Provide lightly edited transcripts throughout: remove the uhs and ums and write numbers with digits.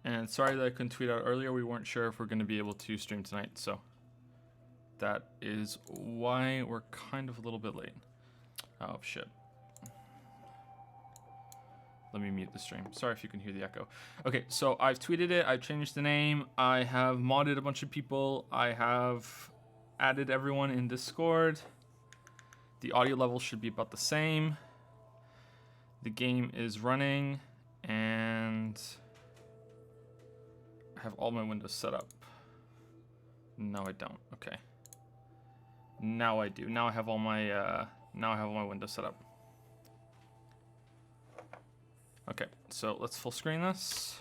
And sorry that I couldn't tweet out earlier. We weren't sure if we're going to be able to stream tonight, so that is why we're kind of a little bit late. Oh, shit. Let me mute the stream. Sorry if you can hear the echo. Okay, so I've tweeted it. I've changed the name. I have modded a bunch of people. I have added everyone in Discord. The audio level should be about the same. The game is running, and I have all my windows set up. No, I don't. Okay. Now I do. Now I have all my windows set up. Okay, so let's full screen this.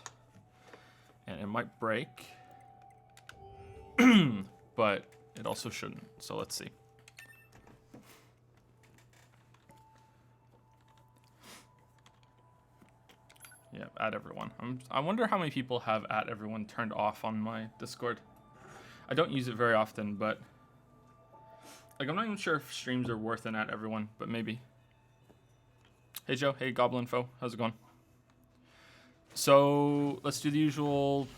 And it might break. But it also shouldn't. So let's see. Yeah, add everyone. I wonder how many people have add everyone turned off on my Discord. I don't use it very often, but like I'm not even sure if streams are worth an add everyone, but maybe. Hey Joe, hey Goblin Foe, how's it going? So let's do the usual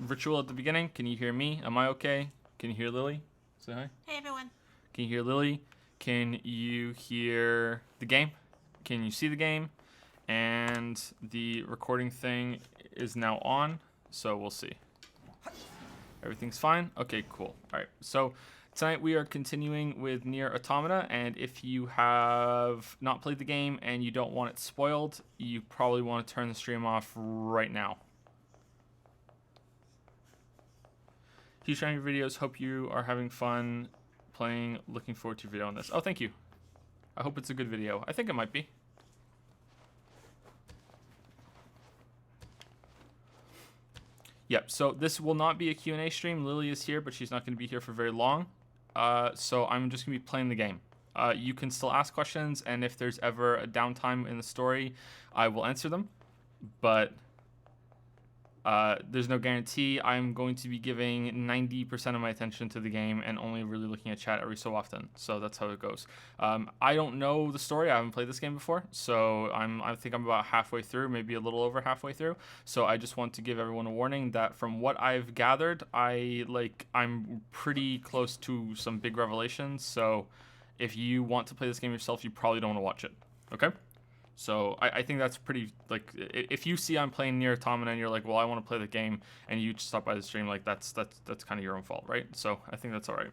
ritual at the beginning. Can you hear me? Am I okay? Can you hear Lily? Say hi. Hey everyone. Can you hear Lily? Can you hear the game? Can you see the game? And the recording thing is now on, so we'll see. Everything's fine? Okay, cool. All right, so tonight we are continuing with Nier Automata, and if you have not played the game and you don't want it spoiled, you probably want to turn the stream off right now. Huge fan of your videos. Hope you are having fun playing. Looking forward to your video on this. Oh, thank you. I hope it's a good video. I think it might be. Yep, so this will not be a Q&A stream. Lily is here, but she's not going to be here for very long. So I'm just going to be playing the game. You can still ask questions, and if there's ever a downtime in the story, I will answer them. But there's no guarantee. I'm going to be giving 90% of my attention to the game and only really looking at chat every so often. So that's how it goes. I don't know the story. I haven't played this game before. So I think I'm about halfway through, maybe a little over halfway through. So I just want to give everyone a warning that from what I've gathered, I'm pretty close to some big revelations. So if you want to play this game yourself, you probably don't want to watch it. Okay? So I think that's pretty, like, if you see I'm playing Nier Automata and you're like, well, I want to play the game, and you just stop by the stream, like, that's kind of your own fault, right? So I think that's all right.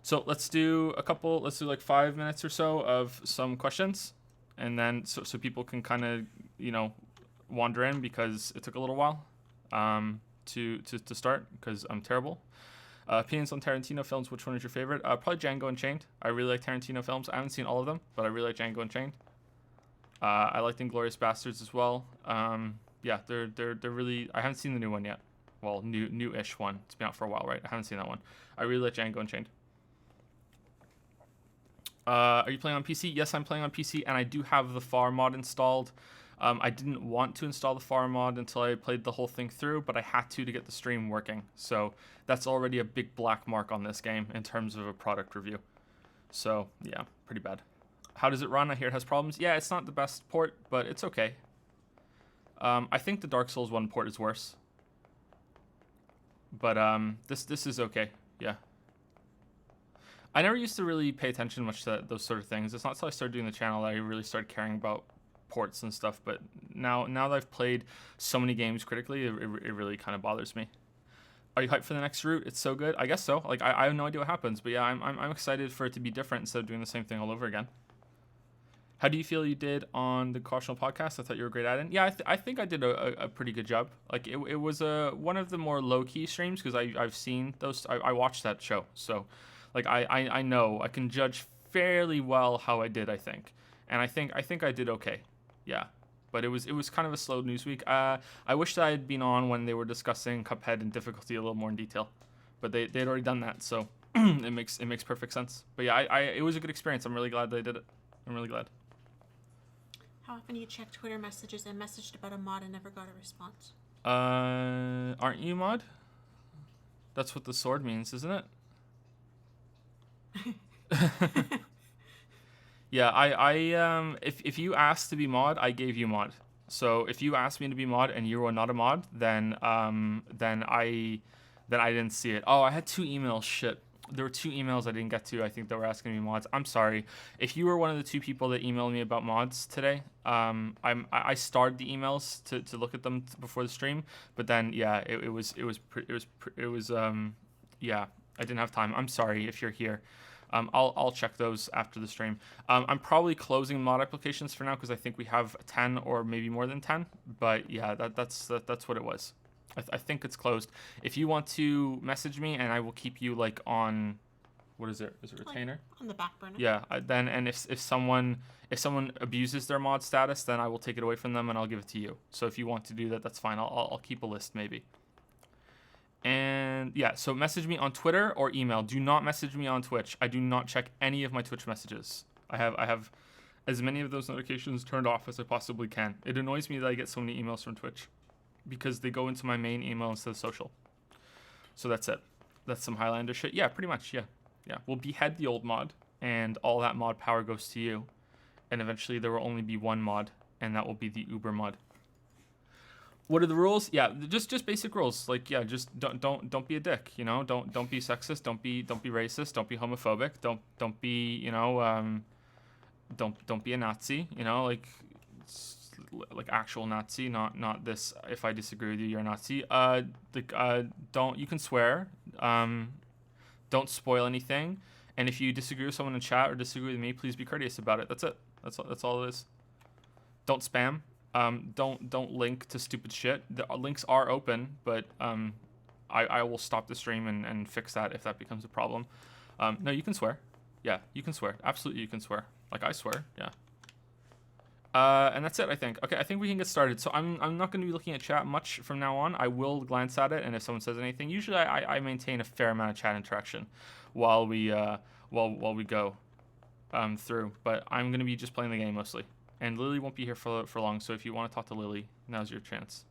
So let's do like 5 minutes or so of some questions, and then so people can kind of, you know, wander in, because it took a little while to start, because I'm terrible. Opinions on Tarantino films, which one is your favorite? Probably Django Unchained. I really like Tarantino films. I haven't seen all of them, but I really like Django Unchained. I liked Inglourious Bastards as well. Yeah, they're really. I haven't seen the new one yet. Well, new-ish one. It's been out for a while, right? I haven't seen that one. I really like Django Unchained. Are you playing on PC? Yes, I'm playing on PC, and I do have the FAR mod installed. I didn't want to install the FAR mod until I played the whole thing through, but I had to get the stream working. So that's already a big black mark on this game in terms of a product review. So yeah, pretty bad. How does it run? I hear it has problems. Yeah, it's not the best port, but it's okay. I think the Dark Souls 1 port is worse. But this is okay. Yeah. I never used to really pay attention much to those sort of things. It's not until I started doing the channel that I really started caring about ports and stuff. But now that I've played so many games critically, it really kind of bothers me. Are you hyped for the next route? It's so good. I guess so. Like I have no idea what happens, but yeah, I'm excited for it to be different instead of doing the same thing all over again. How do you feel you did on the Cautional podcast? I thought you were great at it. Yeah, I think I did a pretty good job. Like it was one of the more low key streams, because I've seen those. I watched that show, so like I know I can judge fairly well how I did. I think, and I think I did okay. Yeah, but it was kind of a slow news week. I wish that I had been on when they were discussing Cuphead and difficulty a little more in detail, but they'd already done that, so it makes perfect sense. But yeah, it was a good experience. I'm really glad they did it. I'm really glad. How often do you check Twitter messages? I messaged about a mod and never got a response. Aren't you mod? That's what the sword means, isn't it? Yeah, if you asked to be mod, I gave you mod. So if you asked me to be mod and you were not a mod, then I didn't see it. Oh, I had 2 emails. Shit. There were 2 emails I didn't get to. I think that were asking me mods. I'm sorry. If you were one of the 2 people that emailed me about mods today, I starred the emails to look at them before the stream, but then yeah, yeah, I didn't have time. I'm sorry if you're here. I'll check those after the stream. I'm probably closing mod applications for now because I think we have 10 or maybe more than 10. But yeah, that's what it was. I think it's closed. If you want to message me, and I will keep you like on, what is it? Is it retainer? Like on the back burner. Yeah. Then and if someone abuses their mod status, then I will take it away from them and I'll give it to you. So if you want to do that, that's fine. I'll keep a list maybe. And yeah, so message me on Twitter or email. Do not message me on Twitch. I do not check any of my Twitch messages. I have as many of those notifications turned off as I possibly can. It annoys me that I get so many emails from Twitch because they go into my main email instead of social. So that's it. That's some Highlander shit. Yeah, pretty much. Yeah. We'll behead the old mod and all that mod power goes to you. And eventually there will only be one mod, and that will be the Uber mod. What are the rules? Yeah, just basic rules. Like, yeah, just don't be a dick. You know, don't be sexist. Don't be racist. Don't be homophobic. Don't be don't be a Nazi. You know, like actual Nazi, not this. If I disagree with you, you're a Nazi. Don't, you can swear. Don't spoil anything. And if you disagree with someone in chat or disagree with me, please be courteous about it. That's it. That's all it is. Don't spam. Don't link to stupid shit. The links are open, but I will stop the stream and fix that if that becomes a problem. No, you can swear. Yeah, you can swear. Absolutely, you can swear. Like I swear. Yeah. And that's it, I think. Okay, I think we can get started. So I'm not going to be looking at chat much from now on. I will glance at it, and if someone says anything, usually I maintain a fair amount of chat interaction while we go through. But I'm going to be just playing the game mostly. And Lily won't be here for long, so if you want to talk to Lily, now's your chance.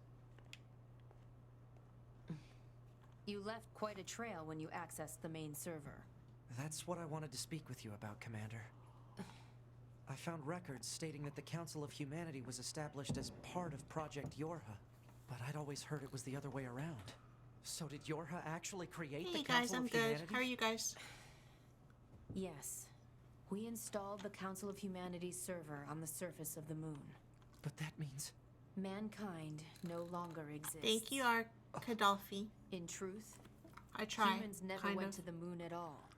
You left quite a trail when you accessed the main server. That's what I wanted to speak with you about, Commander. I found records stating that the Council of Humanity was established as part of Project Yorha, but I'd always heard it was the other way around. So did Yorha actually create Hey the guys, Council I'm of good. Humanity? How are you guys? Yes. We installed the Council of Humanity's server on the surface of the moon. But that means... Mankind no longer exists. Thank you, our Kadalfi. In truth, I try. humans never went to the moon at all.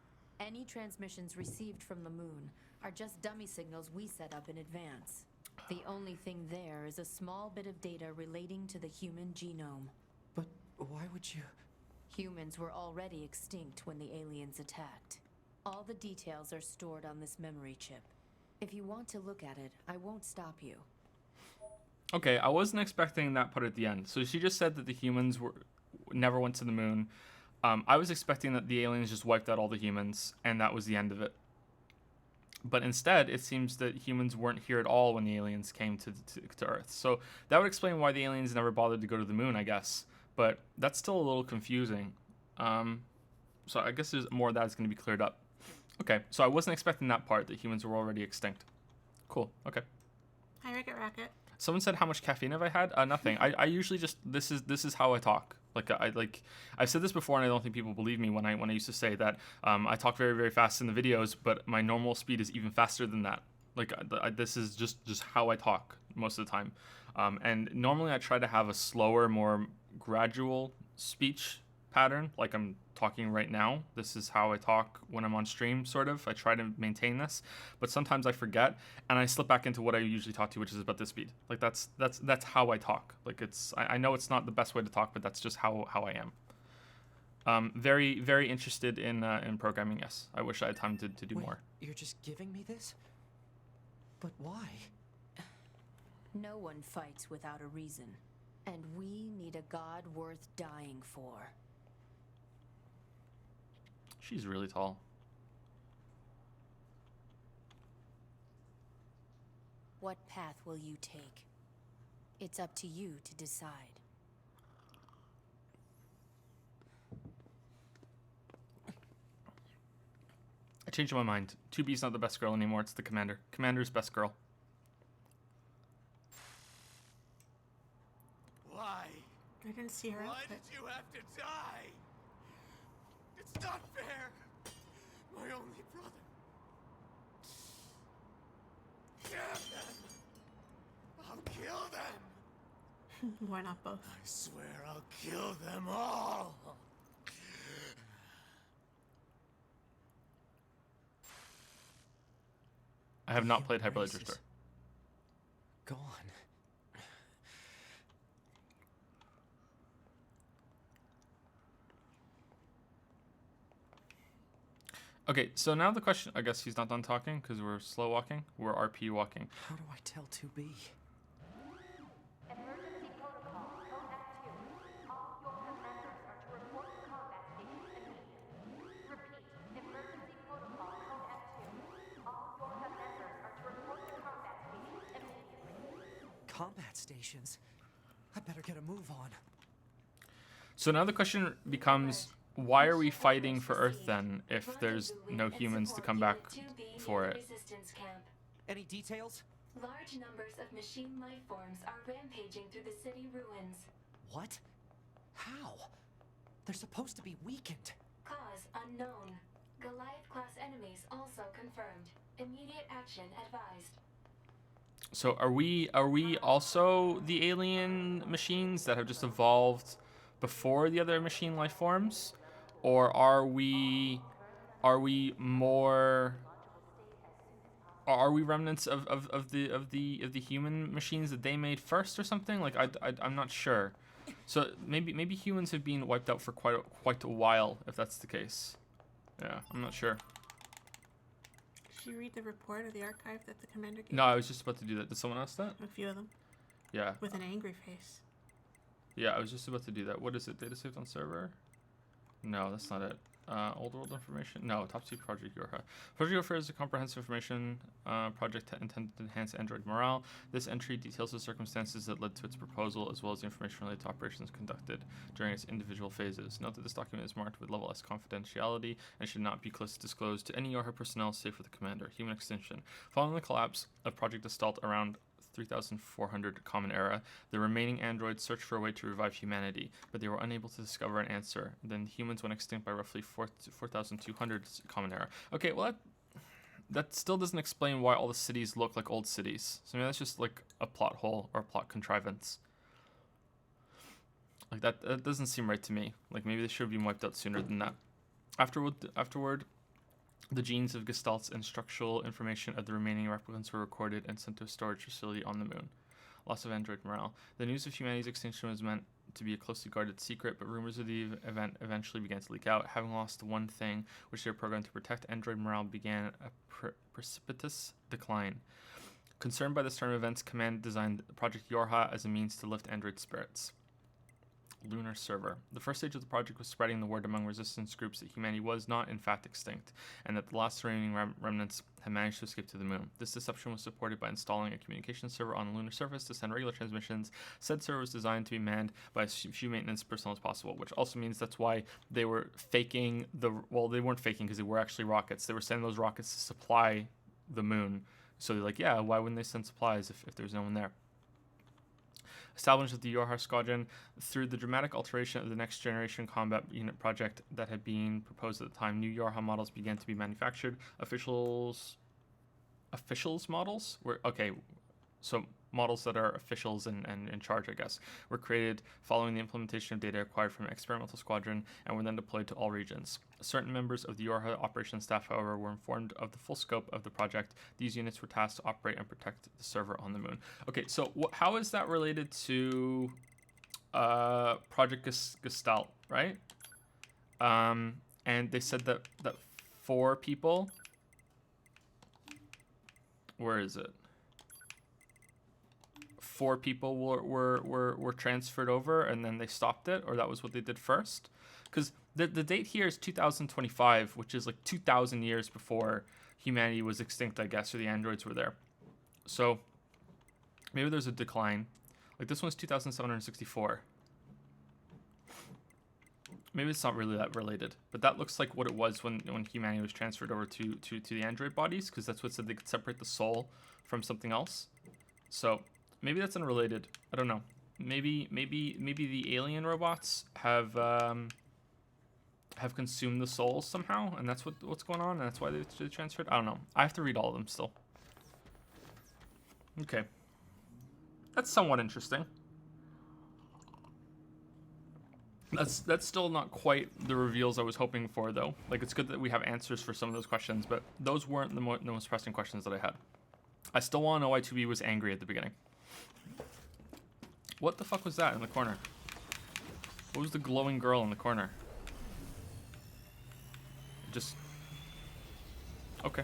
Any transmissions received from the moon are just dummy signals we set up in advance. The only thing there is a small bit of data relating to the human genome. But why would you... Humans were already extinct when the aliens attacked. All the details are stored on this memory chip. If you want to look at it, I won't stop you. Okay, I wasn't expecting that part at the end. So she just said that the humans never went to the moon. I was expecting that the aliens just wiped out all the humans, and that was the end of it. But instead, it seems that humans weren't here at all when the aliens came to Earth. So that would explain why the aliens never bothered to go to the moon, I guess. But that's still a little confusing. So I guess there's more of that is going to be cleared up. Okay, so I wasn't expecting that part, that humans were already extinct. Cool, okay. Hi, Racket Racket. Someone said how much caffeine have I had? Nothing. I usually just, this is how I talk. I've said this before, and I don't think people believe me when I used to say that I talk very, very fast in the videos, but my normal speed is even faster than that. This is just how I talk most of the time. And normally I try to have a slower, more gradual speech pattern, like I'm talking right now. This is how I talk when I'm on stream, sort of. I try to maintain this, but sometimes I forget and I slip back into what I usually talk to, which is about this speed. Like that's how I talk. Like I know it's not the best way to talk, but that's just how I am. Very, very interested in programming. Yes, I wish I had time to do more. You're just giving me this? But why? No one fights without a reason, and we need a god worth dying for. She's really tall. What path will you take? It's up to you to decide. I changed my mind. 2B's not the best girl anymore. It's the commander. Commander's best girl. Why? I didn't see her Why outfit. did you have to die? It's not fair. My only brother. Damn them! I'll kill them! Why not both? I swear I'll kill them all! I have not played Human Hyper Light race Drifter. is Gone. Okay, so now the question, I guess he's not done talking because we're slow walking. We're RP walking. How do I tell 2B? Emergency protocol, code F2. All Yorha members are to report to combat stations immediately. Repeat, emergency protocol, code F2. All Yorha members are to report to combat stations immediately. Combat stations? I better get a move on. So now the question becomes, why are we fighting for Earth then if there's no humans to come back for it? Resistance camp. Any details? Large numbers of machine life forms are rampaging through the city ruins. What? How? They're supposed to be weakened. Cause unknown. Goliath-class enemies also confirmed. Immediate action advised. So are we also the alien machines that have just evolved before the other machine life forms, or are we remnants of the human machines that they made first or something? Like I'm not sure. So maybe humans have been wiped out for quite a while if that's the case. Yeah, I'm not sure. Did you read the report or the archive that the commander gave? No, I was just about to do that. Did someone ask that? A few of them. Yeah. With an angry face. Yeah, I was just about to do that. What is it? Data saved on server? No, that's not it. Old world information? No, top secret Project Yorha. Project Yorha is a comprehensive information project intended to enhance android morale. This entry details the circumstances that led to its proposal, as well as the information related to operations conducted during its individual phases. Note that this document is marked with level S confidentiality and should not be disclosed to any Yorha personnel save for the commander. Human extinction. Following the collapse of Project Gestalt around 3400 Common Era, the remaining androids searched for a way to revive humanity, but they were unable to discover an answer. Then humans went extinct by roughly 4200 Common Era. Okay, well that still doesn't explain why all the cities look like old cities. So maybe that's just like a plot hole or a plot contrivance. Like that doesn't seem right to me. Like maybe they should have been wiped out sooner than that. Afterward, the genes of Gestalt's and structural information of the remaining replicants were recorded and sent to a storage facility on the moon. Loss of android morale. The news of humanity's extinction was meant to be a closely guarded secret, but rumors of the event eventually began to leak out. Having lost the one thing which they were programmed to protect, android morale began a precipitous decline. Concerned by this turn of events, Command designed Project Yorha as a means to lift android spirits. Lunar server. The first stage of the project was spreading the word among resistance groups that humanity was not, in fact, extinct, and that the last remaining remnants had managed to escape to the moon. This deception was supported by installing a communication server on the lunar surface to send regular transmissions. Said server was designed to be manned by as few maintenance personnel as possible, which also means that's why they were faking well, they weren't faking because they were actually rockets. They were sending those rockets to supply the moon. So they're like, yeah, why wouldn't they send supplies if there's no one there? Establishment of the Yorha Squadron. Through the dramatic alteration of the next generation combat unit project that had been proposed at the time, new Yorha models began to be manufactured. Officials models were so models that are officials and in charge, I guess, were created following the implementation of data acquired from an experimental squadron and were then deployed to all regions. Certain members of the Yorha operations staff, however, were informed of the full scope of the project. These units were tasked to operate and protect the server on the moon. Okay, so how is that related to Project Gestalt, right? And they said that 4 people. Where is it? 4 people were transferred over and then they stopped it, or that was what they did first? Because the date here is 2025, which is like 2,000 years before humanity was extinct, I guess, or the androids were there. So maybe there's a decline. Like this one's 2,764. Maybe it's not really that related, but that looks like what it was when humanity was transferred over to the android bodies, because that's what said they could separate the soul from something else. So maybe that's unrelated. I don't know. Maybe the alien robots have consumed the souls somehow, and that's what's going on, and that's why they transferred. I don't know. I have to read all of them still. Okay, that's somewhat interesting. That's still not quite the reveals I was hoping for, though. Like, it's good that we have answers for some of those questions, but those weren't the most pressing questions that I had. I still want to know why 2B was angry at the beginning. What the fuck was that in the corner? What was the glowing girl in the corner? Just... Okay.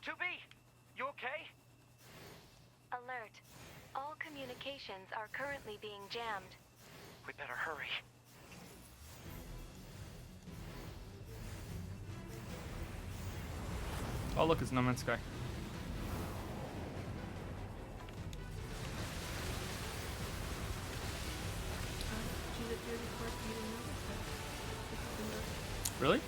2B, you okay? Alert. All communications are currently being jammed. We better hurry. Oh, look, it's No Man's Sky. Really?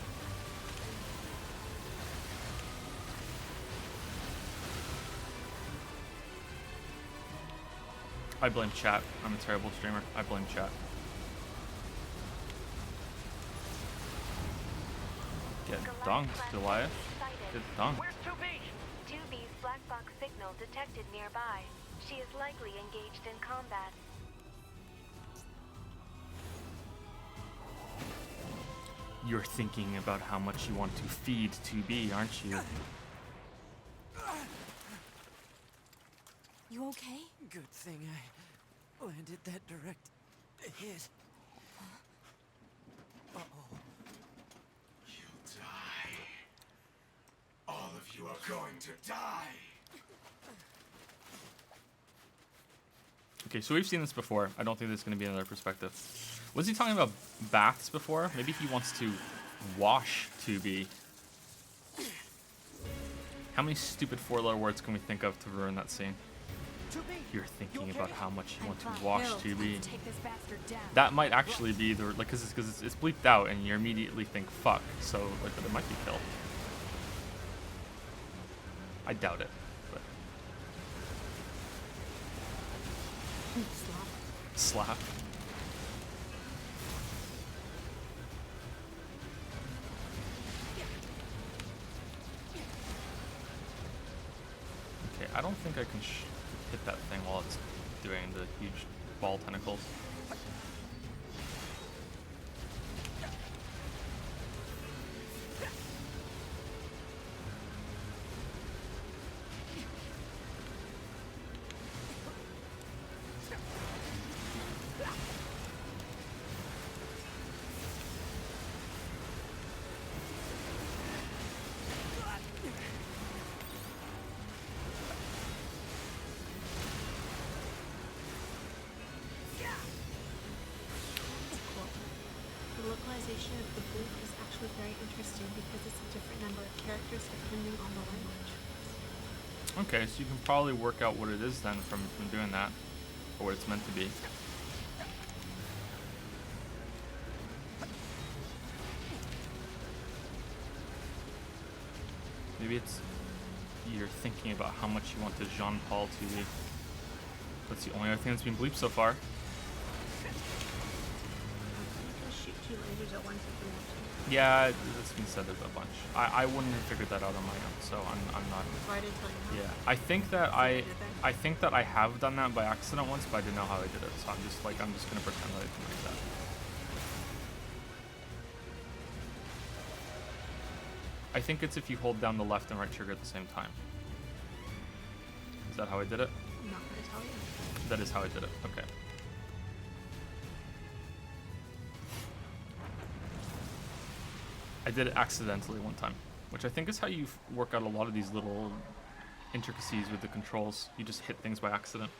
I blame chat. I'm a terrible streamer. I blame chat. Get dunked, Goliath. Get dunked. Where's 2B? 2B's black box signal detected nearby. She is likely engaged in combat. You're thinking about how much you want to feed 2B, aren't you? You okay? Good thing I landed that direct hit. Uh-oh. You'll die. All of you are going to die. Okay, so we've seen this before. I don't think there's going to be another perspective. Was he talking about baths before? Maybe he wants to wash 2B. How many stupid four-letter words can we think of to ruin that scene? 2B, You're thinking you about okay? how much you want to wash 2B. Take this bastard down. That might actually be the, like, because it's bleeped out and you immediately think fuck, so like it might be kill. I doubt it, but slap. Okay, I don't think I can hit that thing while it's doing the huge ball tentacles. The localization of the booth is actually very interesting because it's a different number of characters depending on the language. Okay, so you can probably work out what it is then from doing that, or what it's meant to be. Maybe it's you're thinking about how much you want the Jean-Paul TV. That's the only other thing that's been bleeped so far. You can shoot two lasers at once if you want to. Yeah, that's been said a bunch. I wouldn't have figured that out on my own, so I'm not. So I didn't tell you how. Yeah, I think that I think that I have done that by accident once, but I didn't know how I did it. So I'm just gonna pretend that I didn't like that. I think it's if you hold down the left and right trigger at the same time. Is that how I did it? I'm not going to tell you. That is how I did it. Okay. I did it accidentally one time, which I think is how you work out a lot of these little intricacies with the controls. You just hit things by accident.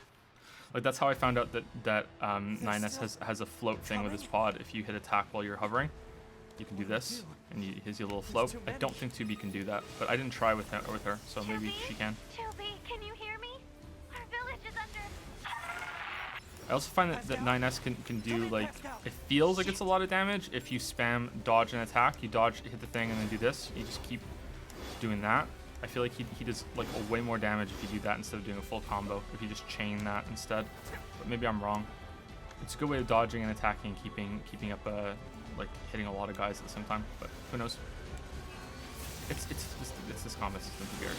Like that's how I found out that 9S has a float thing with his pod. If you hit attack while you're hovering, you can do this, and here's your little float. I don't think 2B can do that, but I didn't try with her, so maybe she can. 2B, can you hear me? Our village is under... I also find that 9S can do, like, it feels like it's a lot of damage if you spam dodge and attack. You dodge, hit the thing, and then do this. You just keep doing that. I feel like he does, like, a way more damage if you do that instead of doing a full combo, if you just chain that instead. But maybe I'm wrong. It's a good way of dodging and attacking and keeping up, like, hitting a lot of guys at the same time. But who knows? It's this combat system, who cares?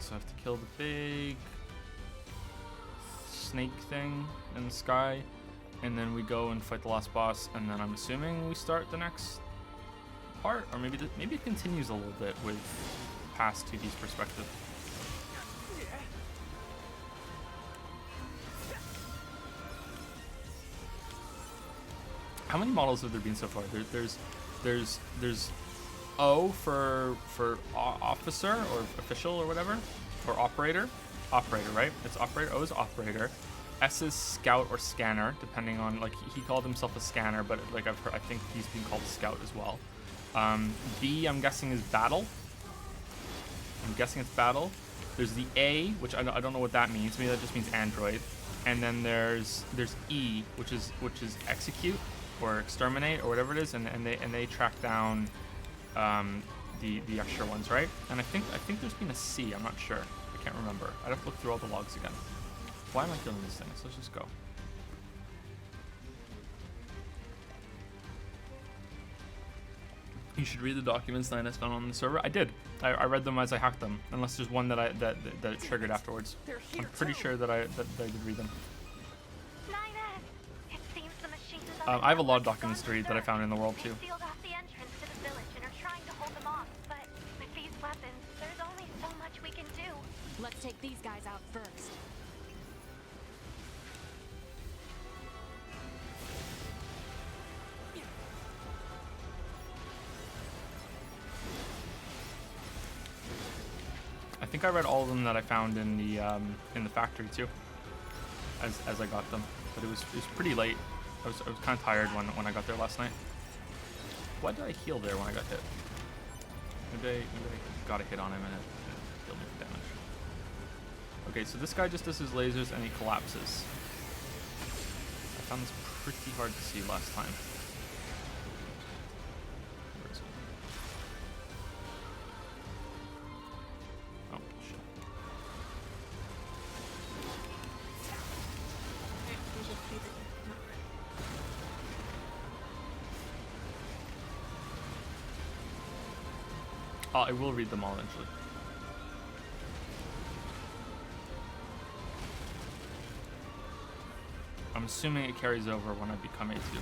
So I have to kill the big snake thing in the sky, and then we go and fight the last boss, and then I'm assuming we start the next part, or maybe maybe it continues a little bit with past 2D's perspective. How many models have there been so far? There's O for officer or official or whatever, or operator. Operator, right? It's operator. O is operator. S is scout or scanner, depending on, like, he called himself a scanner, but like I think he's been called a scout as well. B, I'm guessing, is battle. I'm guessing it's battle. There's the A, which I don't know what that means. Maybe that just means android. And then there's E, which is execute or exterminate or whatever it is, and they track down the extra ones, right? And I think there's been a C. I'm not sure. I can't remember. I'd have to look through all the logs again. Why am I killing these things? Let's just go. You should read the documents that I found on the server. I did. I read them as I hacked them. Unless there's one that it triggered afterwards. I'm pretty sure that I did read them. It seems the machines I have a lot of documents to read that I found in the world too. They sealed off the entrance to the village and are trying to hold them off. But with these weapons, there's only so much we can do. Let's take these guys out first. I think I read all of them that I found in the factory too, as I got them. But it was pretty late. I was kind of tired when I got there last night. Why did I heal there when I got hit? Maybe I got a hit on him and it healed me for damage. Okay, so this guy just does his lasers and he collapses. I found this pretty hard to see last time. Where is he? Oh, shit. There's a few that you've not read. I will read them all eventually. I'm assuming it carries over when I become A2.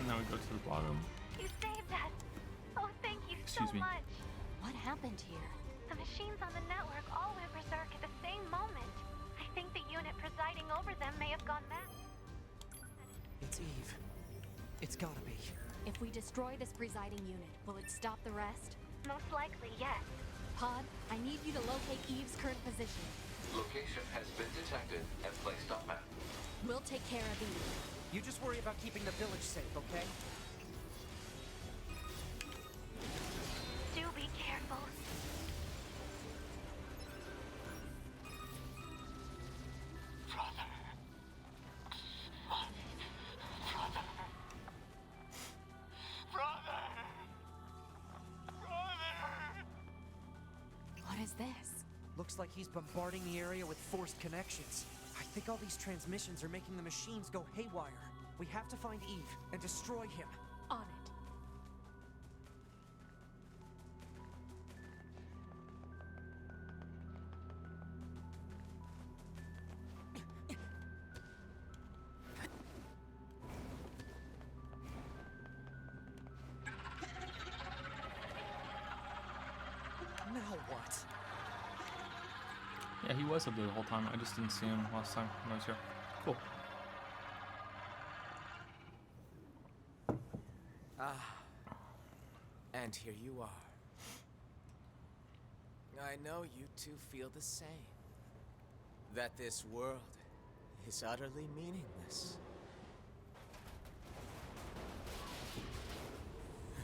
Now we go to the bottom. You saved us. Oh, thank you Excuse so me. much. What happened here? The machines on the network all went berserk at the same moment. I think the unit presiding over them may have gone mad. It's Eve. It's gotta be. If we destroy this presiding unit, will it stop the rest? Most likely, yes. Pod, I need you to locate Eve's current position. Location has been detected and placed on map. We'll take care of Eve. You just worry about keeping the village safe, okay? Do be careful. Brother. Brother. Brother. Brother. What is this? Looks like he's bombarding the area with forced connections. I think all these transmissions are making the machines go haywire. We have to find Eve and destroy him. On it. what? Yeah, he was up there the whole time. I just didn't see him last time when I was here. Cool. And here you are. I know you two feel the same. That this world is utterly meaningless.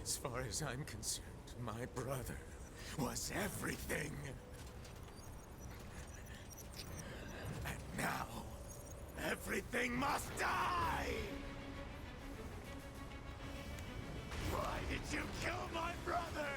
As far as I'm concerned, my brother was everything. And now, everything must die! Why did you kill my brother?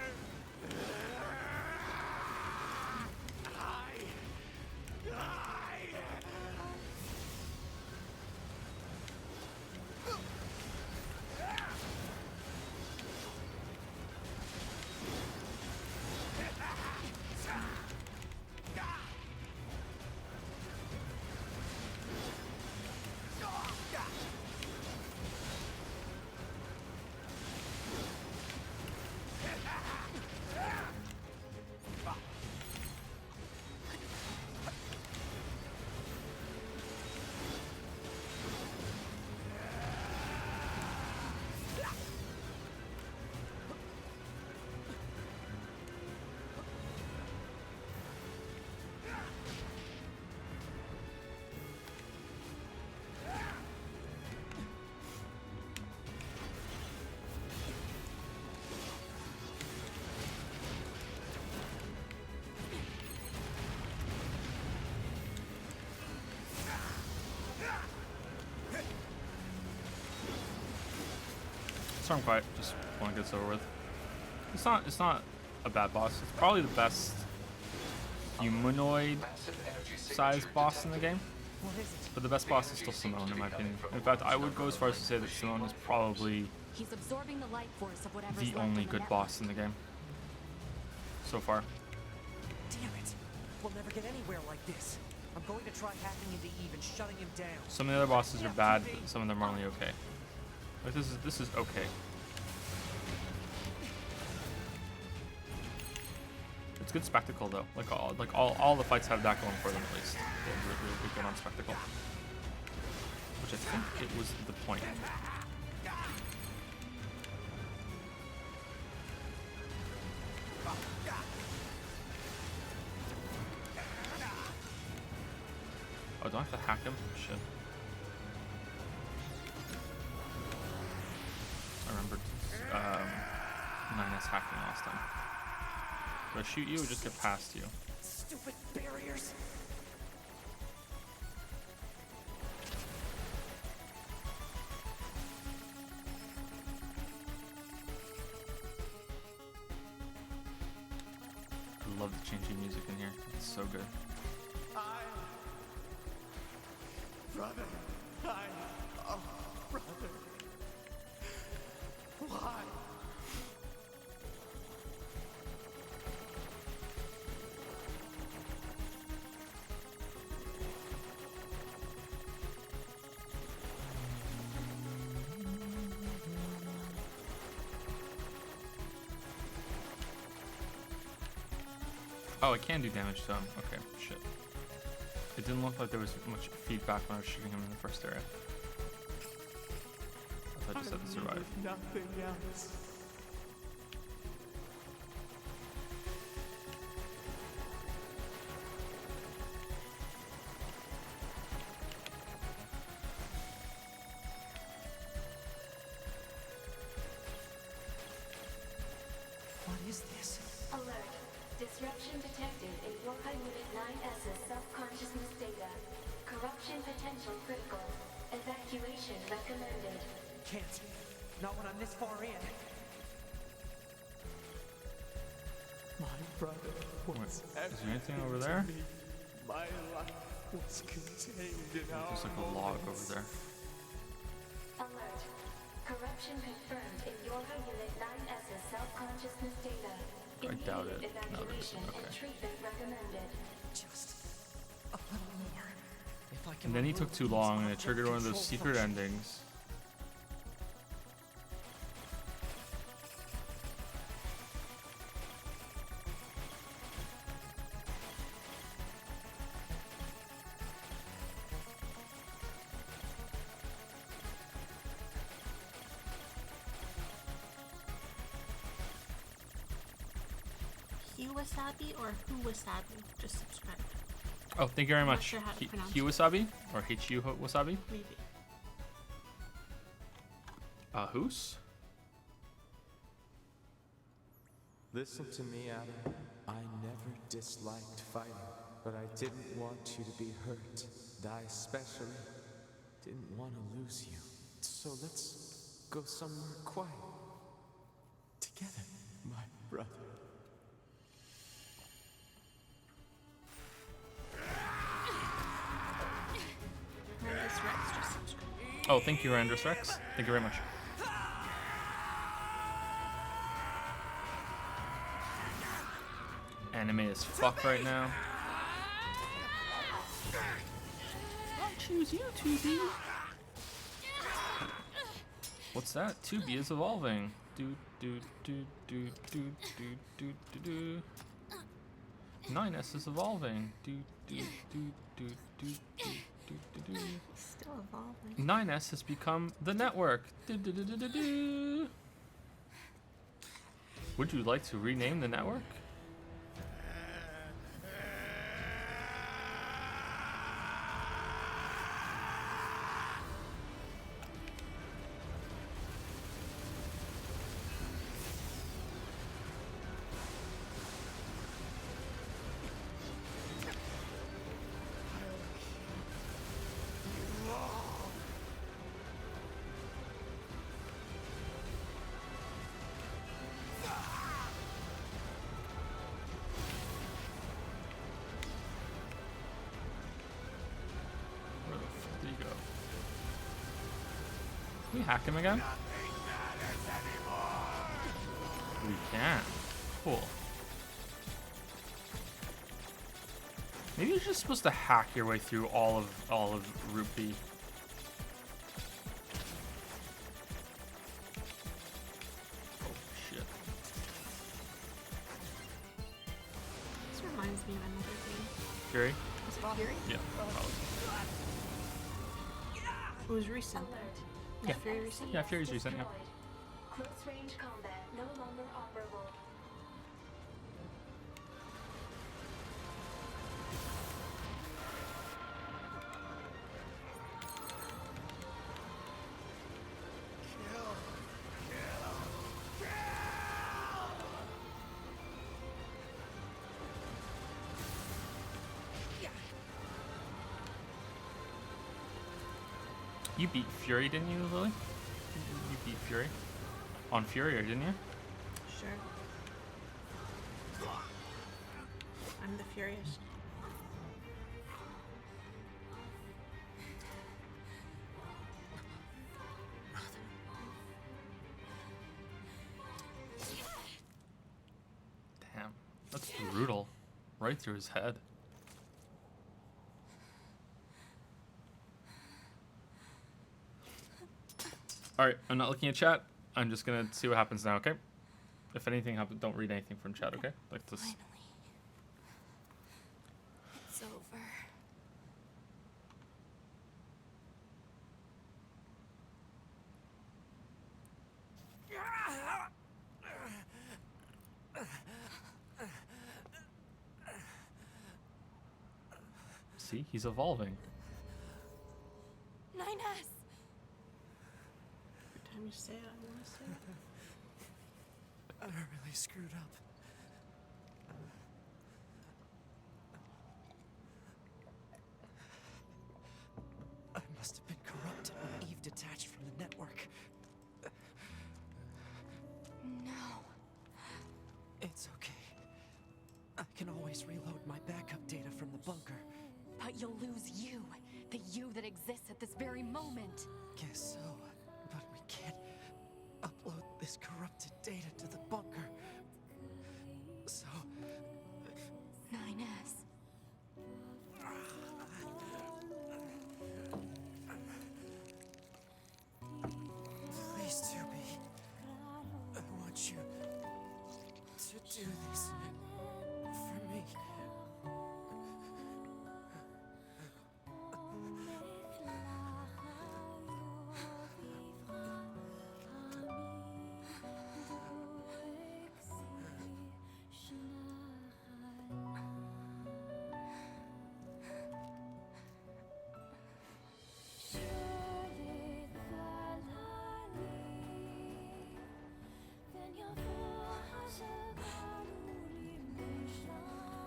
Storm Quiet, just want to get this over with. It's not a bad boss. It's probably the best humanoid sized boss in the game. But the best boss is still Simone, in my opinion. In fact, I would go as far as to say that Simone is probably He's absorbing the life force of whatever's the left only in the good network. boss in the game so far. Damn it! We'll never get anywhere like this. I'm going to try hacking into Eve and shutting him down. Some of the other bosses are bad, but some of them are only okay. Like this is okay. It's good spectacle though. All the fights have that going for them at least. They're really good on spectacle, which I think it was the point. Oh, do I have to hack him? Shit. I remembered 9S hacking last time. Do I shoot you or just get past you? Stupid barriers! I love the changing music in here. It's so good. Brother, oh, brother. Why? Oh, I can do damage to him. Okay, shit. It didn't look like there was much feedback when I was shooting him in the first area. I thought I just had to survive. Nothing else. What is this? Alert. Disruption detected in Yorha Unit 9S's self-consciousness data. Corruption potential critical. Evacuation recommended. Can't. Not when I'm this far in. My brother Wait, was is there anything everything over to there? me. My life was contained in our There's like a log over moments. there. Alert. Corruption confirmed in Yorha Unit 9S's self-consciousness data. I doubt it. Immediate No, there evacuation isn't. and Okay. treatment recommended. Just a little more. If I can And then he remove took too these long and it object triggered one of those control secret functions. endings. Wasabi or Who Wasabi just subscribed. Oh, thank you very I'm not much. sure how to pronounce it. Hiwasabi or Hichu Wasabi. Maybe. Who's? Listen to me, Adam. I never disliked fighting, but I didn't want you to be hurt. And I especially didn't want to lose you. So let's go somewhere quiet. Together, my brother. Randus Rex just subscribed. Oh, thank you, Randus Rex. Thank you very much. Anime as fuck right now. I choose you, 2B. What's that? 2B is evolving. Do do do do do do do do do. 9S is evolving. Do do do do do do do do. Still evolving. 9S has become the network. Do, do, do, do, do, do. Would you like to rename the network? Where the fuck did he go? Can we hack him again? We can. Cool. Maybe you're just supposed to hack your way through all of Rupee. Oh shit. This reminds me of another game. Fury? Was it Fury? Yeah, probably. It was recent. Was Yeah. Fury recent? Yeah, Fury's recent, yeah. Close range combat no longer operable. You beat Fury, didn't you, Lily? You beat Fury? On Fury, didn't you? Sure. I'm the Furious. Damn. That's brutal. Right through his head. Alright, I'm not looking at chat. I'm just gonna see what happens now, okay? If anything happens, don't read anything from chat, okay? Like this. Finally. It's over. See, he's evolving. 9S! Every time you say it, I want to say it. I really screwed up. I must have been corrupted when Eve detached from the network. No. It's okay. I can always reload my backup data from the bunker. But you'll lose you. The you that exists at this very moment. Guess so. But we can't upload this corrupted data to the bunker. So, 9S. please, 2B. I want you to do this for me.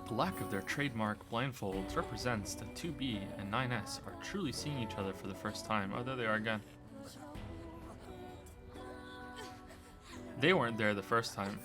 The lack of their trademark blindfolds represents that 2B and 9S are truly seeing each other for the first time. Oh, there they are again. They weren't there the first time.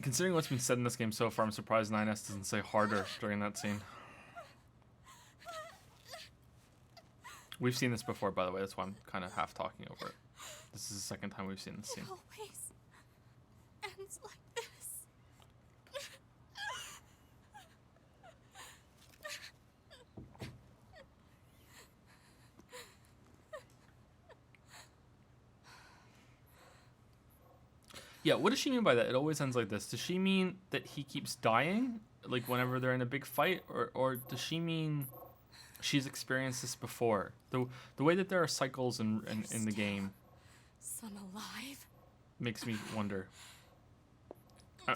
Considering what's been said in this game so far, I'm surprised 9S doesn't say harder during that scene. We've seen this before, by the way. That's why I'm kind of half talking over it. This is the second time we've seen this scene. It always ends like this. Yeah, what does she mean by that? It always ends like this. Does she mean that he keeps dying, like whenever they're in a big fight, or does she mean she's experienced this before? The way that there are cycles in the game Son alive? makes me wonder.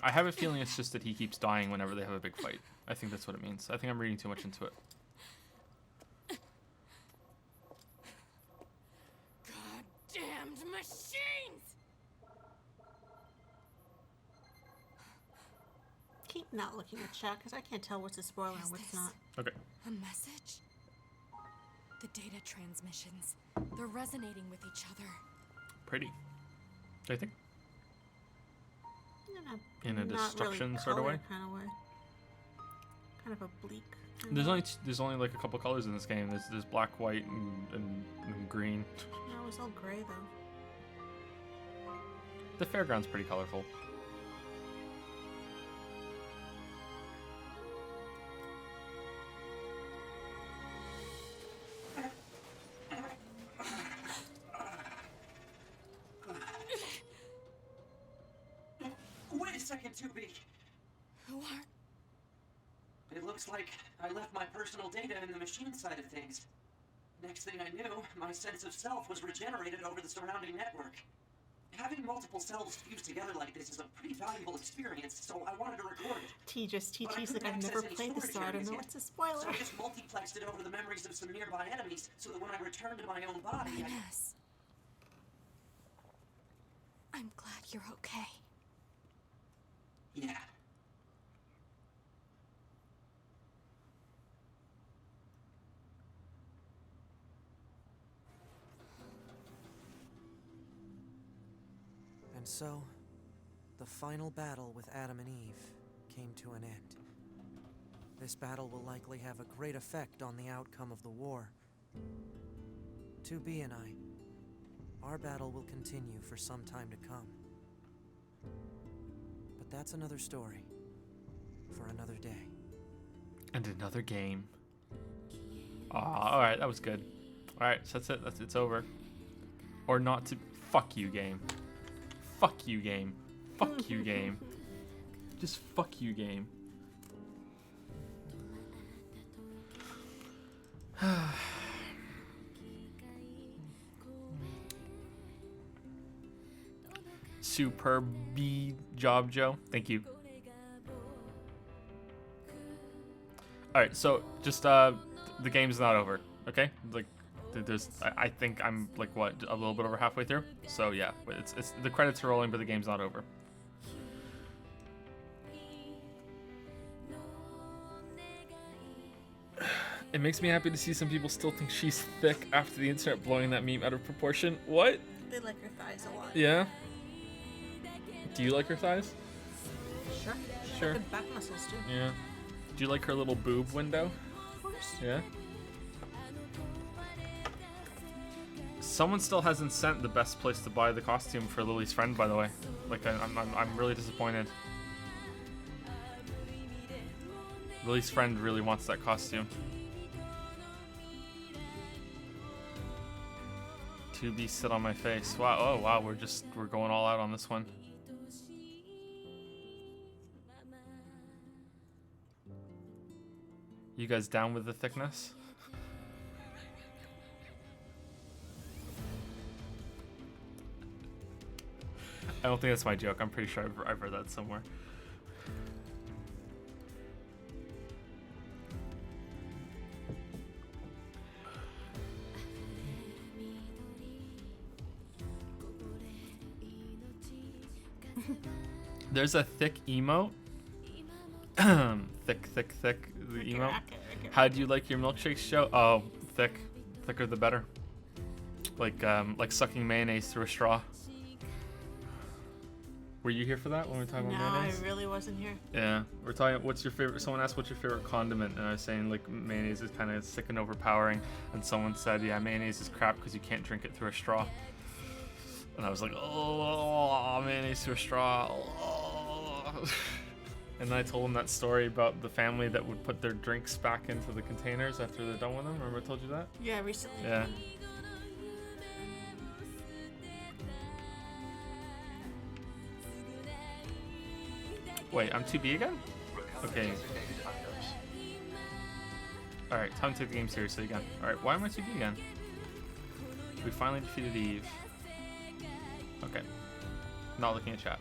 I have a feeling it's just that he keeps dying whenever they have a big fight. I think that's what it means. I think I'm reading too much into it. Goddamned machines! Keep not looking at chat because I can't tell what's a spoiler and what's not. Okay. A message? The data transmissions. They're resonating with each other. Pretty. I think. In a destruction really sort of way? Kind of way. Kind of a bleak. There's only like a couple colors in this game. There's black, white, and green. No, it's all gray though. The fairground's pretty colorful. Wait a second, 2B. Who are? It looks like I left my personal data in the machine side of things. Next thing I knew, my sense of self was regenerated over the surrounding network. Having multiple selves fused together like this is a pretty valuable experience, so I wanted to record it. TT's But I like, couldn't I've never access any played this, storage so I don't areas know yet. what's a spoiler. So I just multiplexed it over the memories of some nearby enemies, so that when I returned to my own body, Ines. I'm glad you're okay. Yeah. And so, the final battle with Adam and Eve came to an end. This battle will likely have a great effect on the outcome of the war. 2B and our battle will continue for some time to come. But that's another story for another day. And another game. Ah, alright, that was good. Alright, so that's it. It's over. Or not to. Fuck you, game. Fuck you, game. Fuck you, game. Just fuck you, game. Superb job, Joe. Thank you. Alright, so just the game's not over, okay? Like there's I think I'm like what, a little bit over halfway through. So yeah, it's the credits are rolling, but the game's not over. It makes me happy to see some people still think she's thick after the internet blowing that meme out of proportion. What? They like her thighs a lot. Yeah? Do you like her thighs? Sure. Sure. Good back muscles too. Yeah. Do you like her little boob window? Of course. Yeah? Someone still hasn't sent the best place to buy the costume for Lily's friend, by the way. Like, I'm really disappointed. Lily's friend really wants that costume. 2B sit on my face. Wow, oh wow, we're going all out on this one. You guys down with the thickness? I don't think that's my joke. I'm pretty sure I've heard that somewhere. There's a thick emote. thick, the emote. How do you like your milkshakes, Joe? Oh, thick. Thicker the better. Like sucking mayonnaise through a straw. Were you here for that when we were talking about mayonnaise? No, I really wasn't here. Yeah, we're talking. What's your favorite? Someone asked what's your favorite condiment, and I was saying like mayonnaise is kind of sick and overpowering. And someone said, yeah, mayonnaise is crap because you can't drink it through a straw. And I was like, oh, mayonnaise through a straw. Oh. And then I told them that story about the family that would put their drinks back into the containers after they're done with them. Remember I told you that? Yeah, recently. Yeah. Wait, I'm 2B again? Okay. Alright, time to take the game seriously again. Alright, why am I 2B again? We finally defeated Eve. Okay. Not looking at chat.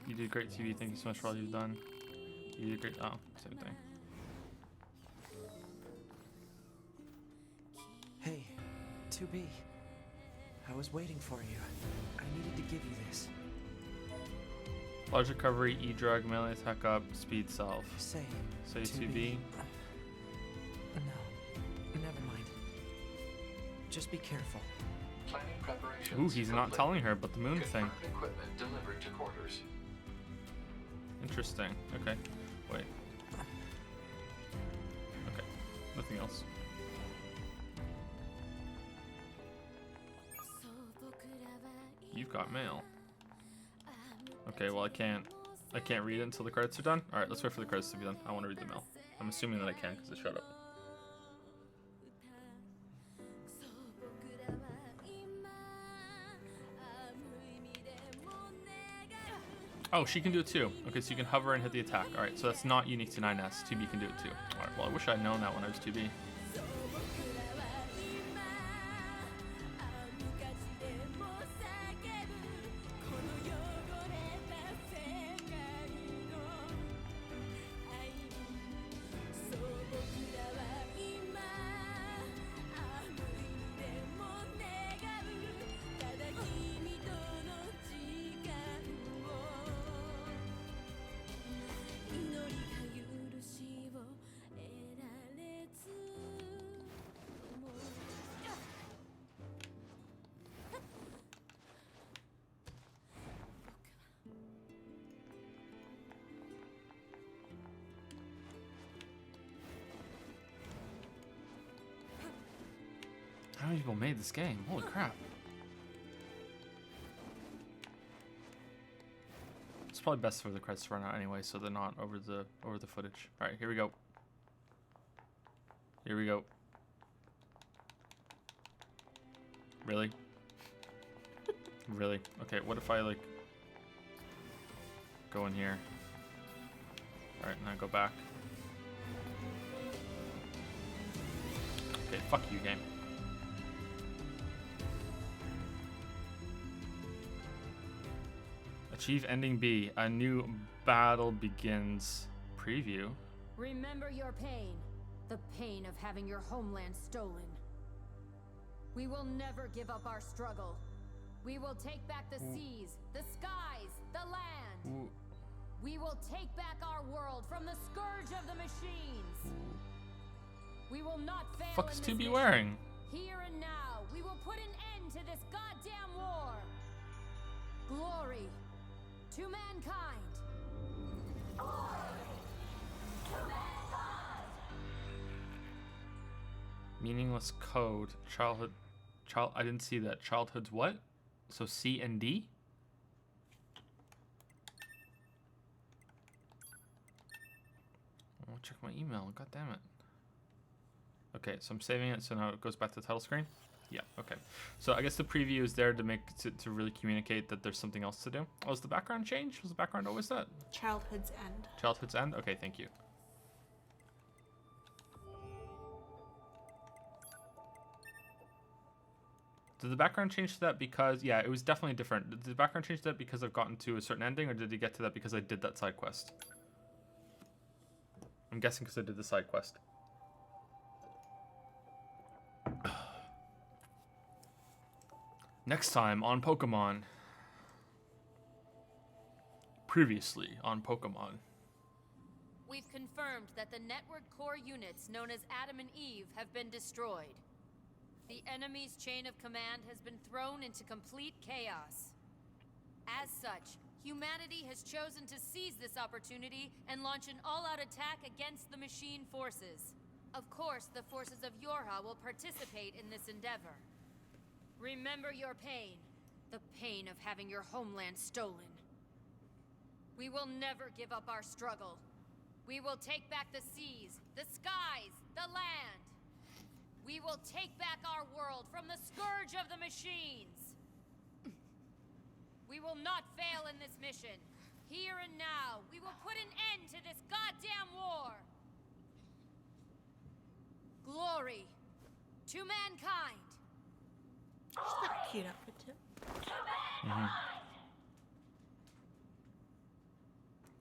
You did great, TV. Thank you so much for all you've done. You did great. Oh, same thing. Hey, 2B. I was waiting for you. I needed to give you this. Large recovery, E-drug, melee attack up, speed self. Say 2B. No, never mind. Just be careful. Planning preparations. Ooh, he's not telling her about the moon thing. Equipment delivered to quarters. Interesting. Okay. Wait. Okay. Nothing else. You've got mail. Okay, well I can't read it until the credits are done. Alright, let's wait for the credits to be done. I want to read the mail. I'm assuming that I can because it showed up. Oh, she can do it too. Okay, so you can hover and hit the attack. Alright, so that's not unique to 9S. 2B can do it too. Alright, well I wish I'd known that when I was 2B. How many people made this game? Holy crap. It's probably best for the credits to run out anyway, so they're not over the footage. Alright, here we go. Here we go. Really? Really? Okay, what if I like go in here? Alright, now go back. Okay, fuck you, game. Achieve ending B. A new battle begins. Preview. Remember your pain. The pain of having your homeland stolen. We will never give up our struggle. We will take back the seas, the skies, the land. Ooh. We will take back our world from the scourge of the machines. We will not fail. Fuck's in this 2B mission. wearing? Here and now, we will put an end to this goddamn war. Glory to mankind. Meaningless code. Childhood. I didn't see that. Childhood's what? So C and D? I'll check my email. God damn it. Okay, so I'm saving it, so now it goes back to the title screen. Yeah, okay. So I guess the preview is there to make to really communicate that there's something else to do. Oh, was the background changed? Was the background always that? Childhood's End. Childhood's End? Okay, thank you. Did the background change to that because... Yeah, it was definitely different. Did the background change to that because I've gotten to a certain ending, or did it get to that because I did that side quest? I'm guessing because I did the side quest. Next time on Pokemon. Previously on Pokemon. We've confirmed that the network core units known as Adam and Eve have been destroyed. The enemy's chain of command has been thrown into complete chaos. As such, humanity has chosen to seize this opportunity and launch an all-out attack against the machine forces. Of course, the forces of Yorha will participate in this endeavor. Remember your pain. The pain of having your homeland stolen. We will never give up our struggle. We will take back the seas, the skies, the land. We will take back our world from the scourge of the machines. We will not fail in this mission. Here and now, we will put an end to this goddamn war. Glory to mankind. She's got a cute outfit too.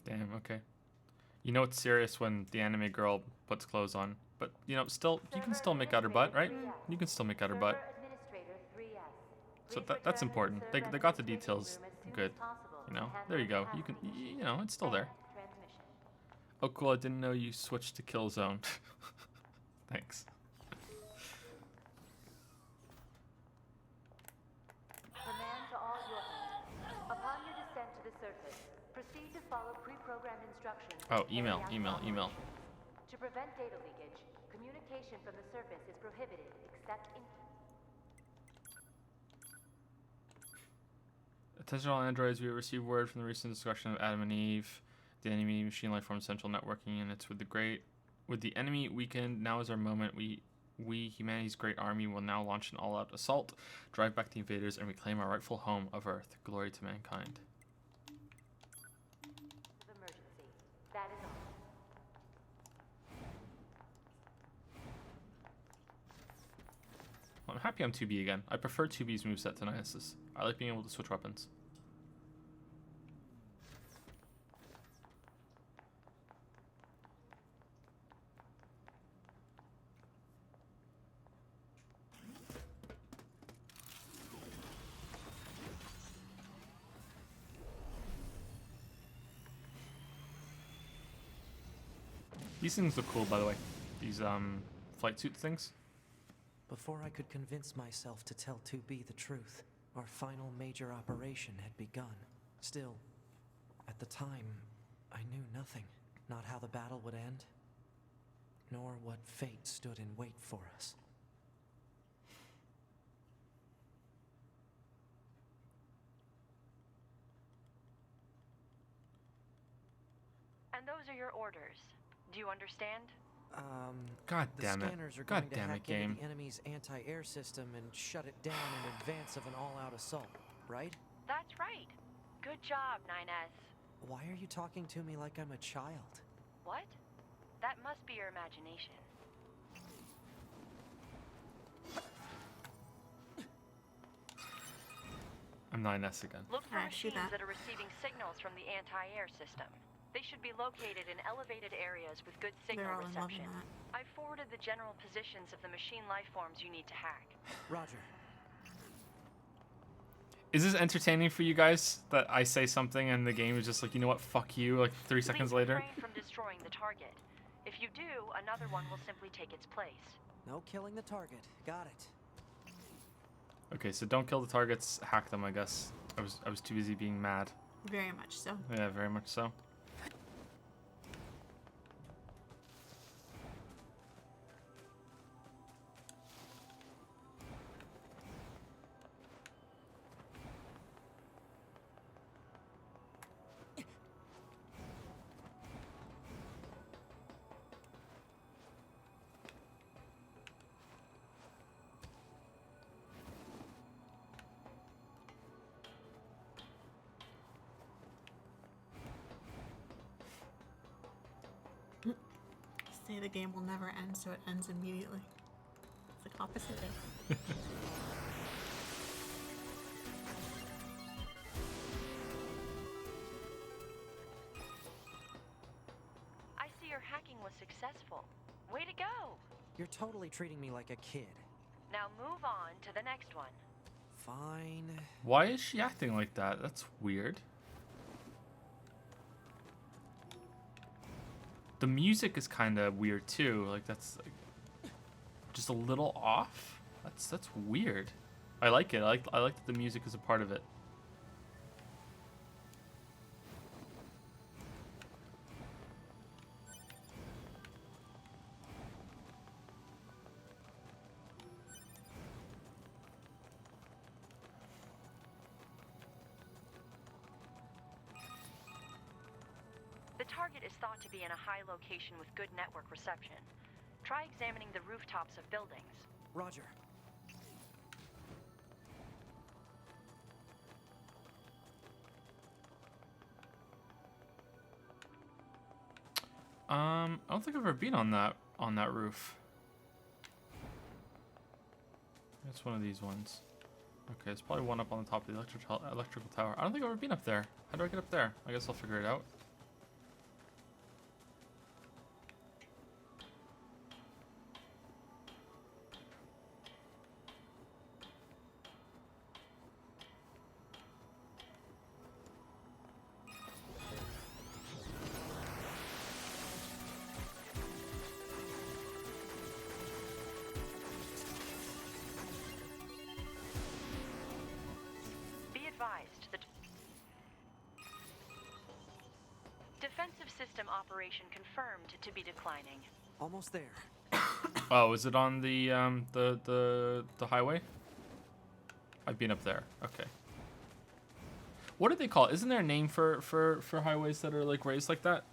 Damn, okay. You know it's serious when the anime girl puts clothes on. But, you know, still, you can still make out her butt, right? You can still make out her butt. So that's important. They got the details good. You know, there you go. You can, you know, it's still there. Oh, cool. I didn't know you switched to kill zone. Thanks. Command to all Yorha. Upon your descent to the surface, proceed to follow pre-programmed instructions. Oh, email. To prevent data leakage, communication from the surface is prohibited except in... Attention all androids, we have received word from the recent discussion of Adam and Eve, the enemy machine life form central networking units with the enemy weakened. Now is our moment. We humanity's great army will now launch an all-out assault, drive back the invaders, and reclaim our rightful home of Earth. Glory to mankind. Emergency. That is all. Well, I'm happy I'm 2B again. I prefer 2B's moveset to Nias's. I like being able to switch weapons. These things look cool, by the way. These flight suit things. Before I could convince myself to tell 2B the truth, our final major operation had begun. Still, at the time, I knew nothing. Not how the battle would end, nor what fate stood in wait for us. And those are your orders. Do you understand? God The damn it. scanners are God going to damn it, hack game. into the enemy's anti-air system and shut it down in advance of an all-out assault, right? That's right. Good job, 9S. Why are you talking to me like I'm a child? What? That must be your imagination. I'm 9S again. Look for I see machines that. that are receiving signals from the anti-air system. They should be located in elevated areas with good signal They're all in love with reception. that. I've forwarded the general positions of the machine life forms you need to hack. Roger. Is this entertaining for you guys that I say something and the game is just like, you know what, fuck you, like 3 seconds Please later? refrain from destroying the target. If you do, another one will simply take its place. No killing the target. Got it. Okay, so don't kill the targets, hack them, I guess. I was too busy being mad. Very much so. Yeah, very much so. say the game will never end, so it ends immediately. It's like opposite day. I see your hacking was successful. Way to go! You're totally treating me like a kid. Now move on to the next one. Fine. Why is she acting like that? That's weird. The music is kind of weird too. Like that's like, just a little off. That's weird. I like it. I like that the music is a part of it. The target is thought to be in a high location with good network reception. Try examining the rooftops of buildings. Roger. I don't think I've ever been on that roof. It's one of these ones. Okay, it's probably one up on the top of the electrical tower. I don't think I've ever been up there. How do I get up there? I guess I'll figure it out. Defensive system operation confirmed to be declining. Almost there. Oh, is it on the highway? I've been up there. Okay. What do they call it? Isn't there a name for highways that are like raised like that?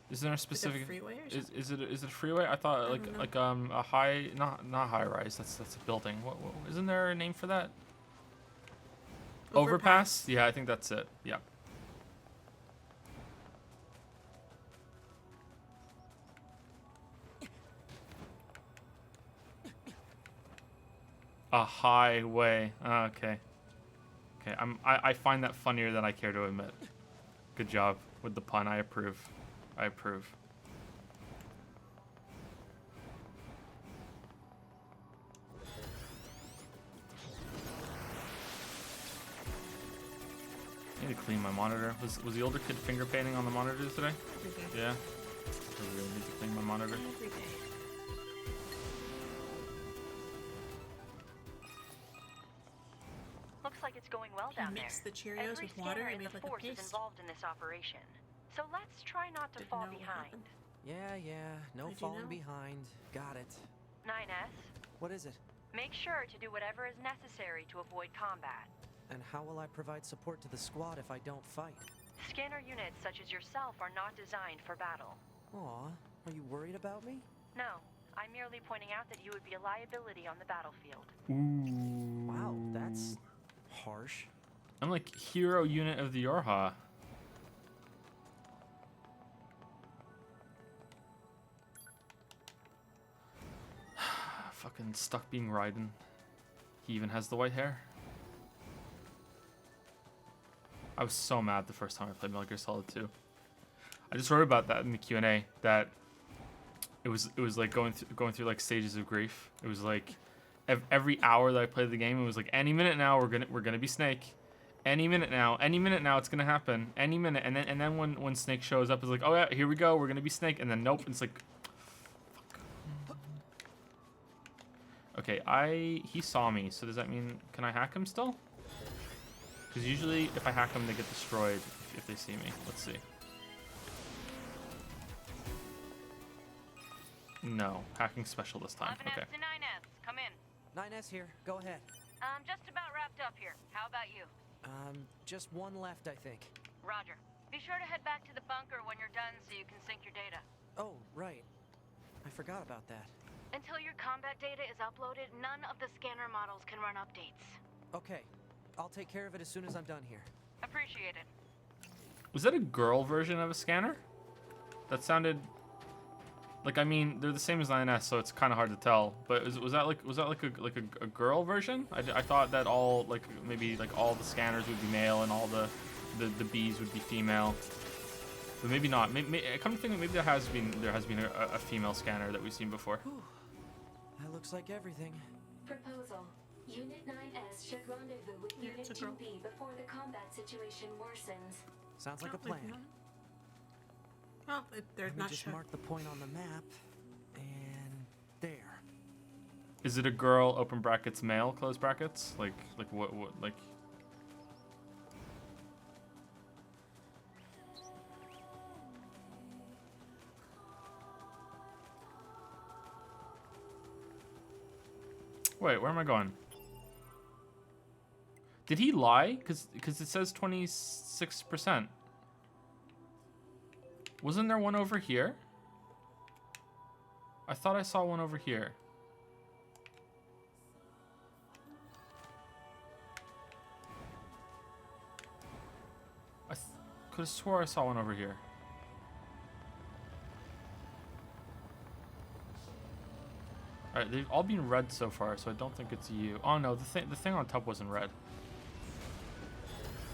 Is there a specific? Is it a freeway or something? Is it a freeway? I thought like a high not high rise. That's a building. What isn't there a name for that? Overpass? Yeah, I think that's it. Yeah. A highway. Okay. Okay. I find that funnier than I care to admit. Good job with the pun. I approve. I approve. I need to clean my monitor. Was the older kid finger painting on the monitor today? Yeah. I really need to clean my monitor. Every day. Looks like it's going well down there. Mix the Cheerios Every with water scanner and in made the like a force is paste. involved in this operation. So let's try not to fall Didn't know what behind. happened. Yeah, no Did you falling know? behind. Got it. 9S, What is it? make sure to do whatever is necessary to avoid combat. And how will I provide support to the squad if I don't fight? Scanner units such as yourself are not designed for battle. Aw, are you worried about me? No, I'm merely pointing out that you would be a liability on the battlefield. Ooh. Wow, that's harsh. I'm like hero unit of the Yorha. Fucking stuck being Raiden. He even has the white hair. I was so mad the first time I played Metal Gear Solid 2. I just wrote about that in the Q&A that it was like going through like stages of grief. It was like every hour that I played the game, it was like any minute now we're gonna be Snake. Any minute now it's gonna happen. Any minute, and then when Snake shows up, it's like, oh yeah, here we go, we're gonna be Snake, and then nope, it's like, fuck. Okay, he saw me, so does that mean can I hack him still? Because usually if I hack them, they get destroyed if they see me. Let's see. No, hacking special this time. 11S Okay. to 9S, come in. 9S here, go ahead. Just about wrapped up here. How about you? Just one left, I think. Roger. Be sure to head back to the bunker when you're done so you can sync your data. Oh, right. I forgot about that. Until your combat data is uploaded, none of the scanner models can run updates. Okay, I'll take care of it as soon as I'm done here. Appreciate it. Was that a girl version of a scanner? That sounded Like, I mean, they're the same as 9S, so it's kind of hard to tell. But was that like a girl version? I thought that all like maybe like all the scanners would be male and all the Bs would be female. But maybe not. Come to think of it, maybe there has been a female scanner that we've seen before. Whew. That looks like everything. Proposal. Unit 9S should rendezvous with Yeah, Unit it's a girl. 2B before the combat situation worsens. Sounds like a Oh, wait, plan. no. Oh, they're Let me not just sure. mark the point on the map, and there. Is it a girl? Open brackets male close brackets? Like what like? Wait, where am I going? Did he lie? Cause it says 26%. Wasn't there one over here? I thought I saw one over here. I could have swore I saw one over here. Alright, they've all been red so far, so I don't think it's you. Oh no, the thing on top wasn't red.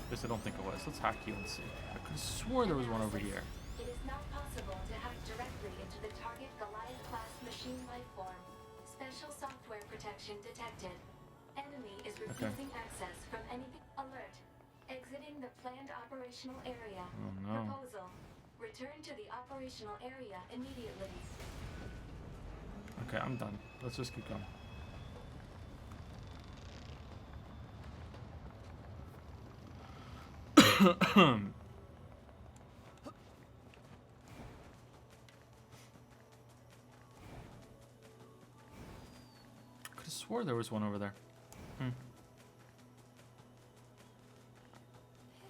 At least I don't think it was. Let's hack you and see. I could have swore there was one over here. It is not possible to hack directly into the target Goliath-class machine lifeform. Special software protection detected. Enemy is refusing access from anything. Alert. Exiting the planned operational area. Oh no. Proposal. Return to the operational area immediately. Okay, I'm done. Let's just keep going. Could have swore there was one over there.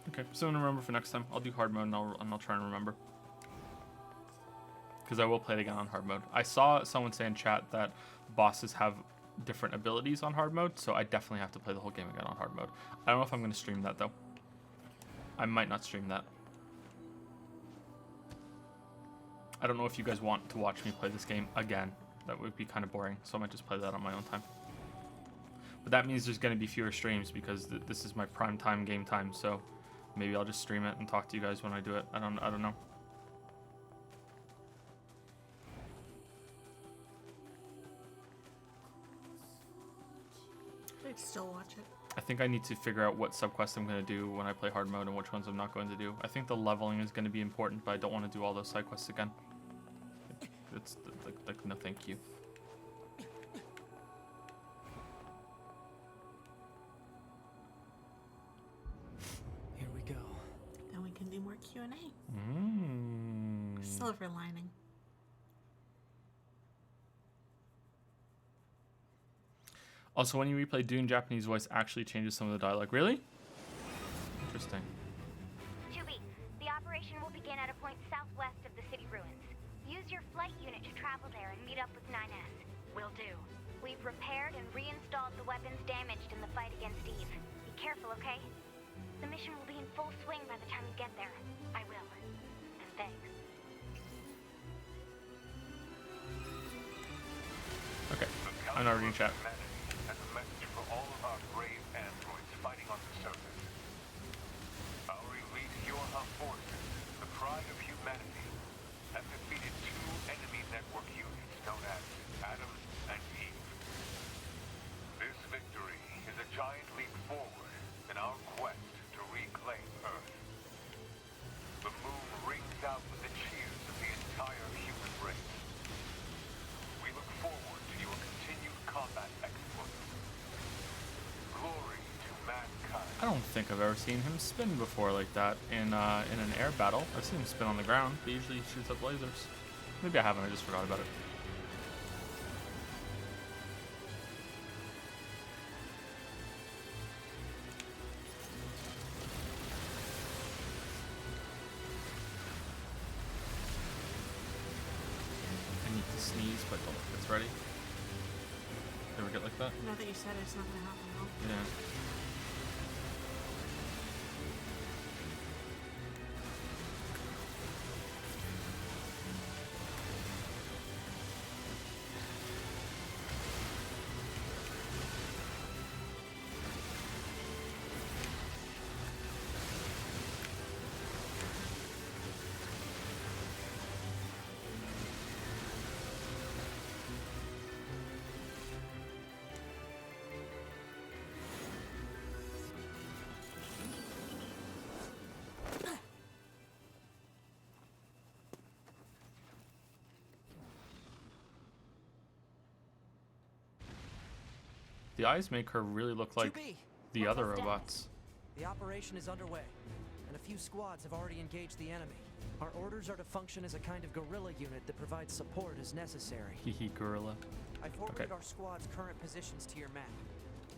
Okay, so I'm gonna remember for next time. I'll do hard mode and I'll try and remember. Because I will play it again on hard mode. I saw someone say in chat that bosses have different abilities on hard mode, so I definitely have to play the whole game again on hard mode. I don't know if I'm going to stream that, though. I might not stream that. I don't know if you guys want to watch me play this game again. That would be kind of boring, so I might just play that on my own time. But that means there's going to be fewer streams because this is my prime time game time, so maybe I'll just stream it and talk to you guys when I do it. I don't know. I'd still watch it. I think I need to figure out what subquests I'm going to do when I play hard mode and which ones I'm not going to do. I think the leveling is going to be important, but I don't want to do all those side quests again. It's like no thank you. Here we go. Then we can do more Q&A. Silver lining. Also, when you replay Dune, Japanese voice actually changes some of the dialogue. Really? Interesting. 2B, the operation will begin at a point southwest of the city ruins. Use your flight unit to travel there and meet up with 9S. Will do. We've repaired and reinstalled the weapons damaged in the fight against Eve. Be careful, okay? The mission will be in full swing by the time you get there. I will. And thanks. Okay, I'm not reading chat. As a message for all of our brave androids fighting on the surface. Our elite Yorha forces, the pride of humanity, have defeated 2 enemy network units known as Adam and Eve. This victory is a giant leap forward in our quest to reclaim Earth. The moon rings out with the cheers of the entire human race. We look forward to your continued combat exploits. Glory to mankind. I don't think I've ever seen him spin before like that in an air battle. I've seen him spin on the ground, but usually he shoots up lasers. Maybe I haven't, I just forgot about it. I need to sneeze, but don't know if it's ready. You ever get like that? Now that you said it, it's not going to happen, though. Yeah. The eyes make her really look like 2B, the other robots. the operation is underway, and a few squads have already engaged the enemy. Our orders are to function as a kind of guerrilla unit that provides support as necessary. Hehe, gorilla. I forwarded Okay. our squad's current positions to your map.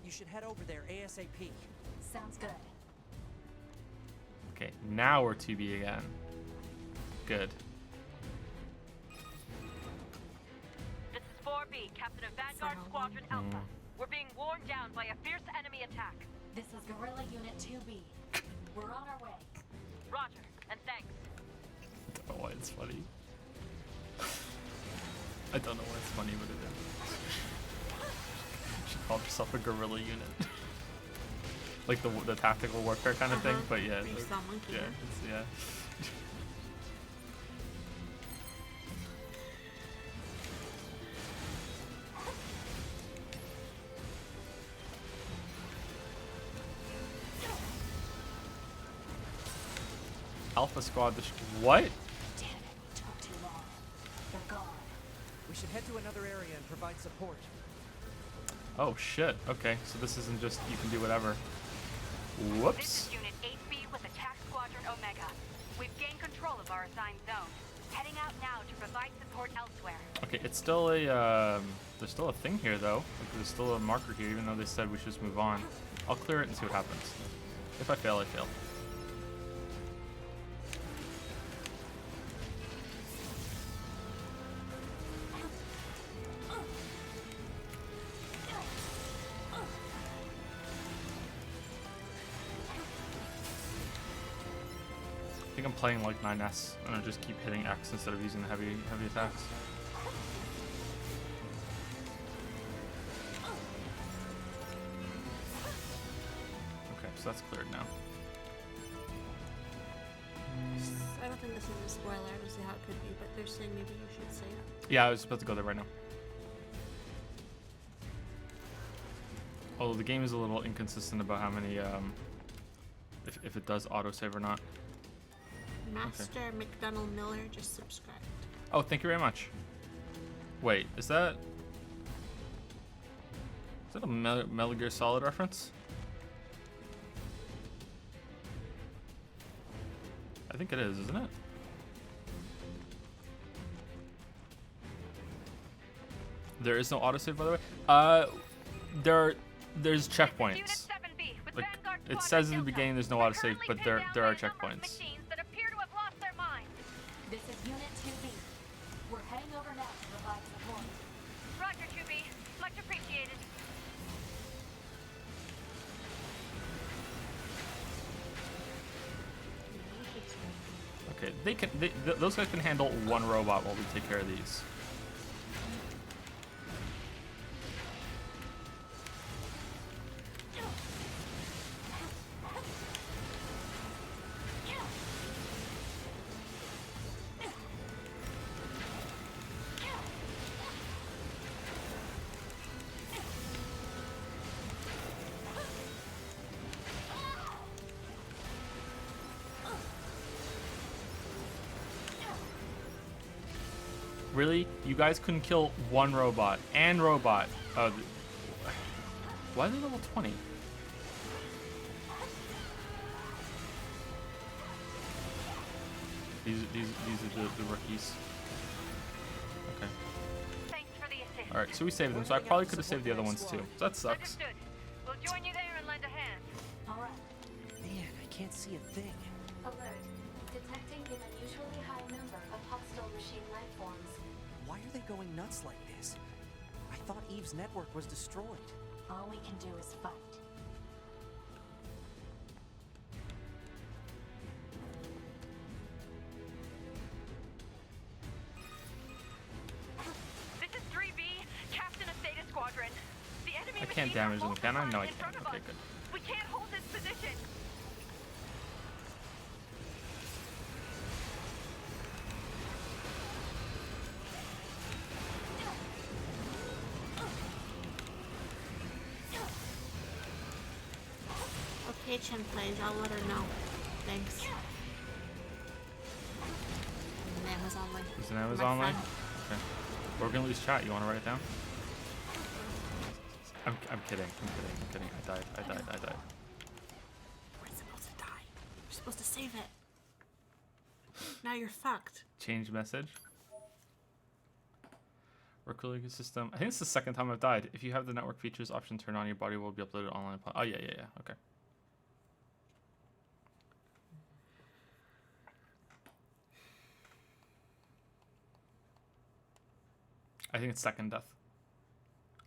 You should head over there ASAP. Sounds good. Okay, now we're 2B again. Good. This is 4B, Captain of Vanguard Squadron Alpha. We're being worn down by a fierce enemy attack. This is Guerrilla Unit 2B. We're on our way. Roger, and thanks. I don't know why it's funny. I don't know why it's funny, but it is. She called herself a guerrilla unit. Like the tactical warfare kind of thing, but yeah. You saw monkey, yeah, huh? it's, yeah. Alpha Squad. What? Damn it, took too long. They're gone. We should head to another area and provide support. Oh shit. Okay, so this isn't just you can do whatever. This Whoops. is Unit 8B with Attack Squadron Omega. We've gained control of our assigned zone. Heading out now to provide support elsewhere. Okay, it's still a there's still a thing here though. Like, there's still a marker here, even though they said we should just move on. I'll clear it and see what happens. If I fail, I fail. I think I'm playing like 9S, and I just keep hitting X instead of using the heavy attacks. Okay, so that's cleared now. I don't think this is a spoiler. I don't see how it could be, but they're saying maybe you should say it. Yeah, I was about to go there right now. Although the game is a little inconsistent about how many, if it does autosave or not. Master McDonald Miller just subscribed. Oh, thank you very much. Wait, is that a Metal Gear Solid reference? I think it is, isn't it? There is no autosave, by the way. There's checkpoints. Like, it says in the beginning there's no autosave, but there are checkpoints. This is Unit 2B. We're heading over now to provide support. Roger, 2B. Much appreciated. Okay, those guys can handle one robot while we take care of these. Really? You guys couldn't kill one robot and robot. Why are they level 20? These are the rookies. Okay. Thanks for the assist. Alright, so we saved them, so I probably could have saved the other ones too. So that sucks. Understood. We'll join you there and lend a hand. Alright. Man, I can't see a thing. Alert. Detecting an unusually high number of hostile machine life forms. Why are they going nuts like this? I thought Eve's network was destroyed. All we can do is fight. This is 3B, Captain of Theta Squadron. The enemy I can't machines are damage them, can I? No, I in front can't. of Okay, us. good. We can't hold this position. Okay, Chen plays. I'll let her know. Thanks. And Amazon link. Is an Amazon My link? friend. Okay. We're gonna lose chat. You wanna write it down? I'm kidding. I died. We're supposed to die. We're supposed to save it. Now you're fucked. Change message. Recruiting system. I think it's the second time I've died. If you have the network features option turned on, your body will be uploaded online. Oh yeah. Okay. I think it's second death.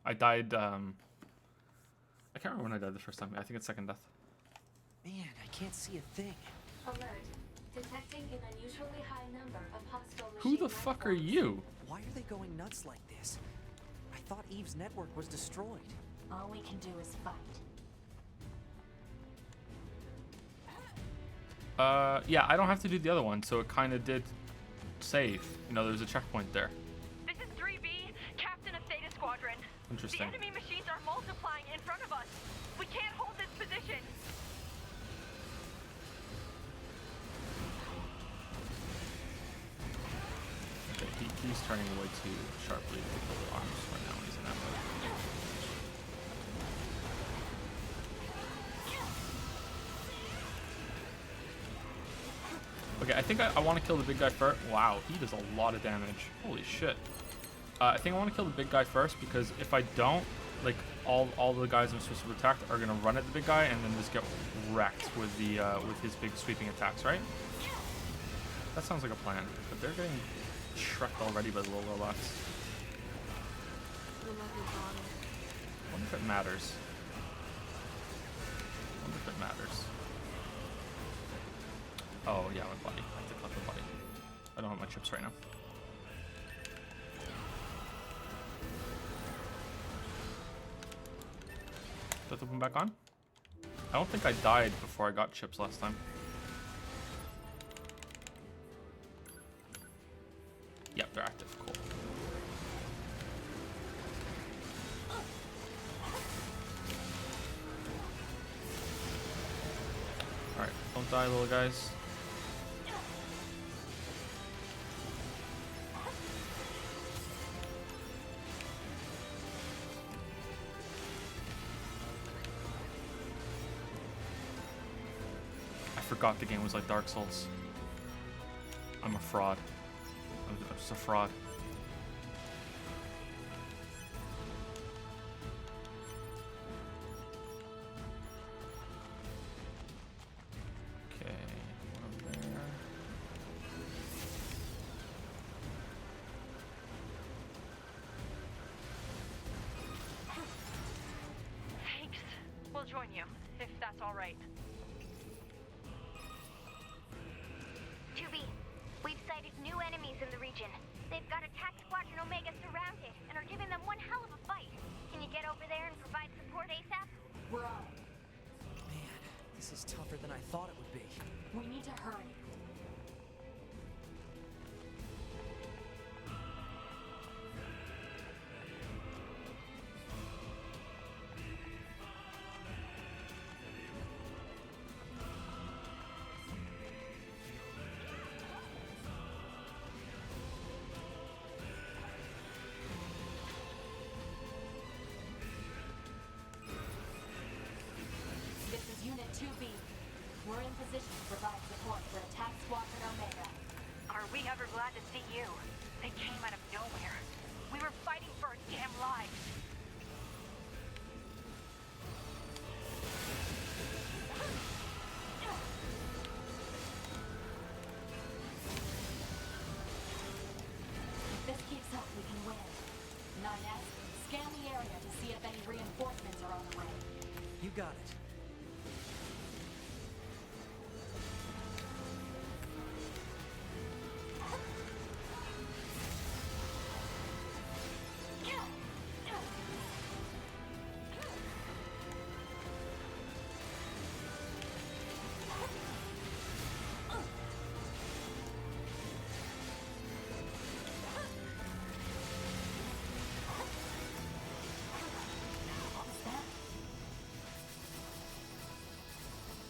I died. I can't remember when I died the first time. I think it's second death. Man, I can't see a thing. Alert. Detecting an unusually high number of hostile Who machine the life fuck are forms. you? Why are they going nuts like this? I thought Eve's network was destroyed. All we can do is fight. Yeah, I don't have to do the other one, so it kind of did save. You know, there's a checkpoint there. This is 3B, Captain of Theta Squadron. Interesting. The enemy machines are multiplying in front of us. We can't hold this position. Okay, he's turning way too sharply to kill the arms right now when he's in that mode. Okay, I think I want to kill the big guy first. Wow, he does a lot of damage. Holy shit. I think I want to kill the big guy first because if I don't, like all the guys I'm supposed to protect are gonna run at the big guy and then just get wrecked with the with his big sweeping attacks, right? That sounds like a plan. But they're getting shreked already by the little robots. I love your body. I wonder if it matters. Oh yeah, my body. I have to collect my body. I don't have my chips right now. Did I put them back on? I don't think I died before I got chips last time. Yep, they're active. Cool. Alright, don't die, little guys. I forgot the game was like Dark Souls. I'm a fraud. I'm just a fraud. Okay, one over there. Thanks. We'll join you, if that's all right. 2B, we've sighted new enemies in the region. They've got attack Squadron Omega surrounded and are giving them one hell of a fight. Can you get over there and provide support ASAP? We're on. Man, this is tougher than I thought it would be. We need to hurry. This is Unit 2B. We're in position to provide support for Attack Squadron Omega. Are we ever glad to see you? They came out of nowhere. We were fighting for our damn lives. If this keeps up, we can win. 9S, scan the area to see if any reinforcements are on the way. You got it.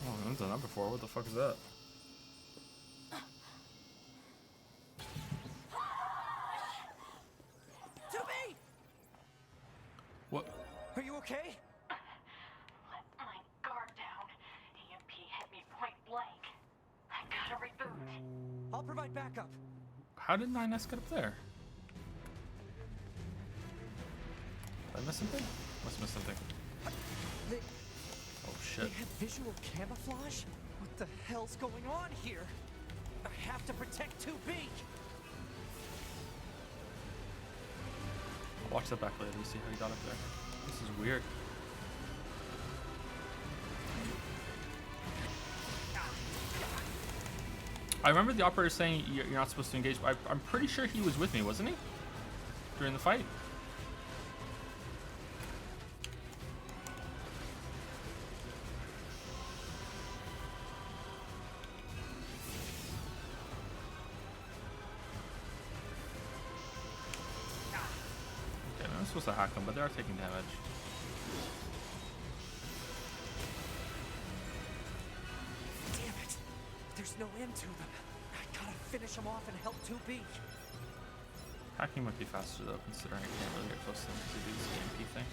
Oh, I haven't done that before. What the fuck is that? To me! What? Are you okay? I'll provide backup. How did 9S get up there? Did I miss something? Must have missed something. They, Oh shit. they have visual camouflage? What the hell's going on here? I have to protect 2B. I'll watch that back later to see how he got up there. This is weird. I remember the operator saying you're not supposed to engage. I'm pretty sure he was with me, wasn't he? During the fight? Okay, I'm not supposed to hack them, but they are taking damage. Damn it! There's no end to them. I gotta finish them off and help 2B. Hacking might be faster though, considering I can't really get close to them because they do this EMP thing.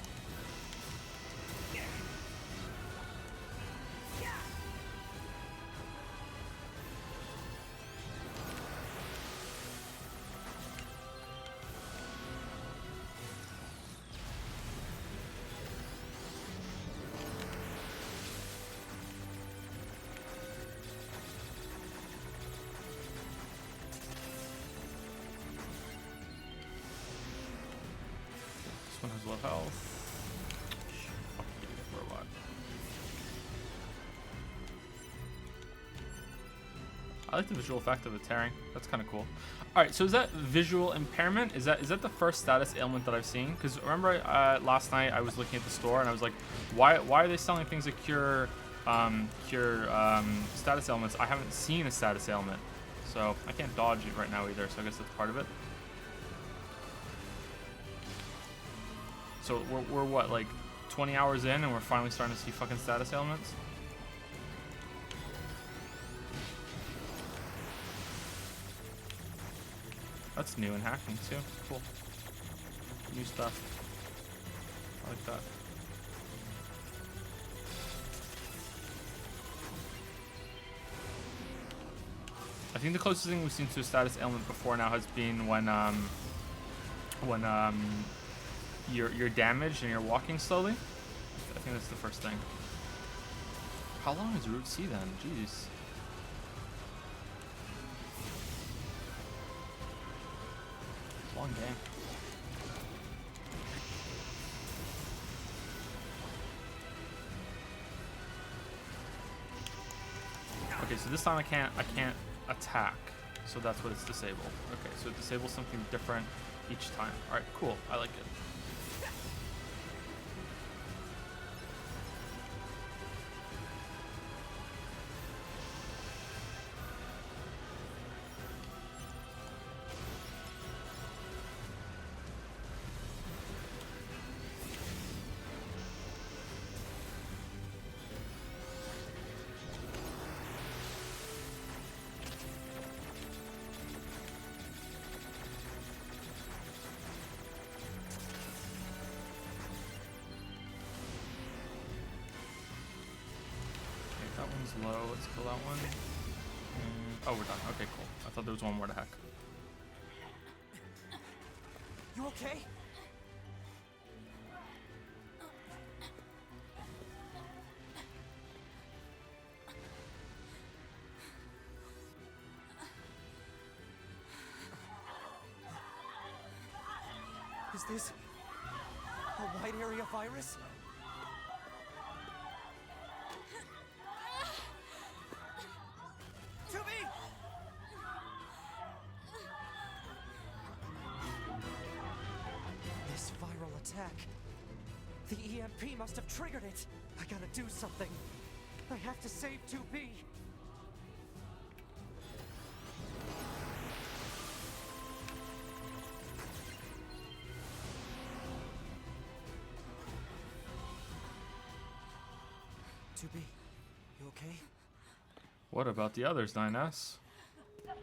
This one has low health. Fuck you, robot. I like the visual effect of the tearing. That's kind of cool. All right, so is that visual impairment? Is that the first status ailment that I've seen? Because remember last night I was looking at the store and I was like, why are they selling things that cure status ailments? I haven't seen a status ailment, so I can't dodge it right now either. So I guess that's part of it. So we're what, like 20 hours in and we're finally starting to see fucking status ailments? That's new in hacking too. Cool. New stuff. I like that. I think the closest thing we've seen to a status ailment before now has been when you're damaged and you're walking slowly. I think that's the first thing. How long is Route C then? Jeez. Long game. Okay, so this time I can't attack. So that's what it's disabled. Okay, so it disables something different each time. Alright, cool. I like it. Low, let's kill that one. Oh, we're done. Okay, cool. I thought there was one more to hack. You okay? Is this a wide area virus? This viral attack. The EMP must have triggered it. I gotta do something. I have to save 2B. You okay? What about the others, 9S? The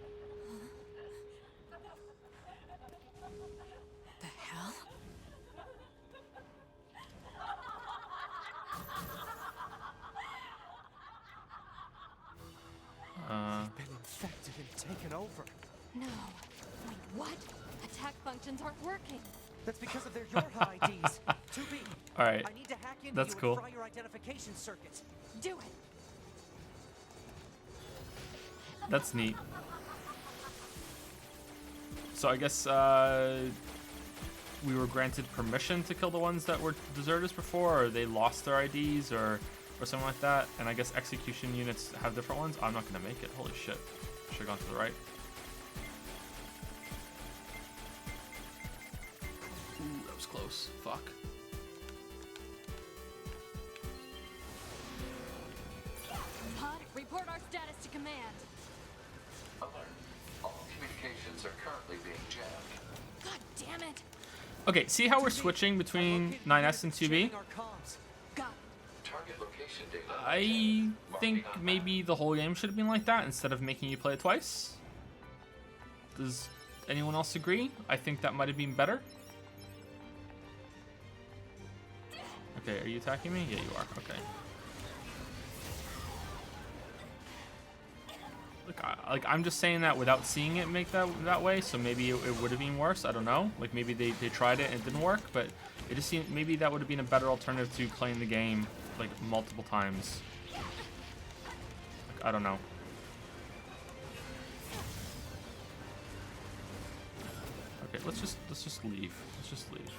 hell? I've been infected and taken over. No. Wait, what? Attack functions aren't working. That's because of their Yorha IDs. 2B. All right. I need to hack into That's you cool. and fry your identification circuits. Do it. That's neat. So I guess we were granted permission to kill the ones that were deserters before, or they lost their IDs, or something like that. And I guess execution units have different ones. I'm not gonna make it. Holy shit! Should have gone to the right. Ooh, that was close. Fuck. Pod, report our status to command. Alert. All communications are currently being jammed. God damn it. Okay, see how we're switching between 9S and 2B? Target location data. I think maybe the whole game should have been like that instead of making you play it twice. Does anyone else agree? I think that might have been better. Okay, are you attacking me? Yeah, you are. Okay. Like I'm just saying that without seeing it make that way, so maybe it would have been worse. I don't know. Like maybe they tried it and it didn't work, but it just seemed maybe that would have been a better alternative to playing the game like multiple times. Like, I don't know. Okay, let's just leave. Let's just leave.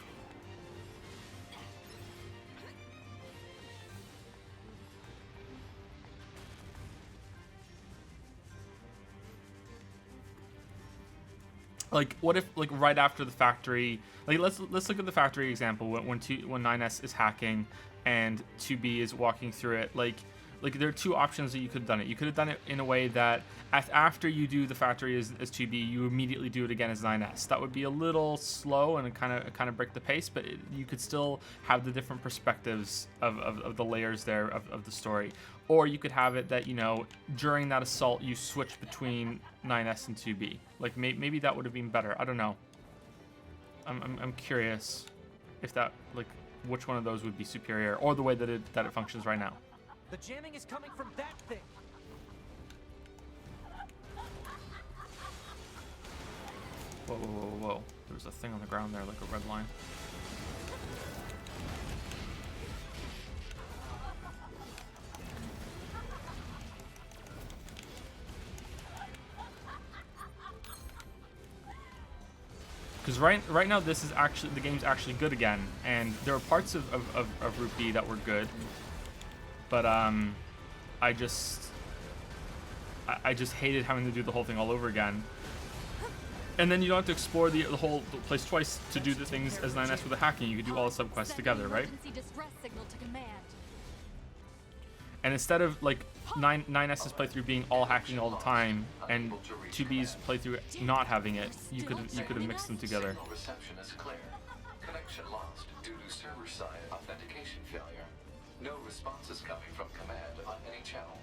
Like, what if, like, right after the factory, like, let's look at the factory example when 9S is hacking and 2B is walking through it. Like there are two options that you could have done it. You could have done it in a way that after you do the factory as 2B, you immediately do it again as 9S. That would be a little slow and kind of break the pace, but you could still have the different perspectives of the layers there of the story. Or you could have it that, you know, during that assault, you switch between 9S and 2B. Like, maybe that would have been better. I don't know. I'm curious if that, like, which one of those would be superior, or the way that it functions right now. The jamming is coming from that thing. Whoa, whoa, whoa, whoa. There's a thing on the ground there, like a red line. Because right now this is actually, the game's actually good again, and there are parts of Route B that were good, but I just hated having to do the whole thing all over again. And then you don't have to explore the whole place twice to do the things as 9S with the hacking. You could do all the subquests together, right? And instead of like 9S's playthrough being all hacking all the time and 2B's playthrough not having it, you could have mixed them together. Signal reception is clear. Connection lost due to server-side authentication failure. No responses coming from command on any channel.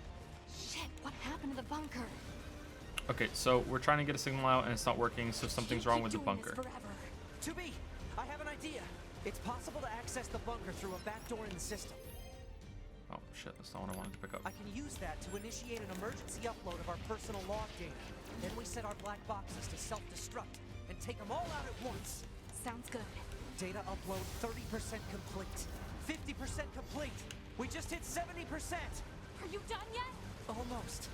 Shit, what happened to the bunker? Okay, so we're trying to get a signal out and it's not working, so something's wrong with the bunker. 2B, I have an idea. It's possible to access the bunker through a back door in the system. Oh shit, that's not what I wanted to pick up. I can use that to initiate an emergency upload of our personal log data. Then we set our black boxes to self-destruct and take them all out at once. Sounds good. Data upload 30% complete. 50% complete. We just hit 70%. Are you done yet? Almost.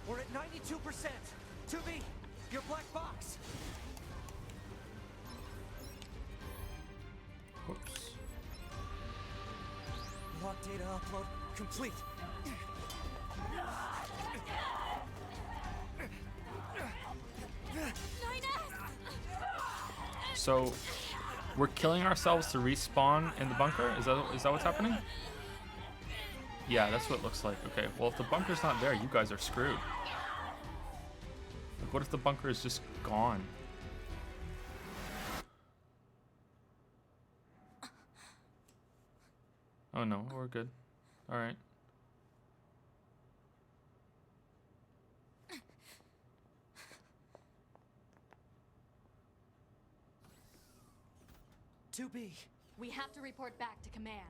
We're at 92%. 2B, your black box. Whoops. Log data upload complete. So we're killing ourselves to respawn in the bunker? Is that what's happening? Yeah, that's what it looks like. Okay, well, if the bunker's not there, you guys are screwed. Like, what if the bunker is just gone? Oh no, we're good. All right. We have to report back to command.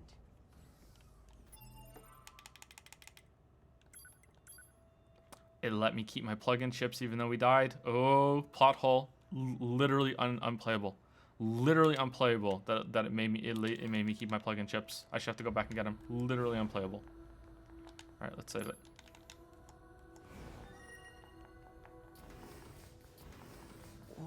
It let me keep my plug-in chips even though we died. Oh, plot hole. Literally unplayable. Literally unplayable. That it made me keep my plug-in chips. I should have to go back and get them. Literally unplayable. All right, let's save it. Whoa.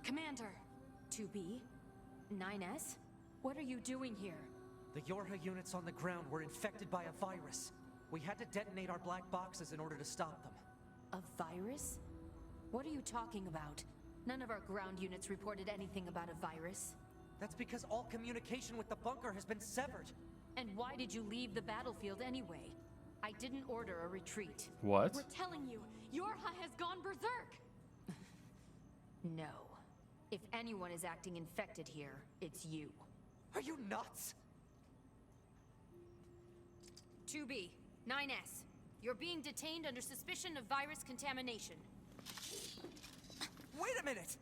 Commander! 2B? 9S? What are you doing here? The Yorha units on the ground were infected by a virus. We had to detonate our black boxes in order to stop them. A virus? What are you talking about? None of our ground units reported anything about a virus. That's because all communication with the bunker has been severed. And why did you leave the battlefield anyway? I didn't order a retreat. What? We're telling you, Yorha has gone berserk! No. If anyone is acting infected here, it's you. Are you nuts? 2B, 9S. You're being detained under suspicion of virus contamination. Wait a minute!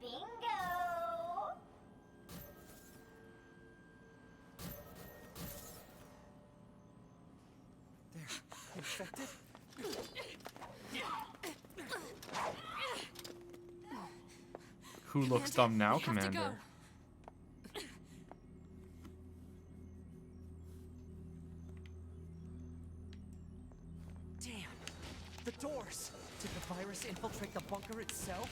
Bingo! They're infected? Who looks dumb now, Commander? Damn! The doors! Did the virus infiltrate the bunker itself?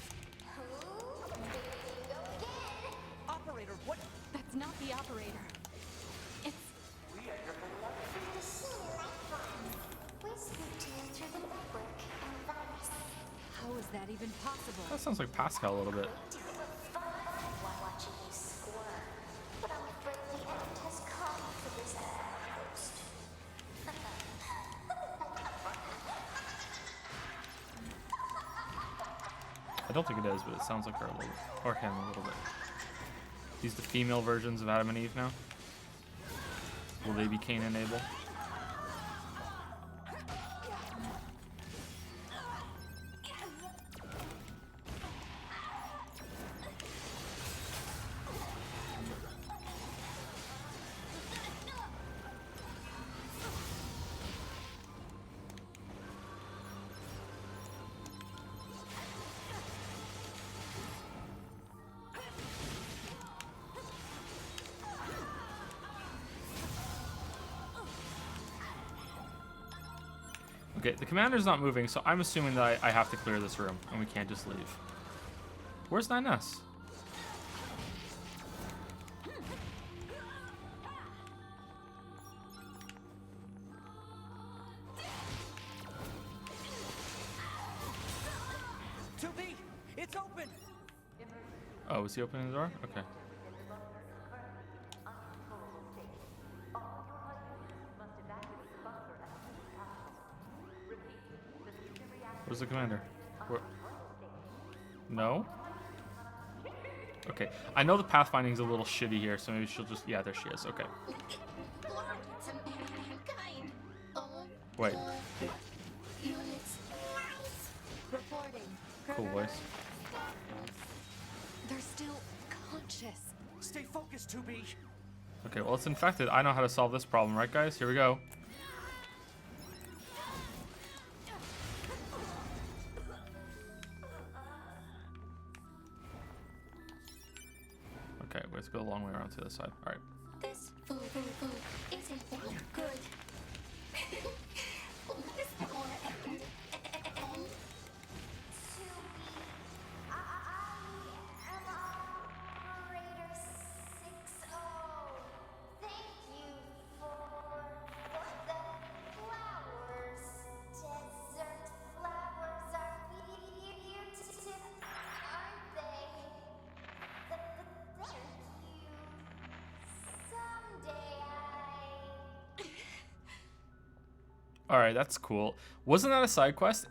Operator, what? That's not the operator. It's... How is that even possible? That sounds like Pascal a little bit. I don't think it is, but it sounds like her a little, or him a little bit. These the female versions of Adam and Eve now. Will they be Cain and Abel? Okay, the commander's not moving, so I'm assuming that I have to clear this room, and we can't just leave. Where's 9S? It's open! Oh, is he opening the door? Okay. Where's the commander? Where? No? Okay. I know the pathfinding's a little shitty here, so maybe she'll just... Yeah, there she is. Okay. Wait. Cool voice. They're still conscious. Stay focused, 2B. Okay, well, it's infected. I know how to solve this problem, right, guys? Here we go. Okay, we have to go a long way around to the side. All right. This food isn't that good. All right, that's cool. Wasn't that a side quest?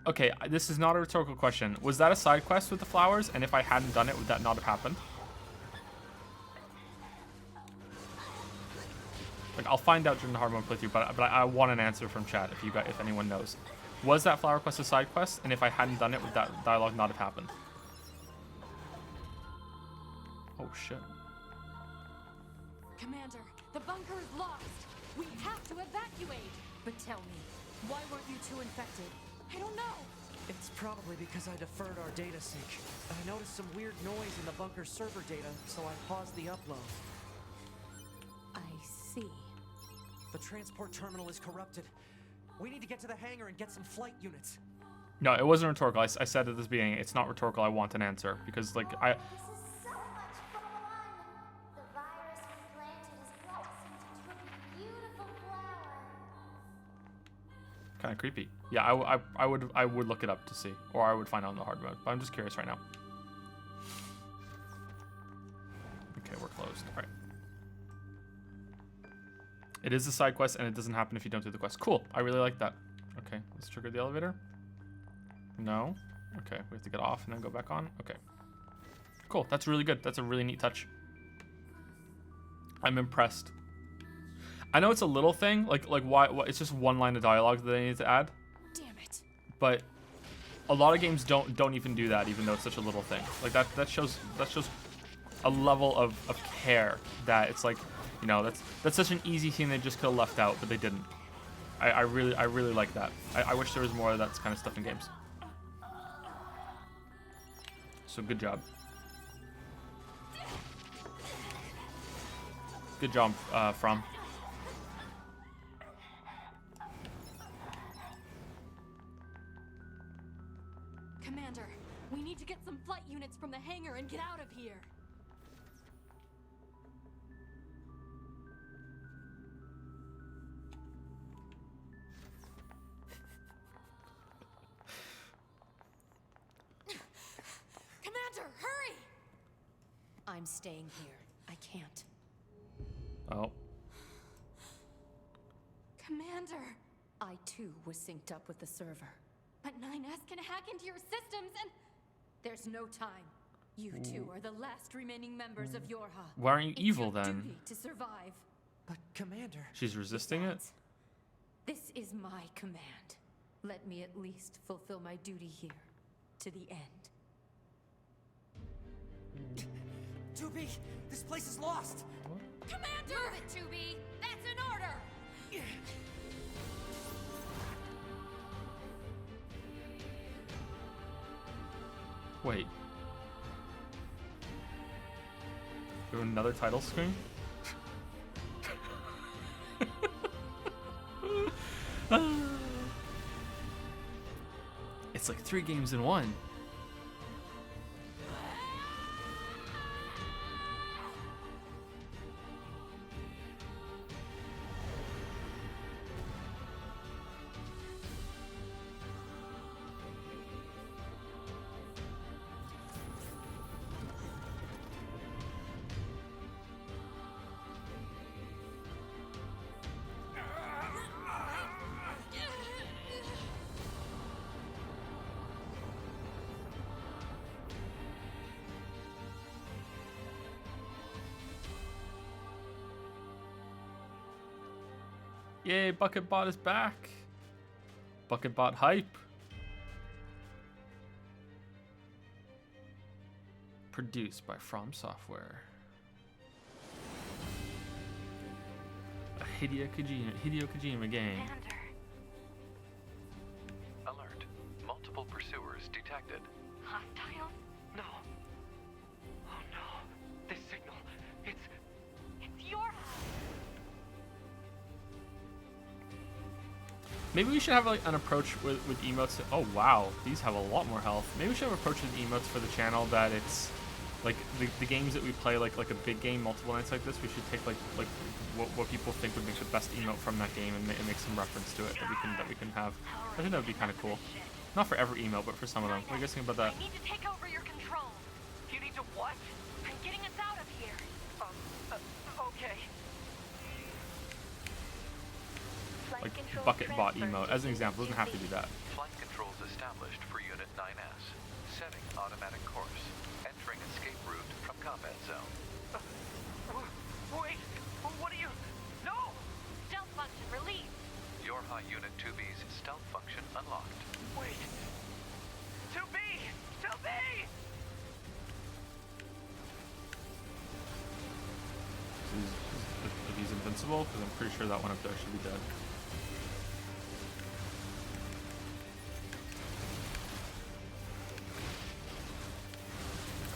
Okay, this is not a rhetorical question. Was that a side quest with the flowers? And if I hadn't done it, would that not have happened? Like, Like, I'll find out during the hard mode playthrough, but I want an answer from chat if anyone knows. Was that flower quest a side quest? And if I hadn't done it, would that dialogue not have happened? Oh shit. Commander, the bunker is lost. We have to evacuate. But tell me, why weren't you two infected? I don't know. It's probably because I deferred our data sync. I noticed some weird noise in the bunker server data, so I paused the upload. I see. The transport terminal is corrupted. We need to get to the hangar and get some flight units. No, it wasn't rhetorical. I said at this beginning, it's not rhetorical. I want an answer because, like, This is so much fun! The virus we planted is blossomed into a beautiful flower. kind of creepy. Yeah, I would look it up to see, or I would find out in the hard mode. But I'm just curious right now. Okay, we're closed. All right. It is a side quest, and it doesn't happen if you don't do the quest. Cool. I really like that. Okay, let's trigger the elevator. No. Okay, we have to get off and then go back on. Okay. Cool. That's really good. That's a really neat touch. I'm impressed. I know it's a little thing, like why it's just one line of dialogue that they need to add. Damn it. But a lot of games don't even do that, even though it's such a little thing. Like that shows a level of care that it's like, you know, that's such an easy thing they just could have left out, but they didn't. I really like that. I wish there was more of that kind of stuff in games. So good job. Good job, From. Commander, we need to get some flight units from the hangar and get out of here. Commander, hurry! I'm staying here. I can't. Oh. Commander! I too was synced up with the server. But 9S can hack into your systems and... There's no time. You two are the last remaining members of Yorha. Why aren't you It's evil your then? duty to survive. But Commander... She's resisting it? This is my command. Let me at least fulfill my duty here. To the end. 2B! This place is lost! Commander! Move it, 2B! That's an order! Wait. Do another title screen? It's like 3 games in 1. Yay, BucketBot is back. BucketBot hype. Produced by From Software. A Hideo Kojima game. Alert. Multiple pursuers detected. Hostiles? No. Oh no. This signal. It's Yorha! Maybe we should have like an approach with emotes. Oh wow, these have a lot more health. Maybe we should have an approach with emotes for the channel that it's like the games that we play like a big game multiple nights like this. We should take like what people think would make the best emote from that game and make some reference to it that we can have. I think that would be kind of cool. Not for every emote, but for some of them. What do you guys think about that? I need to take over your control. You need to what? I'm getting us out of here. Okay. Like BucketBot emote, as an example, doesn't have to do that. Flight controls established for Unit 9S. Setting automatic course. Entering escape route from combat zone. Wait! What are you... No! Yorha Unit 2B's stealth function unlocked. Wait! 2B! 2B! If he's invincible, because I'm pretty sure that one up there should be dead.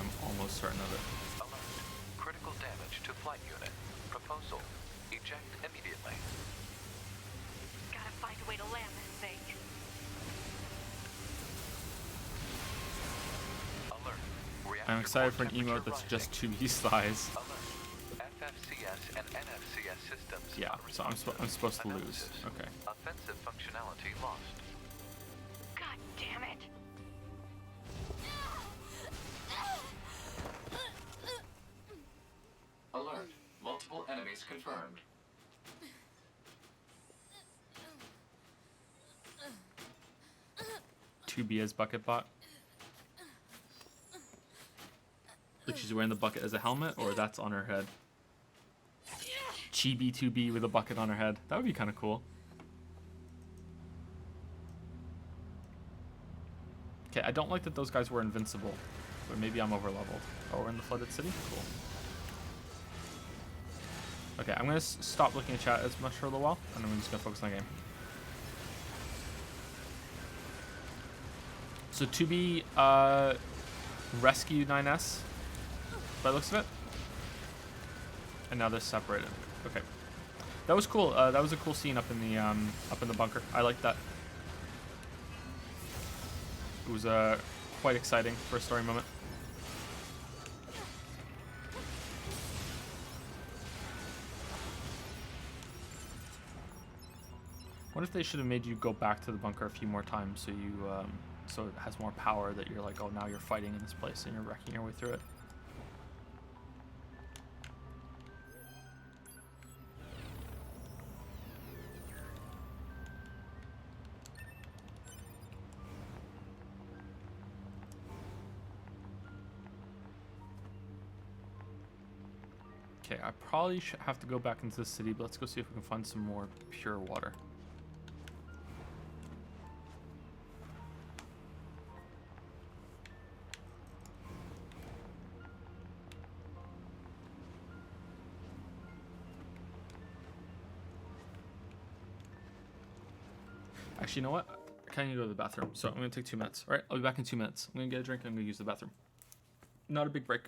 I'm almost certain of it. Alert. Critical damage to flight unit. Proposal. Eject immediately. Gotta find a way to land this thing. Alert. I'm excited for an emote that's just 2B size. FFCS and NFCS systems. Yeah, so I'm supposed to lose. Okay. Offensive functionality lost. God damn it! Alert. Multiple enemies confirmed. Two B as bucket bot. Like she's wearing the bucket as a helmet, or that's on her head. Chibi 2B with a bucket on her head. That would be kind of cool. Okay, I don't like that those guys were invincible, but maybe I'm over leveled. Oh, we're in the flooded city? Cool. Okay, I'm gonna stop looking at chat as much for a little while, and I'm just gonna focus on the game. So 2B rescued 9S by the looks of it, and now they're separated. Okay, that was cool. That was a cool scene up in the bunker. I liked that. It was quite exciting for a story moment. What if they should have made you go back to the bunker a few more times so you so it has more power, that you're like, oh, now you're fighting in this place and you're wrecking your way through it. Okay, I probably should have to go back into the city, but let's go see if we can find some more pure water. Actually, you know what? I kind of need to go to the bathroom, so I'm going to take 2 minutes. All right, I'll be back in 2 minutes. I'm going to get a drink and I'm going to use the bathroom. Not a big break.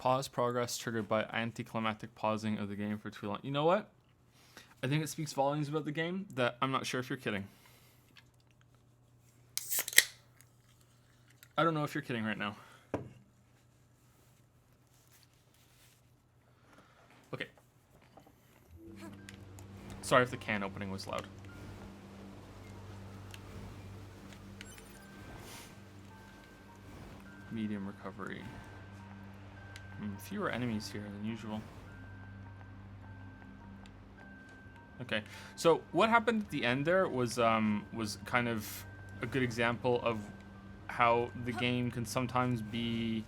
Pause progress triggered by anticlimactic pausing of the game for too long. You know what? I think it speaks volumes about the game that I'm not sure if you're kidding. I don't know if you're kidding right now. Okay. Sorry if the can opening was loud. Medium recovery. Fewer enemies here than usual. Okay, so what happened at the end there was kind of a good example of how the game can sometimes be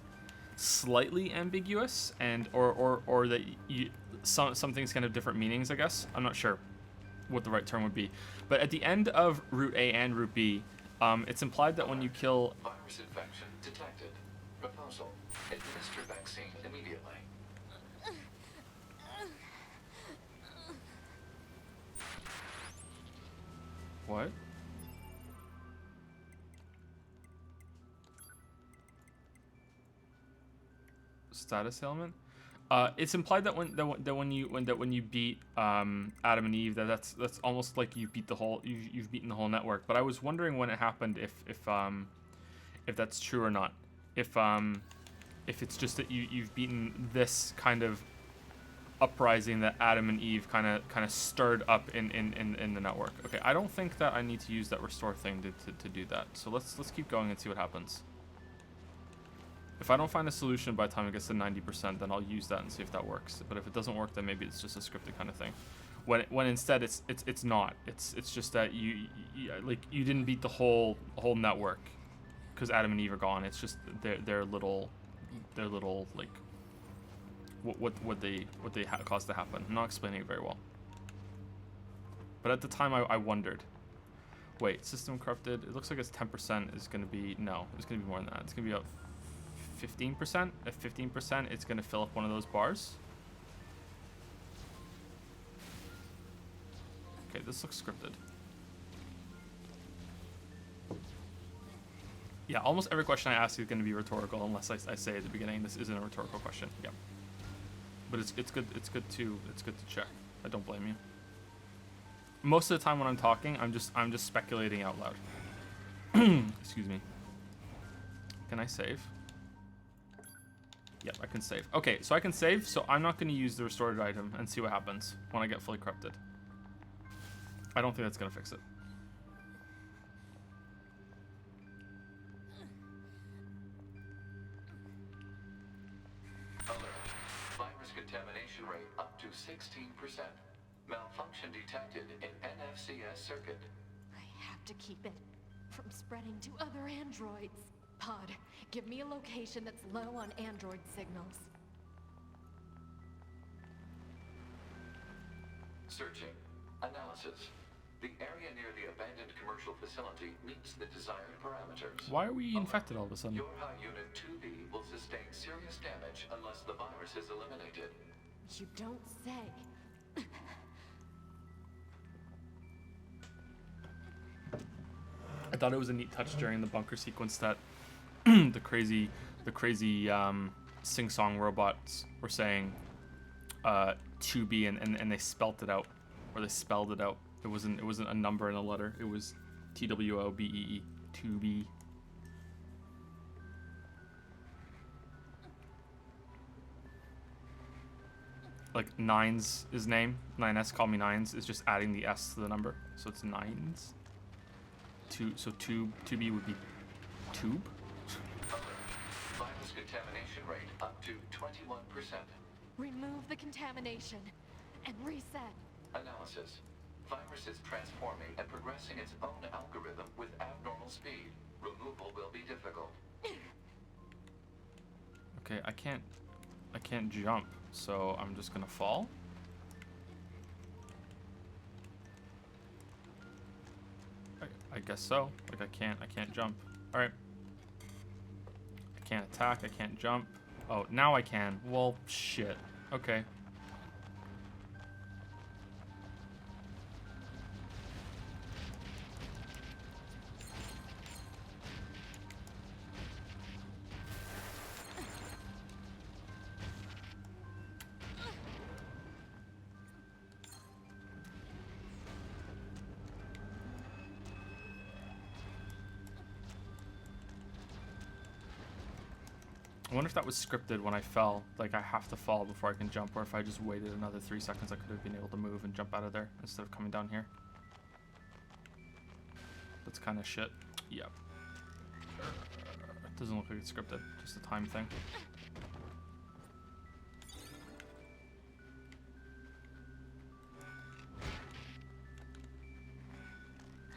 slightly ambiguous, and or that some things can have different meanings. I guess I'm not sure what the right term would be, but at the end of Route A and Route B, it's implied that when you kill Virus infection detected. Proposal. Administer vaccine immediately. what? Status ailment. It's implied that when you beat Adam and Eve, that's almost like you beat the whole you've beaten the whole network. But I was wondering when it happened if that's true or not. If it's just that you've beaten this kind of uprising that Adam and Eve kind of stirred up in the network. Okay, I don't think that I need to use that restore thing to do that. So let's keep going and see what happens. If I don't find a solution by the time it gets to 90%, then I'll use that and see if that works. But if it doesn't work, then maybe it's just a scripted kind of thing. When instead it's not. It's just that you didn't beat the whole network because Adam and Eve are gone. It's just their little like what they caused to happen. I'm not explaining it very well. But at the time I wondered. Wait, system corrupted. It looks like it's 10% is going to be no. It's going to be more than that. It's going to be about 15%. At 15%, it's going to fill up one of those bars. Okay, this looks scripted. Yeah, almost every question I ask is going to be rhetorical, unless I say at the beginning this isn't a rhetorical question. Yeah, but it's good. It's good to check. I don't blame you. Most of the time when I'm talking, I'm just speculating out loud. Excuse me. Can I save? Yep, I can save. Okay, so I can save, so I'm not going to use the restored item and see what happens when I get fully corrupted. I don't think that's going to fix it. Alert. Virus contamination rate up to 16%. Malfunction detected in NFCS circuit. I have to keep it from spreading to other androids. Pod, give me a location that's low on android signals. Searching. Analysis. The area near the abandoned commercial facility meets the desired parameters. Why are we infected all of a sudden? Your high unit 2B will sustain serious damage unless the virus is eliminated. You don't say. I thought it was a neat touch during the bunker sequence that the crazy sing-song robots were saying 2B and they spelt it out, or they spelled it out. It wasn't a number and a letter. It was TWOBEE, 2B. Like Nines is name. 9S, call me Nines, is just adding the S to the number, so it's Nines. So 2B would be tube. Virus contamination rate up to 21%. Remove the contamination and reset. Analysis. Virus is transforming and progressing its own algorithm with abnormal speed. Removal will be difficult. Okay, I can't jump, so I'm just gonna fall. I guess so. Like I can't jump. All right. I can't attack. I can't jump. Oh, now I can. Well, shit. Okay. I wonder if that was scripted when I fell. Like, I have to fall before I can jump, or if I just waited another 3 seconds, I could have been able to move and jump out of there instead of coming down here. That's kind of shit. Yep. Doesn't look like it's scripted. Just a time thing.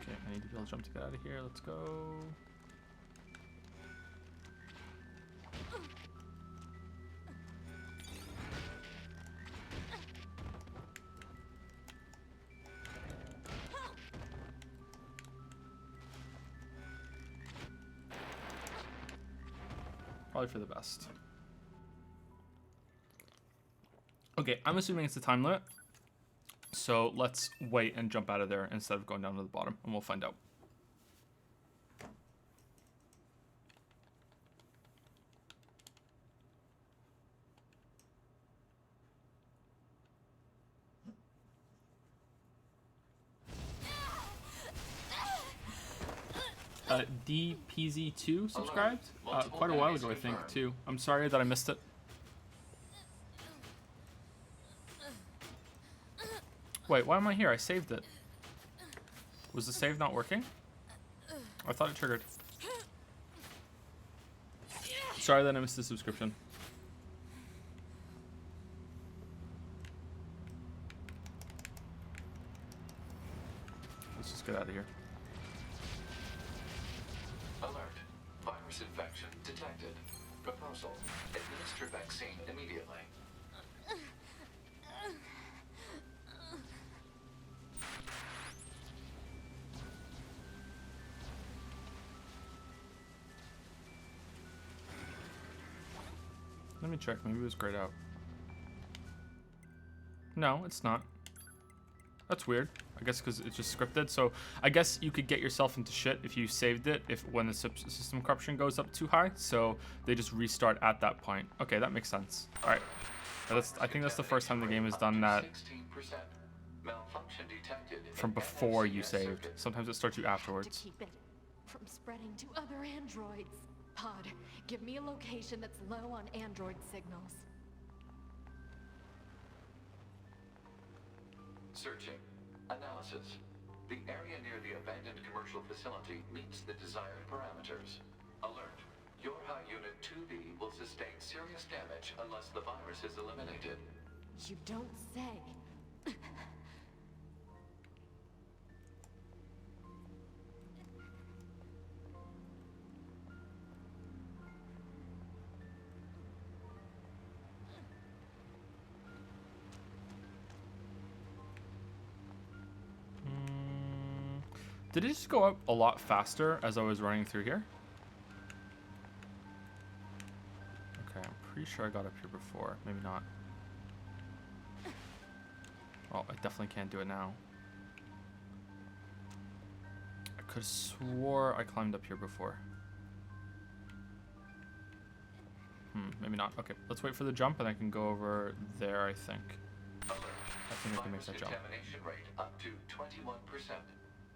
Okay, I need to be able to jump to get out of here. Let's go. Probably for the best. Okay, I'm assuming it's the time limit. So let's wait and jump out of there instead of going down to the bottom, and we'll find out. DPZ2 subscribed quite a while ago, I think, too. I'm sorry that I missed it. Wait, why am I here? I saved it. Was the save not working? I thought it triggered. Sorry that I missed the subscription. Let's just get out of here. Alert. Virus infection detected. Proposal. Administer vaccine immediately. Let me check. Maybe it was grayed out. No, it's not. That's weird. I guess because it's just scripted. So I guess you could get yourself into shit if you saved it when the system corruption goes up too high. So they just restart at that point. Okay, that makes sense. All right. I think that's the first time the game has done that from before you saved. Sometimes it starts you afterwards. To keep it from spreading to other androids. Pod, give me a location that's low on android signals. Searching. Analysis. The area near the abandoned commercial facility meets the desired parameters. Alert. Yorha Unit 2B will sustain serious damage unless the virus is eliminated. You don't say. Did it just go up a lot faster as I was running through here? Okay, I'm pretty sure I got up here before. Maybe not. Oh, I definitely can't do it now. I could have swore I climbed up here before. Maybe not. Okay, let's wait for the jump and I can go over there, I think. I think I can make that jump. Contamination rate up to 21%.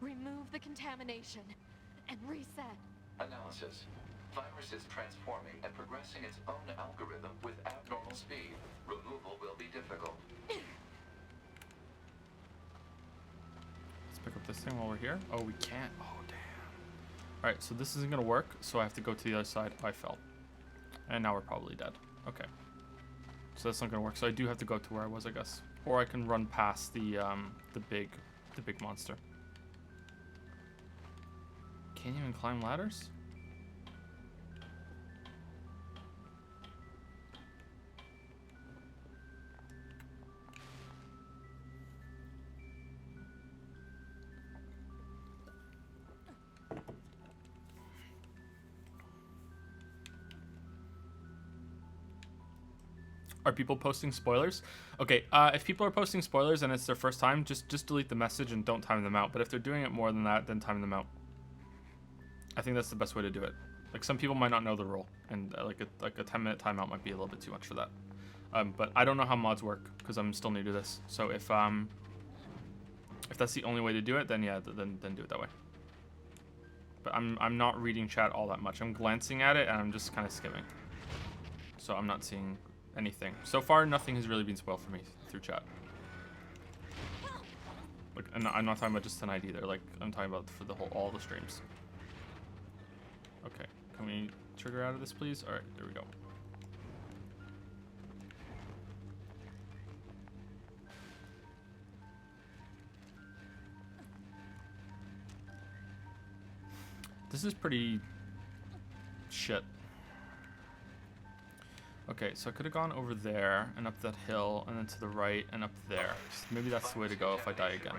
Remove the contamination and reset. Analysis. Virus is transforming and progressing its own algorithm with abnormal speed. Removal will be difficult. Let's pick up this thing while we're here. Oh, we can't. Oh, damn. Alright, so this isn't going to work, so I have to go to the other side. I fell. And now we're probably dead. Okay. So that's not going to work. So I do have to go to where I was, I guess. Or I can run past the big monster. Can't even climb ladders? Are people posting spoilers? Okay, if people are posting spoilers and it's their first time, just delete the message and don't time them out. But if they're doing it more than that, then time them out. I think that's the best way to do it. Like, some people might not know the rule, and like a 10-minute timeout might be a little bit too much for that. But I don't know how mods work because I'm still new to this. So if that's the only way to do it, then yeah, then do it that way. But I'm not reading chat all that much. I'm glancing at it and I'm just kind of skimming. so I'm not seeing anything. So far, nothing has really been spoiled for me through chat. Like, and I'm not talking about just tonight either. Like, I'm talking about for the whole, all the streams. Okay, can we trigger out of this, please? All right, there we go. This is pretty shit. Okay, so I could have gone over there and up that hill and then to the right and up there. So maybe that's the way to go if I die again.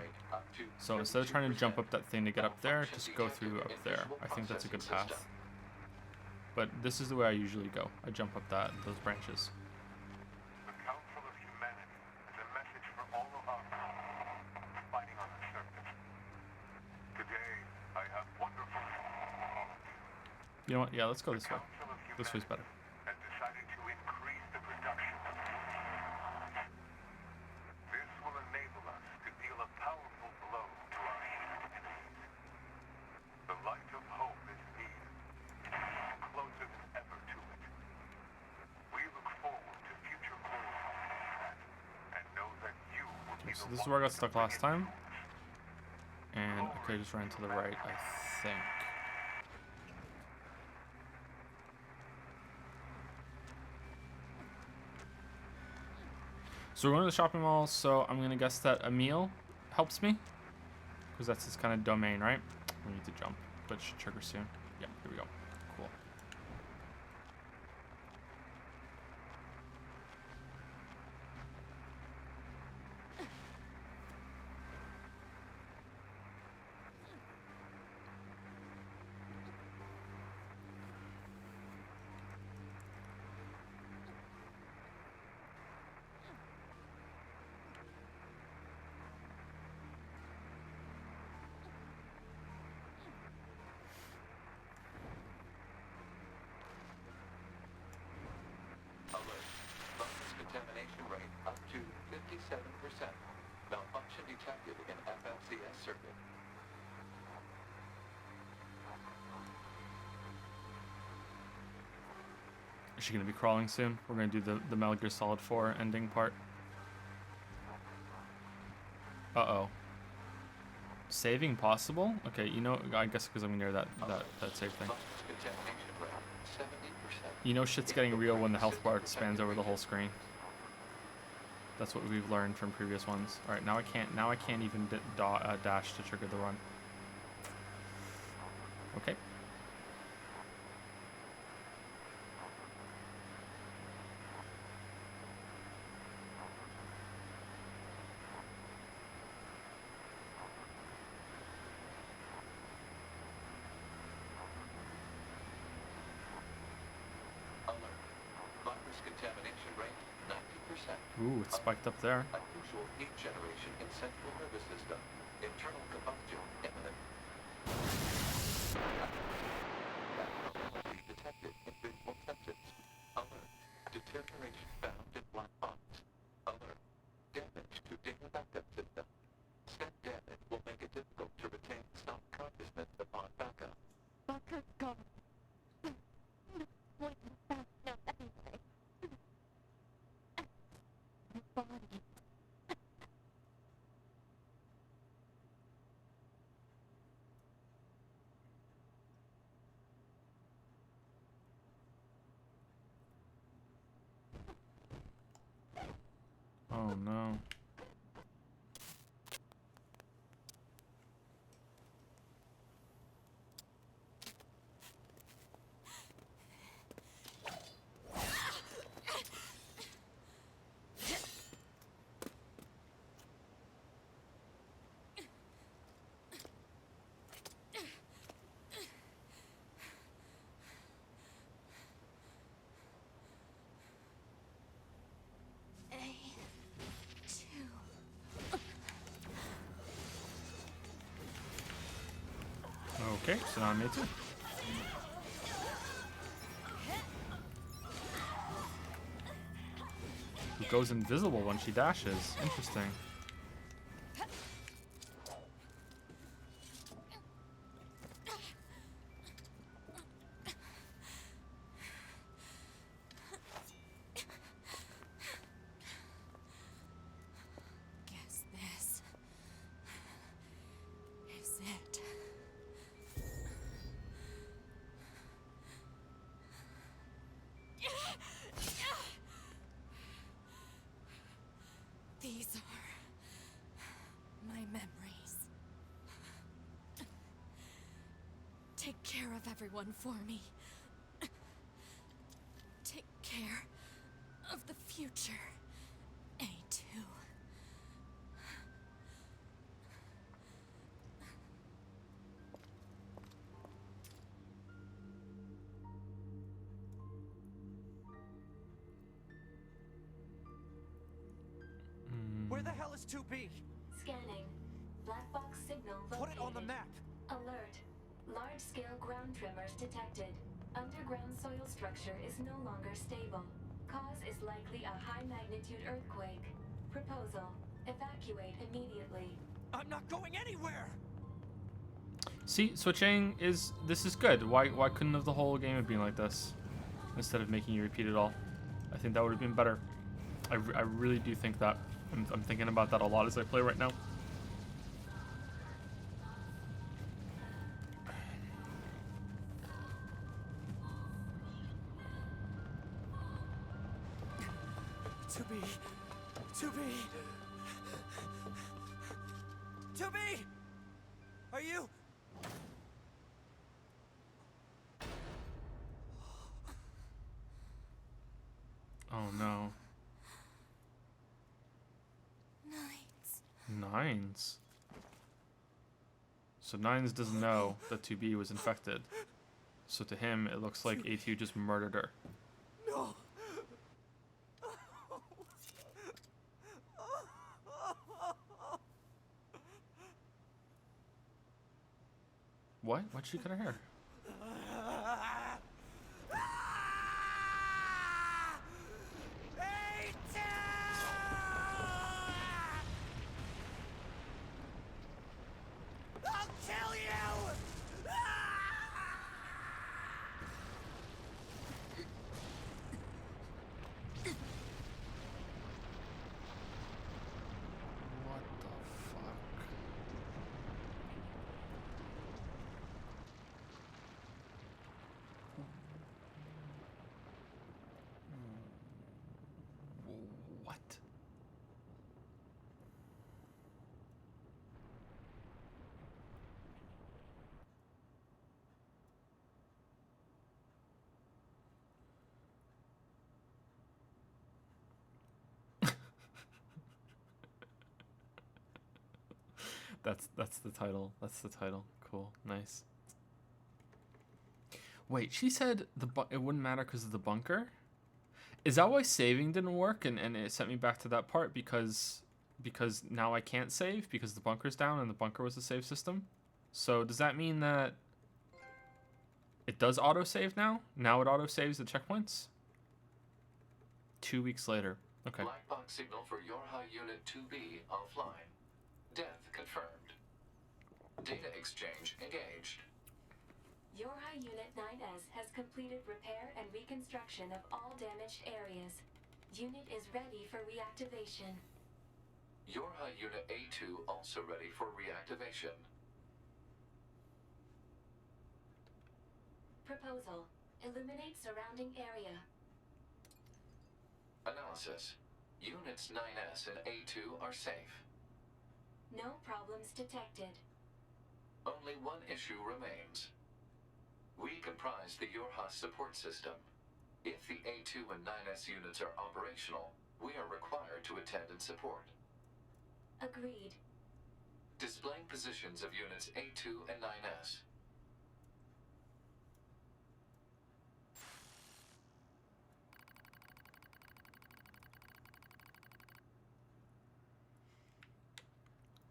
So instead of trying to jump up that thing to get up there, just go through up there. I think that's a good path. But this is the way I usually go. I jump up those branches. The Council of Humanity is a message for all of us fighting on the surface. Today, I have wonderful. You know what? Yeah, let's go this way. This way's better. Has decided to increase the production of food. This will enable us to deal a powerful blow to our enemies. The light of hope is near, closer than ever to it. We look forward to future glory and know that you will be So the this is one where I got to stuck bring last it time. to us. And okay, just ran to the right, I think. So we're going to the shopping mall, so I'm going to guess that a meal helps me. Because that's his kind of domain, right? We need to jump, but it should trigger soon. Yeah, here we go. Cool. Alert. Fungus contamination rate up to 57%. Malfunction detected in FFCS circuit. Is she going to be crawling soon? We're going to do the Metal Gear Solid 4 ending part. Uh-oh. Saving possible? Okay, you know, I guess because I'm near that save thing. Contamination rate 70%. You know shit's getting real when the health bar expands over the whole screen. That's what we've learned from previous ones. All right, now I can't even dash to trigger the run. Okay. Alert. Virus contamination rate 90%. Ooh, it's spiked up there. Unusual heat generation in central nervous system. Internal combustion imminent. Abnormality detected in visual senses. Alert. Deterioration found in black box. Alert. Damage to data backup system. Step damage will make it difficult to retain self consciousness upon backup. Oh no. Okay, so now I'm A2. It goes invisible when she dashes. Interesting. Take care of everyone for me. Take care of the future, A2. Where the hell is 2B? Scanning. Black box signal located. Put it on the map. Alert. Large-scale ground tremors detected. Underground soil structure is no longer stable. Cause is likely a high-magnitude earthquake. Proposal. Evacuate immediately. I'm not going anywhere! See, switching this is good. Why couldn't have the whole game have been like this instead of making you repeat it all? I think that would have been better. I really do think that. I'm thinking about that a lot as I play right now. To be. Are you? Oh no. Nines. So Nines doesn't know that 2B was infected. So to him, it looks like A2 just murdered her. No. What? Why'd she cut her hair? I'll kill you! What the fuck? What? That's the title. That's the title. Cool. Nice. Wait, she said it wouldn't matter because of the bunker? Is that why saving didn't work and it sent me back to that part because now I can't save because the bunker's down and the bunker was the save system? So does that mean that it does autosave now? Now it autosaves the checkpoints? 2 weeks later. Okay. Black box signal for Yorha Unit 2B offline. Death confirmed. Data exchange engaged. Yorha Unit 9S has completed repair and reconstruction of all damaged areas. Unit is ready for reactivation. Yorha Unit A2 also ready for reactivation. Proposal. Illuminate surrounding area. Analysis. Units 9S and A2 are safe. No problems detected. Only one issue remains. We comprise the Yorha support system. If the A2 and 9S units are operational, we are required to attend and support. Agreed. Displaying positions of units A2 and 9S.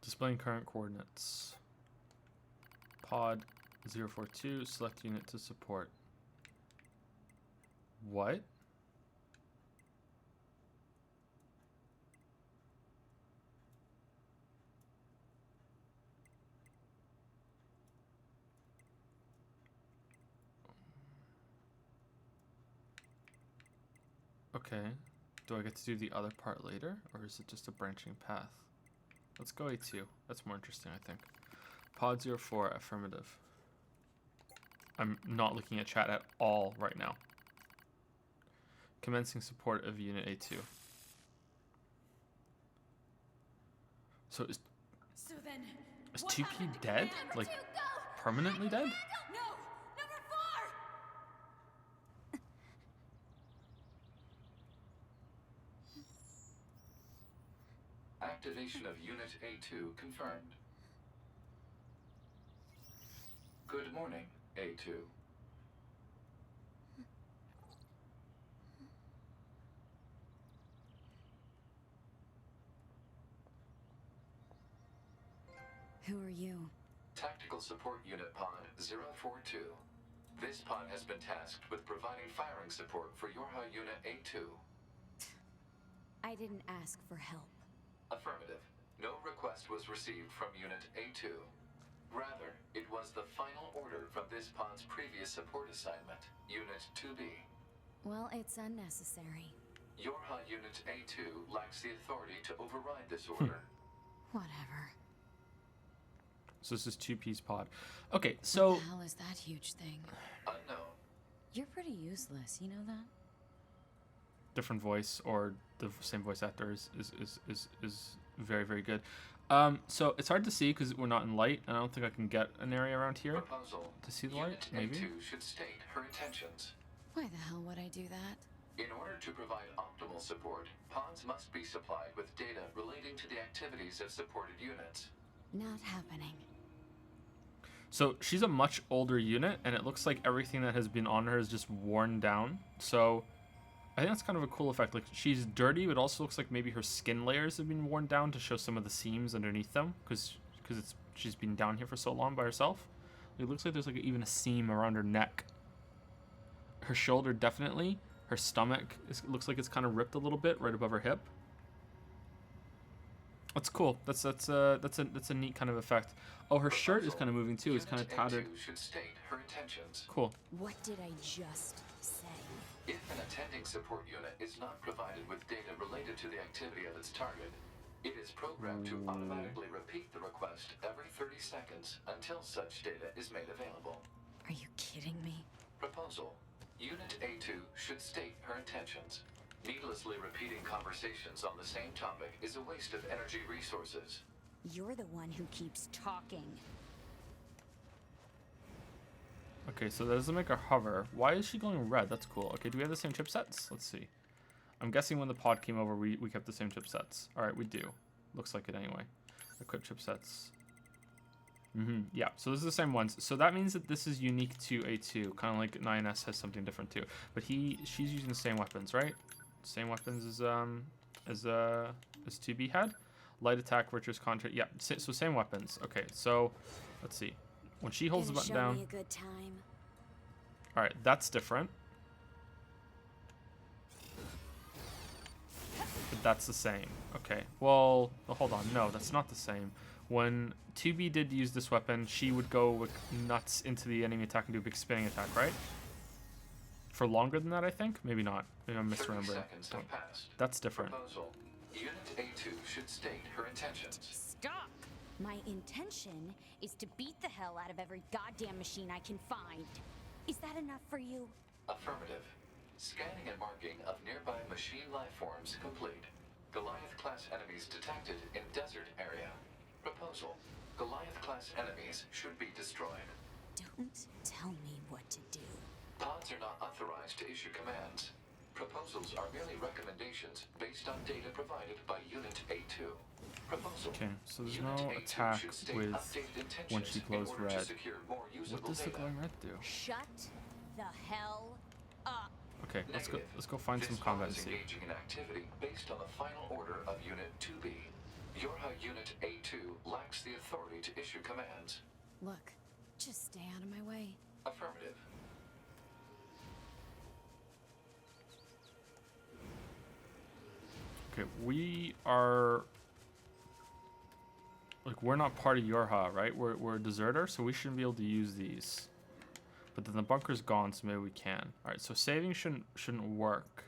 Displaying current coordinates. Pod 042, select unit to support. What? Okay. Do I get to do the other part later, or is it just a branching path? Let's go A2. That's more interesting, I think. Pod 04, affirmative. I'm not looking at chat at all right now. Commencing support of Unit A2. So is 2P dead? Like, permanently dead? No! Activation of Unit A2 confirmed. Good morning, A2. Who are you? Tactical Support Unit Pod 042. This pod has been tasked with providing firing support for Yorha Unit A2. I didn't ask for help. Affirmative. No request was received from Unit A2. Rather, it was the final order from this pod's previous support assignment, Unit 2B. Well, it's unnecessary. Yorha Unit A2 lacks the authority to override this order. Whatever. So this is 2P's pod. Okay, so What the hell is that huge thing? Unknown. You're pretty useless, you know that? different voice or the same voice actor is very, very good. So it's hard to see because we're not in light, and I don't think I can get an area around here Proposal. to see the light. Maybe. Unit A2 should state her intentions. Why the hell would I do that? In order to provide optimal support, pods must be supplied with data relating to the activities of supported units. Not happening. So she's a much older unit, and it looks like everything that has been on her is just worn down. So I think that's kind of a cool effect. Like, she's dirty, but also looks like maybe her skin layers have been worn down to show some of the seams underneath them, because she's been down here for so long by herself. It looks like there's like even a seam around her neck. Her shoulder definitely. Her stomach looks like it's kind of ripped a little bit right above her hip. That's cool. That's a neat kind of effect. Oh, her shirt is kind of moving too. It's kind of tattered. Unit A2 should state her intentions. Cool. What did I just say? If an attending support unit is not provided with data related to the activity of its target, it is programmed to automatically repeat the request every 30 seconds until such data is made available. Are you kidding me? Proposal. Unit A2 should state her intentions. Needlessly repeating conversations on the same topic is a waste of energy resources. You're the one who keeps talking. Okay, so that doesn't make her hover. Why is she glowing red? That's cool. Okay, do we have the same chipsets? Let's see. I'm guessing when the pod came over, we kept the same chipsets. All right, we do. Looks like it anyway. Equip chipsets. Yeah, so this is the same ones. So that means that this is unique to A2, kind of like 9S has something different too. But she's using the same weapons, right? Same weapons as 2B had. Light attack, virtuous contract. Yeah, so same weapons. Okay, so let's see. When she holds the button down. Show me a good time. All right, that's different. But that's the same. Okay. Well, hold on. No, that's not the same. When 2B did use this weapon, she would go with nuts into the enemy attack and do a big spinning attack, right? For longer than that, I think? Maybe not. Maybe I'm 30 misremembering. seconds have passed. That's different. Proposal. Unit A2 should state her intentions. Stop! My intention is to beat the hell out of every goddamn machine I can find. Is that enough for you? Affirmative. Scanning and marking of nearby machine life forms complete. Goliath-class enemies detected in desert area. Proposal. Goliath-class enemies should be destroyed. Don't tell me what to do. Pods are not authorized to issue commands. Proposals are merely recommendations based on data provided by Unit A2. Proposal. Okay, so there's Unit no A2 attack should state with updated intentions when she glows in order red. to secure more What usable does the data. glowing red do? Shut the hell up. Okay, let's go find some This combat and pod is see. engaging in activity based on the final order of Unit 2B. Yorha Unit A2 lacks the authority to issue commands. Look, just stay out of my way. Affirmative. Okay, we are like, we're not part of Yorha, right? We're a deserter, so we shouldn't be able to use these. But then the bunker's gone, so maybe we can. All right, so saving shouldn't work,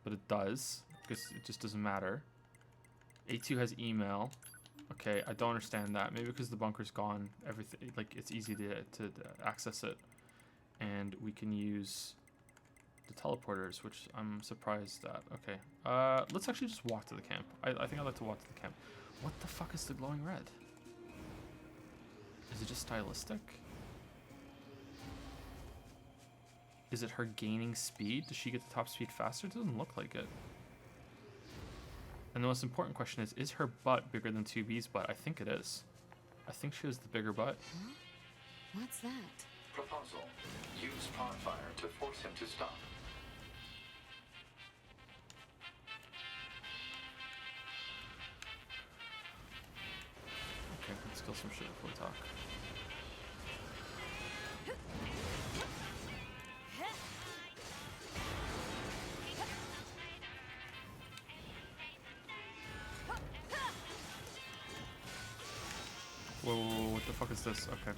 but it does because it just doesn't matter. A2 has email. Okay, I don't understand that. Maybe because the bunker's gone, everything, like, it's easy to access it, and we can use the teleporters, which I'm surprised at. Okay, let's actually just walk to the camp. I think I'd like to walk to the camp. What the fuck is the glowing red? Is it just stylistic? Is it her gaining speed? Does she get the top speed faster? It doesn't look like it. And the most important question is her butt bigger than 2B's butt? I think it is. I think she has the bigger butt. Huh? What's that? Proposal. Use pod fire to force him to stop. Okay, let's kill some shit before we talk. Whoa, what the fuck is this? Okay.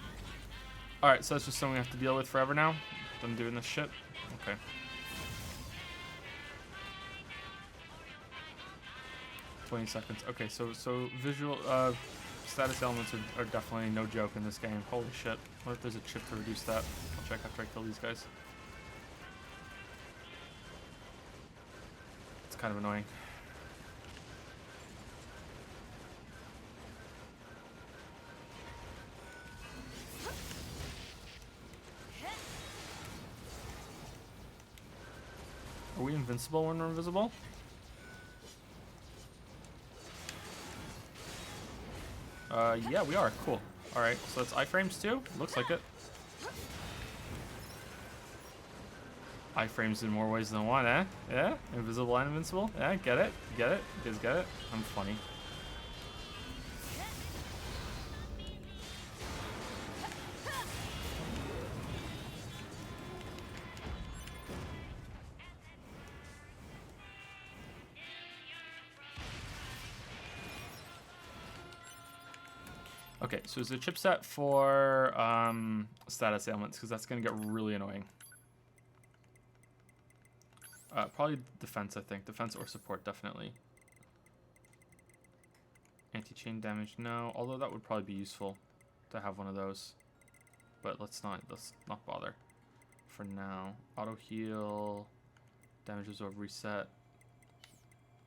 Alright, so that's just something we have to deal with forever now? Them doing this shit? Okay. $20. Okay, so visual status elements are definitely no joke in this game. Holy shit. What if there's a chip to reduce that? I'll check after I kill these guys. It's kind of annoying. Are we invincible when we're invisible? Yeah, we are. Cool. Alright, so that's iframes too? Looks like it. Iframes in more ways than one, eh? Yeah? Invisible and invincible? Yeah, get it? Get it? You guys get it? I'm funny. Okay, so is the chipset for status ailments, because that's going to get really annoying. Probably defense, I think. Defense or support, definitely. Anti-chain damage, no. Although that would probably be useful to have one of those. But let's not bother for now. Auto heal, damage absorb, reset.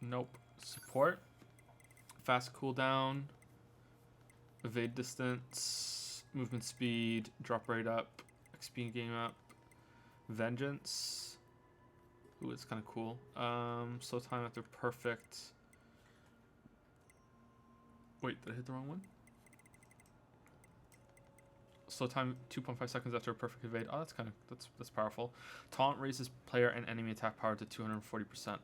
Nope. Support, fast cooldown. Evade distance, movement speed, drop rate up, XP game up, vengeance. Ooh, it's kind of cool. Slow time after perfect. Wait, did I hit the wrong one? Slow time 2.5 seconds after a perfect evade. Oh, that's powerful. Taunt raises player and enemy attack power to 240%.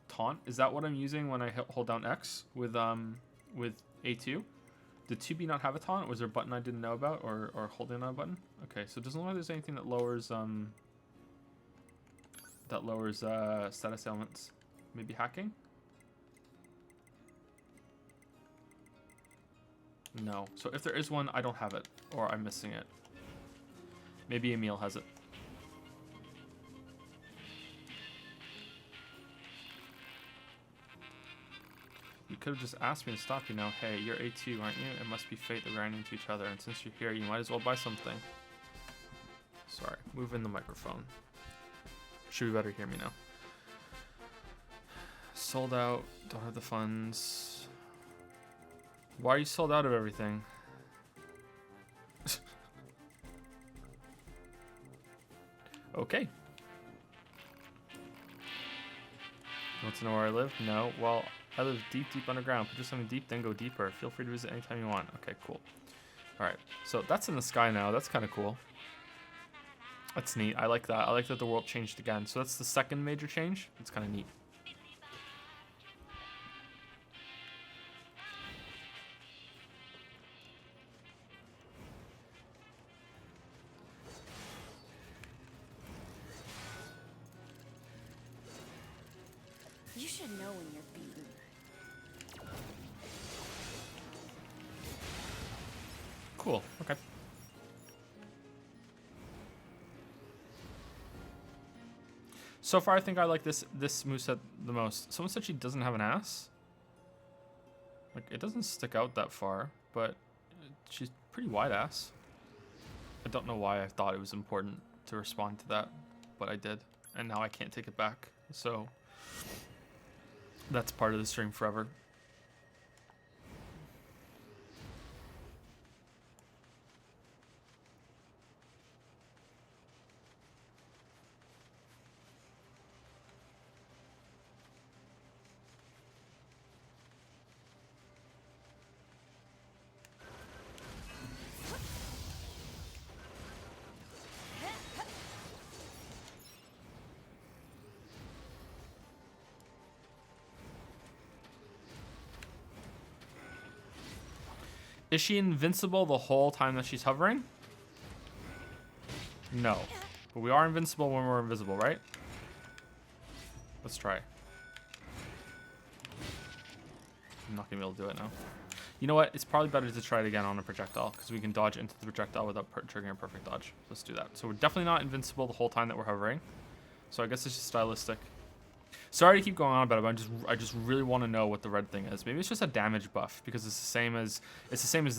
Taunt, is that what I'm using when I hold down X with A2? Did 2B not have a taunt? Was there a button I didn't know about, or holding on a button? Okay, so it doesn't look like there's anything that lowers status ailments. Maybe hacking? No. So if there is one, I don't have it, or I'm missing it. Maybe Emil has it. You could have just asked me to stop you now. Hey, you're A2, aren't you? It must be fate that we ran into each other, and since you're here, you might as well buy something. Sorry, move in the microphone. Should be better hear me now. Sold out, don't have the funds. Why are you sold out of everything? Okay. Want to know where I live? No. Well, I live deep underground. Put something deep, then go deeper. Feel free to visit anytime you want. Okay, cool. Alright, so that's in the sky now. That's kind of cool. That's neat. I like that. I like that the world changed again. So that's the second major change. It's kind of neat. You should know when you're beaten. Cool. Okay. So far, I think I like this moveset the most. Someone said she doesn't have an ass. Like, it doesn't stick out that far, but she's pretty wide ass. I don't know why I thought it was important to respond to that, but I did. And now I can't take it back. So that's part of the stream forever. Is she invincible the whole time that she's hovering? No. But we are invincible when we're invisible, right? Let's try. I'm not gonna be able to do it now. You know what? It's probably better to try it again on a projectile, because we can dodge into the projectile without triggering a perfect dodge. Let's do that. So we're definitely not invincible the whole time that we're hovering. So I guess it's just stylistic. Sorry to keep going on about it, but I just really want to know what the red thing is. Maybe it's just a damage buff, because it's the same as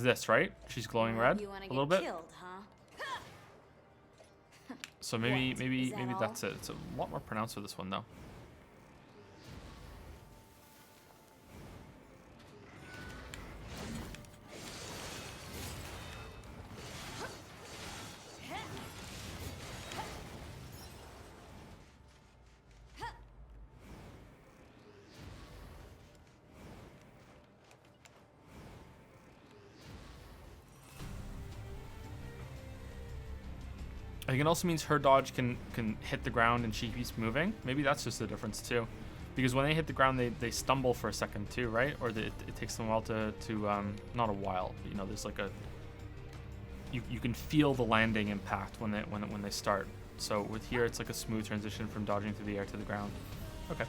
this, right? She's glowing red a little bit. Killed, huh? So maybe all? that's it. It's a lot more pronounced for this one though. I think it also means her dodge can hit the ground and she keeps moving. Maybe that's just the difference too. Because when they hit the ground, they stumble for a second too, right? Or it takes them a while to not a while, but, you know, there's like a... You can feel the landing impact when they start. So with here, it's like a smooth transition from dodging through the air to the ground. Okay.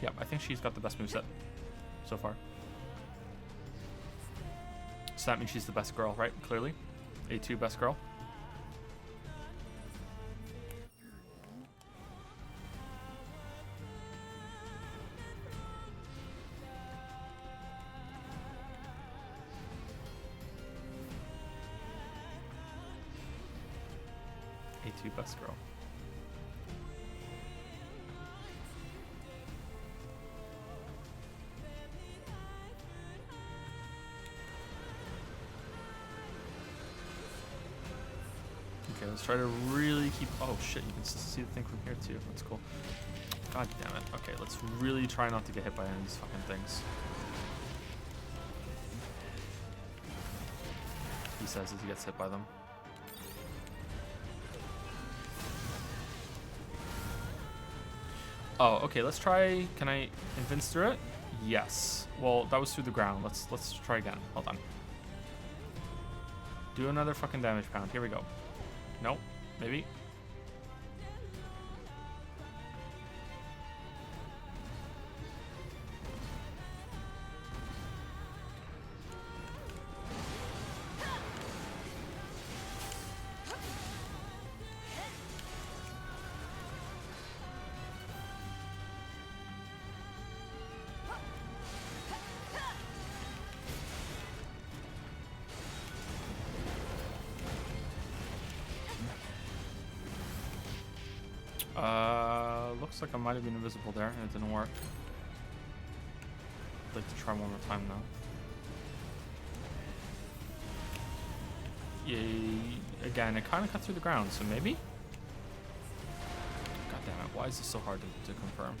Yeah, I think she's got the best moveset so far. So that means she's the best girl, right? Clearly. A2 best girl. A2 best girl. Okay, let's try to really keep... Oh shit, you can see the thing from here too. That's cool. God damn it. Okay, let's really try not to get hit by any of these fucking things. He says as he gets hit by them. Oh, okay, let's try... Can I invince through it? Yes. Well, that was through the ground. Let's try again. Hold on. Do another fucking damage pound. Here we go. Nope. Maybe. Looks like I might have been invisible there and it didn't work. I'd like to try one more time though. Yay. Again, it kind of cut through the ground, so maybe? God damn it, why is this so hard to confirm?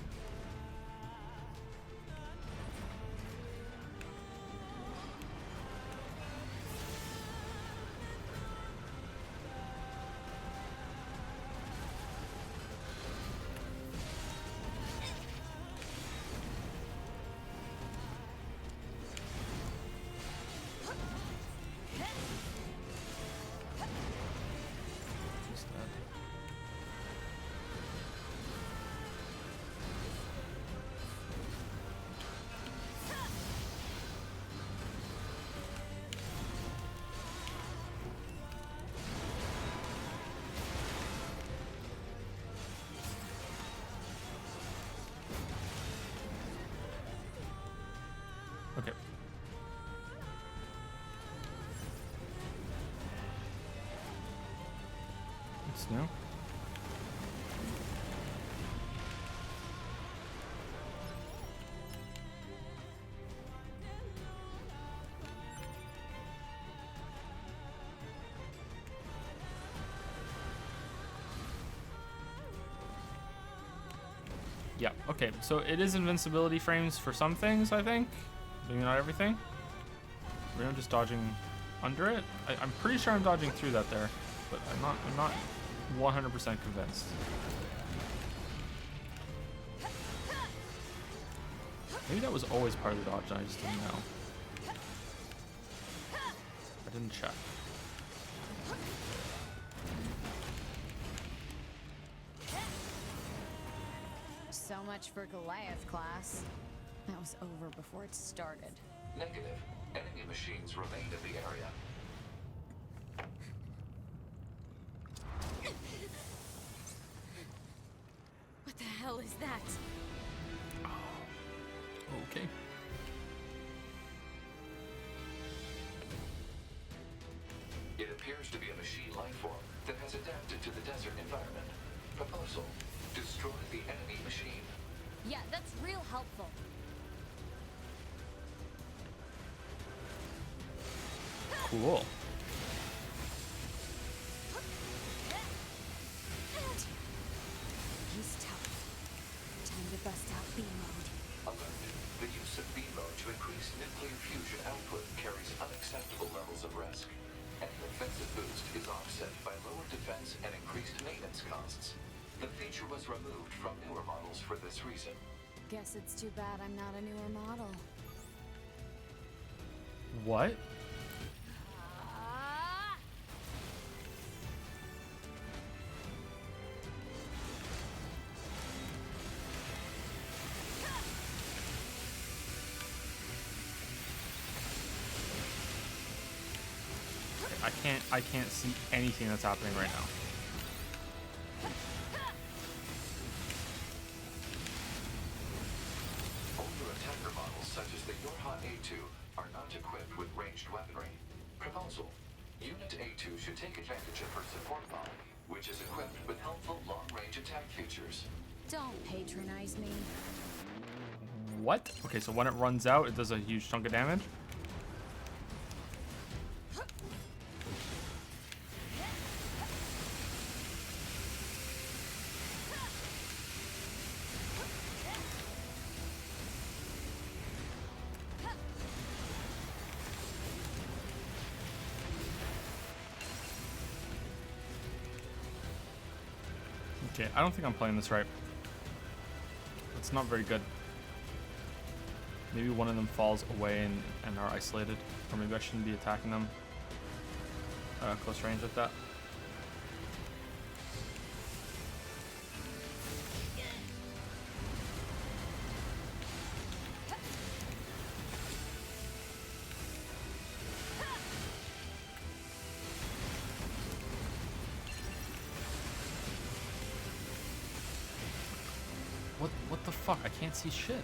Okay. What's new? Yeah, okay, so it is invincibility frames for some things, I think. Maybe not everything. Maybe I'm just dodging under it. I'm pretty sure I'm dodging through that there, but I'm not 100% convinced. Maybe that was always part of the dodge and I just didn't know. didn't check. So much for Goliath class. That was over before it started. Negative. Enemy machines remain in the area. What the hell is that? Okay. It appears to be a machine life form that has adapted to the desert environment. Proposal: destroy the enemy machine. Yeah, that's real helpful. Cool. He's tough. Time to bust out B mode. Alert. The use of B mode to increase nuclear fusion output carries unacceptable levels of risk. Any offensive boost is offset by lower defense and increased maintenance costs. The feature was removed from newer models for this reason. Guess it's too bad I'm not a newer model. What? I can't see anything that's happening right now. Older attacker models such as the Yorha A2 are not equipped with ranged weaponry. Proposal: Unit A2 should take advantage of her support bomb, which is equipped with helpful long-range attack features. Don't patronize me. What? Okay, so when it runs out, it does a huge chunk of damage. Okay, I don't think I'm playing this right. It's not very good. Maybe one of them falls away and are isolated. Or maybe I shouldn't be attacking them close range like that. What the fuck? I can't see shit.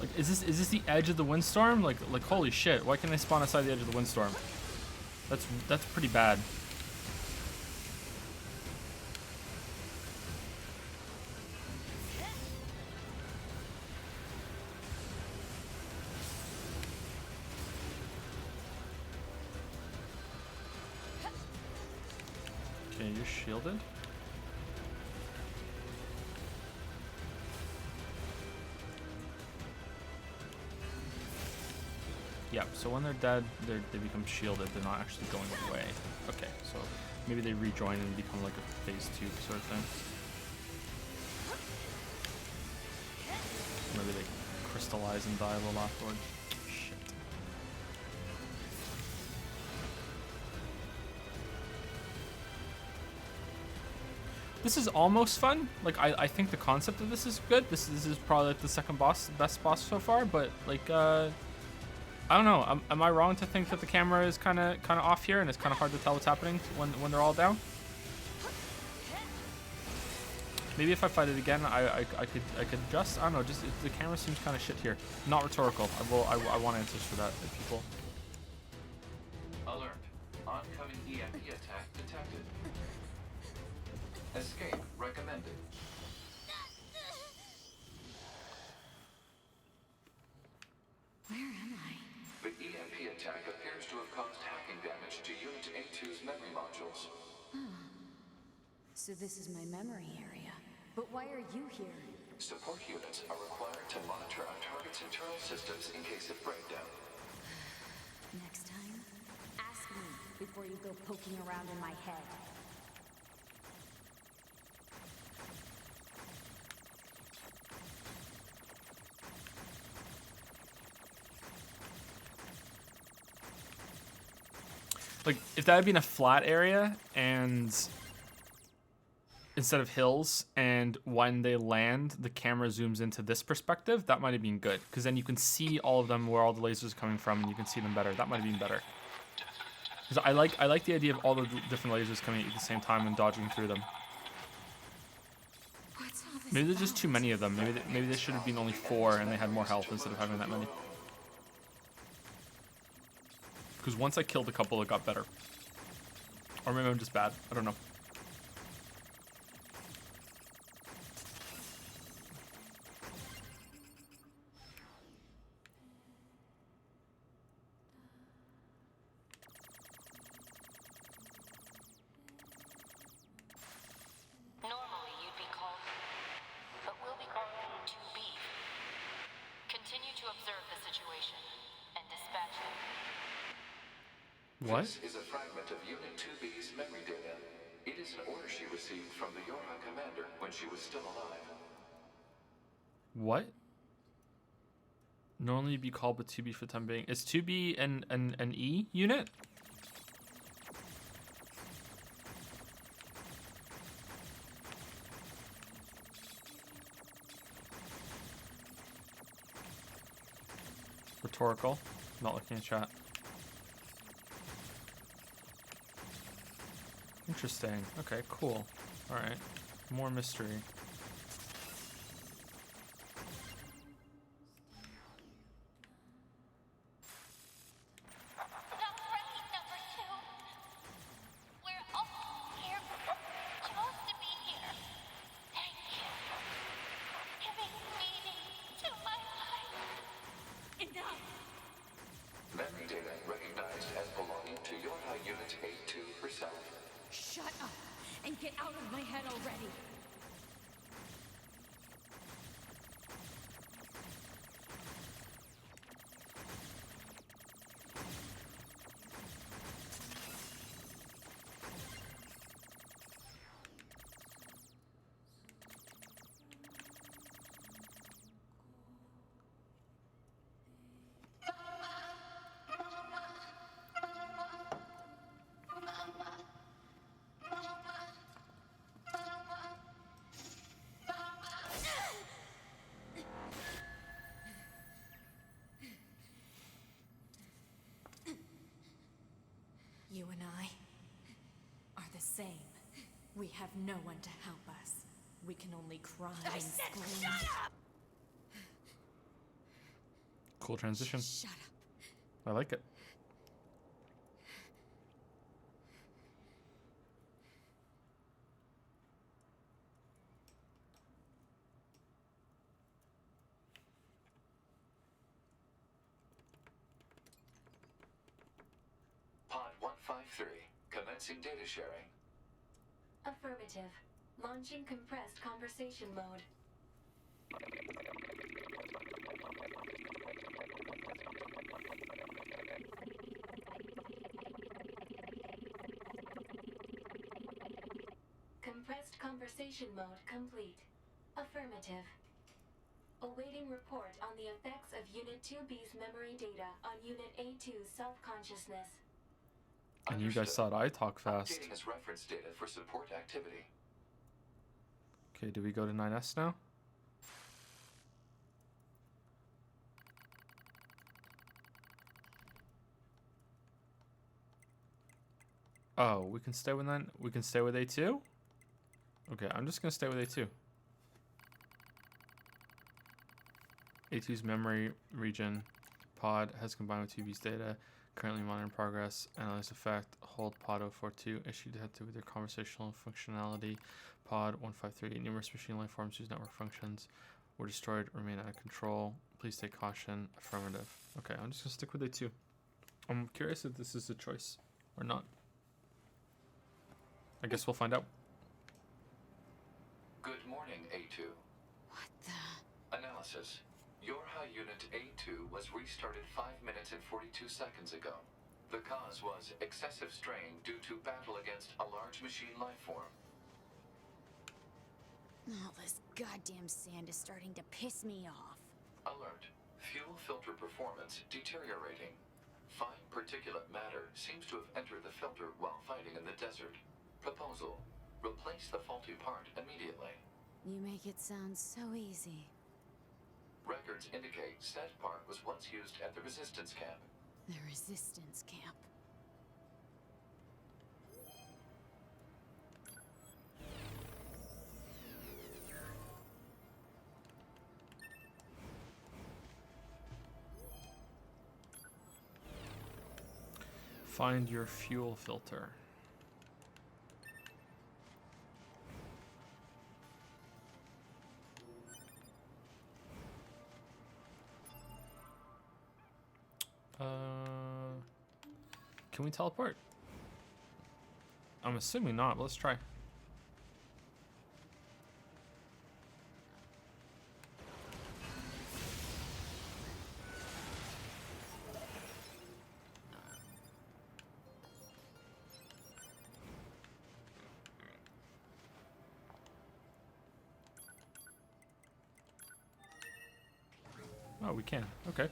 Like, is this the edge of the windstorm? Like holy shit! Why can't I spawn outside the edge of the windstorm? That's pretty bad. you shielded? Yep, so when they're dead, they become shielded. They're not actually going away. Okay, so maybe they rejoin and become like a phase 2 sort of thing. Maybe they crystallize and die a little afterward. Shit. This is almost fun. Like, I think the concept of this is good. This is probably like the second best boss so far, but like, I don't know. Am I wrong to think that the camera is kind of off here and it's kind of hard to tell what's happening when they're all down? Maybe if I fight it again, I could adjust. I don't know. Just the camera seems kind of shit here. Not rhetorical. I want answers for that, people. Alert. Oncoming EMP attack detected. Escape recommended. Where am I? The EMP attack appears to have caused hacking damage to Unit A2's memory modules. So this is my memory area. But why are you here? Support units are required to monitor our target's internal systems in case of breakdown. Next time, ask me before you go poking around in my head. Like, if that had been a flat area and instead of hills, and when they land, the camera zooms into this perspective, that might have been good. Because then you can see all of them, where all the lasers are coming from, and you can see them better. That might have been better. Because I like the idea of all the different lasers coming at the same time and dodging through them. Maybe there's just too many of them. Maybe they should have been only 4 and they had more health instead of having that many. Because once I killed a couple, it got better. Or maybe I'm just bad. I don't know. Normally you'd be called, but we'll be called 2B. Continue to observe the situation and dispatch them. What? This is a fragment of Unit 2B's memory data. It is an order she received from the Yorha commander when she was still alive. What? Normally you'd be called, but 2B for the time being. Is 2B an E unit? Rhetorical. Not looking at chat. Interesting. Okay, cool. Alright. More mystery. Memory data recognized as belonging to Yorha Unit A2 herself. Shut up and get out of my head already. You and I are the same. We have no one to help us. We can only cry and scream. Shut up! Cool transition. Shut up. I like it. Pod 153, commencing data sharing. Affirmative. Launching compressed conversation mode. Compressed conversation mode complete. Affirmative. Awaiting report on the effects of Unit 2B's memory data on Unit A2's self-consciousness. And you guys thought I talk fast. Updating as reference data for support activity. Okay, do we go to 9S now? Oh, we can stay with that. We can stay with A2? Okay, I'm just gonna stay with A2. A2's memory region pod has combined with 2B's data. Currently monitoring progress. Analyze effect. Hold pod 042. Issue detected with your conversational functionality. Pod 153. Numerous machine life forms whose network functions were destroyed remain out of control. Please take caution. Affirmative. Okay, I'm just gonna stick with A2. I'm curious if this is a choice or not. I guess we'll find out. Good morning, A2. What the? Analysis. Your high unit A2 was restarted 5 minutes and 42 seconds ago. The cause was excessive strain due to battle against a large machine life form. All this goddamn sand is starting to piss me off. Alert. Fuel filter performance deteriorating. Fine particulate matter seems to have entered the filter while fighting in the desert. Proposal. Replace the faulty part immediately. You make it sound so easy. Records indicate said part was once used at the resistance camp. The resistance camp. Find your fuel filter. Can we teleport? I'm assuming not, but let's try. Oh, we can. Okay.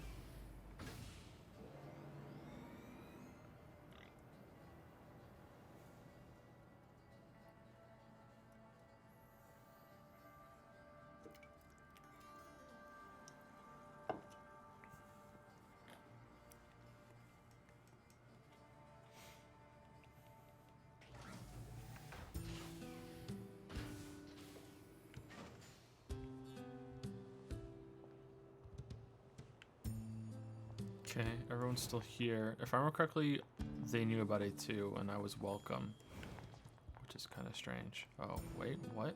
Okay, everyone's still here. If I remember correctly, they knew about A2 and I was welcome, which is kind of strange. Oh, wait, what?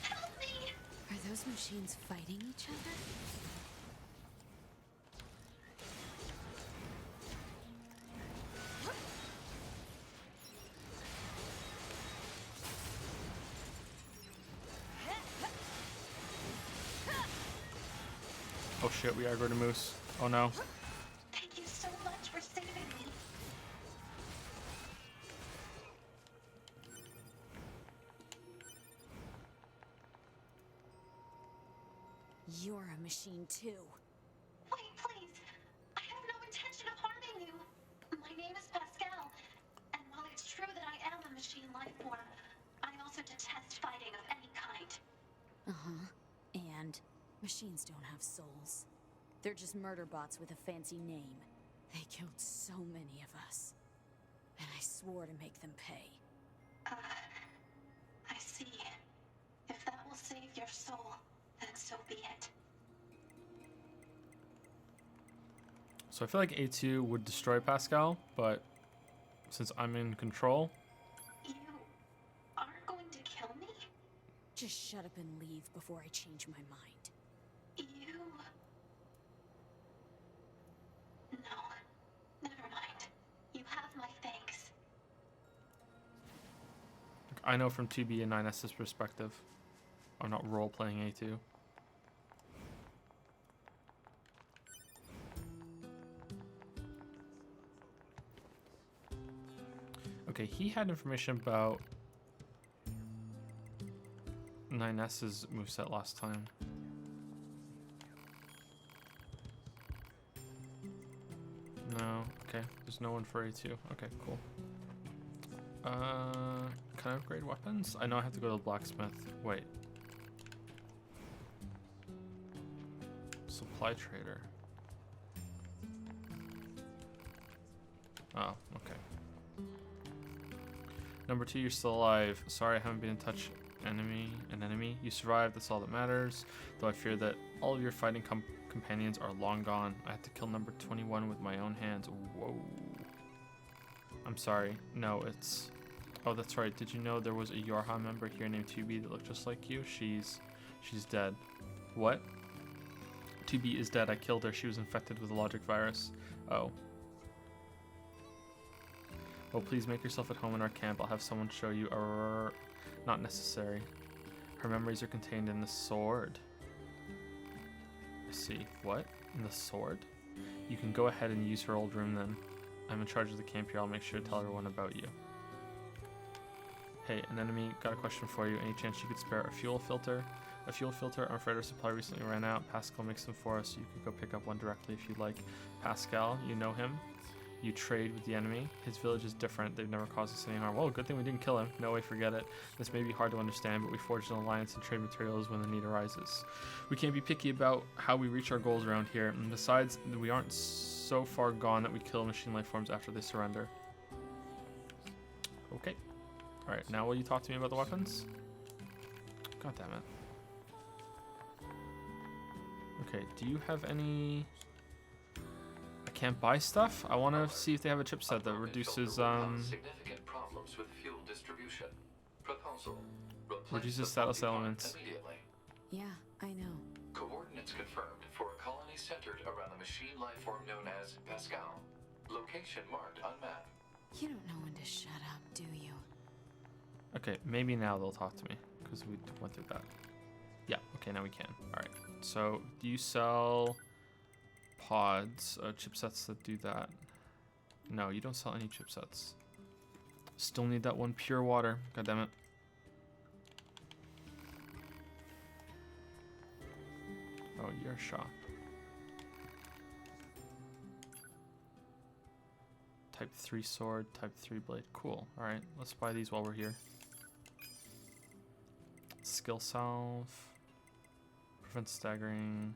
Help me! Are those machines fighting each other? Oh shit, we gotta go to Moose. Oh no. Thank you so much for saving me. You're a machine too. Wait, please. I have no intention of harming you. My name is Pascal, and while it's true that I am a machine life form, I also detest fighting of any kind. Uh-huh. And machines don't have souls. They're just murder bots with a fancy name. They killed so many of us. And I swore to make them pay. I see. If that will save your soul, then so be it. So I feel like A2 would destroy Pascal, but since I'm in control... You aren't going to kill me? Just shut up and leave before I change my mind. You... No. Never I know from 2B and 9S's perspective. I'm not role-playing A2. Okay, he had information about 9S's moveset last time. No, okay. There's no one for A2. Okay, cool. Can I upgrade weapons? I know I have to go to the blacksmith. Wait. Supply trader. Oh, okay. Number 2, you're still alive. Sorry I haven't been in touch. An enemy. You survived, that's all that matters. Though I fear that all of your fighting companions are long gone. I had to kill number 21 with my own hands. Whoa. I'm sorry. No, it's... Oh, that's right. Did you know there was a Yorha member here named 2B that looked just like you? She's dead. What? 2B is dead. I killed her. She was infected with a logic virus. Oh. Well, please make yourself at home in our camp. I'll have someone show you our... Not necessary. Her memories are contained in the sword. I see. What? In the sword? You can go ahead and use her old room then. I'm in charge of the camp here. I'll make sure to tell everyone about you. Hey, an enemy, got a question for you. Any chance you could spare a fuel filter? A fuel filter? I'm afraid our supply recently ran out. Pascal makes them for us, so you could go pick up one directly if you'd like. Pascal, you know him? You trade with the enemy. His village is different. They've never caused us any harm. Well, good thing we didn't kill him. No way, forget it. This may be hard to understand, but we forged an alliance and trade materials when the need arises. We can't be picky about how we reach our goals around here. And besides, we aren't so far gone that we kill machine life forms after they surrender. Okay. Alright, now will you talk to me about the weapons? God damn it. Okay, do you have any... I can't buy stuff? I want to see if they have a chipset that reduces, significant problems with fuel distribution. Proposal. reduces status elements. Immediately. Yeah, I know. Coordinates confirmed for a colony centered around the machine life form known as Pascal. Location marked unmapped. You don't know when to shut up, do you? Okay, maybe now they'll talk to me, because we went through that. Yeah, okay, now we can. Alright, so do you sell pods, chipsets that do that? No, you don't sell any chipsets. Still need that one pure water. God damn it. Oh, your shop. Type 3 sword, type 3 blade. Cool. Alright, let's buy these while we're here. Skill salve. Prevent staggering.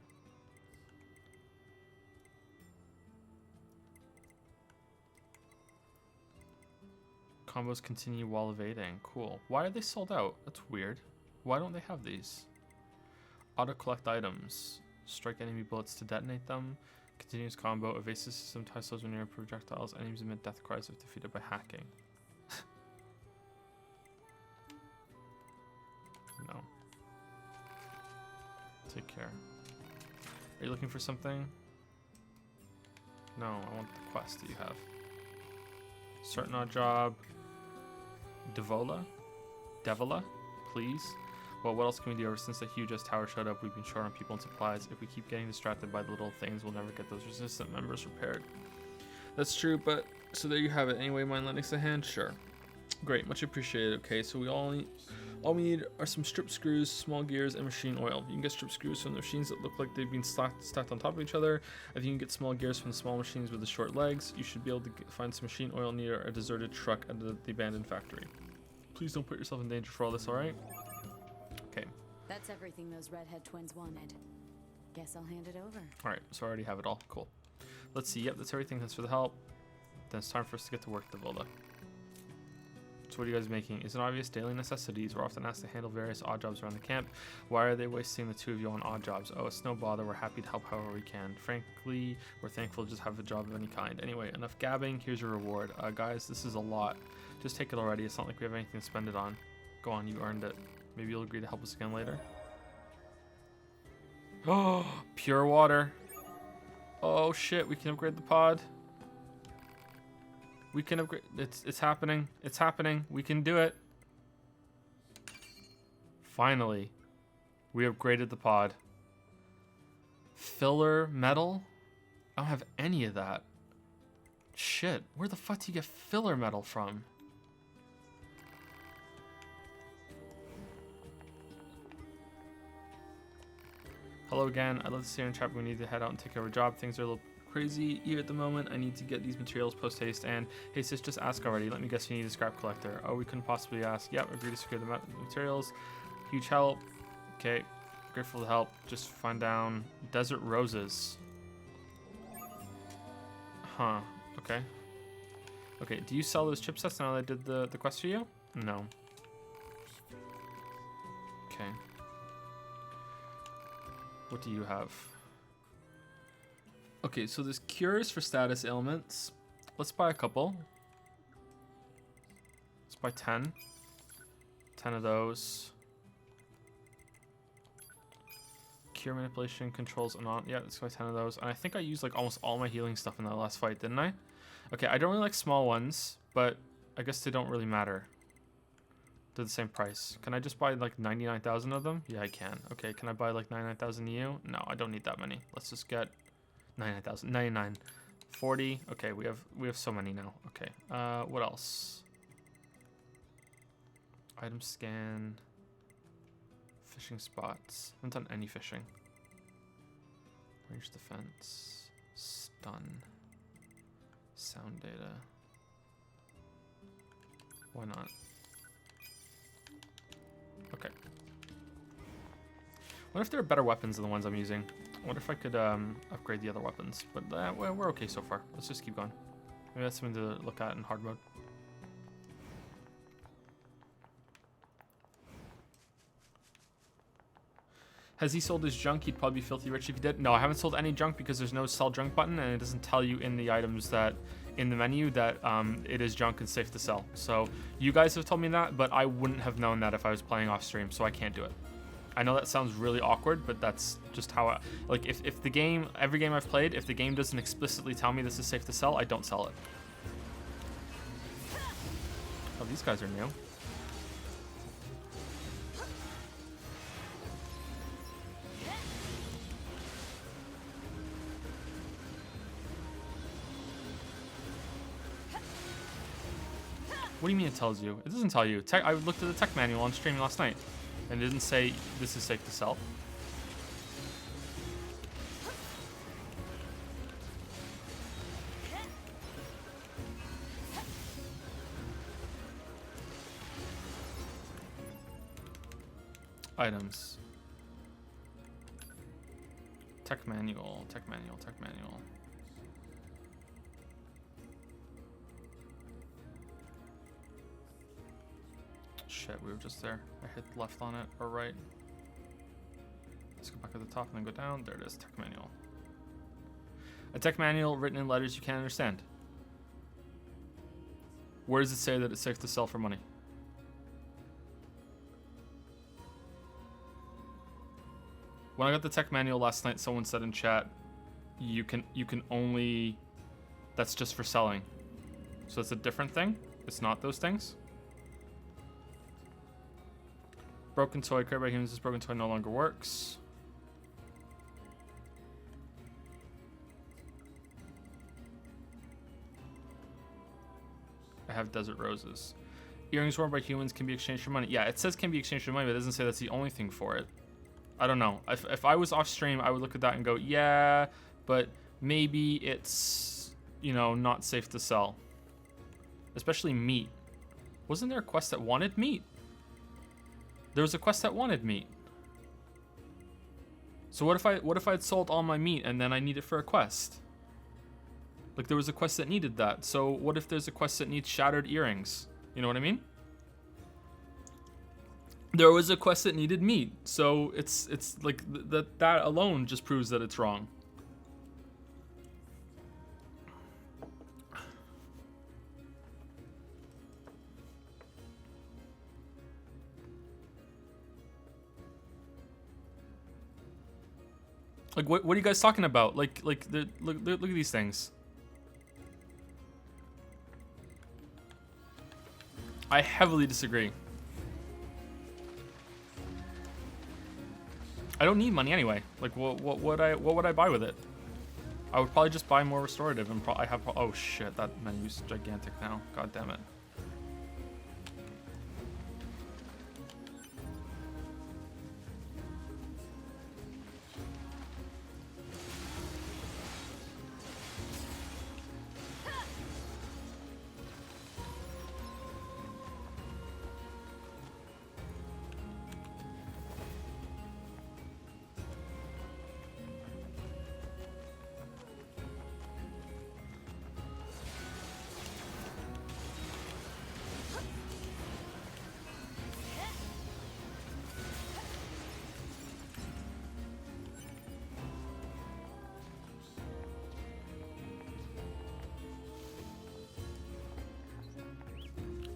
Combos continue while evading. Cool. Why are they sold out? That's weird. Why don't they have these? Auto collect items. Strike enemy bullets to detonate them. Continuous combo. Evasive system ties those when near projectiles. Enemies emit death cries if defeated by hacking. No. Take care. Are you looking for something? No, I want the quest that you have. Certain odd job. Devola? Please? Well, what else can we do? Ever since the huge tower showed up, we've been short on people and supplies. If we keep getting distracted by the little things, we'll never get those resistant members repaired. That's true, but... So there you have it. Anyway, mind lending us a hand? Sure. Great, much appreciated. Okay, so all we need are some strip screws, small gears, and machine oil. You can get strip screws from the machines that look like they've been stacked on top of each other. If you can get small gears from the small machines with the short legs, you should be able to find some machine oil near a deserted truck at the abandoned factory. Please don't put yourself in danger for all this, alright? Okay. That's everything those redhead twins wanted. Guess I'll hand it over. Alright, so I already have it all. Cool. Let's see. Yep, that's everything. Thanks for the help. Then it's time for us to get to work, Devola. So what are you guys making? It's an obvious daily necessities. We're often asked to handle various odd jobs around the camp. Why are they wasting the two of you on odd jobs? Oh, it's no bother. We're happy to help however we can. Frankly, we're thankful to just have a job of any kind. Anyway, enough gabbing. Here's your reward. Guys, this is a lot. Just take it already. It's not like we have anything to spend it on. Go on, you earned it. Maybe you'll agree to help us again later. Oh, pure water. Oh shit, we can upgrade the pod. We can upgrade. It's happening. It's happening. We can do it. Finally, we upgraded the pod. Filler metal? I don't have any of that. Shit, where the fuck do you get filler metal from? Hello again. I'd love to see you in chat, but we need to head out and take care of a job. Things are a little crazy here at the moment. I need to get these materials post haste. And hey sis, just ask already. Let me guess you need a scrap collector. Oh, we couldn't possibly ask. Yep, agree to secure the materials. Huge help. Okay, grateful to help. Just find down desert roses. Huh. Okay. Okay. Do you sell those chipsets now that I did the quest for you? No. Okay. What do you have? Okay, so there's cures for status ailments. Let's buy a couple. Let's buy 10. 10 of those. Cure manipulation controls anon. Yeah, let's buy 10 of those. And I think I used like almost all my healing stuff in that last fight, didn't I? Okay, I don't really like small ones, but I guess they don't really matter. They're the same price. Can I just buy like 99,000 of them? Yeah, I can. Okay, can I buy like 99,000 EU? No, I don't need that many. Let's just get 99,000. 99. 40. Okay, we have so many now. Okay. What else? Item scan. Fishing spots. I haven't done any fishing. Range defense. Stun. Sound data. Why not? Okay. What if there are better weapons than the ones I'm using? I wonder if I could upgrade the other weapons. But we're okay so far. Let's just keep going. Maybe that's something to look at in hard mode. Has he sold his junk? He'd probably be filthy rich if he did. No, I haven't sold any junk because there's no sell junk button, and it doesn't tell you in the items that in the menu that it is junk and safe to sell. So you guys have told me that, but I wouldn't have known that if I was playing off stream, so I can't do it. I know that sounds really awkward, but that's just how I like. If the game, every game I've played, if the game doesn't explicitly tell me this is safe to sell, I don't sell it. Oh, these guys are new. What do you mean it tells you? It doesn't tell you. I looked at the tech manual on stream last night, and it didn't say this is safe to sell. Items. Tech manual, tech manual, tech manual. Shit, we were just there. I hit left on it, or right. Let's go back to the top and then go down. There it is, tech manual. A tech manual written in letters you can't understand. Where does it say that it's safe to sell for money? When I got the tech manual last night, someone said in chat, you can only, that's just for selling. So it's a different thing? It's not those things? Broken toy, created by humans, this broken toy no longer works. I have desert roses. Earrings worn by humans can be exchanged for money. Yeah, it says can be exchanged for money, but it doesn't say that's the only thing for it. I don't know. If I was off stream, I would look at that and go, yeah, but maybe it's, you know, not safe to sell. Especially meat. Wasn't there a quest that wanted meat? There was a quest that wanted meat. So what if I'd sold all my meat and then I need it for a quest? Like there was a quest that needed that. So what if there's a quest that needs shattered earrings? You know what I mean? There was a quest that needed meat. So it's like that alone just proves that it's wrong. Like what are you guys talking about? Look at these things. I heavily disagree. I don't need money anyway. Like, what would I buy with it? I would probably just buy more restorative and I have. Oh shit, that menu's gigantic now. God damn it.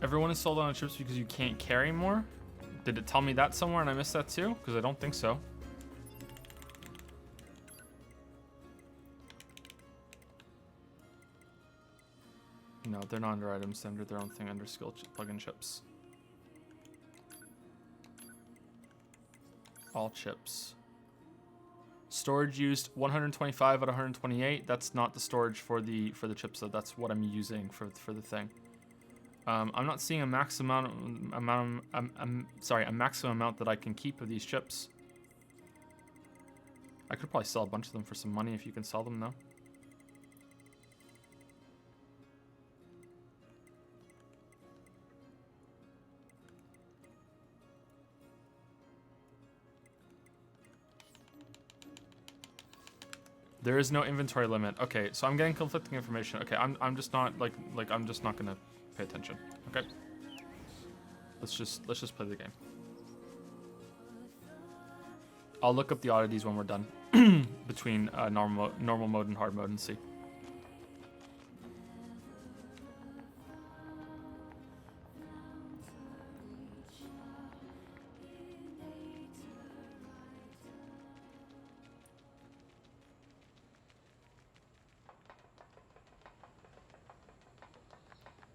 Everyone is sold on chips because you can't carry more? Did it tell me that somewhere and I missed that too? Because I don't think so. No, they're not under items. They're under their own thing under skill plug-in chips. All chips. Storage used 125 out of 128. That's not the storage for the chips though. That's what I'm using for the thing. I'm not seeing a max maximum amount that I can keep of these chips. I could probably sell a bunch of them for some money if you can sell them though. There is no inventory limit. Okay, so I'm getting conflicting information. Okay, I'm just not like I'm just not gonna pay attention. Okay. Let's just play the game. I'll look up the oddities when we're done between normal mode and hard mode and see.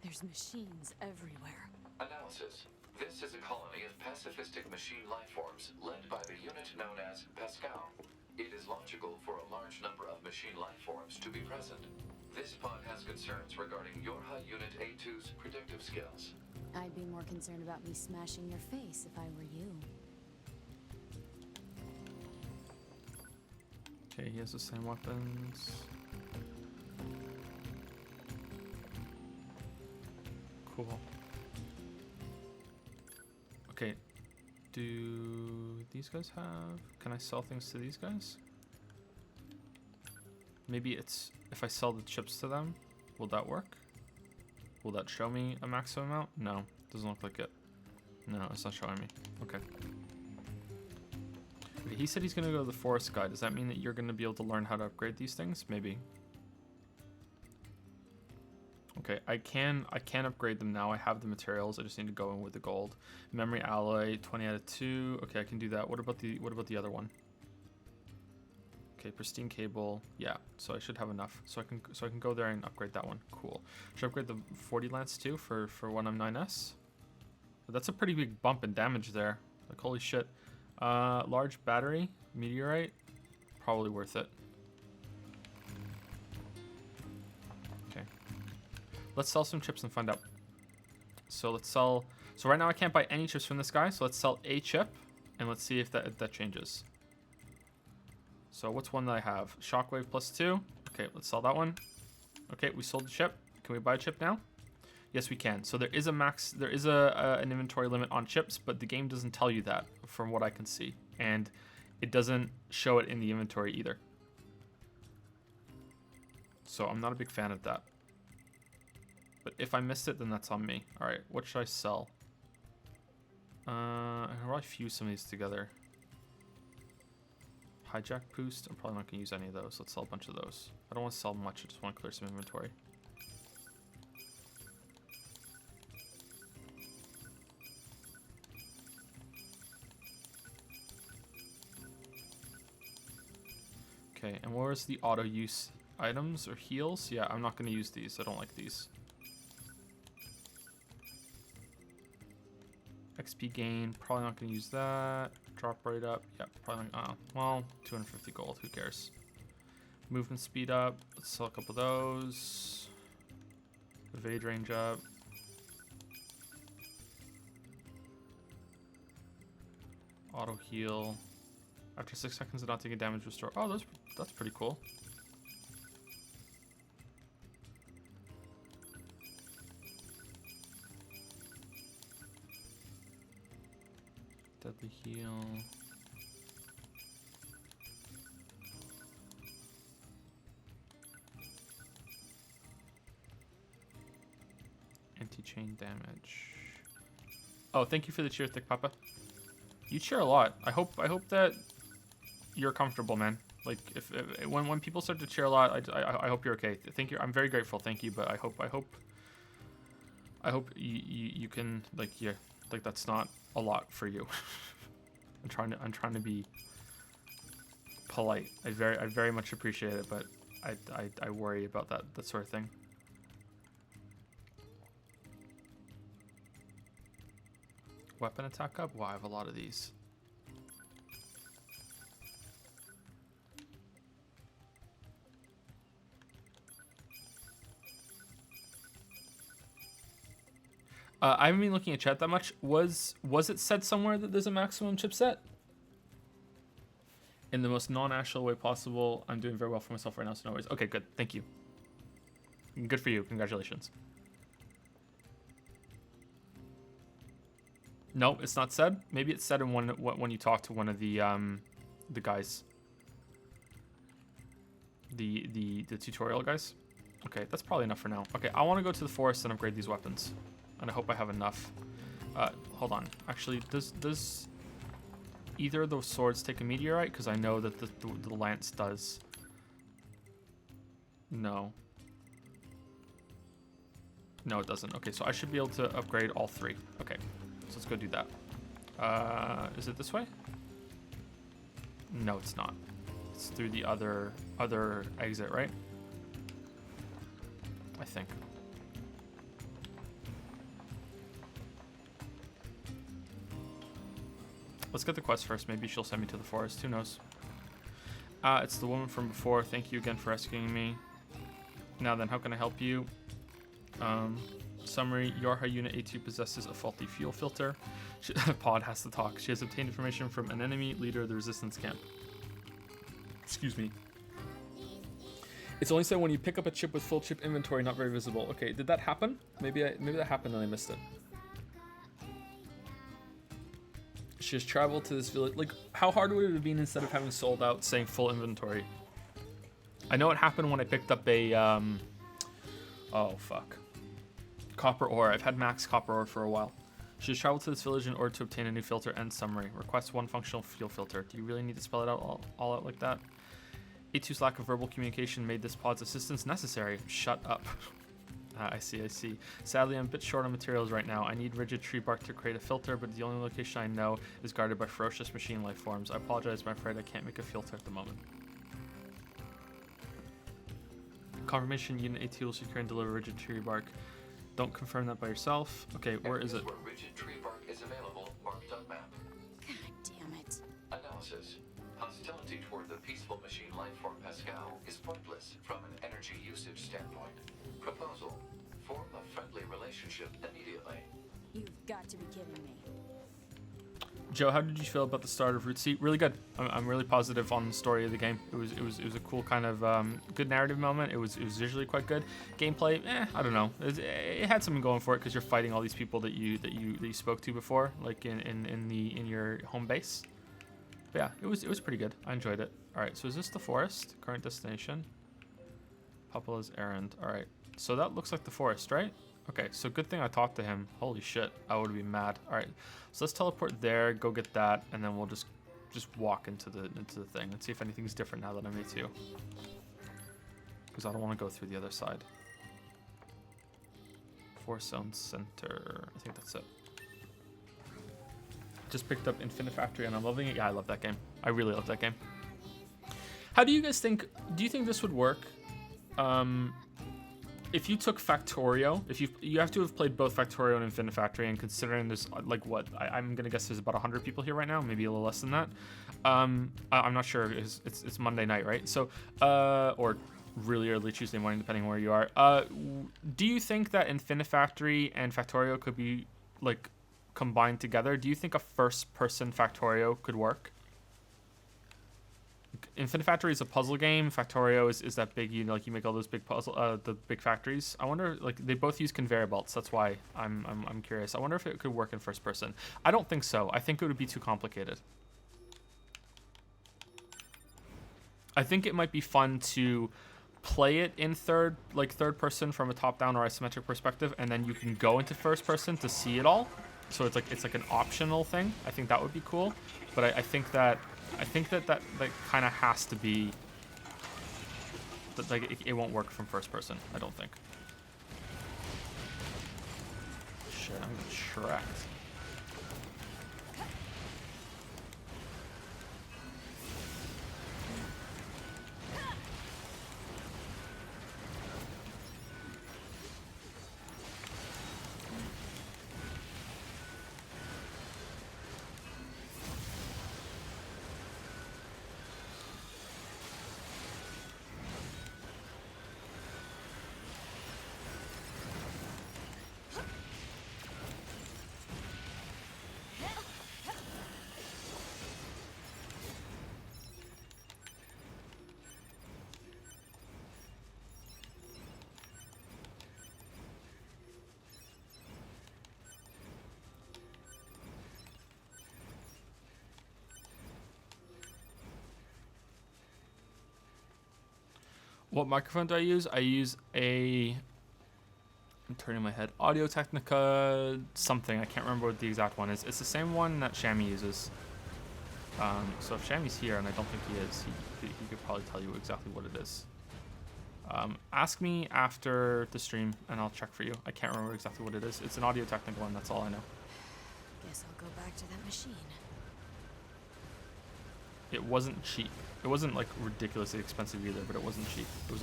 There's machines everywhere. Analysis. This is a colony of pacifistic machine lifeforms led by the unit known as Pascal. It is logical for a large number of machine lifeforms to be present. This pod has concerns regarding Yorha Unit A2's predictive skills. I'd be more concerned about me smashing your face if I were you. Okay, he has the same weapons. Cool. Okay, do these guys have... Can I sell things to these guys? Maybe it's... If I sell the chips to them, will that work? Will that show me a maximum amount? No, doesn't look like it. No, it's not showing me. Okay. Okay, he said he's gonna go to the forest guy. Does that mean that you're gonna be able to learn how to upgrade these things? Maybe. Okay, I can upgrade them now. I have the materials. I just need to go in with the gold. Memory alloy, 20 out of 2. Okay, I can do that. What about the other one? Okay, pristine cable. Yeah, so I should have enough. So I can go there and upgrade that one. Cool. Should I upgrade the 40 lance too for 1M9S? But that's a pretty big bump in damage there. Like holy shit. Large battery, meteorite, probably worth it. Let's sell some chips and find out. So let's sell. So right now I can't buy any chips from this guy. So let's sell a chip, and let's see if that changes. So what's one that I have? Shockwave +2. Okay, let's sell that one. Okay, we sold the chip. Can we buy a chip now? Yes, we can. So there is a max. There is an inventory limit on chips, but the game doesn't tell you that, from what I can see, and it doesn't show it in the inventory either. So I'm not a big fan of that. But if I missed it, then that's on me. All right, what should I sell? I can probably fuse some of these together. Hijack boost. I'm probably not gonna use any of those. Let's sell a bunch of those. I don't want to sell much. I just want to clear some inventory. Okay, and where's the auto use items or heals? Yeah, I'm not gonna use these. I don't like these. XP gain, probably not going to use that. Drop right up. Yep, probably. Well, 250 gold. Who cares? Movement speed up. Let's sell a couple of those. Evade range up. Auto heal. After 6 seconds of not taking damage, restore. Oh, that's pretty cool. Deadly heal. Anti-chain damage. Oh, thank you for the cheer, Thick Papa. You cheer a lot. I hope that you're comfortable, man. Like if when people start to cheer a lot, I hope you're okay. Thank you. I'm very grateful. Thank you, but I hope you can like that's not a lot for you. I'm trying to be polite. I very much appreciate it, but I worry about that sort of thing. Weapon attack up? Wow, I have a lot of these. I haven't been looking at chat that much. Was it said somewhere that there's a maximum chipset? In the most non-actual way possible. I'm doing very well for myself right now, so no worries. Okay, good. Thank you. Good for you. Congratulations. No, it's not said. Maybe it's said in when you talk to one of the guys. The tutorial guys. Okay, that's probably enough for now. Okay, I want to go to the forest and upgrade these weapons. And I hope I have enough. Hold on. Actually, does either of those swords take a meteorite? Because I know that the lance does. No. No, it doesn't. Okay, so I should be able to upgrade all 3. Okay, so let's go do that. Is it this way? No, it's not. It's through the other exit, right? I think. Let's get the quest first. Maybe she'll send me to the forest. Who knows? It's the woman from before. Thank you again for rescuing me. Now then, how can I help you? Summary, Yorha Unit A2 possesses a faulty fuel filter. Pod has to talk. She has obtained information from an enemy leader of the resistance camp. Excuse me. It's only said when you pick up a chip with full chip inventory, not very visible. Okay, did that happen? Maybe that happened and I missed it. She has traveled to this village. Like, how hard would it have been instead of having sold out saying full inventory? I know it happened when I picked up a, oh, fuck. Copper ore. I've had max copper ore for a while. She has traveled to this village in order to obtain a new filter. End summary. Request 1 functional fuel filter. Do you really need to spell it out all out like that? A2's lack of verbal communication made this pod's assistance necessary. Shut up. I see. Sadly, I'm a bit short on materials right now. I need rigid tree bark to create a filter, but the only location I know is guarded by ferocious machine life forms. I apologize, but I'm afraid I can't make a filter at the moment. Confirmation, Unit A2 will secure and deliver rigid tree bark. Don't confirm that by yourself. Okay, where is it? Where rigid tree bark is available, marked on map. God damn it. Analysis. Hostility toward the peaceful machine life form Pascal is pointless from an energy usage standpoint. Proposal. Form a friendly relationship immediately. You've got to be kidding me. Joe, how did you feel about the start of Root C? Really good. I'm really positive on the story of the game. It was a cool kind of good narrative moment. It was visually quite good. Gameplay, I don't know. It had something going for it because you're fighting all these people that you spoke to before, like in your home base. But yeah, it was pretty good. I enjoyed it. All right, so is this the forest? Current destination. Papa's errand. All right, so that looks like the forest, right? Okay, so good thing I talked to him. Holy shit, I would be mad. All right, so let's teleport there, go get that, and then we'll just walk into the thing and see if anything's different now that I'm A2. Because I don't want to go through the other side. Forest Zone Center. I think that's it. Just picked up Infinite Factory and I'm loving it. Yeah, I love that game. I really love that game. How do you guys think? Do you think this would work? if you took Factorio, if you have to have played both Factorio and Infinifactory, and considering there's like what I'm gonna guess there's about 100 people here right now, maybe a little less than that. I'm not sure. It's Monday night, right? So or really early Tuesday morning, depending on where you are. Do you think that Infinifactory and Factorio could be like combined together? Do you think a first-person Factorio could work? Infinifactory is a puzzle game. Factorio is that big, you make all those big the big factories. I wonder, like, they both use conveyor belts. That's why I'm curious. I wonder if it could work in first person. I don't think so. I think it would be too complicated. I think it might be fun to play it in third person from a top-down or isometric perspective, and then you can go into first person to see it all. So it's like an optional thing. I think that would be cool. But I think that kind of has to be that, like, it won't work from first person. I don't think. Shit, I'm getting shreked. What microphone do I use? I use I'm turning my head. Audio Technica something. I can't remember what the exact one is. It's the same one that Shammy uses. So if Shammy's here, and I don't think he is, he could probably tell you exactly what it is. Ask me after the stream, and I'll check for you. I can't remember exactly what it is. It's an Audio Technica one. That's all I know. Guess I'll go back to that machine. It wasn't cheap. It wasn't like ridiculously expensive either, but it wasn't cheap. It was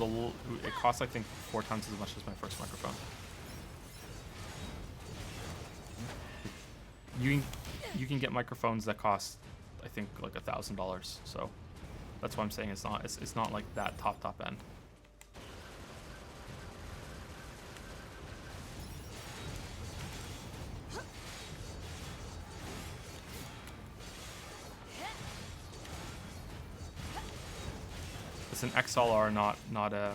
it cost, I think, 4 times as much as my first microphone. You can get microphones that cost, I think, like $1,000. So that's why I'm saying it's not like that top end. It's an XLR, not a.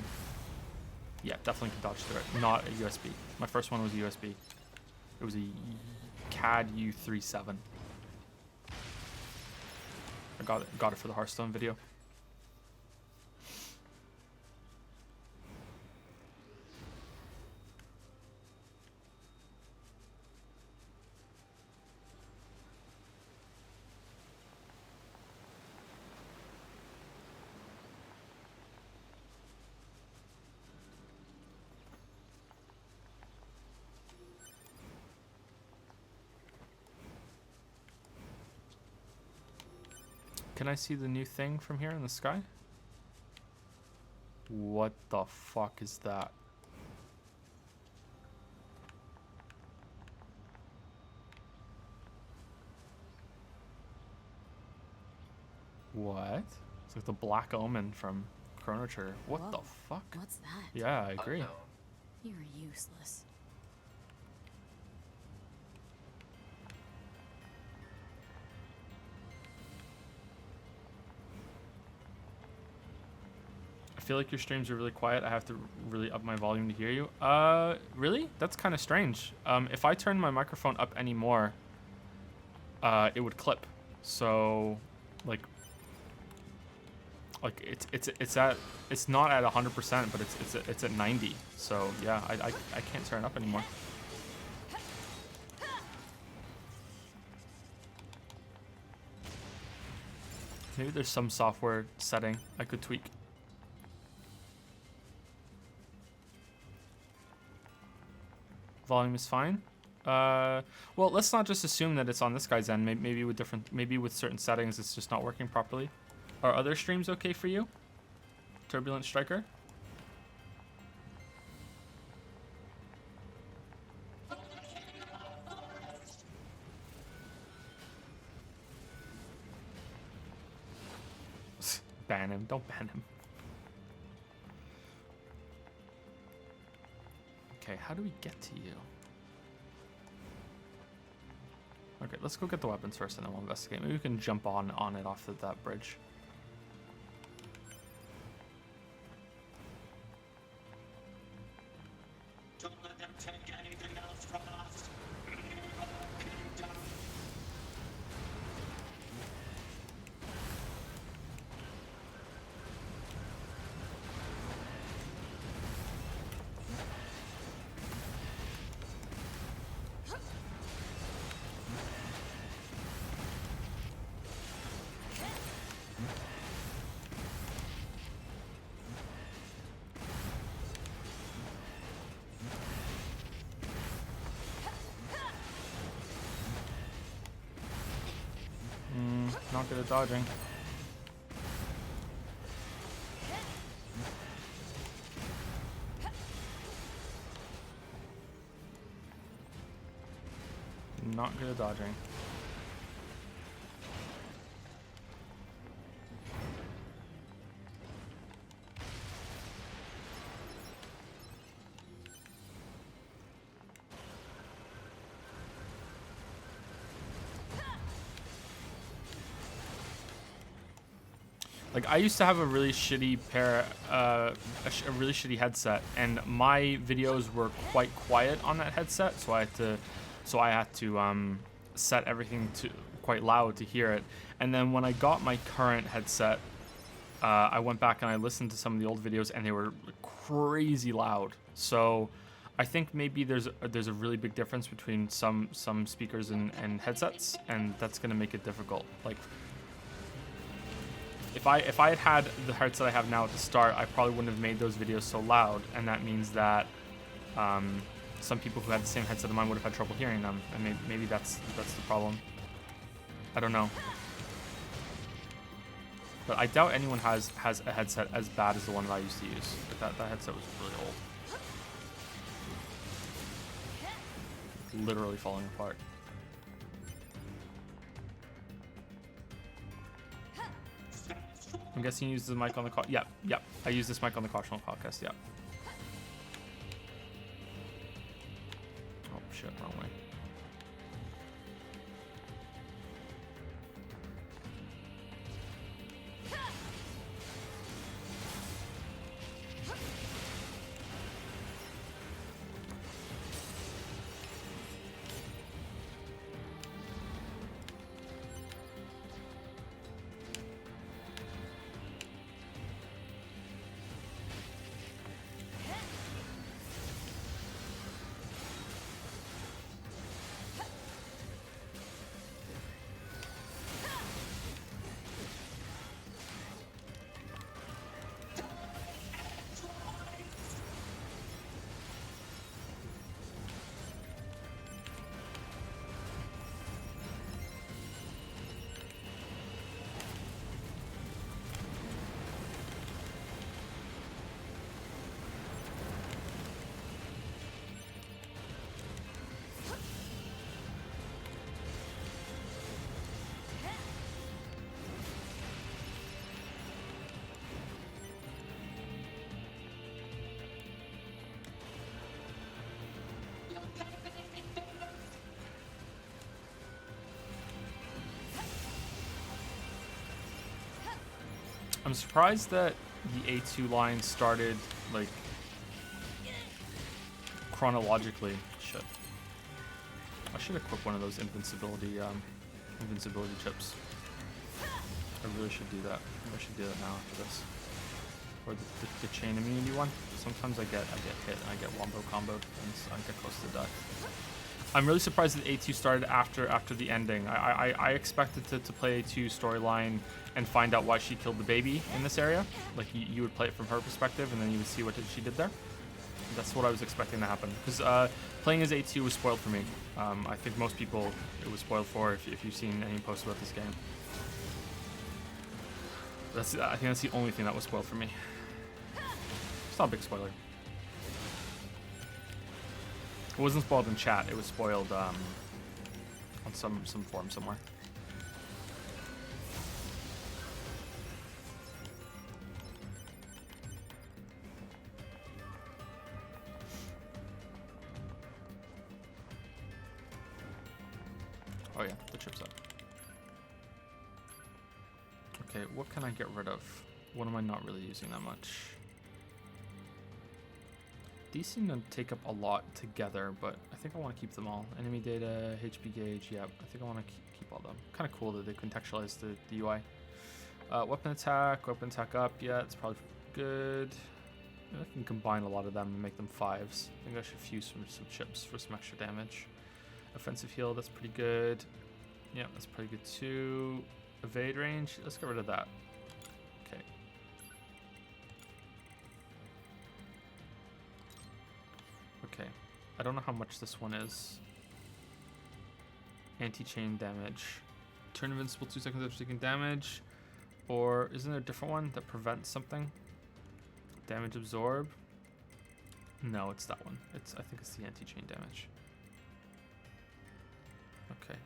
Yeah, definitely can dodge through it. Not a USB. My first one was a USB. It was a CAD U37. I got it for the Hearthstone video. Can I see the new thing from here in the sky? What the fuck is that? What? It's like the Black Omen from Chrono Trigger. What the fuck? What's that? Yeah, I agree. You're useless. I feel like your streams are really quiet. I have to really up my volume to hear you. Really? That's kind of strange. If I turn my microphone up anymore, it would clip. So, like it's not at 100%, but it's at 90. So yeah, I can't turn it up anymore. Maybe there's some software setting I could tweak. Volume is fine. Well, let's not just assume that it's on this guy's end. Maybe with certain settings, it's just not working properly. Are other streams okay for you, Turbulent Striker? ban him. Don't ban him. Okay, how do we get to you? Okay, let's go get the weapons first and then we'll investigate. Maybe we can jump on it off of that bridge. Don't let them take anything else from us. Kingdom. Not good at dodging. Not good at dodging. Like, I used to have a really shitty a really shitty headset, and my videos were quite quiet on that headset, so I had to set everything to quite loud to hear it. And then when I got my current headset, I went back and I listened to some of the old videos, and they were crazy loud. So I think maybe there's a really big difference between some speakers and headsets, and that's gonna make it difficult. Like, if I had the headset I have now at the start, I probably wouldn't have made those videos so loud, and that means that some people who had the same headset of mine would have had trouble hearing them, and maybe that's the problem. I don't know. But I doubt anyone has a headset as bad as the one that I used to use. That headset was really old. Literally falling apart. I'm guessing you use the mic on the call. Yep. I use this mic on the Cautional podcast. Yep. Oh shit, wrong way. I'm surprised that the A2 line started, like, chronologically. Shit. I should equip one of those invincibility chips. I really should do that. I should do that now after this. Or the chain immunity one. Sometimes I get hit and I get wombo comboed and I get close to death. I'm really surprised that A2 started after the ending. I expected to play A2 storyline and find out why she killed the baby in this area. Like, you would play it from her perspective and then you would see what she did there. That's what I was expecting to happen. Because playing as A2 was spoiled for me. I think most people it was spoiled for if you've seen any posts about this game. I think that's the only thing that was spoiled for me. It's not a big spoiler. It wasn't spoiled in chat. It was spoiled on some forum somewhere. Oh yeah, the chipset. Okay, what can I get rid of? What am I not really using that much? These seem to take up a lot together, but I think I want to keep them all. Enemy data, HP gauge, yeah, I think I want to keep all them. Kind of cool that they contextualize the UI. Weapon attack up, yeah, it's probably good. I can combine a lot of them and make them 5s. I think I should fuse some chips for some extra damage. Offensive heal, that's pretty good. Yeah, that's pretty good too. Evade range, let's get rid of that. Okay. Okay, I don't know how much this one is. Anti-chain damage. Turn invincible 2 seconds after taking damage. Or isn't there a different one that prevents something? Damage absorb? No, it's that one. I think it's the anti-chain damage. Okay,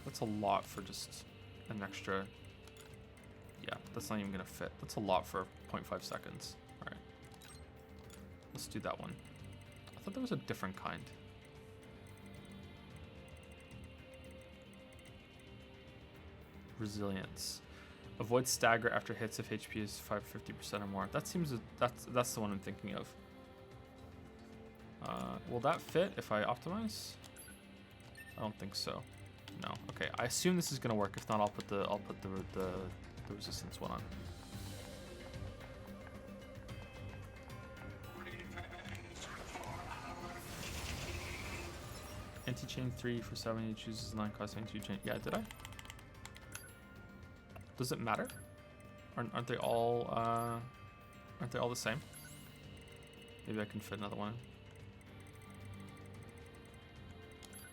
that's a lot for just an extra. Yeah, that's not even gonna fit. That's a lot for 0.5 seconds. All right, let's do that one. I thought there was a different kind. Resilience. Avoid stagger after hits if HP is 550% or more. That seems that's the one I'm thinking of. Will that fit if I optimize? I don't think so. No. Okay. I assume this is gonna work. If not, I'll put the resistance one on. Anti-chain 3 for 70 chooses 9 cost anti-chain. Yeah, did I? Does it matter? Aren't they all the same? Maybe I can fit another one in.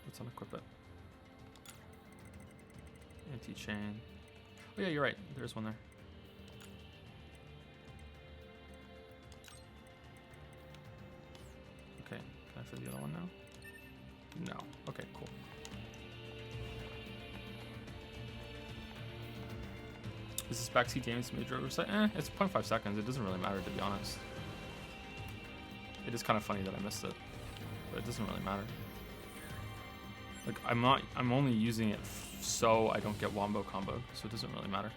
Let's unequip it. Anti-chain. Oh yeah, you're right. There's one there. Okay, can I fit the other one now? No. Okay, cool. Is this backseat damage major oversight? It's 0.5 seconds. It doesn't really matter, to be honest. It is kind of funny that I missed it, but it doesn't really matter. Like, I'm only using it so I don't get wombo comboed, so it doesn't really matter.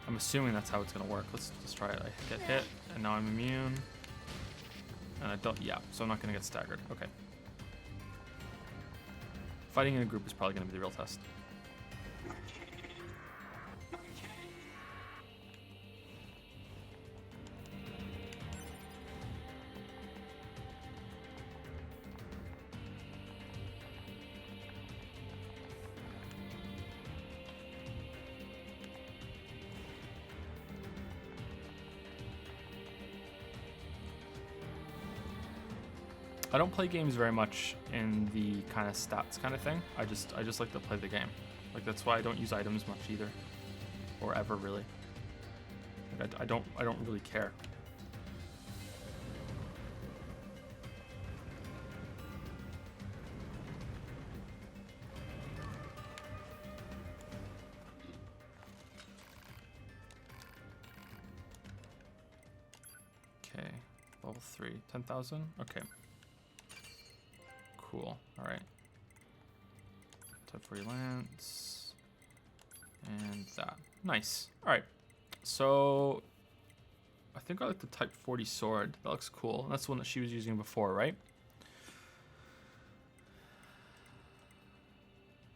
I'm assuming that's how it's gonna work. Let's try it. I get hit, and now I'm immune. And I don't, yeah, so I'm not gonna get staggered. Okay. Fighting in a group is probably gonna be the real test. I don't play games very much in the kind of stats kind of thing. I just like to play the game. Like, that's why I don't use items much either, or ever really. Like, I don't really care. Okay, level 3, 10,000. Okay. Cool. All right. Type 3 lance. And that. Nice. All right. So I think I like the Type 40 sword. That looks cool. That's the one that she was using before, right?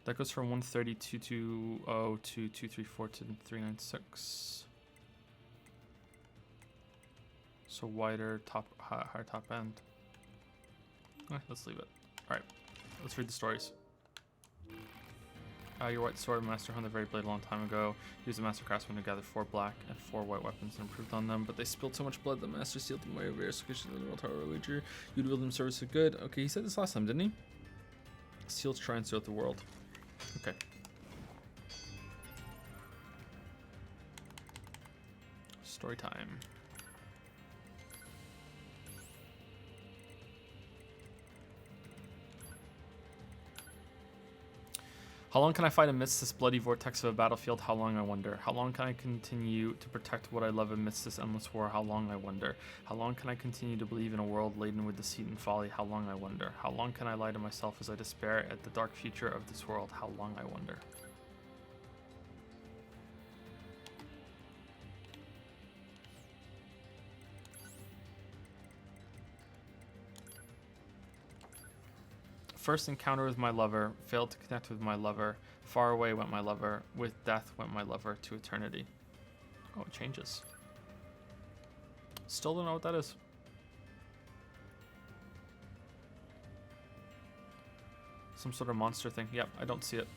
That goes from 130, 220 to 234 to 396. So wider top, higher top end. Let's leave it. Alright, let's read the stories. Your white sword master honed the very blade a long time ago. He was a master craftsman who gathered 4 black and 4 white weapons and improved on them, but they spilled so much blood that master sealed them away over various locations in the world tower wager. You'd wield them service for good. Okay, he said this last time, didn't he? Sealed shrines throughout the world. Okay. Story time. How long can I fight amidst this bloody vortex of a battlefield? How long, I wonder? How long can I continue to protect what I love amidst this endless war? How long, I wonder? How long can I continue to believe in a world laden with deceit and folly? How long, I wonder? How long can I lie to myself as I despair at the dark future of this world? How long, I wonder? First encounter with my lover, failed to connect with my lover, far away went my lover, with death went my lover to eternity. Oh, it changes. Still don't know what that is. Some sort of monster thing. Yep, I don't see it.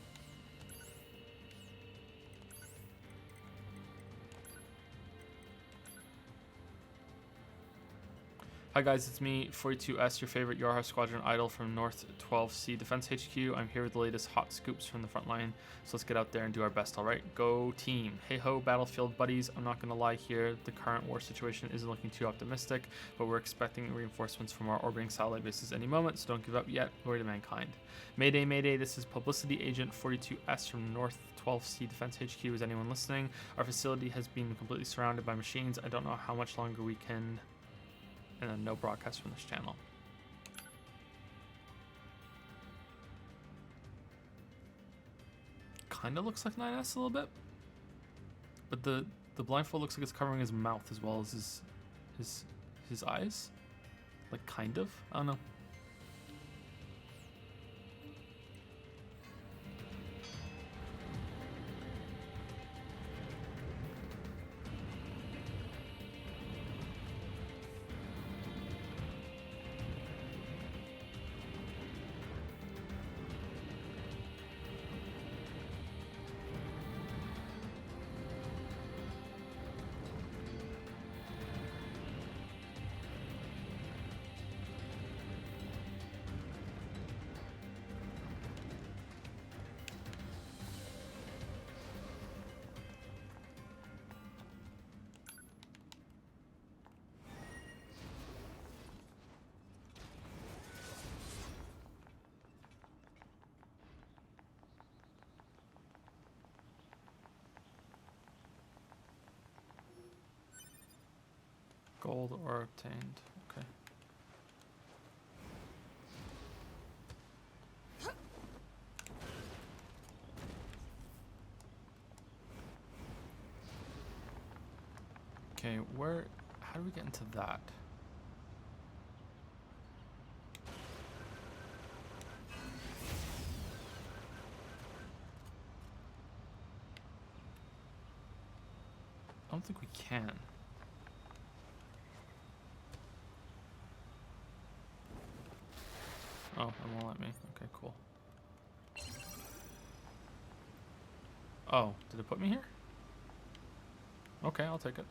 Hi guys, it's me, 42S, your favorite Yorha Squadron idol from North 12C Defense HQ. I'm here with the latest hot scoops from the front line, so let's get out there and do our best, alright? Go team. Hey ho, Battlefield buddies. I'm not gonna lie here, the current war situation isn't looking too optimistic, but we're expecting reinforcements from our orbiting satellite bases any moment, so don't give up yet. Glory to mankind. Mayday, mayday, this is Publicity Agent 42S from North 12C Defense HQ. Is anyone listening? Our facility has been completely surrounded by machines. I don't know how much longer we can... And then no broadcast from this channel. Kind of looks like 9S a little bit, but the blindfold looks like it's covering his mouth as well as his eyes. Like kind of. I don't know. Gold ore obtained. Okay. Okay, where... How do we get into that? I don't think we can. Oh, it won't let me. Okay, cool. Oh, did it put me here? Okay, I'll take it.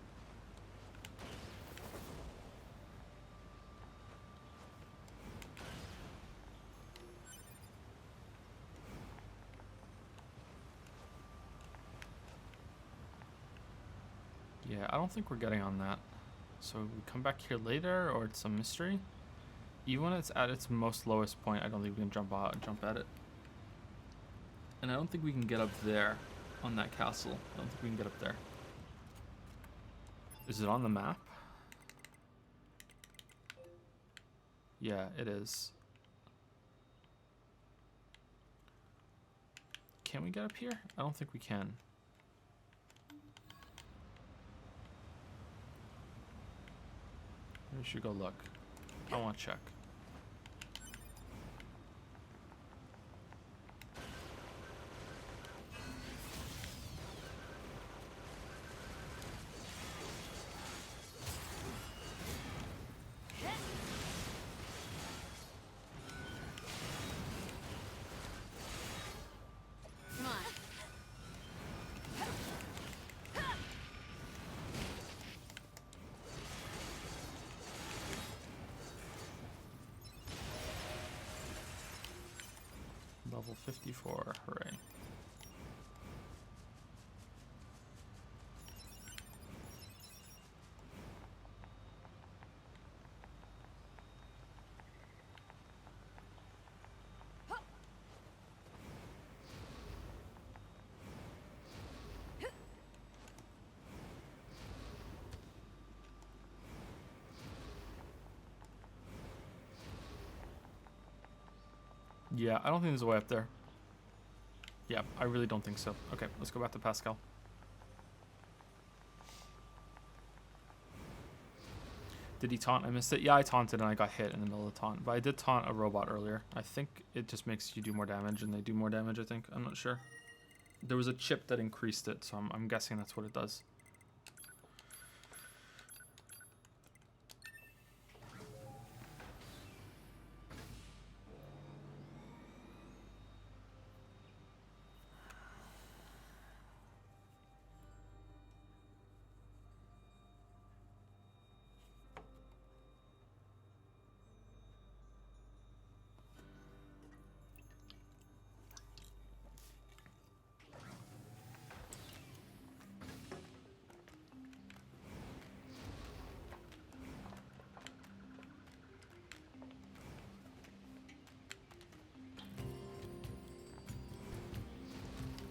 Yeah, I don't think we're getting on that. So we come back here later, or it's a mystery? Even when it's at its most lowest point, I don't think we can jump at it. And I don't think we can get up there on that castle. I don't think we can get up there. Is it on the map? Yeah, it is. Can we get up here? I don't think we can. We should go look. I want to check. Come on. Level 54, hooray. Yeah, I don't think there's a way up there. Yeah, I really don't think so. Okay, let's go back to Pascal. Did he taunt? I missed it. Yeah, I taunted and I got hit in the middle of the taunt. But I did taunt a robot earlier. I think it just makes you do more damage, and they do more damage, I think. I'm not sure. There was a chip that increased it, so I'm guessing that's what it does.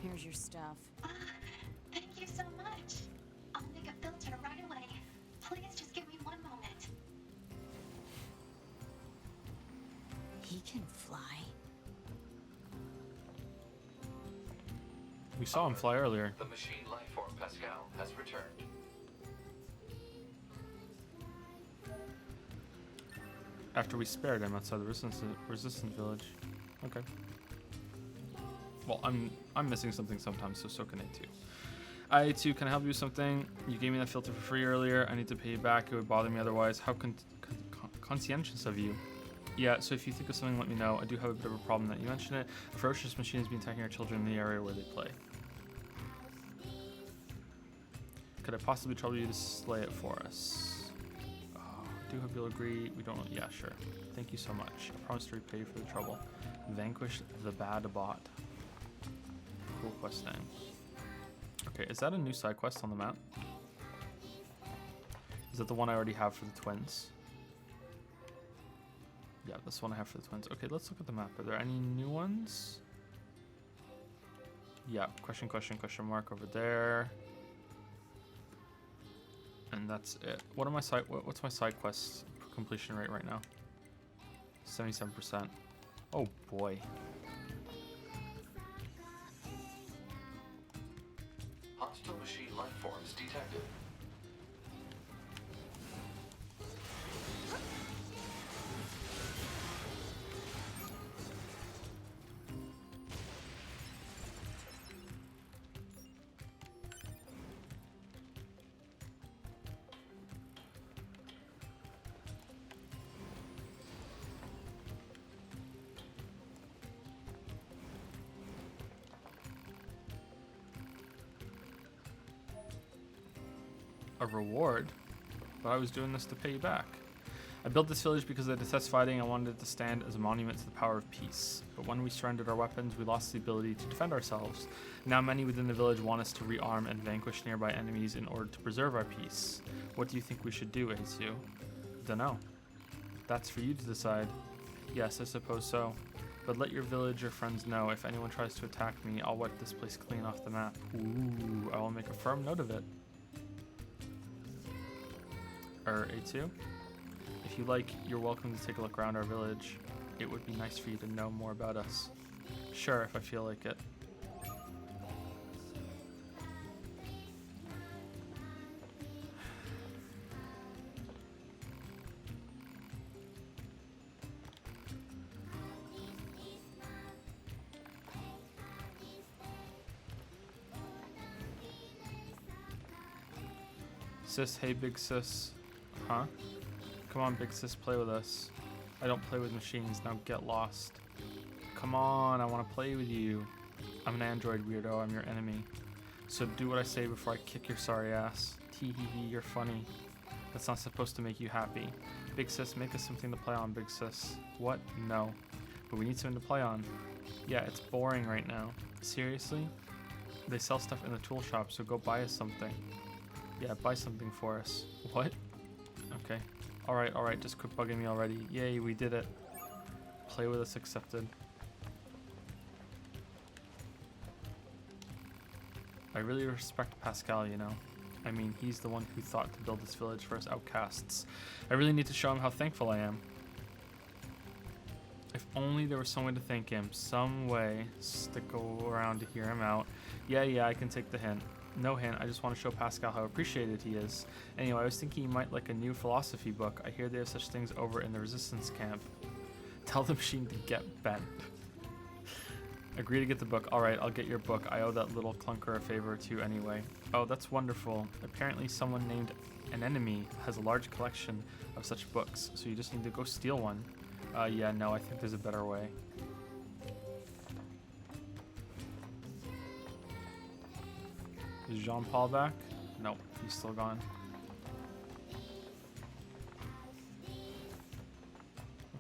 Here's your stuff. Thank you so much. I'll make a filter right away. Please just give me one moment. He can fly. We saw him fly earlier. The machine life form Pascal has returned. After we spared him outside the resistance village. Okay. Well, I'm missing something sometimes, so can I too. I too can I help you with something. You gave me that filter for free earlier. I need to pay you back. It would bother me otherwise. How conscientious of you. Yeah, so if you think of something, let me know. I do have a bit of a problem that you mentioned it. A ferocious machine has been attacking our children in the area where they play. Could I possibly trouble you to slay it for us? Oh, I do hope you'll agree. We don't. Yeah, sure. Thank you so much. I promise to repay you for the trouble. Vanquish the bad bot. Cool quest name. Okay, is that a new side quest on the map? Is that the one I already have for the twins? Yeah, this one I have for the twins. Okay, let's look at the map. Are there any new ones? Yeah, question mark over there. And that's it. What are my what's my side quest completion rate right now? 77%. Oh boy. Hostile machine life forms detected. A reward? But I was doing this to pay you back. I built this village because I detest fighting. I wanted it to stand as a monument to the power of peace. But when we surrendered our weapons, we lost the ability to defend ourselves. Now many within the village want us to rearm and vanquish nearby enemies in order to preserve our peace. What do you think we should do, Azu? Dunno. That's for you to decide. Yes, I suppose so. But let your village or friends know if anyone tries to attack me, I'll wipe this place clean off the map. Ooh, I will make a firm note of it. A2? If you like, you're welcome to take a look around our village. It would be nice for you to know more about us. Sure, if I feel like it. Sis, hey big sis. Huh? Come on, big sis, play with us. I don't play with machines, now get lost. Come on, I want to play with you. I'm an android weirdo, I'm your enemy. So do what I say before I kick your sorry ass. Tee hee hee, you're funny. That's not supposed to make you happy. Big sis, make us something to play on, big sis. What? No. But we need something to play on. Yeah, it's boring right now. Seriously? They sell stuff in the tool shop, so go buy us something. Yeah, buy something for us. What? Okay. Alright, just quit bugging me already. Yay, we did it. Play with us accepted. I really respect Pascal, you know. I mean, he's the one who thought to build this village for us outcasts. I really need to show him how thankful I am. If only there was some way to thank him. Some way. Stick around to hear him out. Yeah, I can take the hint. No hint, I just want to show Pascal how appreciated he is. Anyway, I was thinking he might like a new philosophy book. I hear they have such things over in the resistance camp. Tell the machine to get bent. Agree to get the book. Alright, I'll get your book. I owe that little clunker a favor too anyway. Oh, that's wonderful. Apparently someone named An Enemy has a large collection of such books, so you just need to go steal one. Yeah, no, I think there's a better way. Is Jean-Paul back? Nope, he's still gone.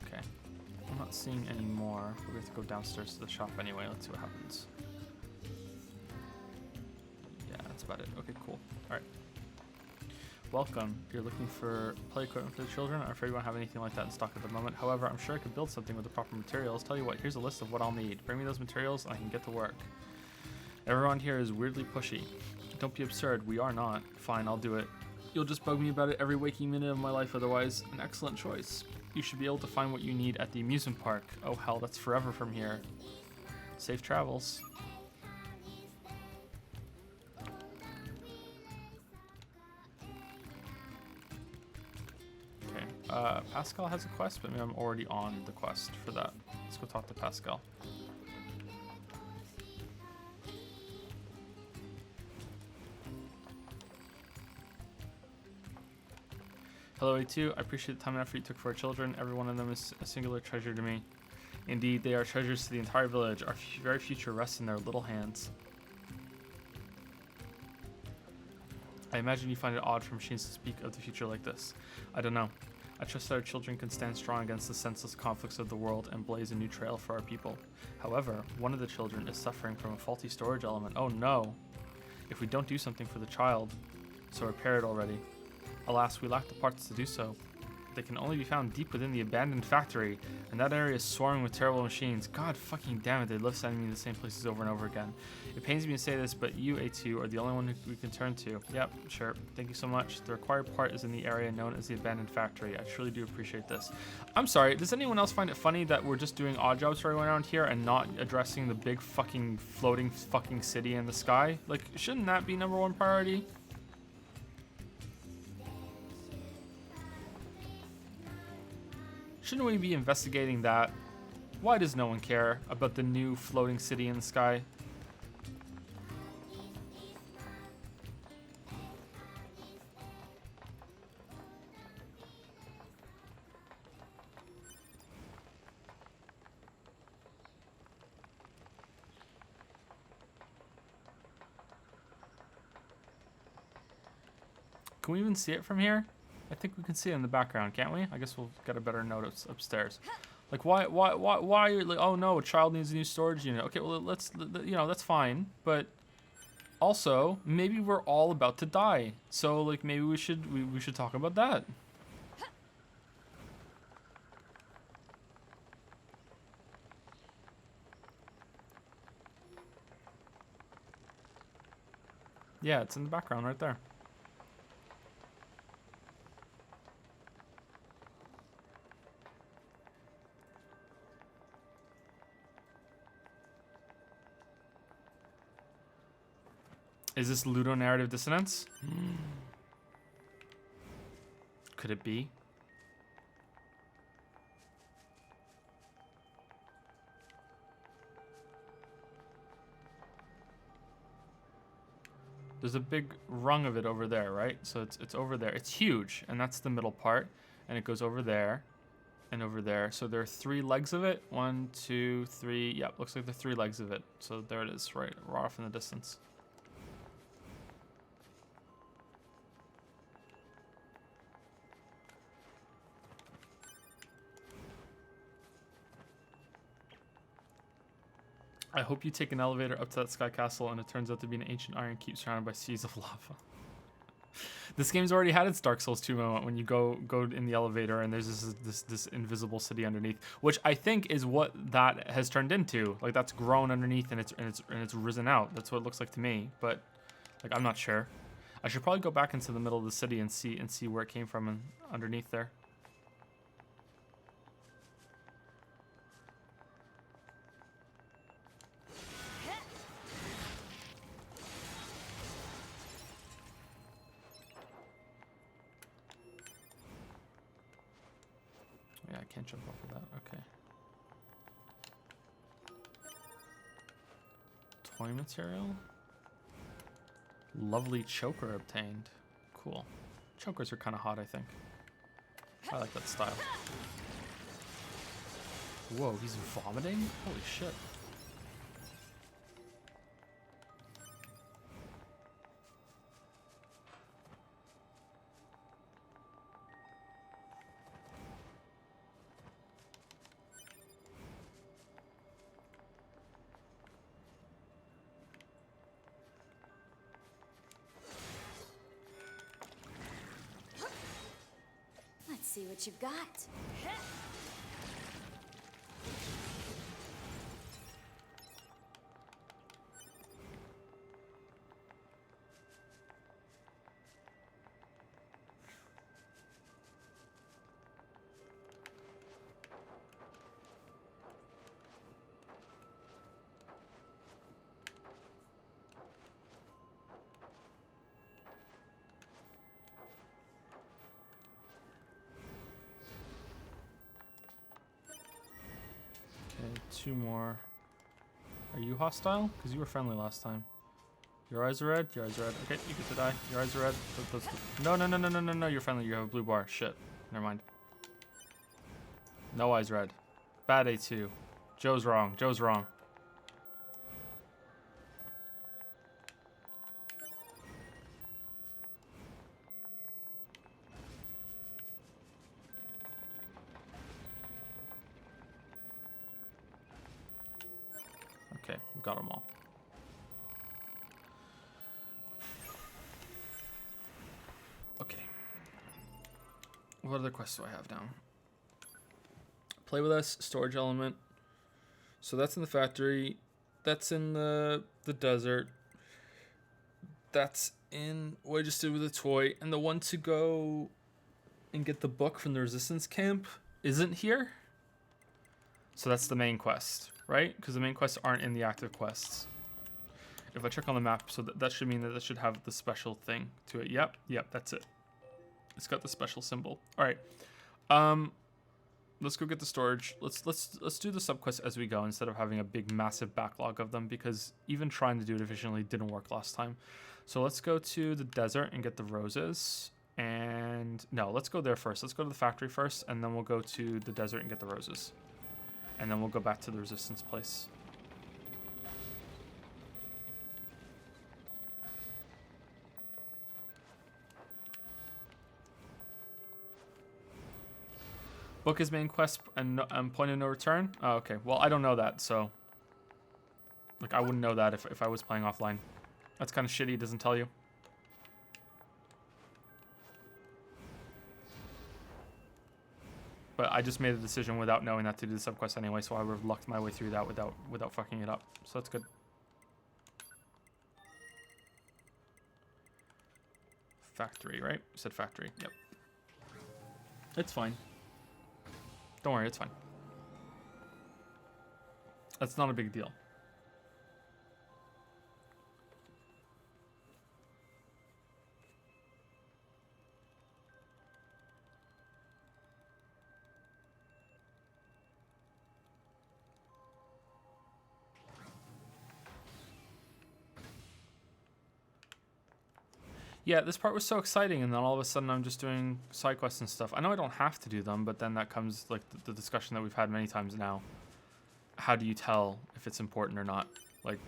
Okay. I'm not seeing any more, but we have to go downstairs to the shop anyway. Let's see what happens. Yeah, that's about it. Okay, cool. Alright. Welcome. You're looking for play equipment for the children? I'm afraid we won't have anything like that in stock at the moment. However, I'm sure I could build something with the proper materials. Tell you what, here's a list of what I'll need. Bring me those materials and I can get to work. Everyone here is weirdly pushy. Don't be absurd. We are not. Fine, I'll do it. You'll just bug me about it every waking minute of my life otherwise. An excellent choice. You should be able to find what you need at the amusement park. Oh hell, that's forever from here. Safe travels. Okay, Pascal has a quest, but maybe I'm already on the quest for that. Let's go talk to Pascal. Hello A2, I appreciate the time and effort you took for our children. Every one of them is a singular treasure to me. Indeed, they are treasures to the entire village. Our very future rests in their little hands. I imagine you find it odd for machines to speak of the future like this. I don't know. I trust that our children can stand strong against the senseless conflicts of the world and blaze a new trail for our people. However, one of the children is suffering from a faulty storage element. Oh no! If we don't do something for the child, so repair it already. Alas, we lack the parts to do so. They can only be found deep within the abandoned factory, and that area is swarming with terrible machines. God fucking damn it, they love sending me to the same places over and over again. It pains me to say this, but you, A2, are the only one we can turn to. Yep, sure. Thank you so much. The required part is in the area known as the abandoned factory. I truly do appreciate this. I'm sorry, does anyone else find it funny that we're just doing odd jobs for everyone around here and not addressing the big fucking floating fucking city in the sky? Like, shouldn't that be #1 priority? Shouldn't we be investigating that? Why does no one care about the new floating city in the sky? Can we even see it from here? I think we can see it in the background, can't we? I guess we'll get a better note upstairs. Like, why are you like, oh no, a child needs a new storage unit. Okay, well, let's, you know, that's fine. But also, maybe we're all about to die. So, like, maybe we should talk about that. Yeah, it's in the background right there. Is this ludonarrative dissonance? Could it be? There's a big rung of it over there, right? So it's over there. It's huge, and that's the middle part, and it goes over there and over there. So there are 3 legs of it. 1, 2, 3. Yep, looks like the 3 legs of it. So there it is, right off in the distance. I hope you take an elevator up to that sky castle and it turns out to be an ancient iron keep surrounded by seas of lava. This game's already had its Dark Souls 2 moment when you go in the elevator and there's this invisible city underneath, which I think is what that has turned into. Like, that's grown underneath and it's risen out. That's what it looks like to me, but like, I'm not sure. I should probably go back into the middle of the city and see where it came from and underneath there. can't jump off of that. Okay. Toy material. Lovely choker obtained. Cool. Chokers are kind of hot, I think. I like that style. Whoa, he's vomiting? Holy shit. Let's see what you've got. Okay, 2 more. Are you hostile? Because you were friendly last time. Your eyes are red? Your eyes are red. Okay, you get to die. Your eyes are red. No, no, no, no, no, no, no. You're friendly. You have a blue bar. Shit. Never mind. No eyes red. Bad A2. Joe's wrong. Joe's wrong. Okay, we got them all. Okay. What other quests do I have now? Play with us, storage element. So that's in the factory. That's in the desert. That's in what I just did with the toy. And the one to go and get the book from the resistance camp isn't here. So that's the main quest, right? Because the main quests aren't in the active quests. If I check on the map, so that should mean that it should have the special thing to it. Yep, that's it. It's got the special symbol. All right. Let's go get the storage. Let's do the subquests as we go instead of having a big massive backlog of them, because even trying to do it efficiently didn't work last time. So let's go to the desert and get the roses. And no, let's go there first. Let's go to the factory first, and then we'll go to the desert and get the roses. And then we'll go back to the resistance place. Book is main quest and point of no return? Oh, okay. Well, I don't know that, so... Like, I wouldn't know that if I was playing offline. That's kind of shitty, it doesn't tell you. But I just made a decision without knowing that to do the subquest anyway, so I would have lucked my way through that without fucking it up. So that's good. Factory, right? You said factory. Yep. It's fine. Don't worry, it's fine. That's not a big deal. Yeah, this part was so exciting, and then all of a sudden I'm just doing side quests and stuff. I know I don't have to do them, but then that comes like the discussion that we've had many times now. How do you tell if it's important or not? Like,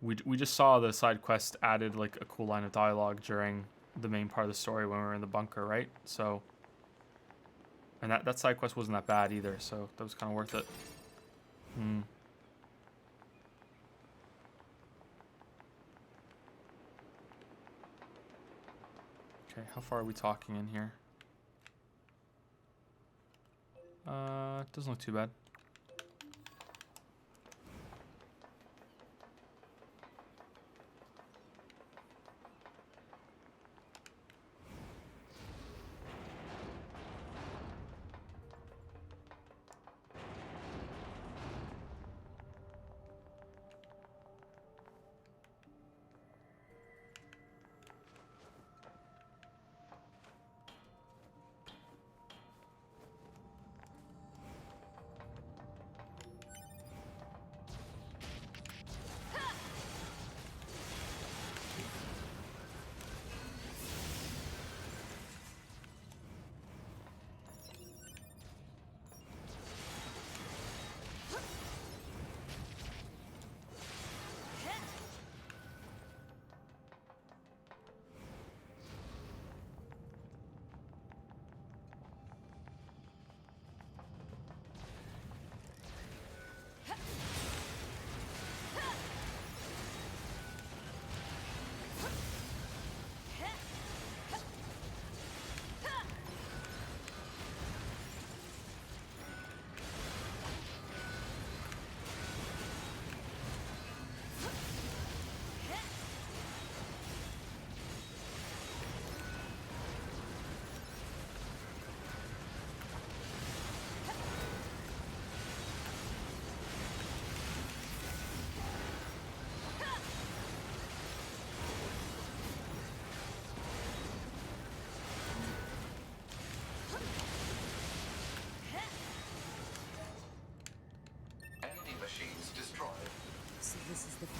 we just saw the side quest added like a cool line of dialogue during the main part of the story when we were in the bunker, right? So, and that side quest wasn't that bad either, so that was kind of worth it. Okay, how far are we talking in here? Doesn't look too bad.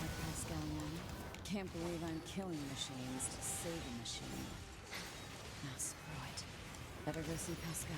hard, Pascal, man. Can't believe I'm killing machines to save a machine. Now screw it. Better go see Pascal.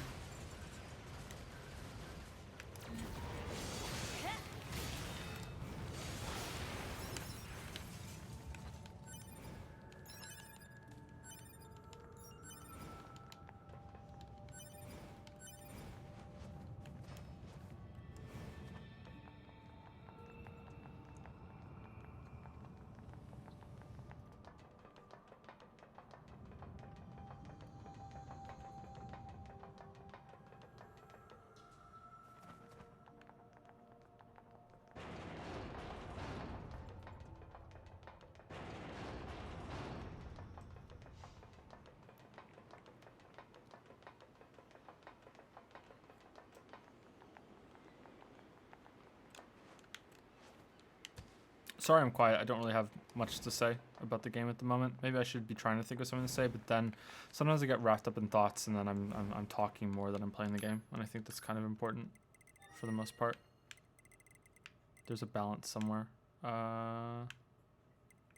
Sorry I'm quiet. I don't really have much to say about the game at the moment. Maybe I should be trying to think of something to say, but then sometimes I get wrapped up in thoughts and then I'm talking more than I'm playing the game, and I think that's kind of important for the most part. There's a balance somewhere.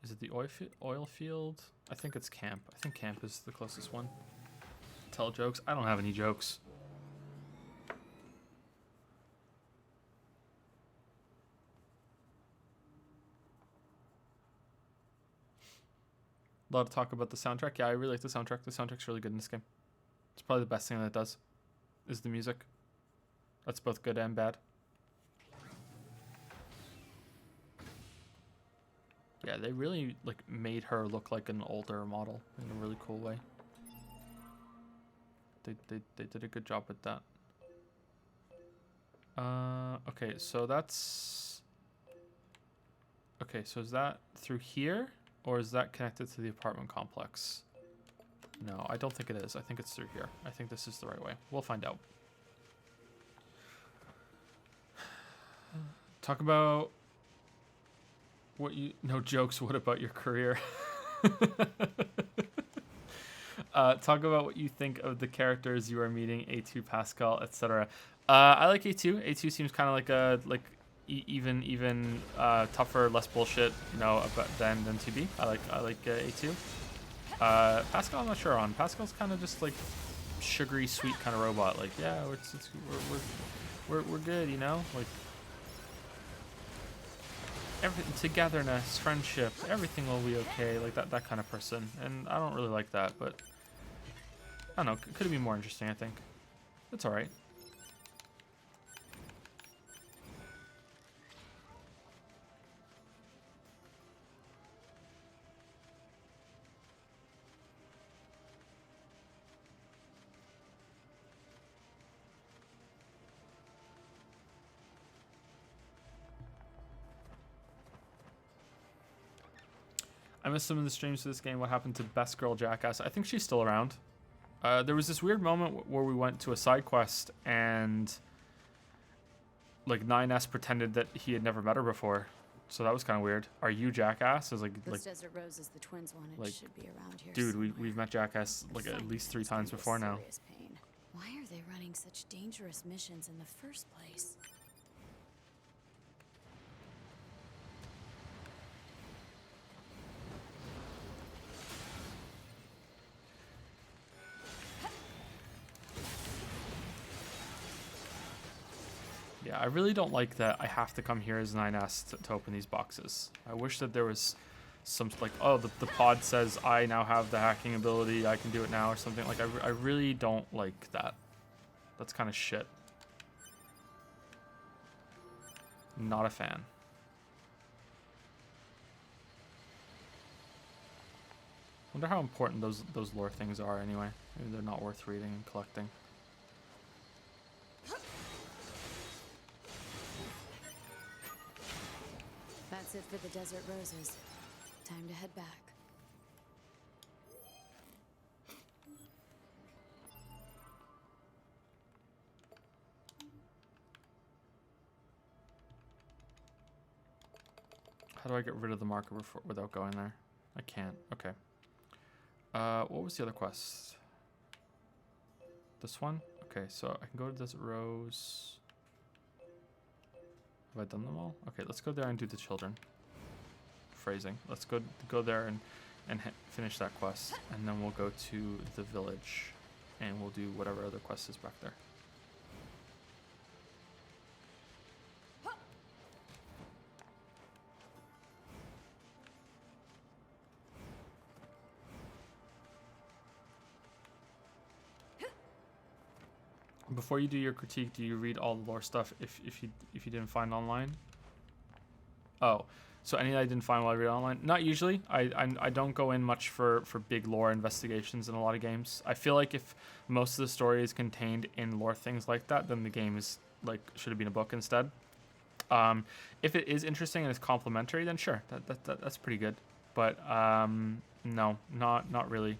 Is it the oil field? I think it's camp. I think camp is the closest one. Tell jokes. I don't have any jokes. A lot of talk about the soundtrack. Yeah, I really like the soundtrack. The soundtrack's really good in this game. It's probably the best thing that it does, is the music. That's both good and bad. Yeah, they really like made her look like an older model in a really cool way. They did a good job with that. Okay, so that's... Okay, so is that through here? Or is that connected to the apartment complex? No, I don't think it is. I think it's through here. I think this is the right way. We'll find out. Talk about what you... No jokes. What about your career? Talk about what you think of the characters you are meeting, A2, Pascal, etc. I like A2. A2 seems kind of like a... even tougher, less bullshit, you know, than 2B. I like A2. Pascal, I'm not sure on. Pascal's kind of just like sugary, sweet kind of robot. Like, yeah, we're good, you know, like everything, togetherness, friendship, everything will be okay. Like that kind of person, and I don't really like that, but I don't know. Could be more interesting. I think it's all right. I missed some of the streams for this game. What happened to Best Girl Jackass? I think she's still around. There was this weird moment where we went to a side quest and like 9S pretended that he had never met her before. So that was kind of weird. Are you Jackass? I was like, Desert Rose is the twins one. It should be around here. Dude, we've met Jackass like at least 3 times before now. Pain. Why are they running such dangerous missions in the first place? Yeah, I really don't like that I have to come here as 9S to open these boxes. I wish that there was some, like, oh, the pod says I now have the hacking ability, I can do it now or something. Like, I really don't like that. That's kind of shit. Not a fan. Wonder how important those lore things are anyway. Maybe they're not worth reading and collecting. That's it for the Desert Roses. Time to head back. How do I get rid of the marker without going there? I can't. Okay. What was the other quest? This one? Okay, so I can go to Desert Rose. Have I done them all? Okay, let's go there and do the children. phrasing. Let's go there and finish that quest, and then we'll go to the village, and we'll do whatever other quest is back there. Before you do your critique, do you read all the lore stuff if you didn't find online? Oh, so any that I didn't find while I read online? Not usually. I don't go in much for big lore investigations in a lot of games. I feel like if most of the story is contained in lore things like that, then the game is like should have been a book instead. If it is interesting and it's complimentary, then sure, that's pretty good. But no, not really.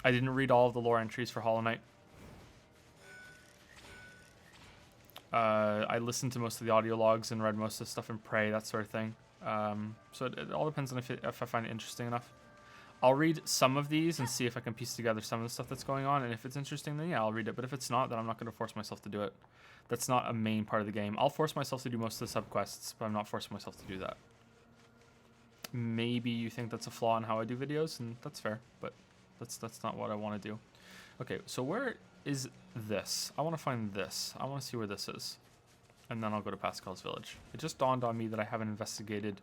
I didn't read all of the lore entries for Hollow Knight. I listened to most of the audio logs and read most of the stuff in Prey, that sort of thing. So it all depends on if I find it interesting enough. I'll read some of these and see if I can piece together some of the stuff that's going on. And if it's interesting, then yeah, I'll read it. But if it's not, then I'm not going to force myself to do it. That's not a main part of the game. I'll force myself to do most of the subquests, but I'm not forcing myself to do that. Maybe you think that's a flaw in how I do videos, and that's fair. But that's not what I want to do. Okay, so where is this? I want to find this. I want to see where this is. And then I'll go to Pascal's village. It just dawned on me that I haven't investigated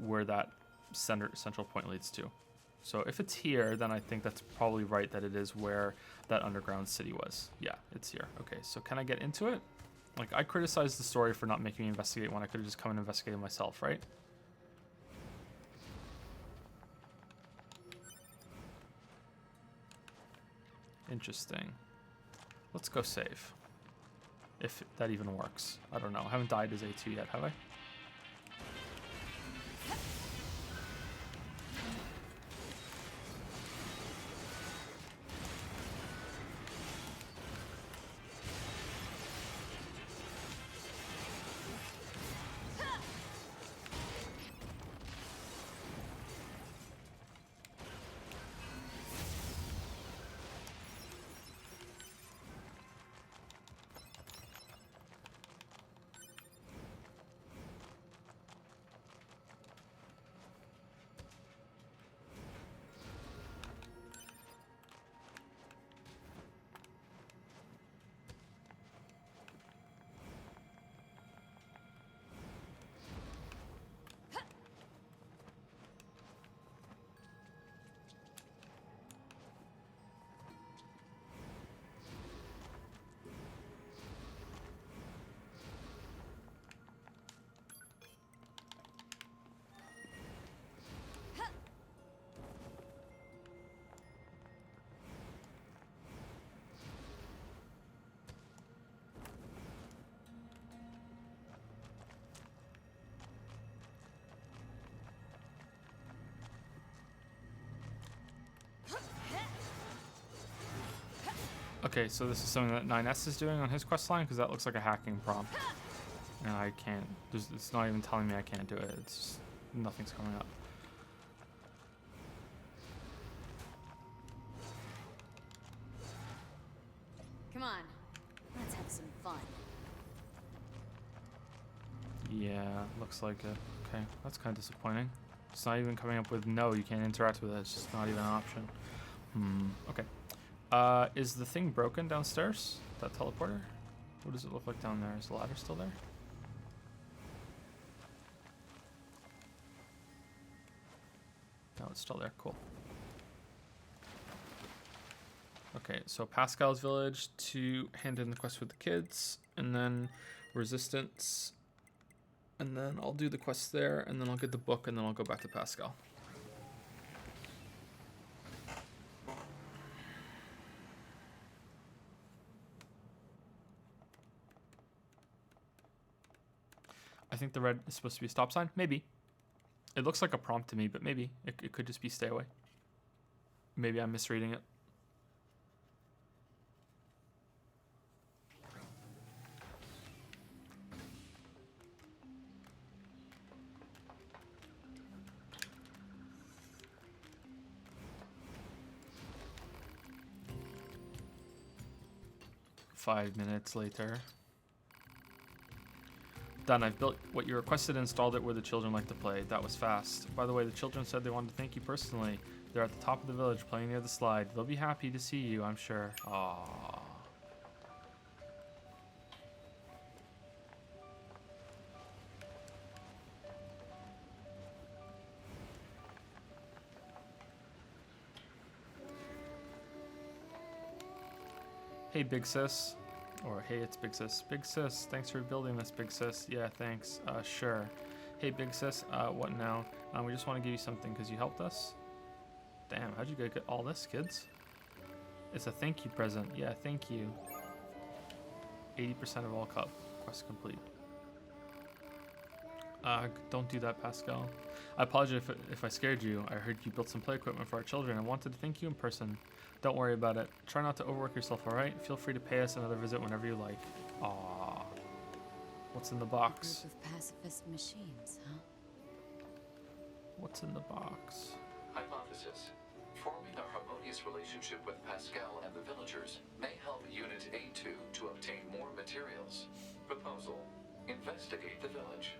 where that central point leads to. So if it's here, then I think that's probably right that it is where that underground city was. Yeah, it's here. Okay, so can I get into it? Like, I criticized the story for not making me investigate when I could have just come and investigated myself, right? Interesting. Let's go save. If that even works. I don't know. I haven't died as A2 yet, have I? Okay, so this is something that 9S is doing on his quest line, because that looks like a hacking prompt. And I can't, it's not even telling me I can't do it. It's just, nothing's coming up. Come on, let's have some fun. Yeah, looks like it. Okay, that's kind of disappointing. It's not even coming up with no, you can't interact with it. It's just not even an option. Okay. Is the thing broken downstairs? That teleporter? What does it look like down there? Is the ladder still there? No, it's still there. Cool. Okay, so Pascal's village to hand in the quest with the kids, and then Resistance, and then I'll do the quest there, and then I'll get the book, and then I'll go back to Pascal. I think the red is supposed to be a stop sign. Maybe. It looks like a prompt to me, but maybe. It could just be stay away. Maybe I'm misreading it. Five minutes later. Done. I've built what you requested and installed it where the children like to play. That was fast. By the way, the children said they wanted to thank you personally. They're at the top of the village playing near the slide. They'll be happy to see you, I'm sure. Aww. Hey, big sis. Or, hey, it's big sis. Big sis, thanks for building this, big sis. Yeah, thanks. Sure. Hey, big sis, what now? We just want to give you something because you helped us. Damn, how'd you get all this, kids? It's a thank you present. Yeah, thank you. 80% of all quests complete. Don't do that, Pascal. I apologize if I scared you. I heard you built some play equipment for our children. I wanted to thank you in person. Don't worry about it. Try not to overwork yourself, alright? Feel free to pay us another visit whenever you like. Aww. What's in the box? A group of pacifist machines, huh? What's in the box? Hypothesis. Forming a harmonious relationship with Pascal and the villagers may help Unit A2 to obtain more materials. Proposal. Investigate the village.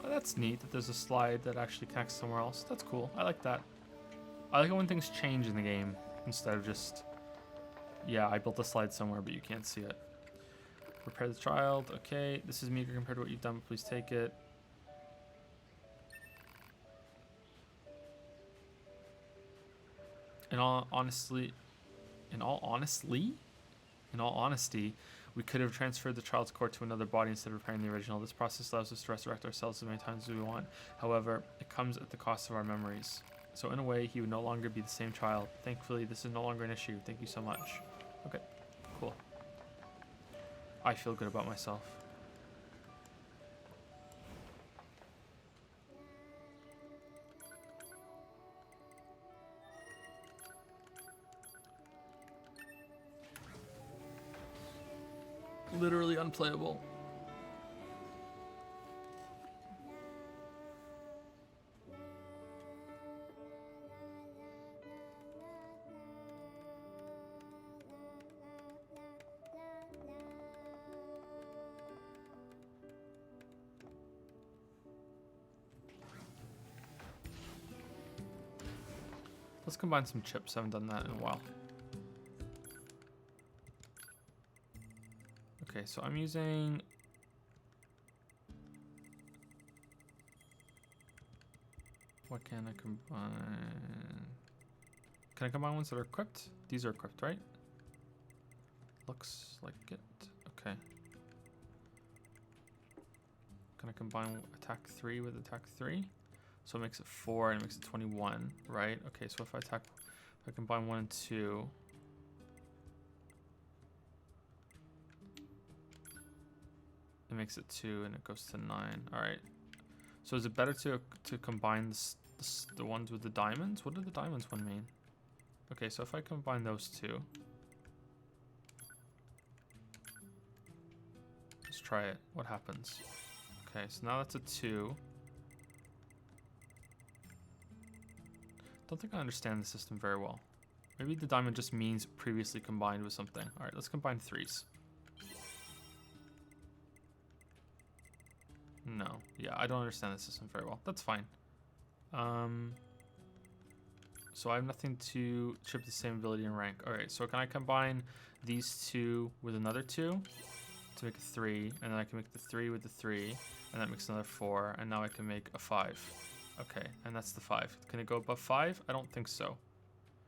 Oh, that's neat that there's a slide that actually connects somewhere else. That's cool. I like that. I like it when things change in the game instead of just, yeah, I built a slide somewhere but you can't see it. Repair the child. Okay, this is meager compared to what you've done. Please take it. In all honesty, we could have transferred the child's core to another body instead of repairing the original. This process allows us to resurrect ourselves as many times as we want. However, it comes at the cost of our memories. So in a way, he would no longer be the same child. Thankfully, this is no longer an issue. Thank you so much. Okay, cool. I feel good about myself. Literally unplayable. Let's combine some chips. Haven't done that in a while. Okay, so I'm using... What can I combine? Can I combine ones that are equipped? These are equipped, right? Looks like it. Okay. Can I combine attack 3 with attack 3? So it makes it 4 and it makes it 21, right? Okay, so if I combine 1 and 2... It makes it 2 and it goes to 9. Alright. So is it better to combine the ones with the diamonds? What do the diamonds one mean? Okay, so if I combine those two. Let's try it. What happens? Okay, so now that's a 2. Don't think I understand the system very well. Maybe the diamond just means previously combined with something. Alright, let's combine 3s. No. Yeah, I don't understand the system very well. That's fine. So I have nothing to chip the same ability and rank. Alright, so can I combine these 2 with another 2 to make a 3, and then I can make the 3 with the 3, and that makes another 4, and now I can make a 5. Okay, and that's the 5. Can it go above 5? I don't think so.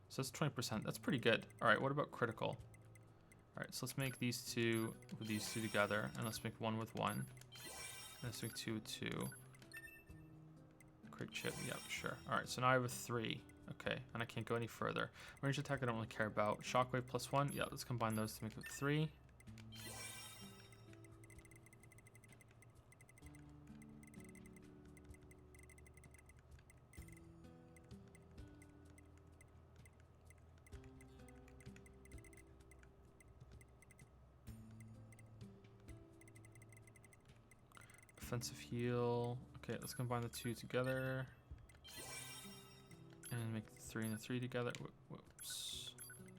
So that's 20%. That's pretty good. Alright, what about critical? Alright, so let's make these 2 with these 2 together, and let's make 1 with 1. Let's make 2 with 2. Crit chip, yep, sure. Alright, so now I have a 3. Okay, and I can't go any further. Range attack I don't really care about. Shockwave plus 1, yeah, let's combine those to make it 3. Offensive heal. Okay, let's combine the 2 together. And make the 3 and the 3 together. Whoops.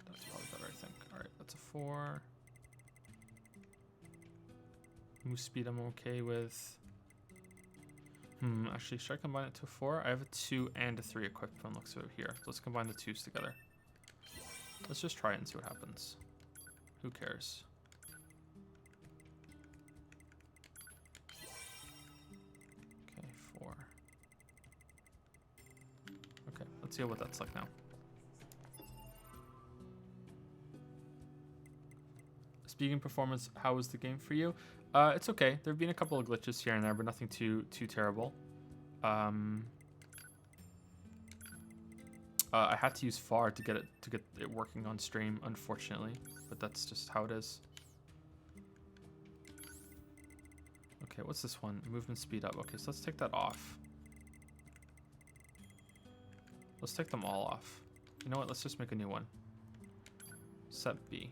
That's probably better, I think. Alright, that's a 4. Move speed I'm okay with. Actually, should I combine it to a 4? I have a 2 and a 3 equipped from looks over here. So let's combine the 2s together. Let's just try it and see what happens. Who cares? Okay, 4. Okay, let's see what that's like now. Speaking performance, how was the game for you? It's okay. There have been a couple of glitches here and there, but nothing too terrible. I had to use FAR to get it working on stream, unfortunately, but that's just how it is. Okay, what's this one? Movement speed up. Okay, so let's take that off. Let's take them all off. You know what? Let's just make a new one. Set B.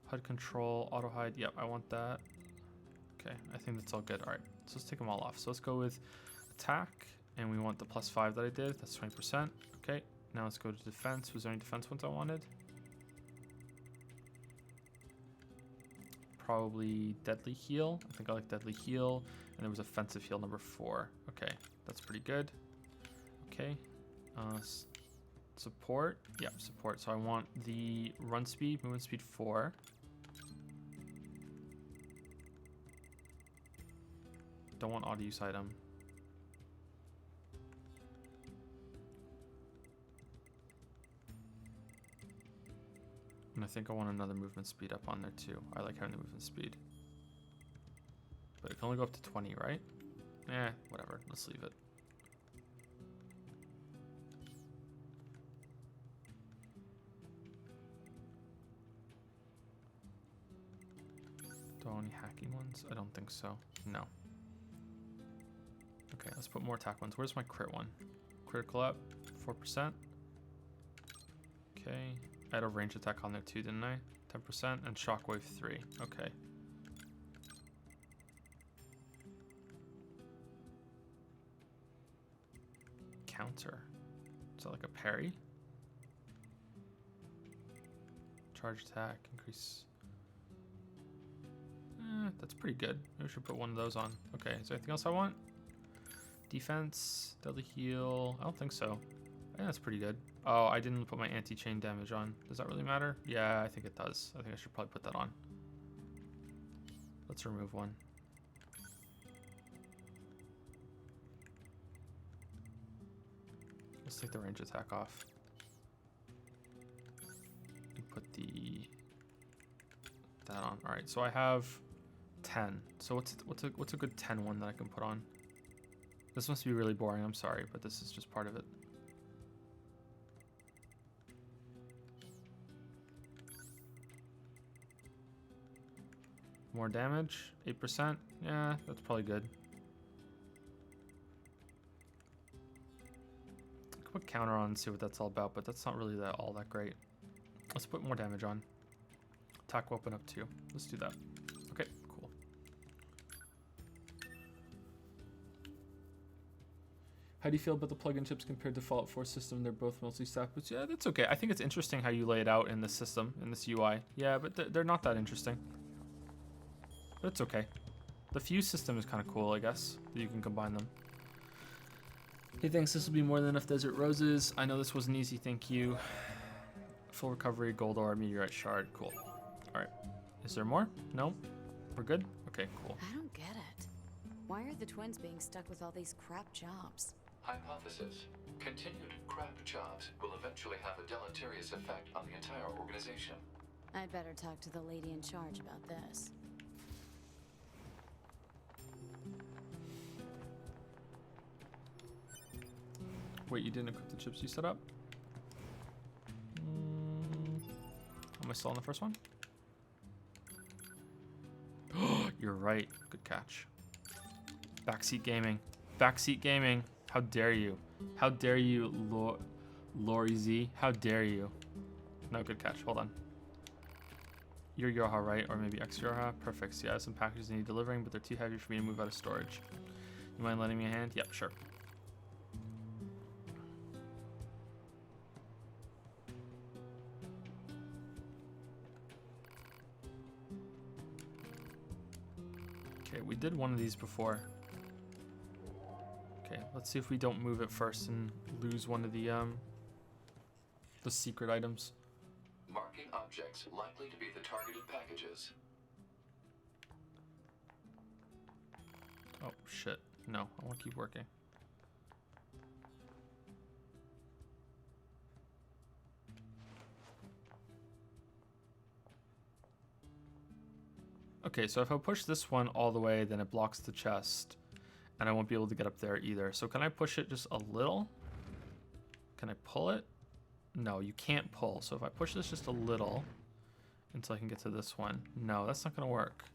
HUD control, auto hide. Yep, I want that. Okay, I think that's all good. All right, so let's take them all off. So let's go with attack, and we want the +5 that I did. That's 20%. Okay, now let's go to defense. Was there any defense ones I wanted? Probably deadly heal. I think I like deadly heal, and there was offensive heal number 4. Okay, that's pretty good. Okay, support. Yep, support. So I want the run speed, movement speed 4. Don't want auto use item. And I think I want another movement speed up on there too. I like having the movement speed. But it can only go up to 20, right? Eh, whatever. Let's leave it. Do I want any hacking ones? I don't think so. No. Okay, let's put more attack ones. Where's my crit one? Critical up, 4%. Okay, I had a range attack on there too, didn't I? 10%, and shockwave 3. Okay. Counter. Is that like a parry? Charge attack, increase. That's pretty good. Maybe we should put one of those on. Okay, is there anything else I want? Defense, deadly heal. I don't think so. I think that's pretty good. Oh, I didn't put my anti-chain damage on. Does that really matter? Yeah, I think it does. I think I should probably put that on. Let's remove one. Let's take the range attack off. And put that on. All right, so I have 10. So what's a good 10 one that I can put on? This must be really boring, I'm sorry, but this is just part of it. More damage, 8%. Yeah, that's probably good. I could put counter on and see what that's all about, but that's not really all that great. Let's put more damage on. Attack weapon up 2. Let's do that. Okay, cool. How do you feel about the plug-in chips compared to Fallout 4 system? They're both mostly staff, but yeah, that's okay. I think it's interesting how you lay it out in this system, in this UI. Yeah, but they're not that interesting. But it's okay. The fuse system is kind of cool, I guess, that you can combine them. Hey, thanks. This will be more than enough desert roses. I know this wasn't easy. Thank you. Full recovery, gold ore, meteorite shard. Cool. All right. Is there more? No? We're good? Okay, cool. I don't get it. Why are the twins being stuck with all these crap jobs? Hypothesis. Continued crap jobs will eventually have a deleterious effect on the entire organization. I'd better talk to the lady in charge about this. Wait, you didn't equip the chips you set up? Am I still on the first one? You're right. Good catch. Backseat gaming. Backseat gaming. How dare you? How dare you, Lori Z? How dare you? No, good catch. Hold on. You're Yoha, right? Or maybe ex-Yoha? Perfect. See, I have some packages I need delivering, but they're too heavy for me to move out of storage. You mind lending me a hand? Yep, sure. Okay, we did one of these before. Okay, let's see if we don't move it first and lose one of the secret items. Marking objects likely to be the targeted packages. Oh, shit. No, I want to keep working. Okay, so if I push this one all the way, then it blocks the chest. And I won't be able to get up there either. So can I push it just a little? Can I pull it? No, you can't pull. So if I push this just a little until I can get to this one. No, that's not going to work.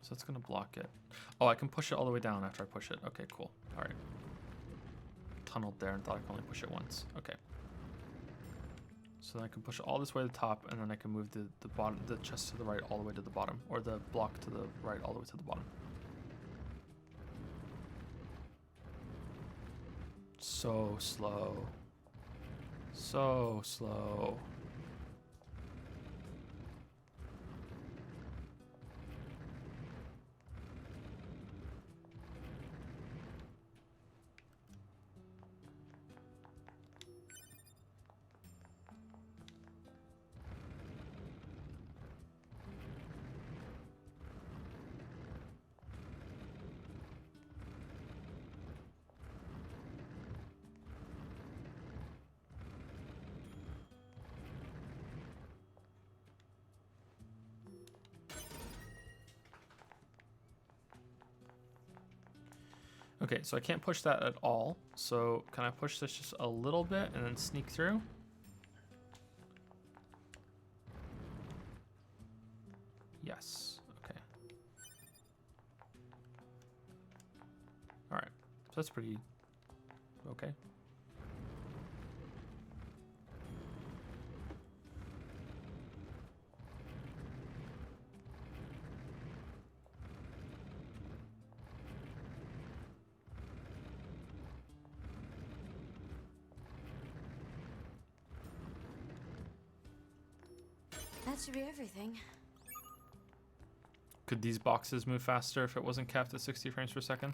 So it's going to block it. Oh, I can push it all the way down after I push it. Okay, cool. All right. Tunneled there and thought I could only push it once. Okay. So then I can push it all this way to the top, and then I can move the bottom, the chest to the right all the way to the bottom, or the block to the right all the way to the bottom. So slow. So slow. Okay, so I can't push that at all. So can I push this just a little bit and then sneak through? Yes. Okay. All right. So that's pretty okay. That should be everything. Could these boxes move faster if it wasn't capped at 60 frames per second?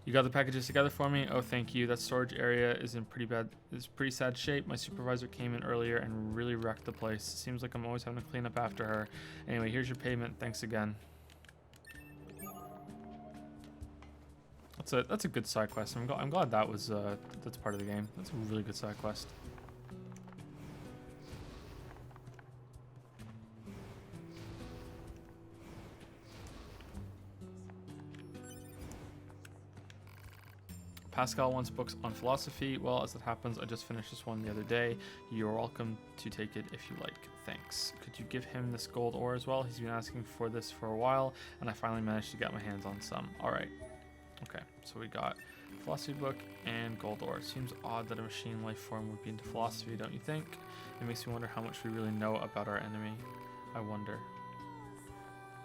You got the packages together for me? Oh, thank you. That storage area is in pretty sad shape. My supervisor came in earlier and really wrecked the place. Seems like I'm always having to clean up after her. Anyway, here's your payment. Thanks again. That's a good side quest. I'm glad that was that's part of the game. That's a really good side quest. Pascal wants books on philosophy. Well, as it happens, I just finished this one the other day. You're welcome to take it if you like. Thanks. Could you give him this gold ore as well? He's been asking for this for a while, and I finally managed to get my hands on some. All right. Okay, so we got philosophy book and gold ore. Seems odd that a machine life form would be into philosophy, don't you think? It makes me wonder how much we really know about our enemy. I wonder.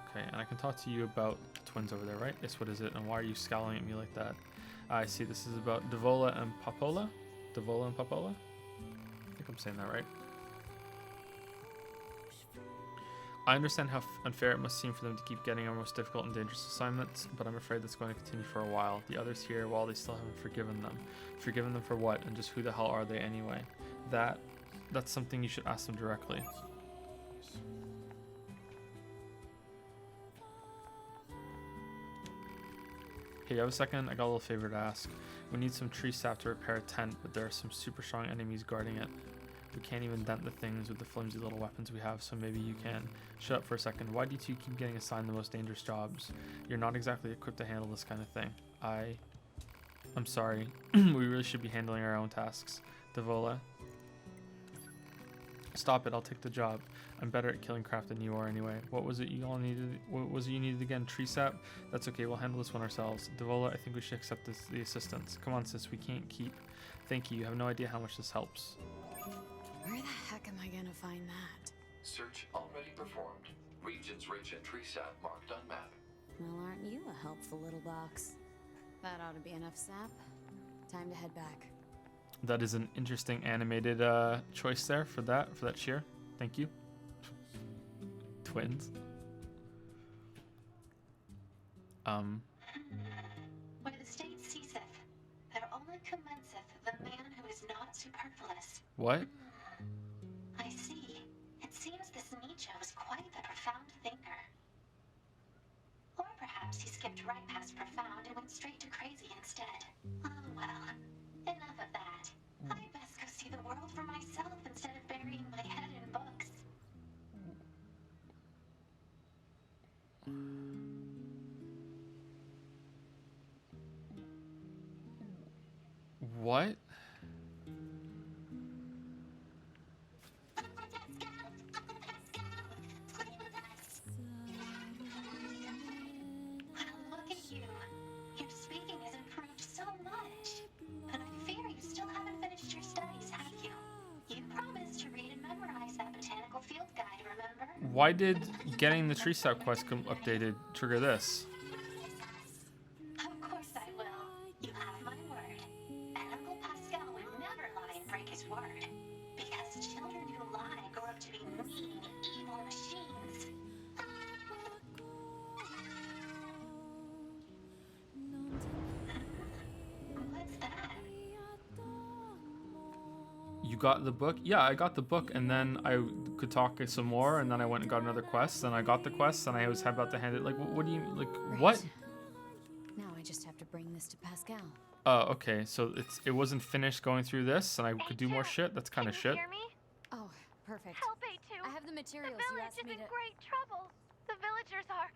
Okay, and I can talk to you about the twins over there, right? Yes, what is it? And why are you scowling at me like that? I see this is about Devola and Papola. Devola and Papola? I think I'm saying that right. I understand how unfair it must seem for them to keep getting our most difficult and dangerous assignments, but I'm afraid that's going to continue for a while. The others here, well, they still haven't forgiven them. Forgiven them for what? And just who the hell are they anyway? That's something you should ask them directly. Hey, you have a second? I got a little favor to ask. We need some tree sap to repair a tent, but there are some super strong enemies guarding it. We can't even dent the things with the flimsy little weapons we have, so maybe you can. Shut up for a second. Why do you two keep getting assigned the most dangerous jobs? You're not exactly equipped to handle this kind of thing. I'm sorry. We really should be handling our own tasks. Devola. Stop it, I'll take the job. I'm better at killing craft than you are anyway. What was it you all needed? What was it you needed again? Tree sap? That's okay, we'll handle this one ourselves. Devola, I think we should accept the assistance. Come on, sis, we can't keep. Thank you, you have no idea how much this helps. Where the heck am I gonna find that? Search already performed. Regions rich in tree sap marked on map. Well, aren't you a helpful little box? That ought to be enough sap. Time to head back. That is an interesting animated choice there for that cheer. Thank you. Twins. Where the state ceaseth, there only commenceth the man who is not superfluous. What? I see. It seems this Nietzsche was quite the profound thinker. Or perhaps he skipped right past profound and went straight to crazy instead. Oh well, enough of that. I best go see the world for myself instead of burying my head in books. What? Look at you. Your speaking has improved so much. But I fear you still haven't finished your studies, have you? You promised to read and memorize that botanical field guide, remember? Why did getting the tree sap quest updated trigger this? Of course I will. You have my word. And Uncle Pascal would never lie and break his word. Because children who lie grow up to be mean, evil machines. What's that? You got the book? Yeah, I got the book, and then I could talk some more, and then I went and got another quest, and I got the quest, and I was about to hand it. Like, what do you, like, what? Now I just have to bring this to Pascal. Oh, okay, so it wasn't finished going through this, and I could do more shit? That's kind of shit. Hear me? Oh, perfect. Help A2. I have the materials The you village asked is me in to... great trouble. The villagers are...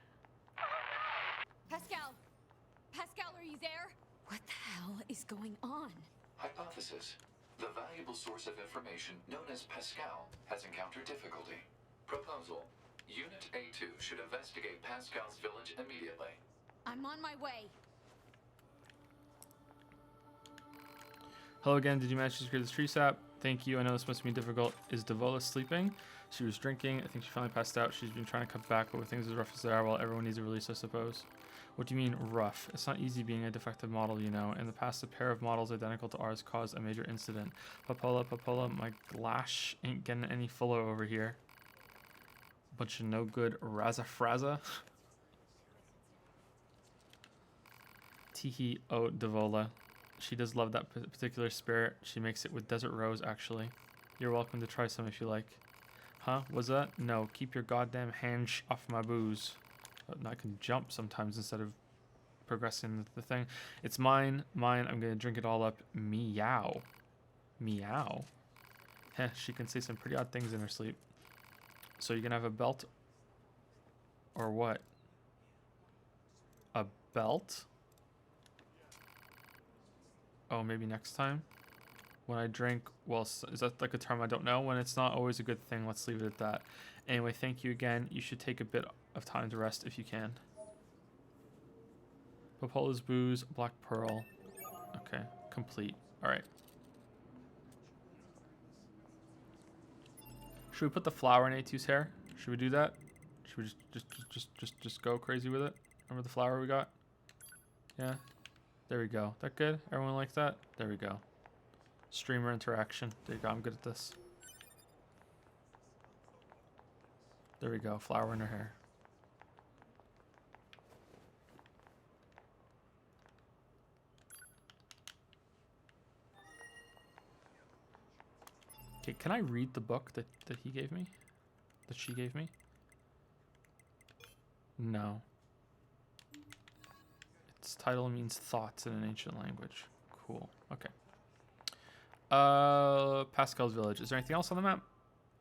Pascal! Pascal, are you there? What the hell is going on? Hypothesis. The valuable source of information known as Pascal has encountered difficulty. Proposal. Unit A2 should investigate Pascal's village immediately. I'm on my way. Hello again, did you manage to secure this tree sap? Thank you, I know this must be difficult. Is Devola sleeping? She was drinking. I think she finally passed out. She's been trying to cut back, but with things as rough as they are, well, everyone needs a release, I suppose. What do you mean, rough? It's not easy being a defective model, you know. In the past, a pair of models identical to ours caused a major incident. Papola, my glash ain't getting any fuller over here. Bunch of no good raza-fraza. Teehee, oh, Devola. She does love that particular spirit. She makes it with desert rose, actually. You're welcome to try some if you like. Huh? Was that? No, keep your goddamn hands off my booze. I can jump sometimes instead of progressing the thing. It's mine. I'm gonna drink it all up. Meow. Meow. Heh, she can say some pretty odd things in her sleep. So you're gonna have a belt? Or what? A belt? Oh, maybe next time? When I drink, well, is that like a term I don't know? When it's not always a good thing, let's leave it at that. Anyway, thank you again. You should take a bit of time to rest if you can. Popola's booze, black pearl. Okay, complete. All right. Should we put the flower in A2's hair? Should we do that? Should we just go crazy with it? Remember the flower we got? Yeah. There we go. That good? Everyone like that? There we go. Streamer interaction. There you go. I'm good at this. There we go. Flower in her hair. Okay, can I read the book that he gave me? That she gave me? No. Its title means thoughts in an ancient language. Cool. Okay. Pascal's village. Is there anything else on the map?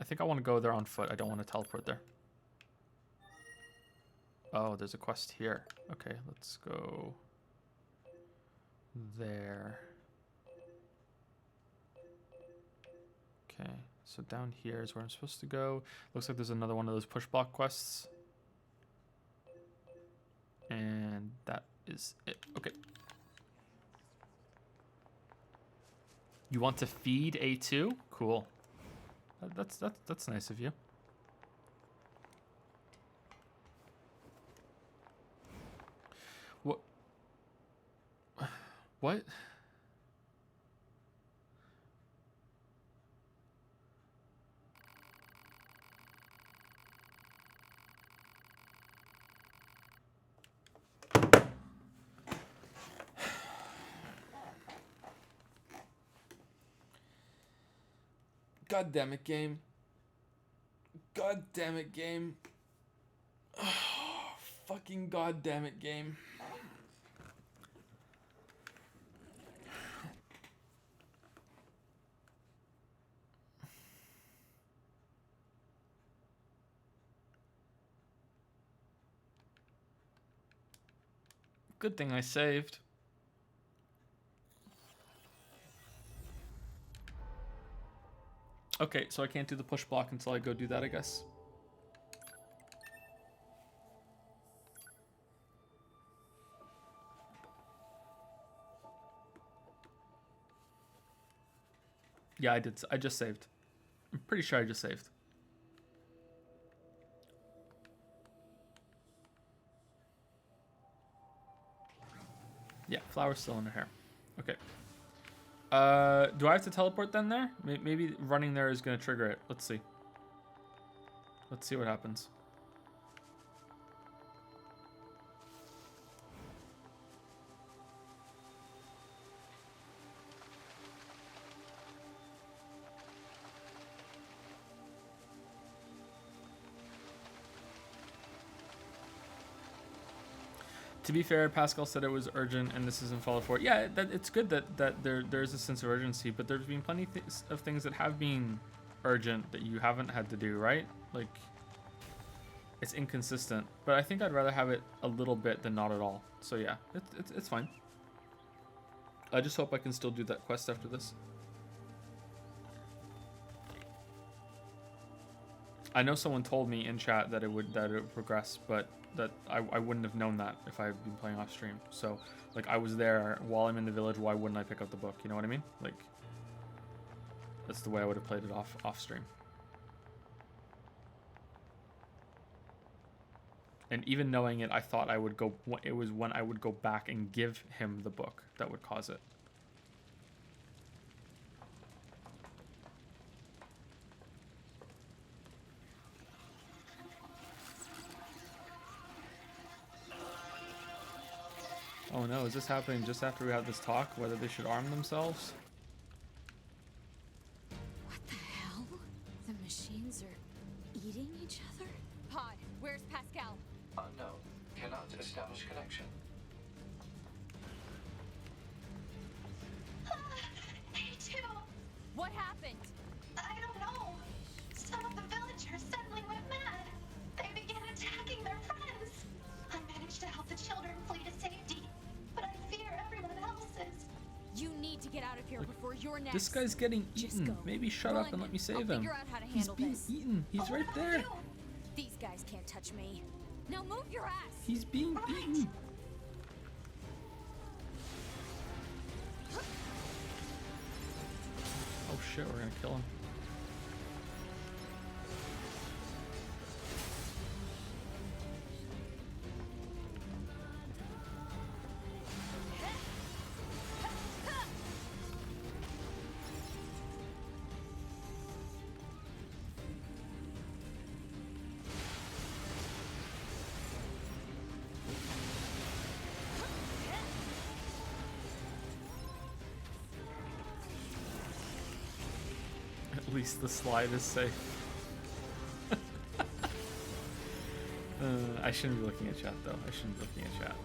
I think I want to go there on foot. I don't want to teleport there. Oh, there's a quest here. Okay, let's go there. Okay, so down here is where I'm supposed to go. Looks like there's another one of those push block quests. And that is it. Okay. You want to feed A2? Cool. That's nice of you. What? What? God damn it, game. God damn it, game. Fucking god damn it, game. Good thing I saved. Okay, so I can't do the push block until I go do that, I guess. Yeah, I did. I just saved. I'm pretty sure I just saved. Yeah, flower's still in her hair. Okay. Do I have to teleport then there? Maybe running there is going to trigger it. Let's see. Let's see what happens. To be fair, Pascal said it was urgent, and this isn't followed for. Yeah, it's good that there's a sense of urgency, but there's been plenty of things that have been urgent that you haven't had to do, right? Like, it's inconsistent. But I think I'd rather have it a little bit than not at all. So yeah, it's fine. I just hope I can still do that quest after this. I know someone told me in chat that it would progress, but that I wouldn't have known that if I had been playing off stream. So like I was there while I'm in the village. Why wouldn't I pick up the book? You know what I mean? Like that's the way I would have played it off stream. And even knowing it, I thought I would go. It was when I would go back and give him the book that would cause it. Oh no, is this happening just after we had this talk, whether they should arm themselves? What the hell? The machines are eating each other? Pod, where's Pascal? Unknown. Cannot establish connection. A2! What happened? I don't know. Some of the villagers suddenly went mad. They began attacking their friends. I managed to help the children flee to safety, but I fear everyone else is. You need to get out of here before you're next. This guy's getting eaten. Maybe shut up and let me save him. He's being eaten. He's right there. These guys can't touch me. Now move your ass. He's being beaten. Oh shit, we're gonna kill him. At least the slide is safe. I shouldn't be looking at chat though. I shouldn't be looking at chat.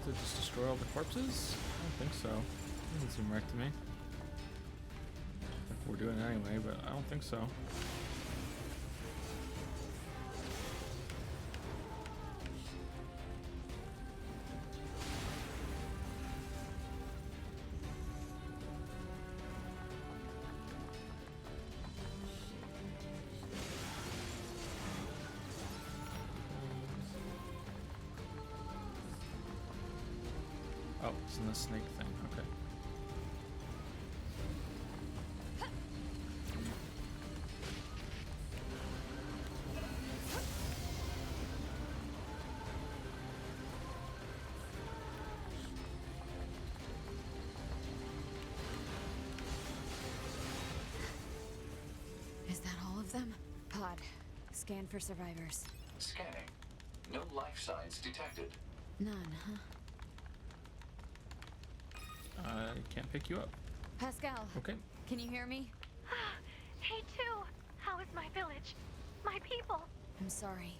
to just destroy all the corpses? I don't think so. It doesn't seem right to me. Like we're doing it anyway, but I don't think so. Oh, it's in the snake thing. Okay. Is that all of them? Pod, scan for survivors. Scanning. No life signs detected. None, huh? I can't pick you up. Pascal. Okay. Can you hear me? Hey, too. How is my village? My people? I'm sorry.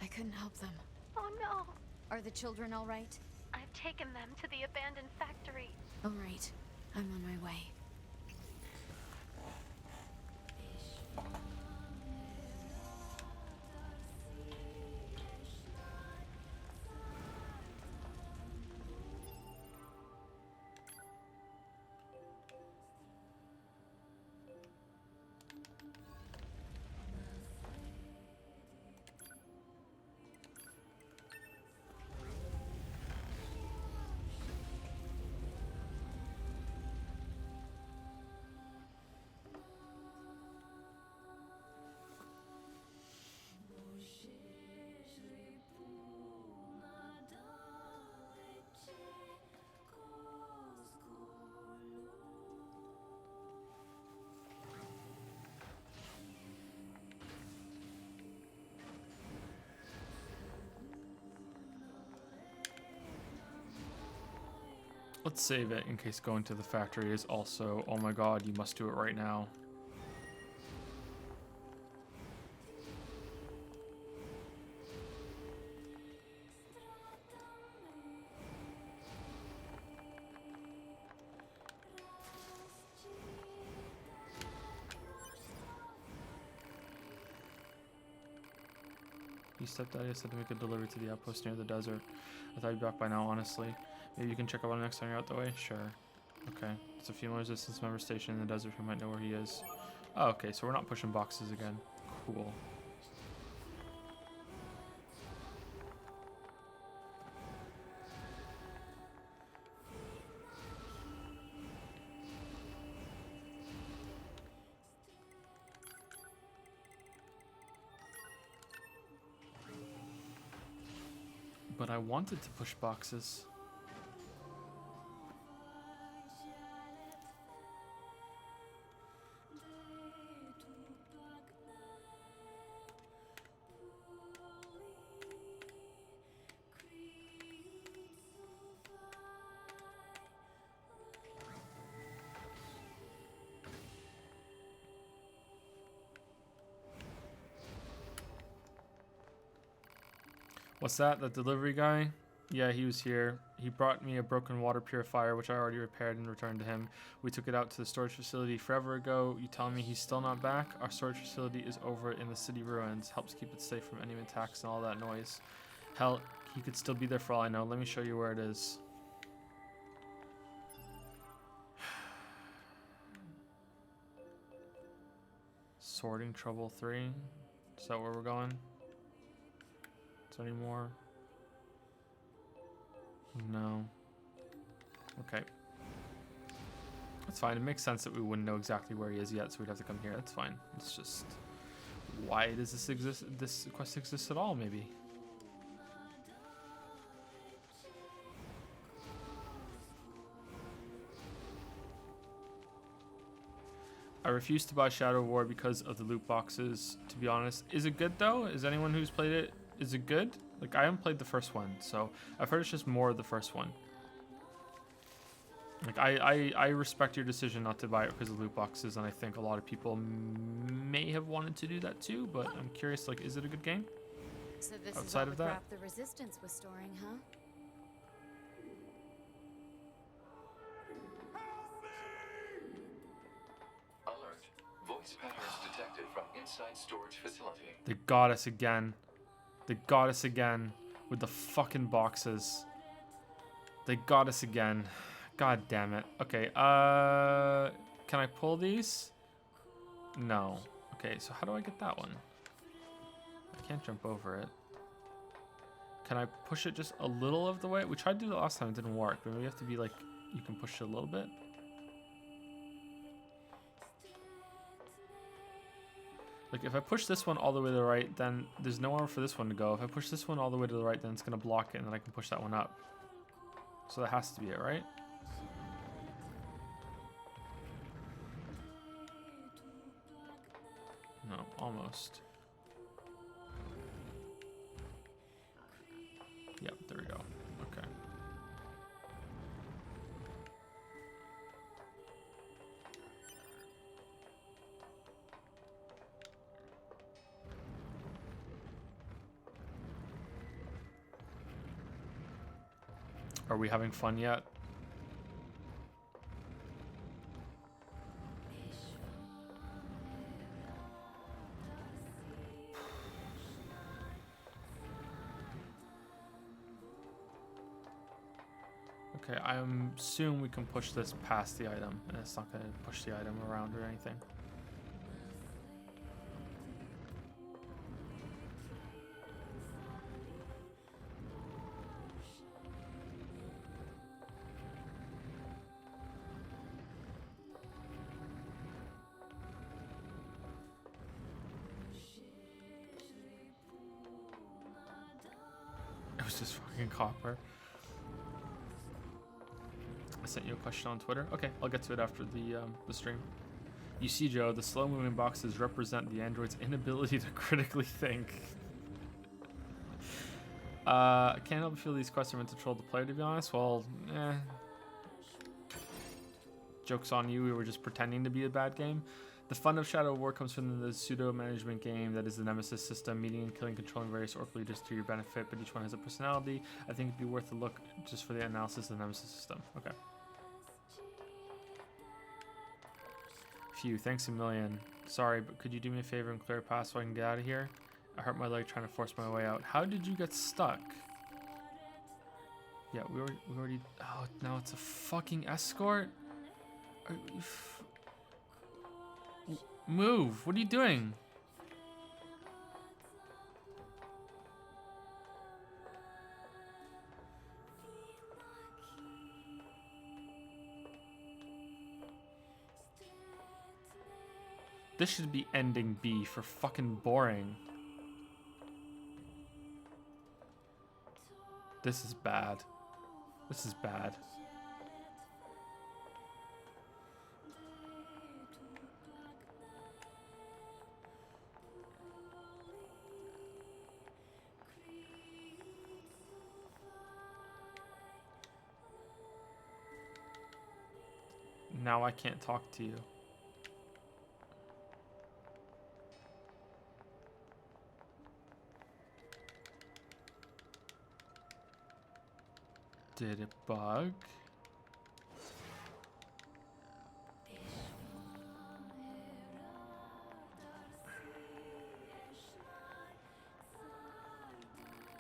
I couldn't help them. Oh, no. Are the children all right? I've taken them to the abandoned factory. All right. I'm on my way. Let's save it in case going to the factory is also, oh my god, you must do it right now. You stepped out, I said to make a delivery to the outpost near the desert. I thought you'd be back by now, honestly. Maybe you can check out on next time you're out the way? Sure. Okay. It's a female resistance member station in the desert who might know where he is. Oh, okay, so we're not pushing boxes again. Cool. But I wanted to push boxes. What's that? The delivery guy? Yeah, he was here. He brought me a broken water purifier, which I already repaired and returned to him. We took it out to the storage facility forever ago. You telling me he's still not back? Our storage facility is over in the city ruins. Helps keep it safe from enemy attacks and all that noise. Hell, he could still be there for all I know. Let me show you where it is. Sorting Trouble 3. Is that where we're going? Is there any more? No. Okay. That's fine. It makes sense that we wouldn't know exactly where he is yet, so we'd have to come here. That's fine. It's just, why does this exist? This quest exists at all? Maybe. I refuse to buy Shadow of War because of the loot boxes, to be honest. Is it good though? Is anyone who's played it, is it good? Like, I haven't played the first one, so I've heard it's just more of the first one. Like, I respect your decision not to buy it because of loot boxes, and I think a lot of people may have wanted to do that too, but I'm curious, like, is it a good game? So this Outside is all of the that? crap the Resistance was storing, huh? from inside storage facility. They got us again. They got us again with the fucking boxes. They got us again. God damn it. Okay, can I pull these? No. Okay, so how do I get that one? I can't jump over it. Can I push it just a little of the way? We tried to do it last time, it didn't work. But maybe you have to be like, you can push it a little bit. Like if I push this one all the way to the right, then there's nowhere for this one to go. If I push this one all the way to the right, then it's gonna block it and then I can push that one up. So that has to be it, right? No, almost. Yep, there we go. Okay. Are we having fun yet? Okay, I assume we can push this past the item, and it's not going to push the item around or anything. It was just fucking copper. I sent you a question on Twitter. Okay, I'll get to it after the stream. You see, Joe, the slow-moving boxes represent the android's inability to critically think. I can't help but feel these quests are meant to troll the player, to be honest. Well, joke's on you, we were just pretending to be a bad game. The fun of Shadow of War comes from the pseudo-management game that is the Nemesis system, meeting and killing, controlling various orc leaders to your benefit, but each one has a personality. I think it'd be worth a look just for the analysis of the Nemesis system. Okay. Phew, thanks a million. Sorry, but could you do me a favor and clear a path so I can get out of here? I hurt my leg trying to force my way out. How did you get stuck? Yeah, we already... Oh, now it's a fucking escort? Move! What are you doing? This should be ending B for fucking boring. This is bad. This is bad. Now I can't talk to you. Did it bug?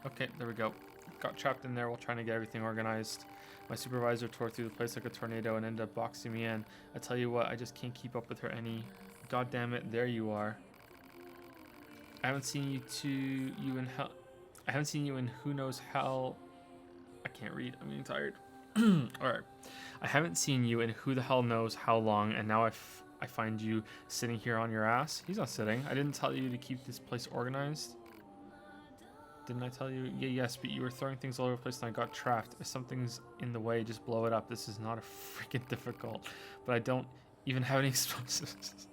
Okay, there we go. Got trapped in there while trying to get everything organized. My supervisor tore through the place like a tornado and ended up boxing me in. I tell you what, I just can't keep up with her any. God damn it, there you are. I haven't seen you in hell. I haven't seen you in who knows hell. I can't read. I'm getting tired. Alright. I haven't seen you in who the hell knows how long, and now I find you sitting here on your ass. He's not sitting. I didn't tell you to keep this place organized. Didn't I tell you? Yeah, yes, but you were throwing things all over the place and I got trapped. If something's in the way, just blow it up. This is not a freaking difficult. But I don't even have any explosives.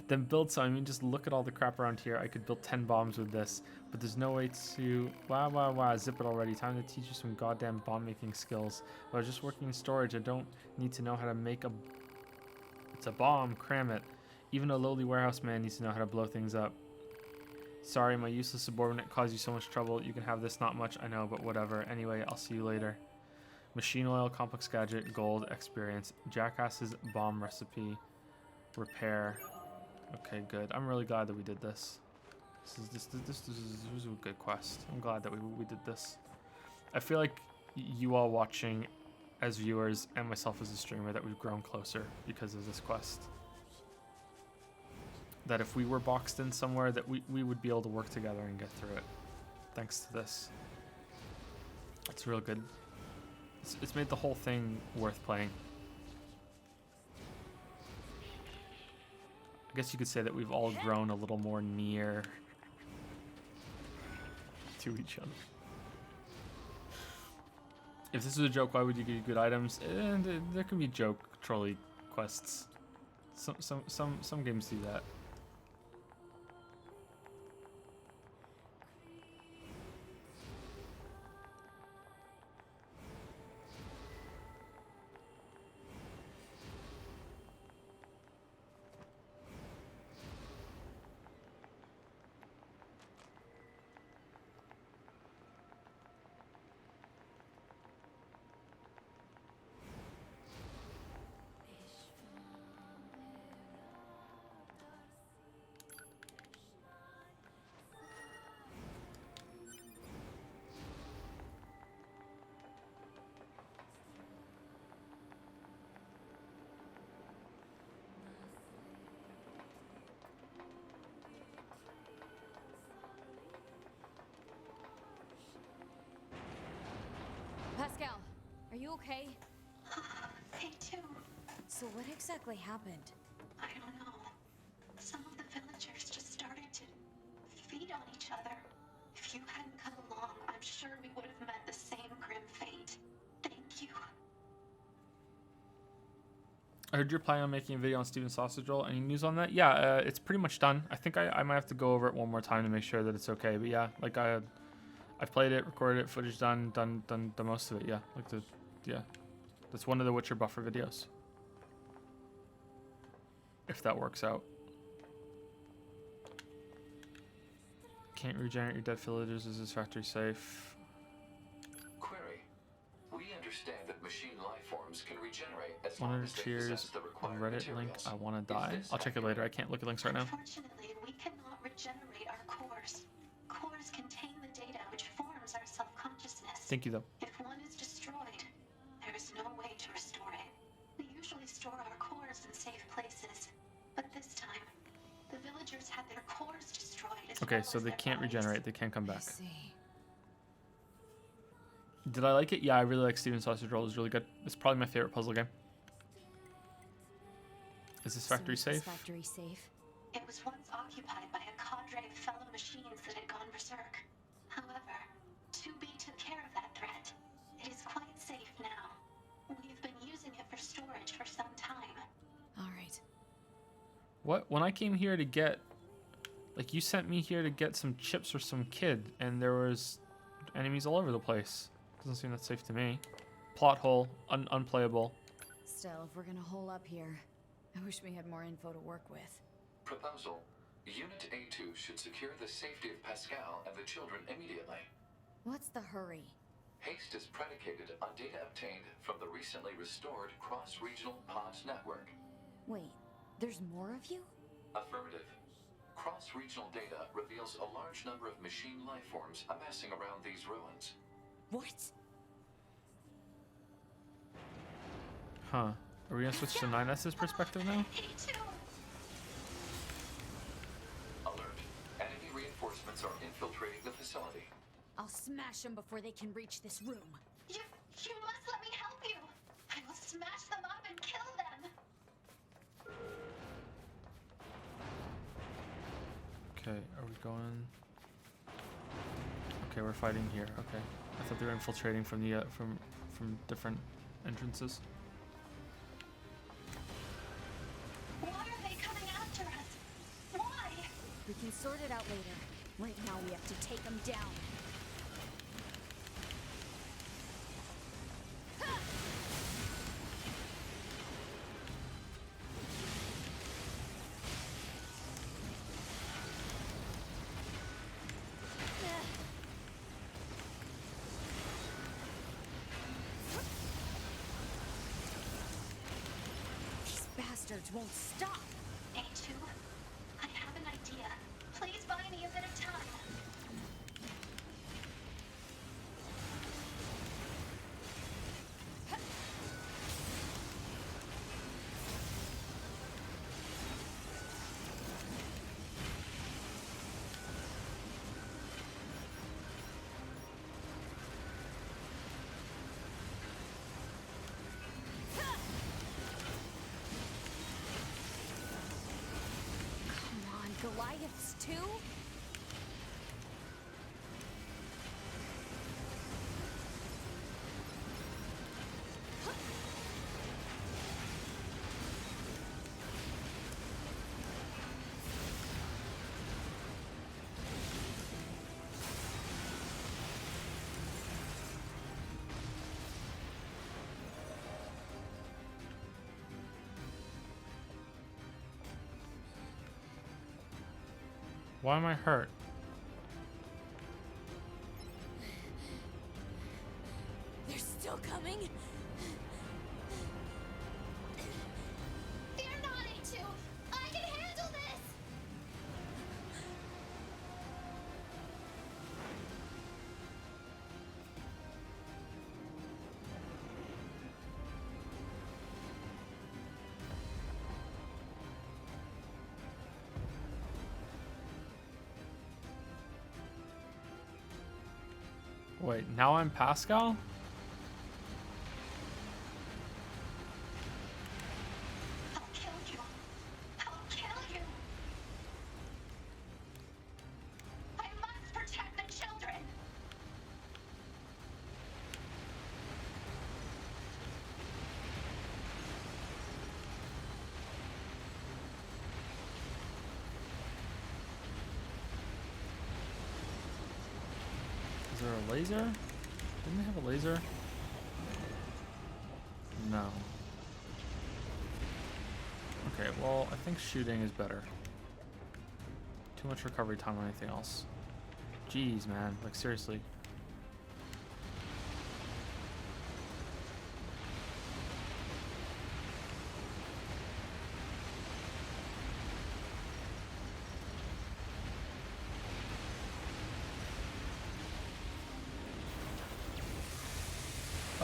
Then build some. I mean, just look at all the crap around here. I could build 10 bombs with this. But there's no way to... Wow. Zip it already. Time to teach you some goddamn bomb making skills. But I was just working in storage. I don't need to know how to make a... It's a bomb. Cram it. Even a lowly warehouse man needs to know how to blow things up. Sorry, my useless subordinate caused you so much trouble. You can have this, not much, I know, but whatever. Anyway, I'll see you later. Machine oil, complex gadget, gold, experience, jackass's bomb recipe, repair, Okay, good. I'm really glad that we did this. This was a good quest. I'm glad that we did this. I feel like you all watching as viewers and myself as a streamer that we've grown closer because of this quest. That if we were boxed in somewhere that we would be able to work together and get through it. Thanks to this. It's real good. It's made the whole thing worth playing. I guess you could say that we've all grown a little more near to each other. If this was a joke, why would you get good items? And there can be joke trolley quests. Some games do that. Pascal, are you okay? Me too. So what exactly happened? I don't know. Some of the villagers just started to feed on each other. If you hadn't come along, I'm sure we would have met the same grim fate. Thank you. I heard you're planning on making a video on Steven Sausage Roll. Any news on that? Yeah, it's pretty much done. I think I might have to go over it one more time to make sure that it's okay. But yeah, like I've played it, recorded it, footage done the most of it. Yeah, that's one of the Witcher buffer videos. If that works out. Can't regenerate your dead villagers. Is this factory safe? Query. We understand that machine life forms can regenerate as 100 long as they cheers. possess the required Reddit link. materials. I want to Is die. this I'll check it later. I can't look at links right now. Unfortunately, we cannot regenerate our cores. Cores contain the data which forms our self-consciousness. Thank you though. If one is destroyed, there is no way to restore it. We usually store our cores in safe places, but this time, the villagers had their cores destroyed as Okay, well so as they their can't bodies. regenerate. They can't come back. I see. Did I like it? Yeah, I really like Steven Sausage Roll. It's really good. It's probably my favorite puzzle game. Is this factory So is safe? this factory safe? It was once occupied by a cadre of fellow machines that had gone berserk. However, 2B took care of that threat. It is quite safe now. We've been using it for storage for some time. All right. What? When I came here to get, like, you sent me here to get some chips for some kid, and there was enemies all over the place. Doesn't seem that safe to me. Plot hole, unplayable. Still, if we're gonna hole up here, I wish we had more info to work with. Proposal. Unit A2 should secure the safety of Pascal and the children immediately. What's the hurry? Haste is predicated on data obtained from the recently restored cross-regional pod network. Wait, there's more of you? Affirmative. Cross-regional data reveals a large number of machine life forms amassing around these ruins. What? Huh. Are we gonna switch to 9S's perspective now? Alert. Enemy reinforcements are infiltrating the facility. I'll smash them before they can reach this room. You must let me help you. I will smash them up and kill them. Okay, are we going? Okay, we're fighting here. Okay, I thought they were infiltrating from the from different entrances. Why are they coming after us? Why? We can sort it out later. Right now we have to take them down. These bastards won't stop. A2, idea. Please buy me a bit of time. Goliaths too? Why am I hurt? They're still coming? Fear not, A2. I can handle this. Wait, now I'm Pascal? I'll kill you. I'll kill you. I must protect the children. Is there a laser? Didn't they have a laser? No. Okay, well, I think shooting is better. Too much recovery time on anything else. Jeez, man. Like, seriously.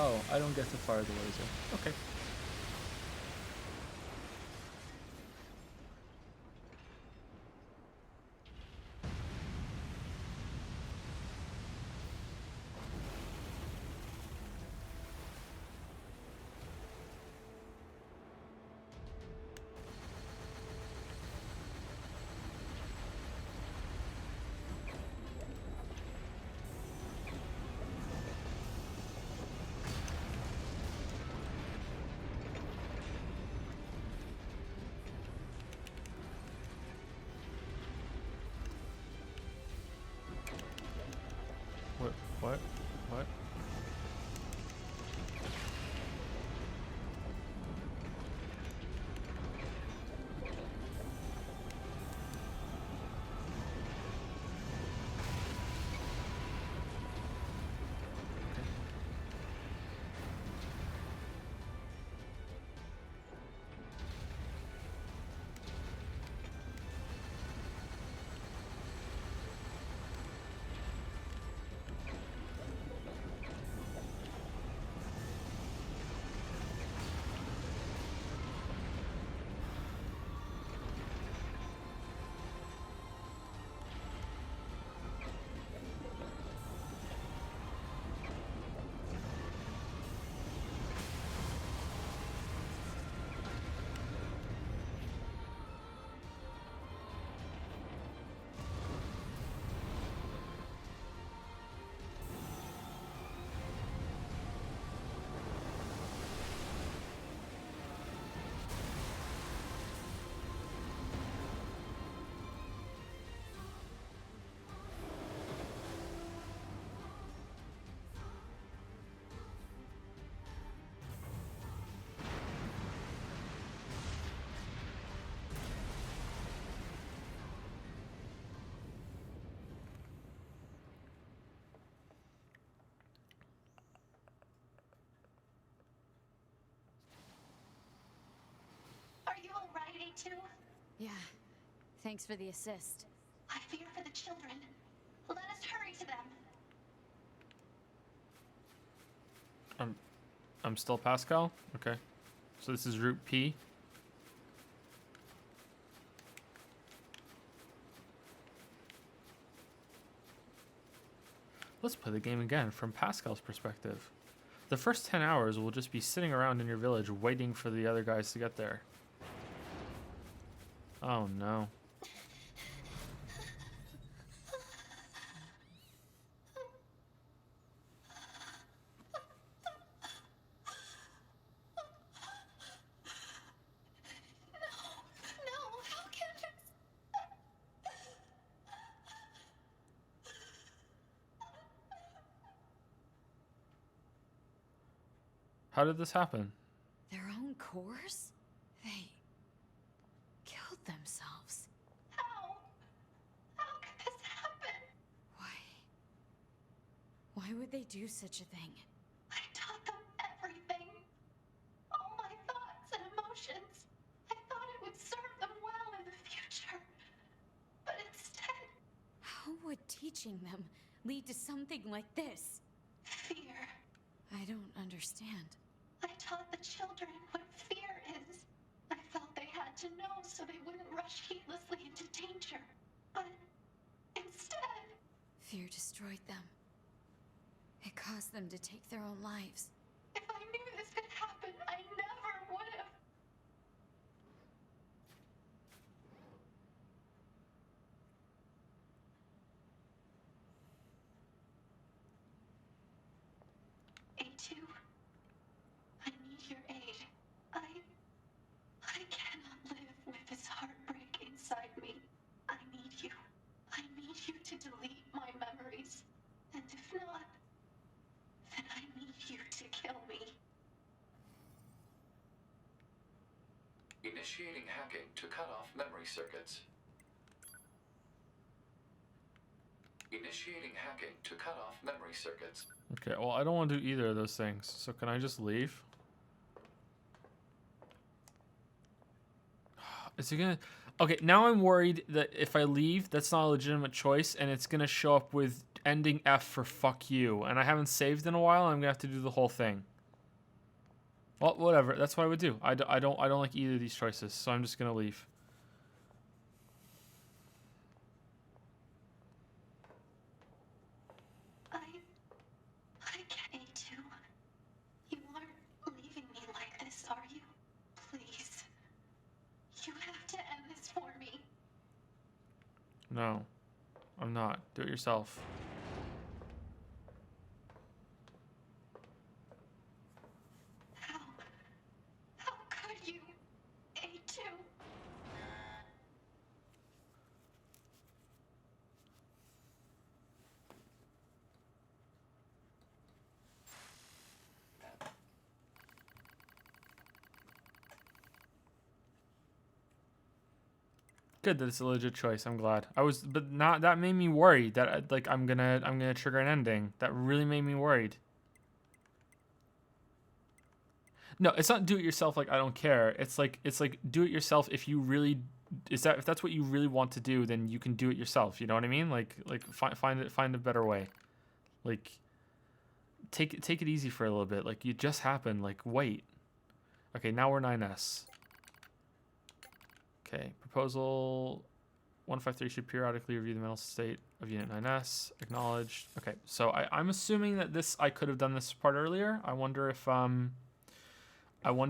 Oh, I don't get to fire the laser. Okay. What? What? What? Are you alright, A2? Yeah, Thanks for the assist. I fear for the children. Let us hurry to them. I'm still Pascal? Okay. So this is route P. Let's play the game again from Pascal's perspective. The first 10 hours will just be sitting around in your village waiting for the other guys to get there. Oh no. No, how can this? How did this happen? Their own cores? They killed themselves. How? How could this happen? Why would they do such a thing? I taught them everything. All my thoughts and emotions. I thought it would serve them well in the future. But instead, How would teaching them lead to something like this? fear. I don't understand. I taught the children what fear is. I felt they had to know so they wouldn't rush heedlessly into danger. But instead, Fear destroyed them. It caused them to take their own lives. if I knew this could happen, I never would have. A2, I need your aid. I cannot live with this heartbreak inside me. I need you. I need you to delete my memories. And if not, then I need you to kill me. Initiating hacking to cut off memory circuits. Initiating hacking to cut off memory circuits. Okay, well, I don't want to do either of those things. So can I just leave? Is it gonna... Okay, now I'm worried that if I leave, that's not a legitimate choice, and it's gonna show up with ending F for fuck you. And I haven't saved in a while, I'm gonna have to do the whole thing. Well, whatever. That's what I would do. I don't like either of these choices, so I'm just gonna leave. I can't, A2. You aren't leaving me like this, are you? Please. You have to end this for me. No, I'm not. Do it yourself. How could you? A2. Good that it's a legit choice. I'm glad. But not that made me worried that like I'm gonna trigger an ending. That really made me worried. No, it's not do it yourself. Like I don't care. It's like do it yourself if you really if that's what you really want to do, then you can do it yourself. You know what I mean? Like find a better way. Like take it easy for a little bit. Like you just happened. Like wait. Okay, now we're 9S. Okay, proposal 153 should periodically review the mental state of Unit 9S. Acknowledged. Okay, so I'm assuming that I could have done this part earlier. I wonder if oh, it's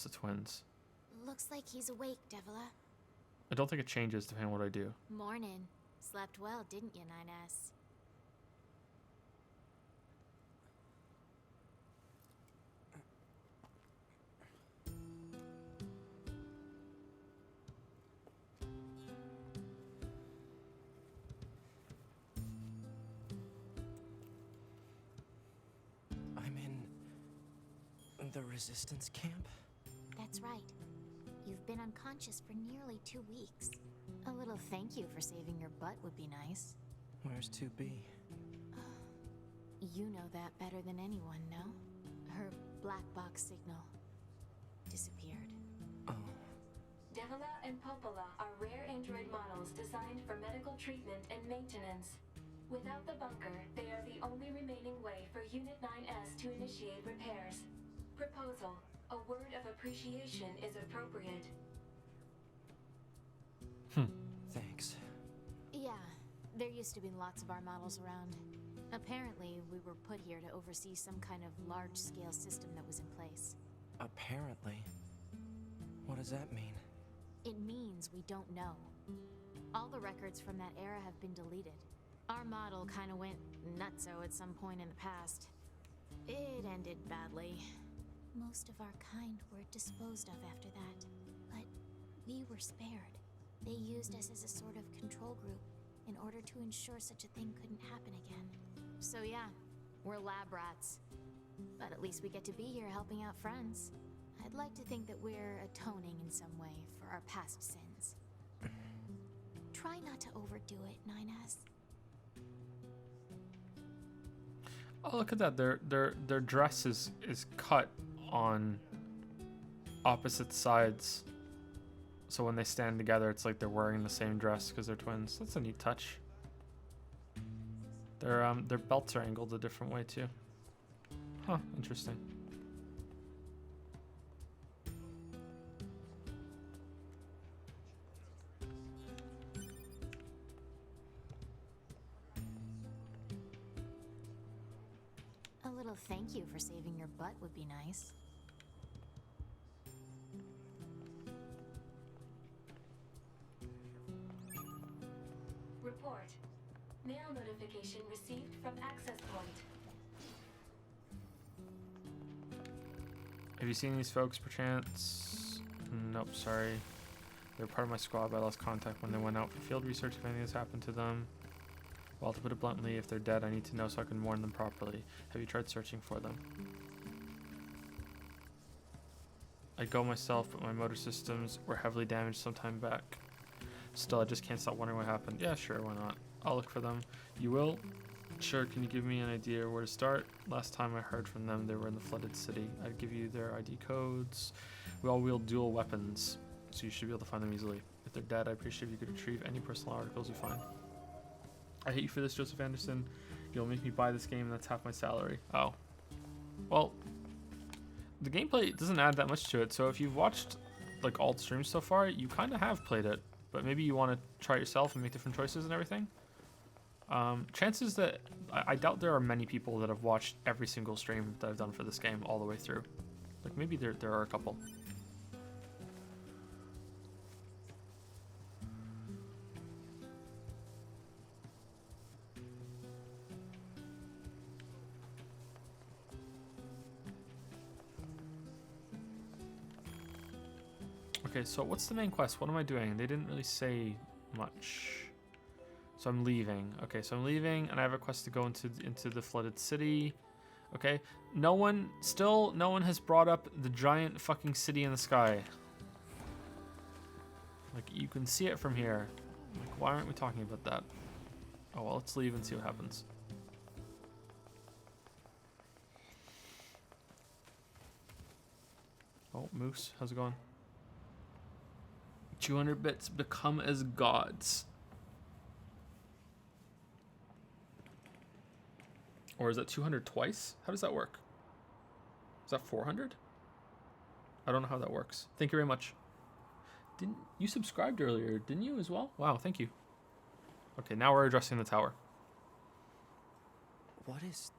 the twins. Looks like he's awake, Devila. I don't think it changes depending on what I do. Morning. Slept well, didn't you, 9S? I'm in the resistance camp? That's right. You've been unconscious for nearly 2 weeks. A little thank you for saving your butt would be nice. Where's 2B? You know that better than anyone, no? Her black box signal disappeared. Oh, Devila and Popola are rare android models designed for medical treatment and maintenance. Without the bunker, they are the only remaining way for Unit 9S to initiate repairs. Proposal. A word of appreciation is appropriate. Thanks. Yeah, there used to be lots of our models around. Apparently, we were put here to oversee some kind of large-scale system that was in place. Apparently. What does that mean? It means we don't know. All the records from that era have been deleted. Our model kind of went nutso at some point in the past. It ended badly. Most of our kind were disposed of after that. But we were spared. They used us as a sort of control group in order to ensure such a thing couldn't happen again. So yeah, we're lab rats. But at least we get to be here helping out friends. I'd like to think that we're atoning in some way for our past sins. Try not to overdo it, 9S. Oh, look at that. Their dress is cut on opposite sides. So when they stand together, it's like they're wearing the same dress because they're twins. That's a neat touch. Their belts are angled a different way too. Huh, interesting. A little thank you for saving your butt would be nice. Report. Mail notification received from access point. Have you seen these folks, perchance? Nope, sorry. They're part of my squad, but I lost contact when they went out for field research. If anything has happened to them, well, to put it bluntly, if they're dead, I need to know so I can warn them properly. Have you tried searching for them? I'd go myself, but my motor systems were heavily damaged some time back. Still, I just can't stop wondering what happened. Yeah, sure, why not? I'll look for them. You will? Sure, can you give me an idea where to start? Last time I heard from them, they were in the flooded city. I'd give you their ID codes. We all wield dual weapons, so you should be able to find them easily. If they're dead, I appreciate if you could retrieve any personal articles you find. I hate you for this, Joseph Anderson. You'll make me buy this game, and that's half my salary. Oh. Well, the gameplay doesn't add that much to it, so if you've watched like all the streams so far, you kind of have played it. But maybe you want to try it yourself and make different choices and everything. Chances that I doubt there are many people that have watched every single stream that I've done for this game all the way through. Like maybe there are a couple. Okay, so what's the main quest? What am I doing? They didn't really say much. So I'm leaving. Okay, so I'm leaving, and I have a quest to go into the flooded city. Okay, no one has brought up the giant fucking city in the sky. Like, you can see it from here. Like, why aren't we talking about that? Oh, well, let's leave and see what happens. Oh, Moose, how's it going? 200 bits become as gods. Or is that 200 twice? How does that work? Is that 400? I don't know how that works. Thank you very much. Didn't you subscribed earlier, didn't you as well? Wow, thank you. Okay, now we're addressing the tower. What is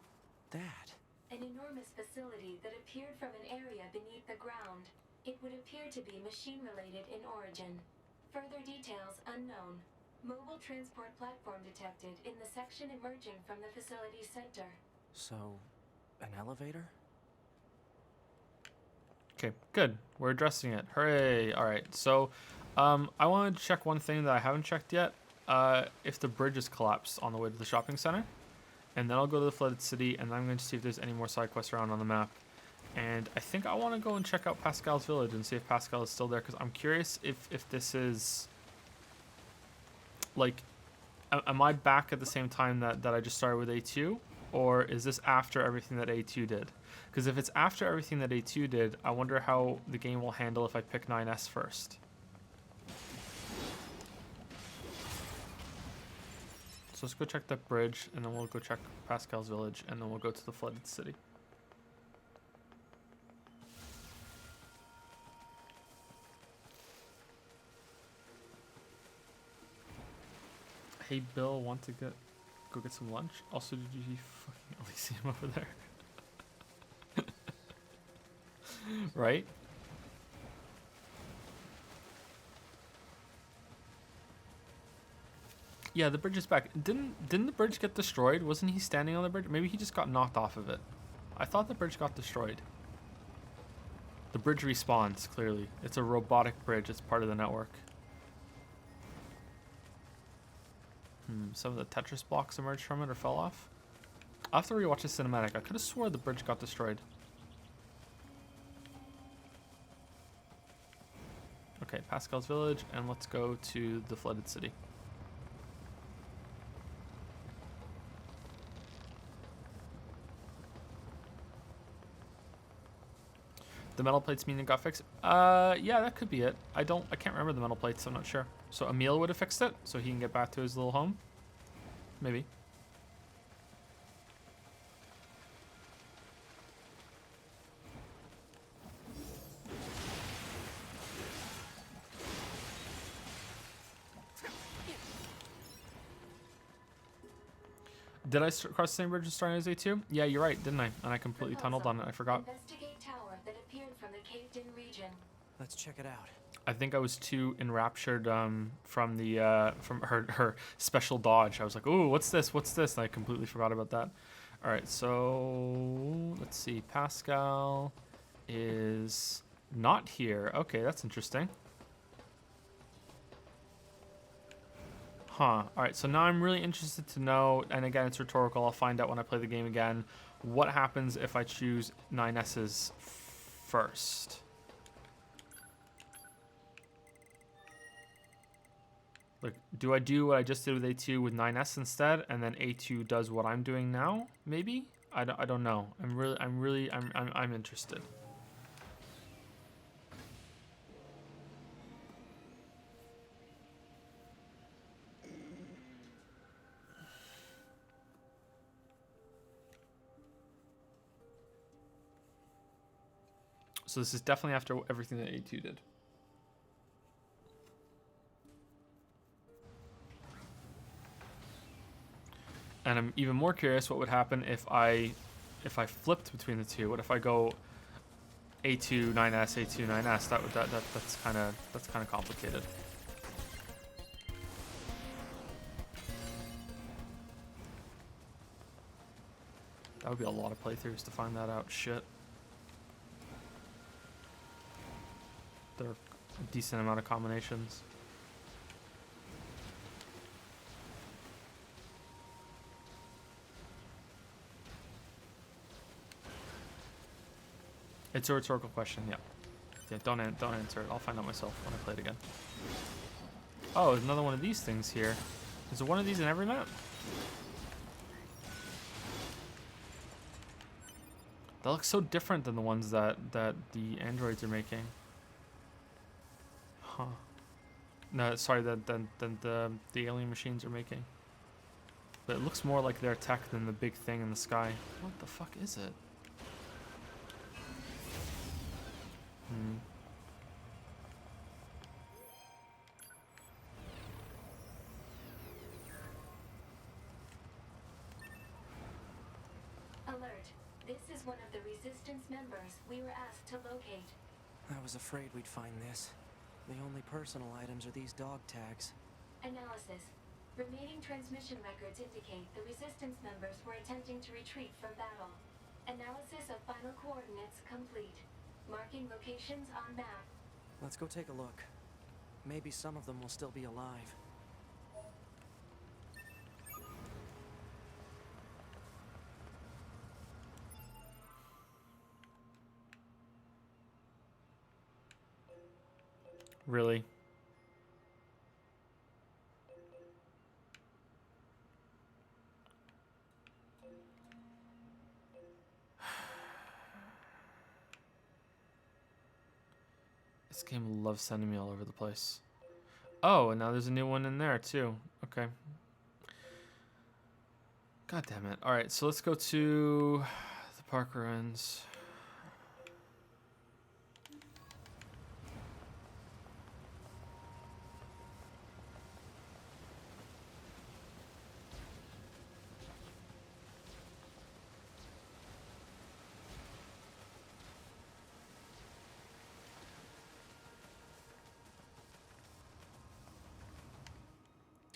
that? An enormous facility that appeared from an area beneath the ground. It would appear to be machine-related in origin. Further details unknown. Mobile transport platform detected in the section emerging from the facility's center. So, an elevator? Okay, good. We're addressing it. Hooray! All right. So, I wanted to check one thing that I haven't checked yet. If the bridge is collapsed on the way to the shopping center, and then I'll go to the flooded city, and then I'm going to see if there's any more side quests around on the map. And I think I want to go and check out Pascal's village and see if Pascal is still there, because I'm curious if this is like, am I back at the same time that I just started with A2, or is this after everything that A2 did? Because if it's after everything that A2 did, I wonder how the game will handle if I pick 9S first. So let's go check that bridge, and then we'll go check Pascal's village, and then we'll go to the flooded city. Hey Bill, want to go get some lunch? Also, did you see fucking Elysium over there? Right? Yeah, the bridge is back. Didn't the bridge get destroyed? Wasn't he standing on the bridge? Maybe he just got knocked off of it. I thought the bridge got destroyed. The bridge respawns, clearly. It's a robotic bridge. It's part of the network. Some of the Tetris blocks emerged from it or fell off. I'll have to rewatch the cinematic. I could have swore the bridge got destroyed. Okay, Pascal's village, and let's go to the flooded city. The metal plates mean it got fixed? Yeah, that could be it. I can't remember the metal plates, so I'm not sure. So Emil would have fixed it, so he can get back to his little home? Maybe. Did I cross the same bridge as Star Wars A2? Yeah, you're right, didn't I? And I completely tunneled on it. I forgot. Investigate tower that appeared from the caved-in region. Let's check it out. I think I was too enraptured from the from her special dodge. I was like, "Ooh, what's this? What's this?" And I completely forgot about that. All right, so let's see. Pascal is not here. Okay, that's interesting. Huh. All right, so now I'm really interested to know, and again, it's rhetorical. I'll find out when I play the game again. What happens if I choose 9S's first? Like, do I do what I just did with A2 with 9S instead, and then A2 does what I'm doing now? Maybe? I don't know. I'm interested. So this is definitely after everything that A2 did. And I'm even more curious what would happen if I flipped between the two. What if I go A2 9S A2 9S? That's kind of complicated. That would be a lot of playthroughs to find that out. Shit. There are a decent amount of combinations. It's a rhetorical question, yeah. Yeah, don't answer it. I'll find out myself when I play it again. Oh, there's another one of these things here. Is there one of these in every map? That looks so different than the ones that the androids are making. Huh. No, sorry, than the alien machines are making. But it looks more like their tech than the big thing in the sky. What the fuck is it? Alert. This is one of the Resistance members we were asked to locate. I was afraid we'd find this. The only personal items are these dog tags. Analysis. Remaining transmission records indicate the Resistance members were attempting to retreat from battle. Analysis of final coordinates complete. Marking locations on map. Let's go take a look. Maybe some of them will still be alive. Really? This game loves sending me all over the place. Oh, and now there's a new one in there too. Okay. God damn it. All right, so let's go to the park ruins.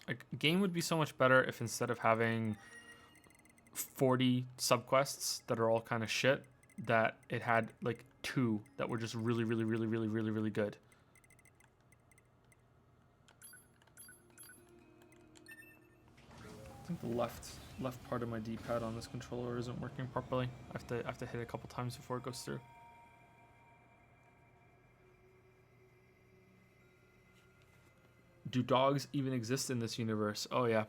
Like, game would be so much better if instead of having 40 subquests that are all kind of shit, that it had like 2 that were just really, really, really, really, really, really good. I think the left part of my D-pad on this controller isn't working properly. I have to hit it a couple times before it goes through. Do dogs even exist in this universe? Oh yeah,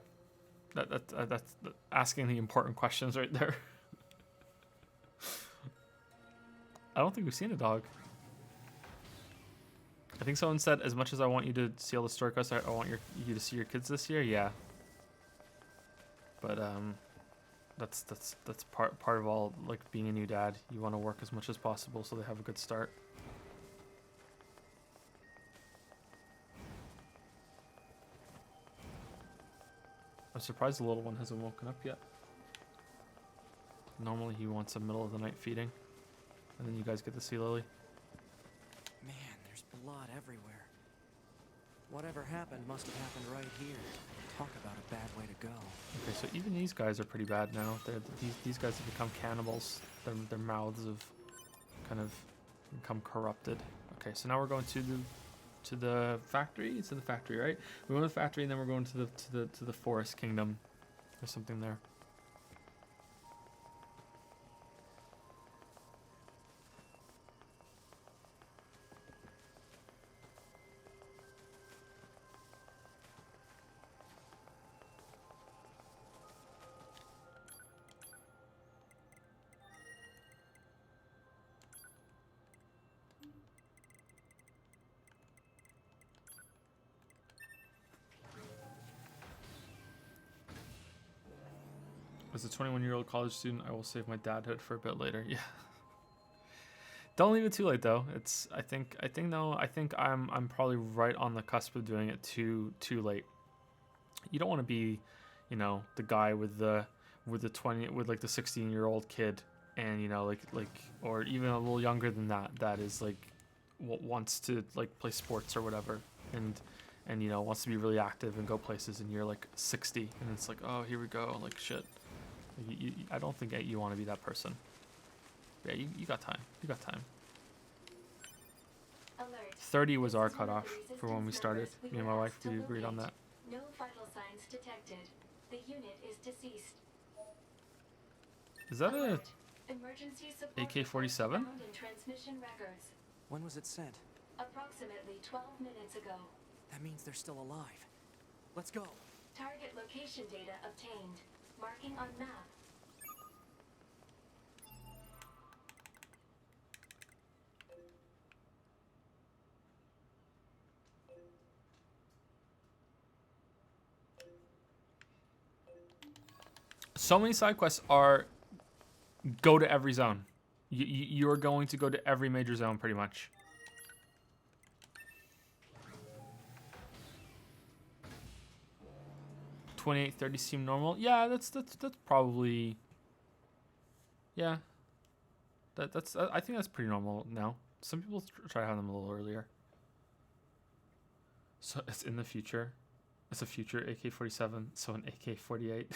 that's asking the important questions right there. I don't think we've seen a dog. I think someone said, as much as I want you to see all the story quests, I want you to see your kids this year. Yeah. But that's part of all, like, being a new dad. You want to work as much as possible so they have a good start. I'm surprised the little one hasn't woken up yet. Normally he wants a middle of the night feeding, and then you guys get to see Lily. Man, there's blood everywhere. Whatever happened must have happened right here. Talk about a bad way to go. Okay, so even these guys are pretty bad now. These guys have become cannibals. Their mouths have kind of become corrupted. Okay, so now we're going to the factory. It's in the factory, right? We go to the factory, and then we're going to the forest kingdom. There's something there. As a 21-year-old college student, I will save my dadhood for a bit later. Yeah. Don't leave it too late though. I think I'm probably right on the cusp of doing it too late. You don't want to be, you know, the guy with the 16-year-old kid, and you know, like or even a little younger than that is like wants to like play sports or whatever, and you know, wants to be really active and go places, and you're like 60 and it's like, oh, here we go, like shit. I don't think you want to be that person. Yeah, you got time. You got time. Alert. 30 was our cutoff for when we started. Me and my wife, we agreed on that. No vital signs detected. The unit is deceased. Is that a Emergency support AK-47? found in transmission records. When was it sent? Approximately 12 minutes ago. That means they're still alive. Let's go. Target location data obtained. Marking on map. So many side quests are go to every zone. You're going to go to every major zone pretty much. $28.30 seem normal. Yeah, that's probably, yeah. That's I think that's pretty normal now. Some people try to have them a little earlier. So it's in the future. It's a future AK-47, so an AK-48.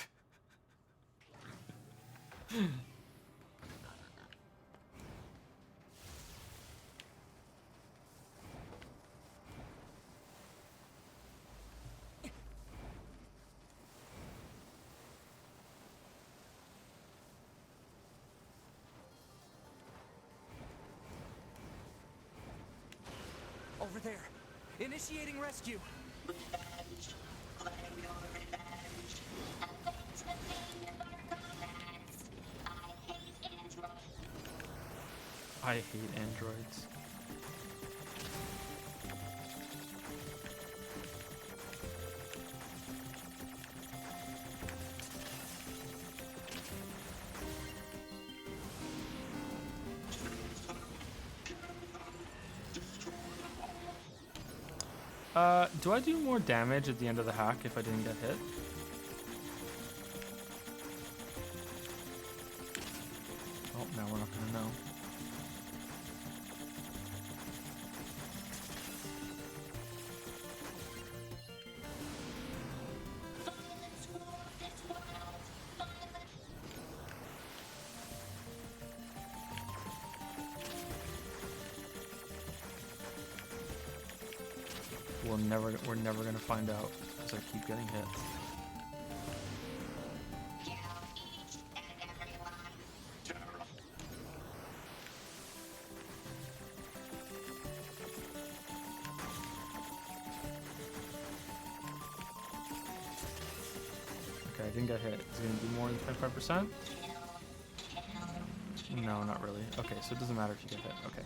Over there. Initiating rescue. I hate androids. Do I do more damage at the end of the hack if I didn't get hit? Oh, now we're not gonna know. We're never gonna find out because I keep getting hit. Okay, I didn't get hit. Is it gonna be more than 25%? No, not really. Okay, so it doesn't matter if you get hit. Okay.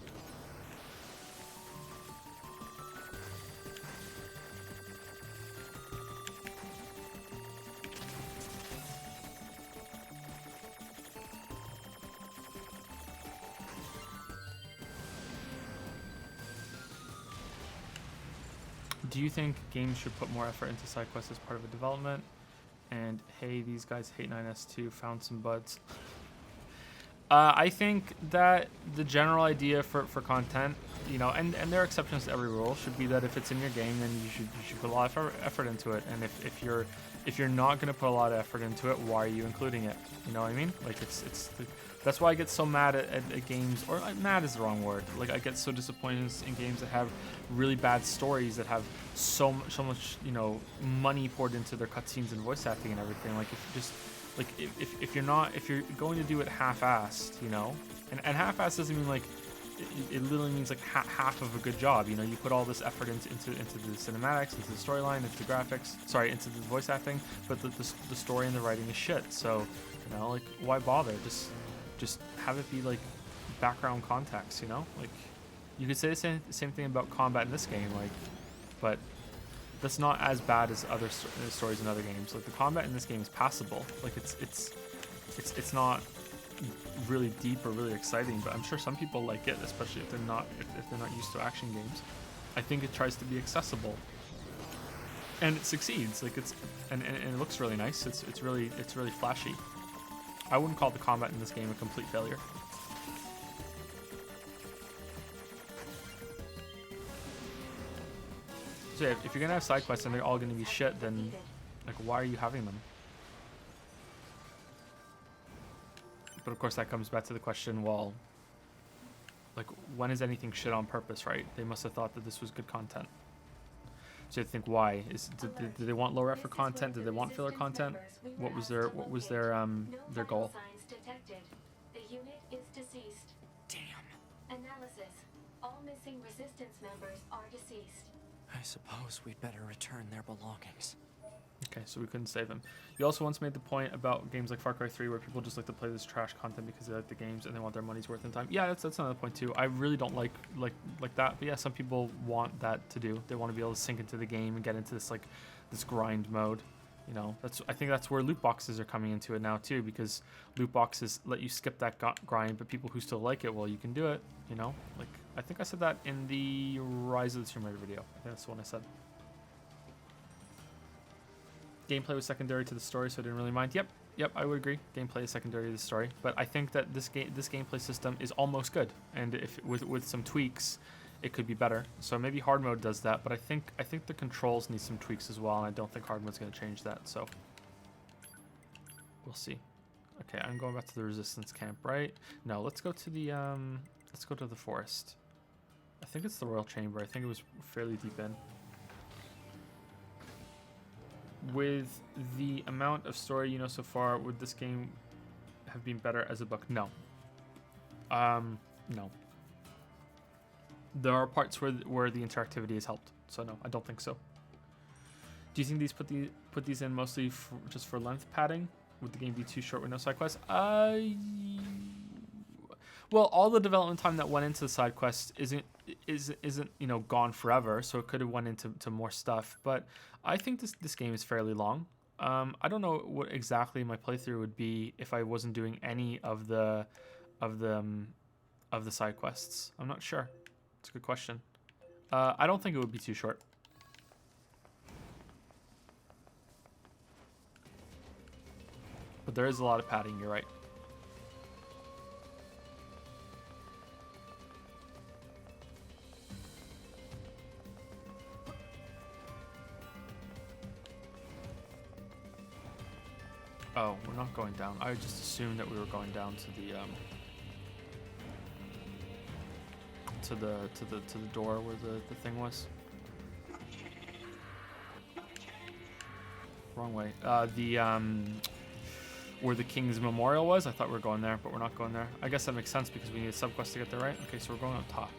Do you think games should put more effort into side quests as part of a development? And hey, these guys hate 9S2, found some buds. I think that the general idea for content, you know, and there are exceptions to every rule, should be that if it's in your game, then you should put a lot of effort into it. And if you're not going to put a lot of effort into it, why are you including it? You know what I mean? Like that's why I get so mad at games, or mad is the wrong word. Like I get so disappointed in games that have really bad stories, that have so much, you know, money poured into their cutscenes and voice acting and everything. Like if you're going to do it half-assed, you know, and half-assed doesn't mean like it literally means like half of a good job. You know, you put all this effort into the cinematics, into the storyline, into the graphics, sorry, into the voice acting, but the story and the writing is shit. So, you know, like why bother? Just have it be like background context, you know? Like you could say the same thing about combat in this game, like, but that's not as bad as other stories in other games. Like the combat in this game is passable. Like it's not really deep or really exciting, but I'm sure some people like it, especially if they're not used to action games. I think it tries to be accessible, and it succeeds. Like and it looks really nice. It's really flashy. I wouldn't call the combat in this game a complete failure. So yeah, if you're gonna have side quests and they're all gonna be shit, then like why are you having them? But of course that comes back to the question, well, like when is anything shit on purpose, right? They must have thought that this was good content. So you think why? Did they want lower effort content? Did they want filler content? What was their goal? The unit is deceased. Damn. Analysis. All missing resistance members are deceased. I suppose we'd better return their belongings. Okay, so we couldn't save him. You also once made the point about games like Far Cry 3 where people just like to play this trash content because they like the games and they want their money's worth in time. Yeah, that's another point too. I really don't like that, but yeah, some people want that to do. They want to be able to sink into the game and get into this grind mode. You know, I think that's where loot boxes are coming into it now too, because loot boxes let you skip that grind, but people who still like it, well, you can do it. You know, like I think I said that in the Rise of the Tomb Raider video. I think that's the one I said. Gameplay was secondary to the story, so I didn't really mind. Yep, I would agree. Gameplay is secondary to the story, but I think that this gameplay system is almost good, and if with some tweaks, it could be better. So maybe hard mode does that, but I think the controls need some tweaks as well, and I don't think hard mode's going to change that. So we'll see. Okay, I'm going back to the resistance camp, right? No, let's go to the forest. I think it's the royal chamber. I think it was fairly deep in. With the amount of story you know so far, would this game have been better as a book? No. No. There are parts where the interactivity has helped, so no, I don't think so. Do you think these put these in mostly just for length padding? Would the game be too short with no side quests? Well, all the development time that went into the side quest isn't you know gone forever, so it could have went into more stuff. But I think this game is fairly long. I don't know what exactly my playthrough would be if I wasn't doing any of the side quests. I'm not sure. It's a good question. I don't think it would be too short. But there is a lot of padding, you're right. Oh, we're not going down. I just assumed that we were going down to the to the door where the thing was. Wrong way. Where the King's Memorial was. I thought we were going there, but we're not going there. I guess that makes sense because we need a subquest to get there, right? Okay, so we're going on top.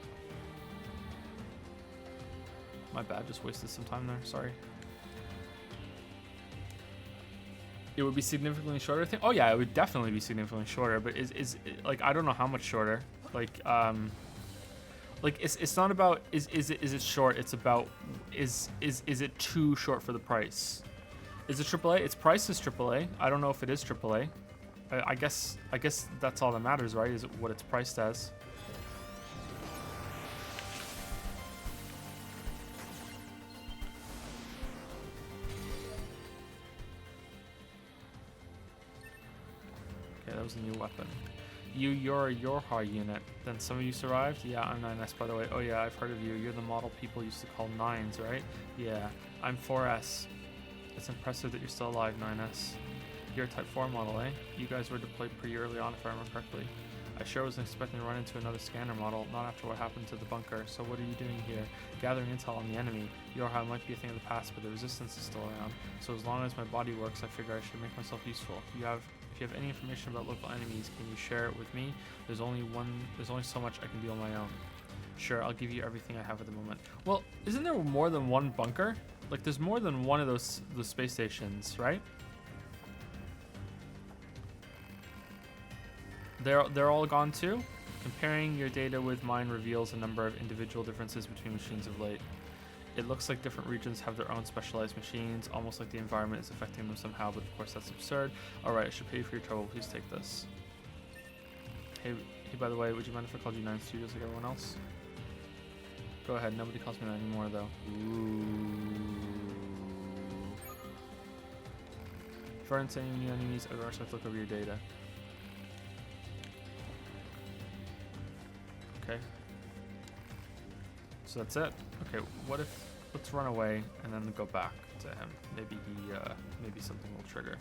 My bad, just wasted some time there. Sorry. It would be significantly shorter. Oh yeah, it would definitely be significantly shorter. But is like I don't know how much shorter. Like it's not about is it short? It's about is it too short for the price? Is it AAA? Its price is AAA. I don't know if it is AAA. I guess that's all that matters, right? Is it what it's priced as? Okay, that was a new weapon. You're a Yorha unit. Then some of you survived? Yeah, I'm 9S by the way. Oh yeah, I've heard of you. You're the model people used to call 9s, right? Yeah, I'm 4S. It's impressive that you're still alive, 9S. You're a Type 4 model, eh? You guys were deployed pretty early on, if I remember correctly. I sure wasn't expecting to run into another scanner model, not after what happened to the bunker. So what are you doing here? Gathering intel on the enemy. Yorha might be a thing of the past, but the resistance is still around. So as long as my body works, I figure I should make myself useful. If you have any information about local enemies, can you share it with me? There's only so much I can do on my own. Sure, I'll give you everything I have at the moment. Well, isn't there more than one bunker? Like, there's more than one of those space stations, right? They're all gone too? Comparing your data with mine reveals a number of individual differences between machines of late. It looks like different regions have their own specialized machines, almost like the environment is affecting them somehow, but of course that's absurd. Alright, I should pay you for your trouble. Please take this. Hey, by the way, would you mind if I called you 9 Studios like everyone else? Go ahead, nobody calls me that anymore though. Ooh. If you aren't saying any enemies, I'd rush to look over your data. Okay. So that's it. Okay, what if let's run away and then go back to him. Maybe maybe something will trigger.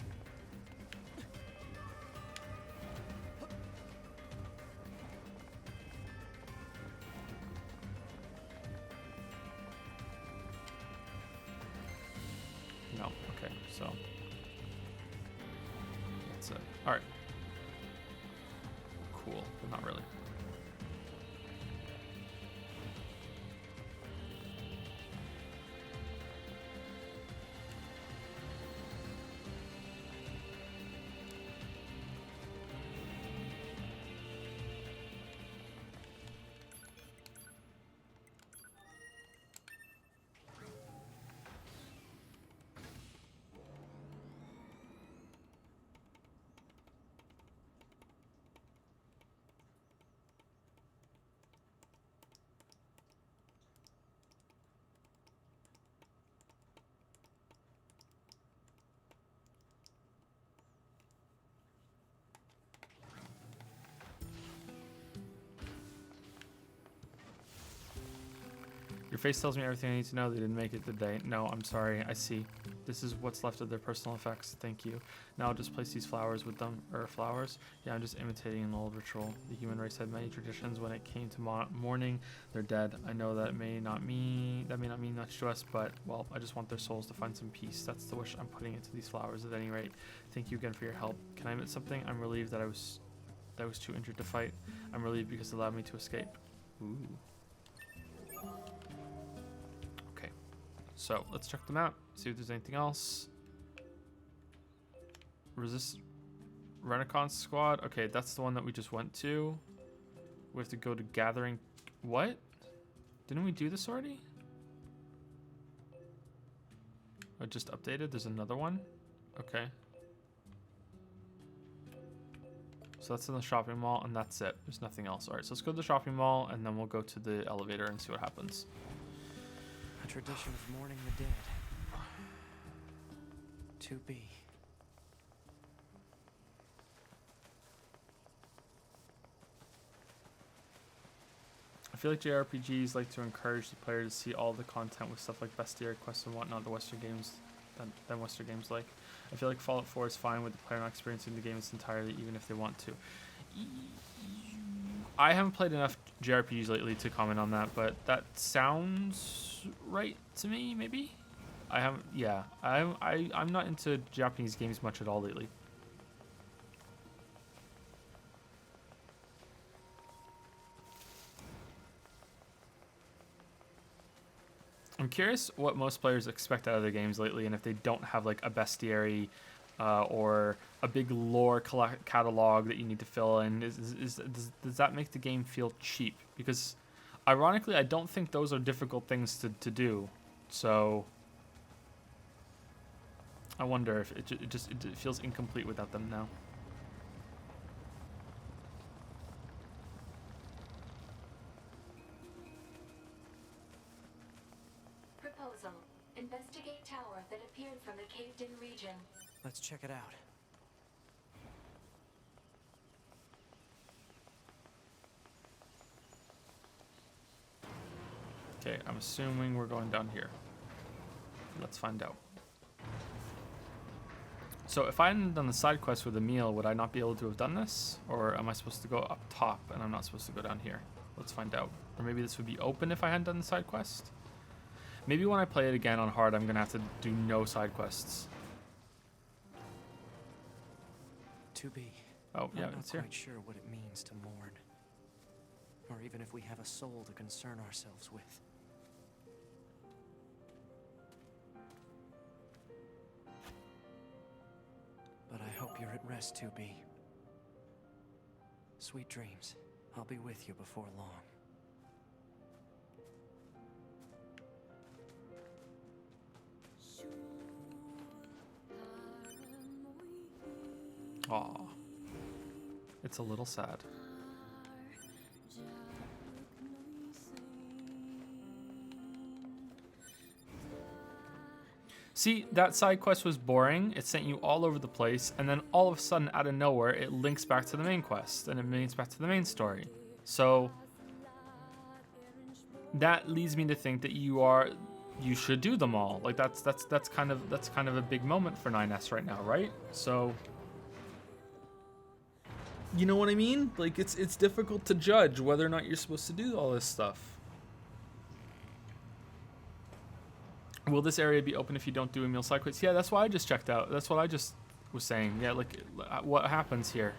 No, okay, so that's it. Alright. Cool, but not really. Your face tells me everything I need to know. They didn't make it, did they? No, I'm sorry. I see. This is what's left of their personal effects. Thank you. Now I'll just place these flowers with them. Flowers? Yeah, I'm just imitating an old ritual. The human race had many traditions. When it came to mourning, they're dead. I know that may not mean much to us, but well, I just want their souls to find some peace. That's the wish I'm putting into these flowers. At any rate, thank you again for your help. Can I admit something? I'm relieved that I was too injured to fight. I'm relieved because it allowed me to escape. Ooh. So let's check them out, see if there's anything else. Renaissance Squad. Okay, that's the one that we just went to. We have to go to Gathering. What? Didn't we do this already? I just updated. There's another one. Okay. So that's in the shopping mall, and that's it. There's nothing else. All right, so let's go to the shopping mall, and then we'll go to the elevator and see what happens. A tradition of mourning the dead. To be. feel like JRPGs like to encourage the player to see all the content with stuff like bestiary quests and whatnot the Western games than Western games like. I feel like Fallout 4 is fine with the player not experiencing the game entirely, even if they want to. I haven't played enough JRPGs lately to comment on that, but that sounds right to me. Maybe I haven't. Yeah, I'm not into Japanese games much at all lately. I'm curious what most players expect out of their games lately, and if they don't have like a bestiary or a big lore catalog that you need to fill in, does that make the game feel cheap? Because ironically, I don't think those are difficult things to do. So I wonder if it feels incomplete without them now. Proposal. Investigate tower that appeared from the caved-in region. Let's check it out. Okay, I'm assuming we're going down here. Let's find out. So if I hadn't done the side quest with the meal, would I not be able to have done this? Or am I supposed to go up top and I'm not supposed to go down here? Let's find out. Or maybe this would be open if I hadn't done the side quest? Maybe when I play it again on hard, I'm going to have to do no side quests. To be. Oh, yeah, I'm not it's here. quite sure what it means to mourn. Or even if we have a soul to concern ourselves with. But I hope you're at rest, 2B. Sweet dreams. I'll be with you before long. Aw. It's a little sad. See, that side quest was boring. It sent you all over the place, and then all of a sudden, out of nowhere, it links back to the main quest, and it links back to the main story. So that leads me to think that you should do them all. Like that's kind of a big moment for 9S right now, right? So you know what I mean? Like it's difficult to judge whether or not you're supposed to do all this stuff. Will this area be open if you don't do a meal side quest? Yeah, that's why I just checked out. That's what I just was saying. Yeah, like what happens here?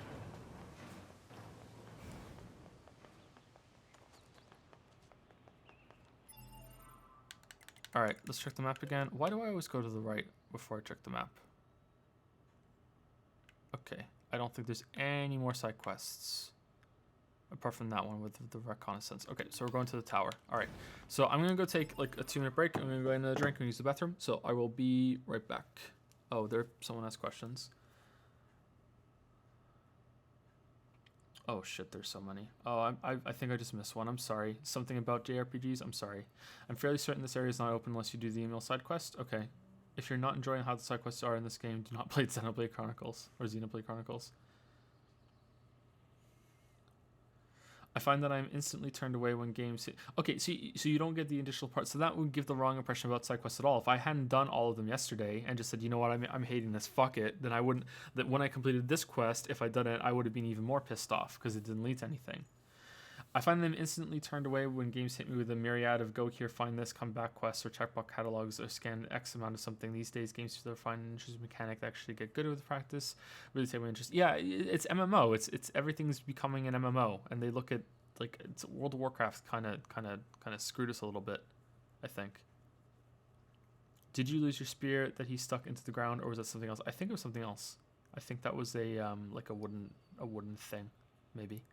All right, let's check the map again. Why do I always go to the right before I check the map? Okay, I don't think there's any more side quests apart from that one with the reconnaissance. Okay, so we're going to the tower. All right, so I'm gonna go take like a 2-minute break. I'm gonna go get another drink and use the bathroom. So I will be right back. Oh, someone has questions. Oh shit, there's so many. Oh, I think I just missed one. I'm sorry. Something about JRPGs. I'm sorry. I'm fairly certain this area is not open unless you do the email side quest. Okay. If you're not enjoying how the side quests are in this game, do not play Xenoblade Chronicles or Xenoblade Chronicles. I find that I'm instantly turned away when games... Okay, so you don't get the initial part. So that would give the wrong impression about side quests at all. If I hadn't done all of them yesterday and just said, you know what, I'm hating this, fuck it, then I wouldn't... That when I completed this quest, if I'd done it, I would have been even more pissed off because it didn't lead to anything. I find them instantly turned away when games hit me with a myriad of go here, find this, come back quests, or checkbox catalogs, or scan X amount of something. These days, games either find an interesting mechanic that actually get good with practice, really take my interest. Yeah, it's MMO. It's everything's becoming an MMO, and they look at like it's World of Warcraft kind of screwed us a little bit, I think. Did you lose your spear that he stuck into the ground, or was that something else? I think it was something else. I think that was a like a wooden thing, maybe.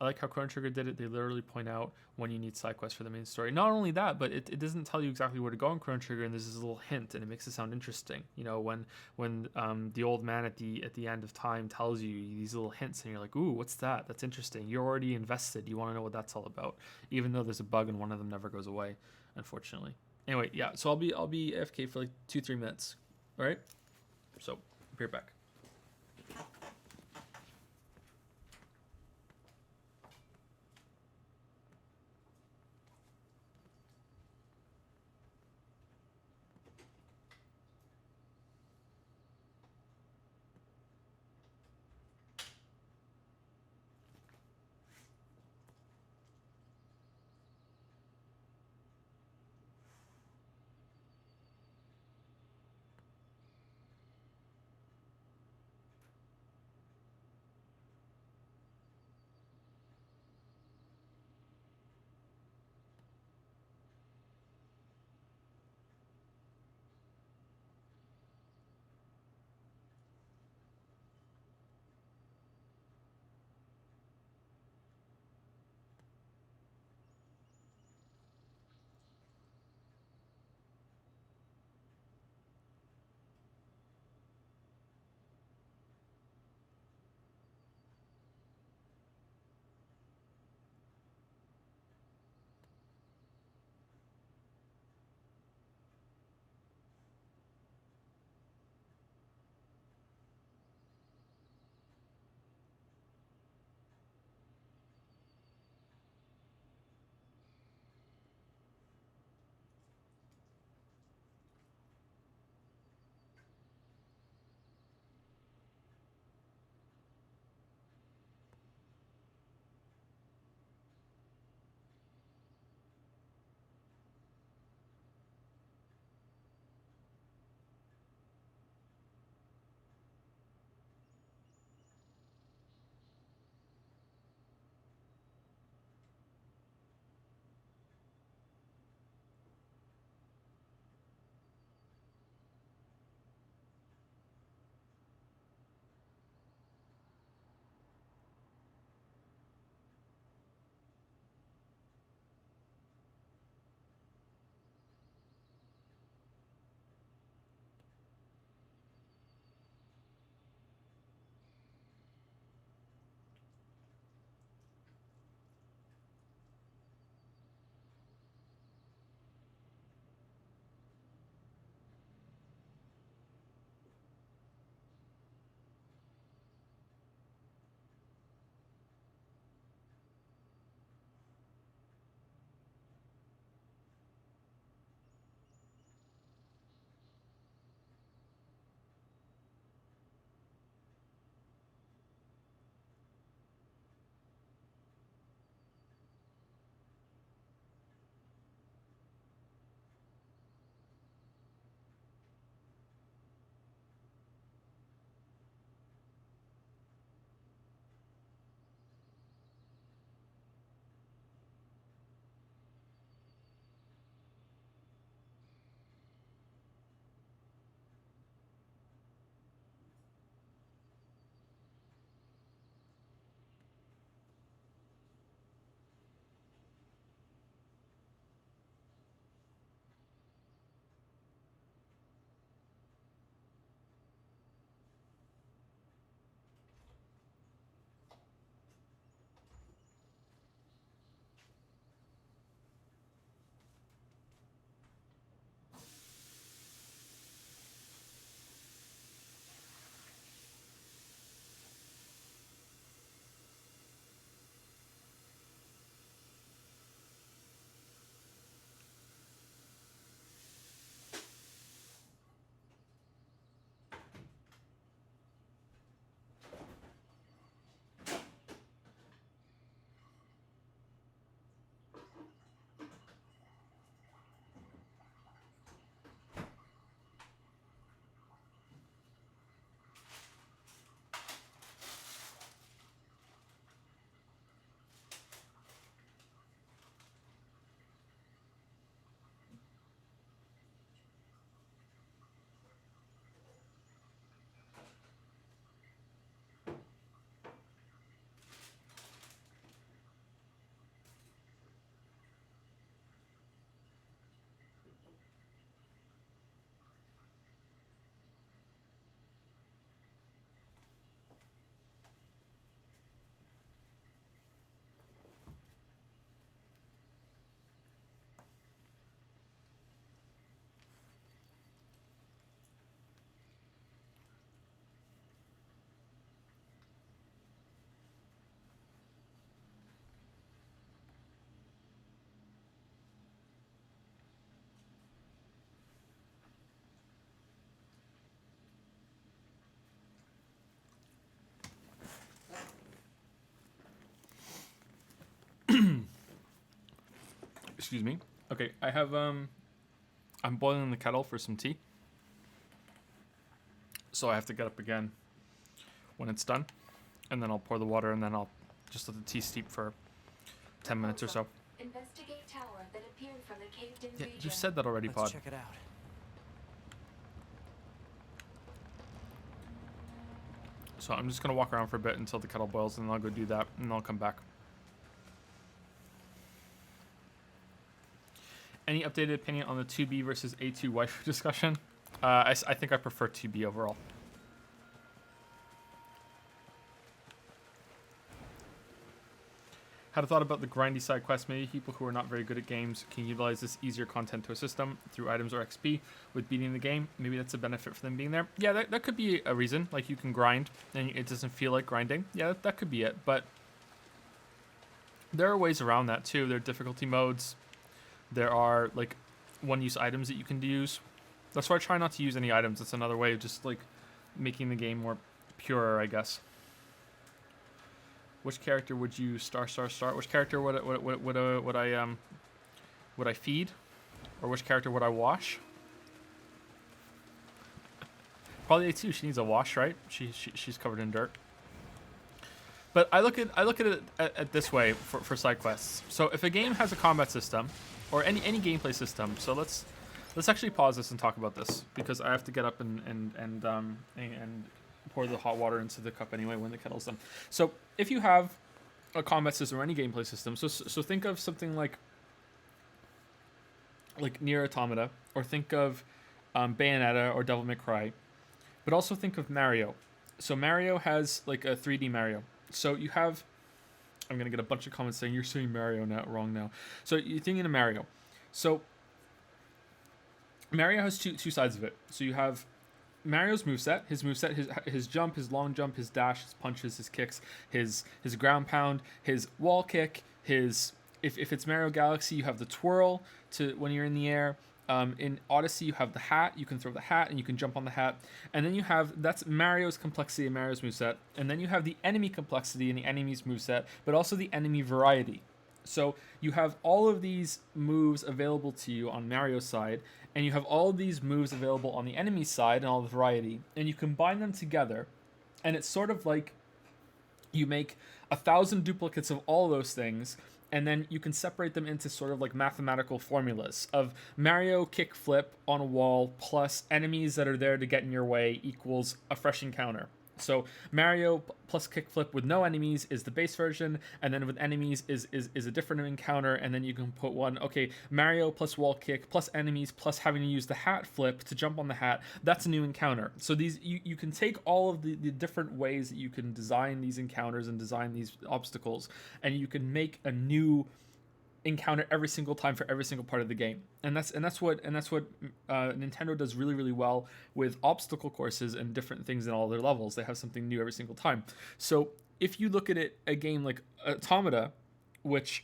I like how Chrono Trigger did it. They literally point out when you need side quests for the main story. Not only that, but it doesn't tell you exactly where to go in Chrono Trigger, and there's this little hint, and it makes it sound interesting. You know, when the old man at the end of time tells you these little hints, and you're like, ooh, what's that? That's interesting. You're already invested. You want to know what that's all about, even though there's a bug and one of them never goes away, unfortunately. Anyway, yeah. So I'll be AFK for like 2-3 minutes. All right. So I'll be right back. Excuse me. Okay, I have I'm boiling the kettle for some tea. So I have to get up again when it's done, and then I'll pour the water, and then I'll just let the tea steep for 10 minutes or so. Investigate tower that appeared from the caved-in Yeah, region. you said that already, Let's Pod. check it out. So I'm just gonna walk around for a bit until the kettle boils, and then I'll go do that, and then I'll come back. Any updated opinion on the 2B versus A2 waifu discussion? I think I prefer 2B overall. Had a thought about the grindy side quests. Maybe people who are not very good at games can utilize this easier content to assist them through items or XP with beating the game. Maybe that's a benefit for them being there. Yeah, that could be a reason. Like, you can grind and it doesn't feel like grinding. Yeah, that could be it. But there are ways around that too. There are difficulty modes. There are like one-use items that you can use. That's why I try not to use any items. That's another way of just like making the game more pure, I guess. Which character would you start? Which character would I feed, or which character would I wash? Probably A2. She needs a wash, right? She's covered in dirt. But I look at it this way for side quests. So if a game has a combat system, or any gameplay system, so let's actually pause this and talk about this, because I have to get up and pour the hot water into the cup anyway when the kettle's done. So if you have a combat system or any gameplay system, so think of something like Nier Automata, or think of Bayonetta or Devil May Cry, but also think of Mario. So Mario has like a 3D Mario. So you have, I'm gonna get a bunch of comments saying you're saying Mario now wrong now. So you're thinking of Mario. So Mario has two sides of it. So you have Mario's moveset, his jump, his long jump, his dash, his punches, his kicks, his ground pound, his wall kick, his if it's Mario Galaxy, you have the twirl to when you're in the air. In Odyssey, you have the hat. You can throw the hat and you can jump on the hat. And then you have, that's Mario's complexity and Mario's moveset. And then you have the enemy complexity and the enemy's moveset, but also the enemy variety. So you have all of these moves available to you on Mario's side, and you have all of these moves available on the enemy side and all the variety, and you combine them together, and it's sort of like you make 1,000 duplicates of all those things, and then you can separate them into sort of like mathematical formulas of Mario kick flip on a wall plus enemies that are there to get in your way equals a fresh encounter. So Mario plus kickflip with no enemies is the base version, and then with enemies is a different encounter, and then you can put one, okay, Mario plus wall kick plus enemies plus having to use the hat flip to jump on the hat, that's a new encounter. So these you can take all of the different ways that you can design these encounters and design these obstacles, and you can make a new encounter every single time for every single part of the game, and that's what Nintendo does really, really well with obstacle courses and different things in all their levels. They have something new every single time. So if you look at it, a game like Automata, which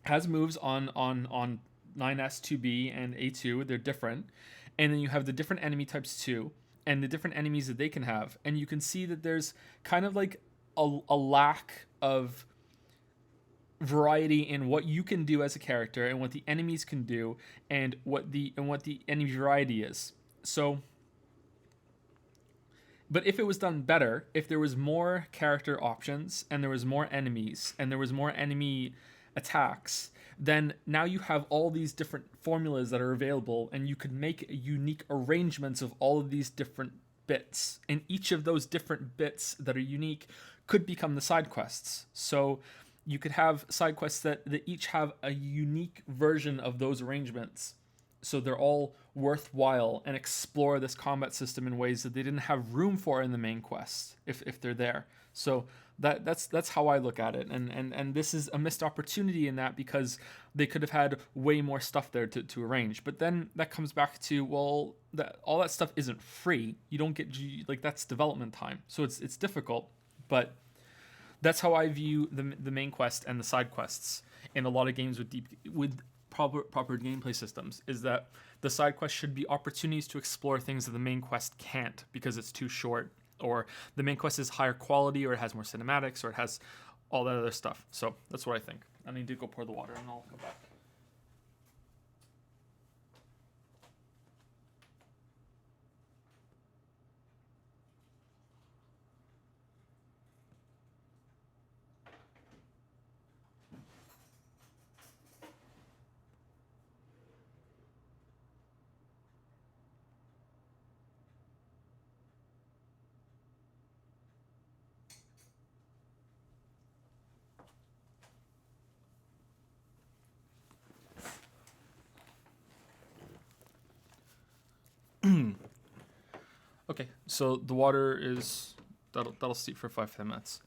has moves on 9S, 2B, and A2, they're different, and then you have the different enemy types too, and the different enemies that they can have, and you can see that there's kind of like a lack of variety in what you can do as a character and what the enemies can do and what the enemy variety is. So, but if it was done better, if there was more character options and there was more enemies and there was more enemy attacks, then now you have all these different formulas that are available, and you could make unique arrangements of all of these different bits, and each of those different bits that are unique could become the side quests. So you could have side quests that each have a unique version of those arrangements, so they're all worthwhile and explore this combat system in ways that they didn't have room for in the main quest if they're there. So that's how I look at it, and this is a missed opportunity in that, because they could have had way more stuff there to arrange. But then that comes back to, well, all that stuff isn't free. You don't get, like, that's development time, so it's difficult. But that's how I view the main quest and the side quests in a lot of games with proper gameplay systems, is that the side quest should be opportunities to explore things that the main quest can't because it's too short, or the main quest is higher quality, or it has more cinematics, or it has all that other stuff. So that's what I think. I need to go pour the water and I'll come back. Okay, so the water is that'll steep for 5-10 minutes.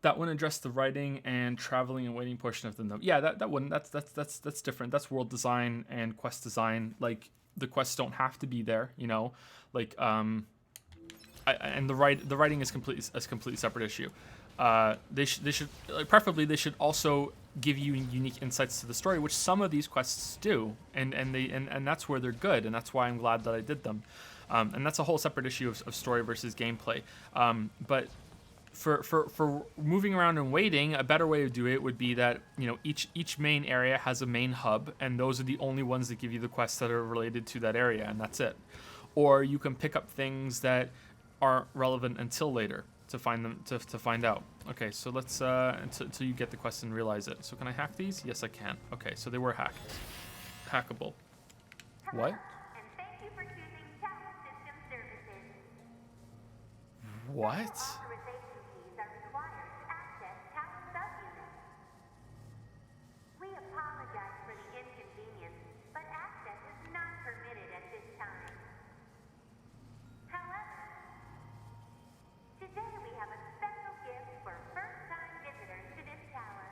That wouldn't address the writing and traveling and waiting portion of the note. Yeah, that wouldn't. That's different. That's world design and quest design. Like the quests don't have to be there, you know. Like and the writing is completely separate issue. They should like, preferably they should also give you unique insights to the story, which some of these quests do, and that's where they're good, and that's why I'm glad that I did them. And that's a whole separate issue of story versus gameplay. But for moving around and waiting, a better way to do it would be that, you know, each main area has a main hub, and those are the only ones that give you the quests that are related to that area, and that's it. Or you can pick up things that aren't relevant until later to find them to find out. Okay, so let's until you get the quest and realize it. So can I hack these? Yes, I can. Okay, so they were hackable. What? And thank you for choosing Talent System Services. What? Authorization keys are required to access Talent subunits. We apologize for the inconvenience, but access is not permitted at this time. However, today we have a special gift for first-time visitors to this tower.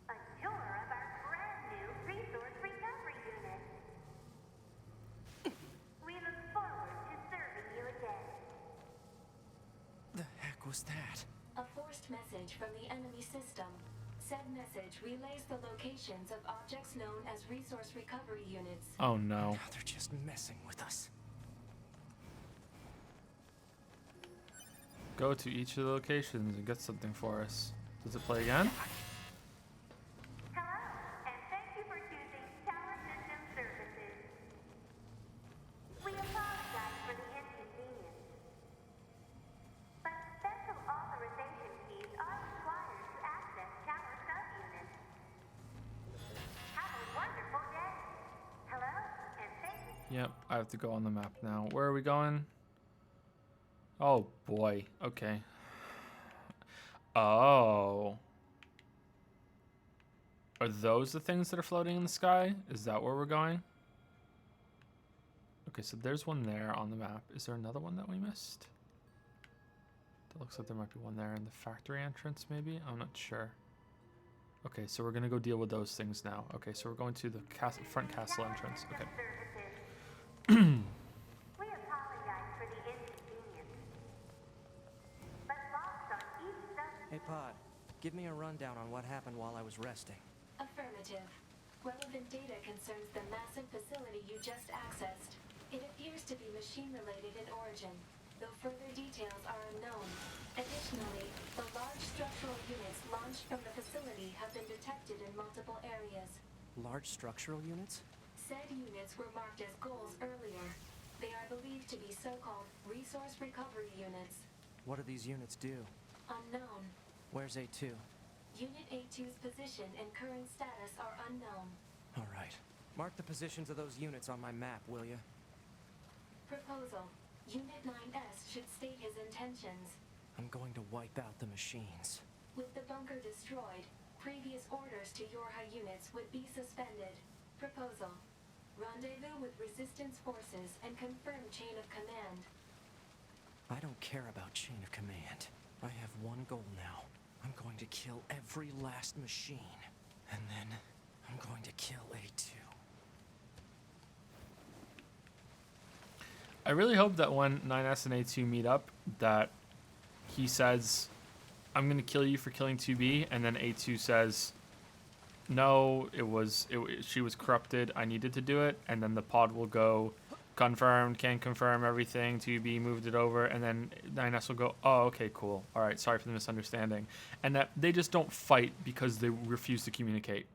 A tour of our brand new resource recovery unit. We look forward to serving you again. The heck was that? A forced message from the enemy system. Said message relays the locations of objects known as resource recovery units. Oh no. Now they're just messing with us. Go to each of the locations and get something for us. Does it play again? Hello, and thank you for choosing Talent System Services. We apologize for the inconvenience, but special authorization keys are required to access tower subunits. Have a wonderful day. Hello, and thank you. Yep, I have to go on the map now. Where are we going? Oh boy. Okay. Oh. Are those the things that are floating in the sky? Is that where we're going? Okay, so there's one there on the map. Is there another one that we missed? It looks like there might be one there in the factory entrance, maybe? I'm not sure. Okay, so we're gonna go deal with those things now. Okay, so we're going to the front castle entrance. Okay. We apologize for the inconvenience, but locks on each sub. Hey, Pod, give me a rundown on what happened while I was resting. Affirmative. Relevant data concerns the massive facility you just accessed. It appears to be machine-related in origin, though further details are unknown. Additionally, the large structural units launched from the facility have been detected in multiple areas. Large structural units? Said units were marked as goals earlier. They are believed to be so-called resource recovery units. What do these units do? Unknown. Where's A2? Unit A2's position and current status are unknown. All right. Mark the positions of those units on my map, will you? Proposal. Unit 9S should state his intentions. I'm going to wipe out the machines. With the bunker destroyed, previous orders to Yorha units would be suspended. Proposal. Rendezvous with resistance forces and confirm chain of command. I don't care about chain of command. I have one goal now. I'm going to kill every last machine. And then I'm going to kill A2. I really hope that when 9S and A2 meet up, that he says, I'm going to kill you for killing 2B, and then A2 says, no, she was corrupted, I needed to do it, and then the pod will go, confirmed, can confirm everything, 2B moved it over, and then 9S will go, oh, okay, cool, alright, sorry for the misunderstanding. And that they just don't fight because they refuse to communicate.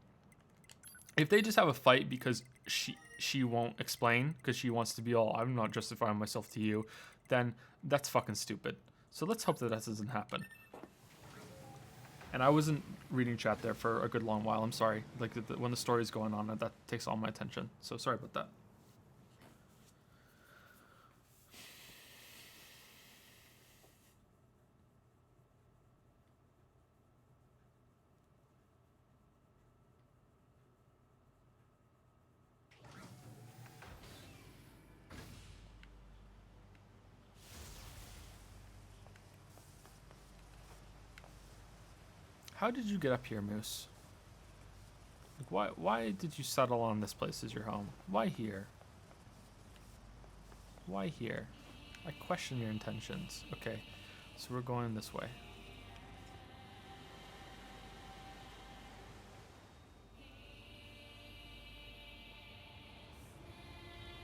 If they just have a fight because she won't explain, because she wants to be all, I'm not justifying myself to you, then that's fucking stupid. So let's hope that doesn't happen. And I wasn't reading chat there for a good long while. I'm sorry. Like when the story is going on, that takes all my attention. So sorry about that. How did you get up here, Moose? Like, why did you settle on this place as your home? Why here? Why here? I question your intentions. Okay, so we're going this way.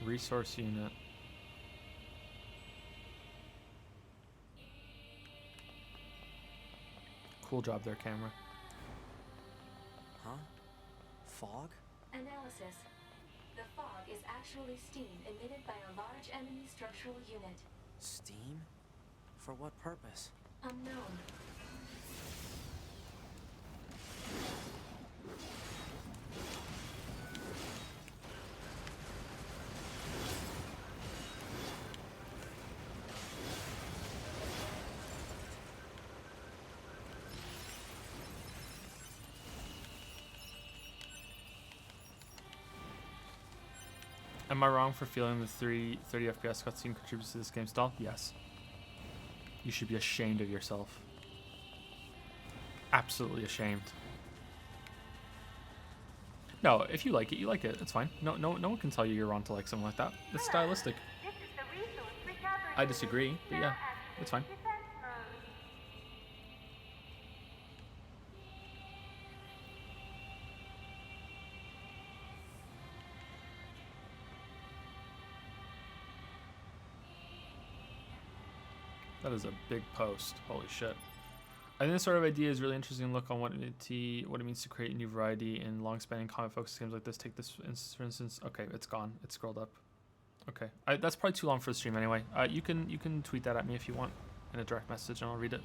Resource unit. Cool job there, camera. Huh? Fog? Analysis. The fog is actually steam emitted by a large enemy structural unit. Steam? For what purpose? Unknown. Am I wrong for feeling the 30 FPS cutscene contributes to this game's style? Yes. You should be ashamed of yourself. Absolutely ashamed. No, if you like it, you like it. It's fine. No one can tell you you're wrong to like something like that. It's stylistic. I disagree, but yeah, it's fine. That is a big post. Holy shit. I think this sort of idea is really interesting. Look on what it means to create a new variety in long-spanning combat-focused games like this. Take this for instance. Okay, it's gone. It's scrolled up. Okay, that's probably too long for the stream anyway. You can tweet that at me if you want in a direct message, and I'll read it.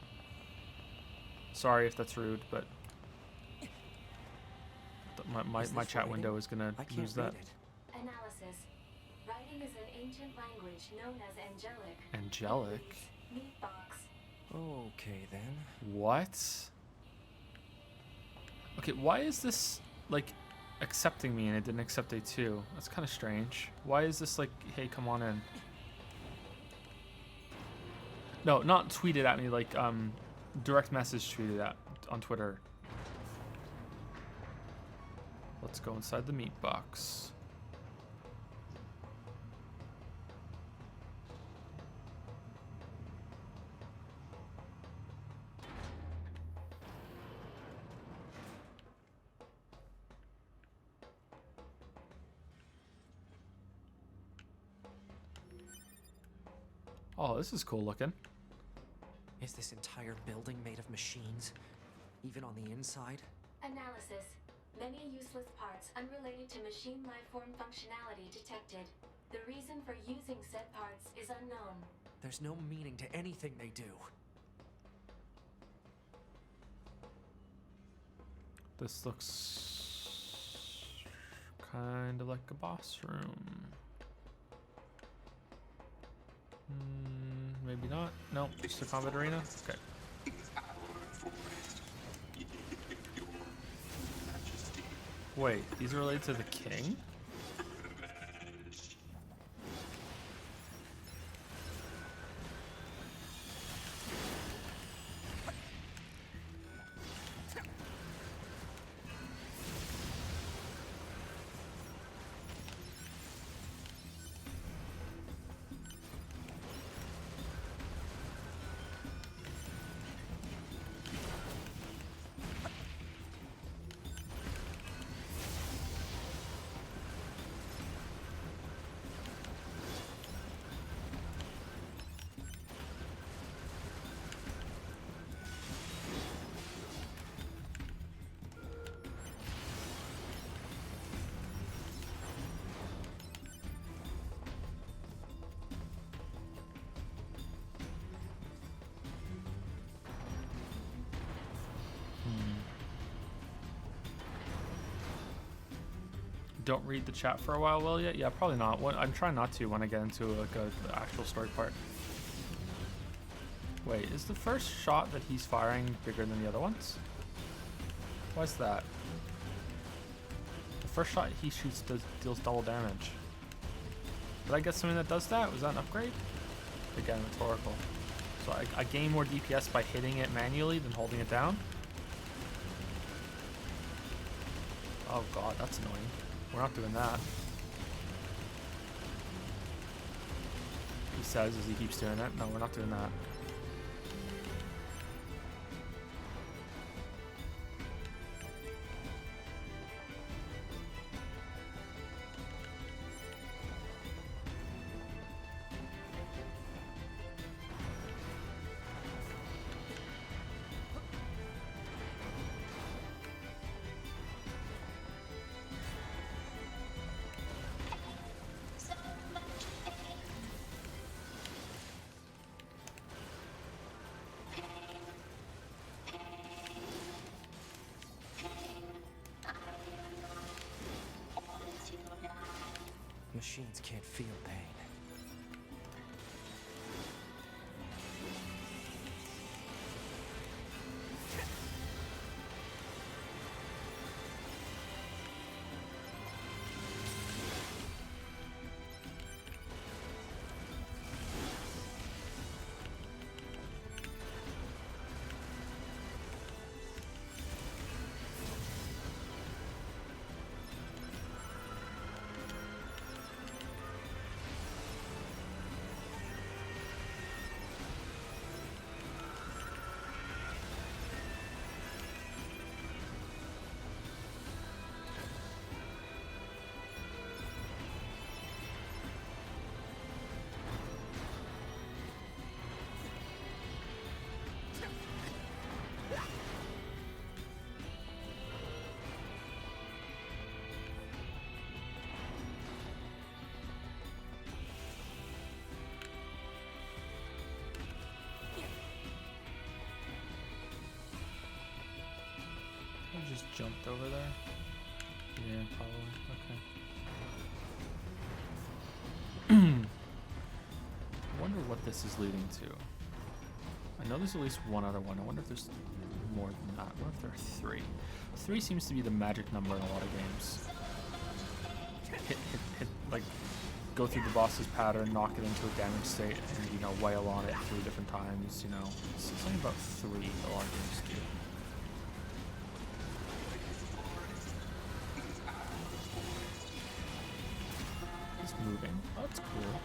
Sorry if that's rude, but my chat window is gonna use that. Analysis. Writing is an ancient language known as angelic. Angelic. Meat box. Okay then. What? Okay, why is this like accepting me and it didn't accept A2? That's kind of strange. Why is this like, hey, come on in? No, not tweeted at me, like direct message tweeted at on Twitter. Let's go inside the meat box. Oh, this is cool looking. Is this entire building made of machines? Even on the inside? Analysis. Many useless parts unrelated to machine lifeform functionality detected. The reason for using said parts is unknown. There's no meaning to anything they do. This looks kind of like a boss room. Maybe not. No, just a combat arena. Okay. Wait, these are related to the king? Don't read the chat for a while, will you? Yeah, probably not. I'm trying not to when I get into like the actual story part. Wait, is the first shot that he's firing bigger than the other ones? Why's that? The first shot he shoots deals double damage. Did I get something that does that? Was that an upgrade? Again, rhetorical. So I gain more DPS by hitting it manually than holding it down? Oh god, that's annoying. We're not doing that. He says as he keeps doing it. No, we're not doing that. Machines can't feel pain. I just jumped over there. Yeah, probably. Okay. I wonder what this is leading to. I know there's at least one other one. I wonder if there's more than that. What if there are three? Three seems to be the magic number in a lot of games. Hit, like, go through the boss's pattern, knock it into a damage state, and, you know, wail on it 3 different times, you know. It's something about 3 a lot of games do. It's moving. Oh, that's cool.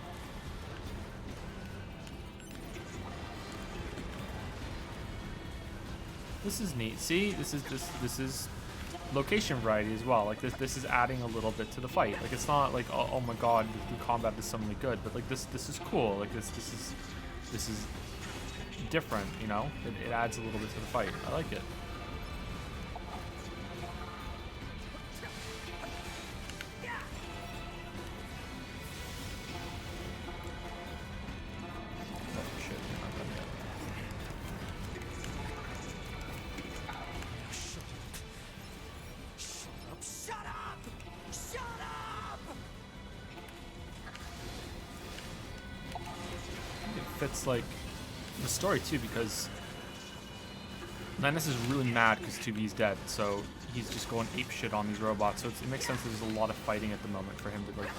This is neat. See, this is location variety as well. Like this is adding a little bit to the fight. Like it's not like oh my god, the combat is suddenly good, but like this is cool. Like this is different. You know, it adds a little bit to the fight. I like it. Fits like the story too, because Linus is really mad because 2B's dead, so he's just going ape shit on these robots. So it makes sense that there's a lot of fighting at the moment for him to like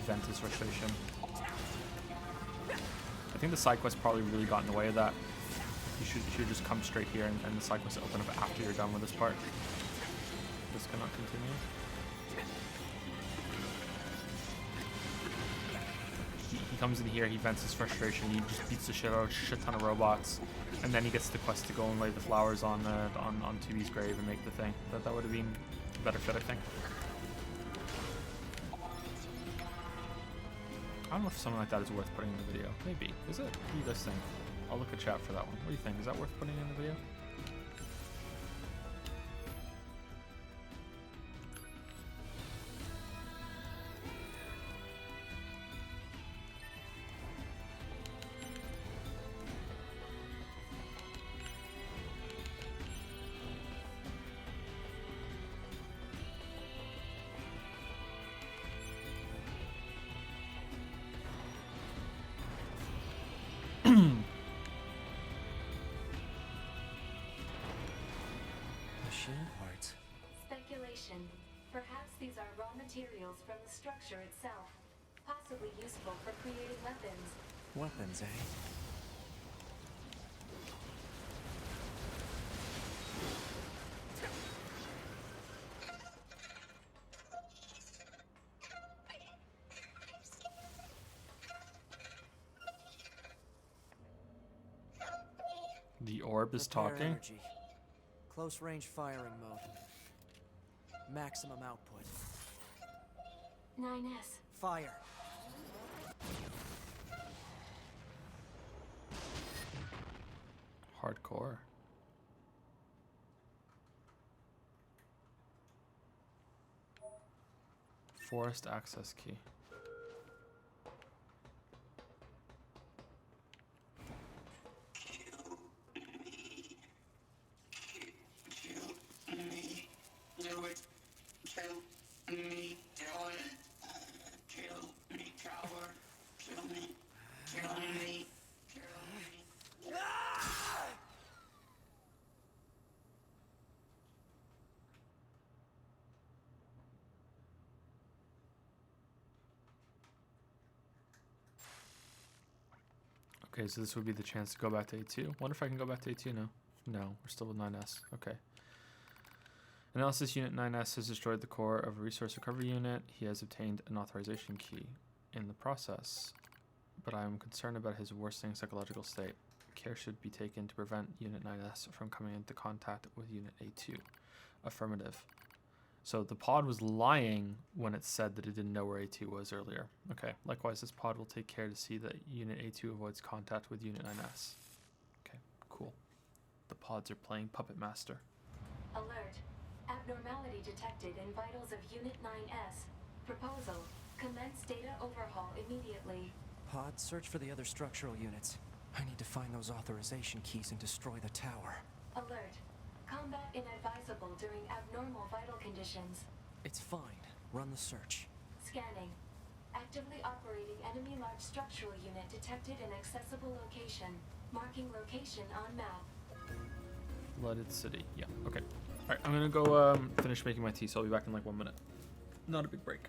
vent his frustration. I think the side quest probably really got in the way of that. You should just come straight here and the side quest open up after you're done with this part. This cannot continue. He comes in here, he vents his frustration, he just beats the shit out of a shit ton of robots, and then he gets the quest to go and lay the flowers on 2B's grave and make the thing. That would have been a better fit, I think. I don't know if something like that is worth putting in the video. Maybe. Is it? What do you guys think? I'll look at chat for that one. What do you think? Is that worth putting in the video? Machine parts. Speculation. Perhaps these are raw materials from the structure itself, possibly useful for creating weapons. Weapons, eh? The orb is Prepare talking? energy. Close range firing mode. Maximum output. 9S. Fire. Hardcore. Forest access key. Do it. Kill me. Do it. Kill me, coward. Kill me. Kill me. Kill me. Okay, so this would be the chance to go back to A2. Wonder if I can go back to A2 now. No, we're still with 9S. Okay. Analysis Unit 9S has destroyed the core of a resource recovery unit. He has obtained an authorization key in the process, but I am concerned about his worsening psychological state. Care should be taken to prevent Unit 9S from coming into contact with Unit A2. Affirmative. So the pod was lying when it said that it didn't know where A2 was earlier. Okay, likewise, this pod will take care to see that Unit A2 avoids contact with Unit 9S. Okay, cool. The pods are playing Puppet Master. Alert. Abnormality detected in vitals of Unit 9S. Proposal. Commence data overhaul immediately. Pod, search for the other structural units. I need to find those authorization keys and destroy the tower. Alert. Combat inadvisable during abnormal vital conditions. It's fine. Run the search. Scanning. Actively operating enemy large structural unit detected in accessible location. Marking location on map. Flooded City. Yeah, okay. Alright, I'm gonna go finish making my tea, so I'll be back in like 1 minute. Not a big break.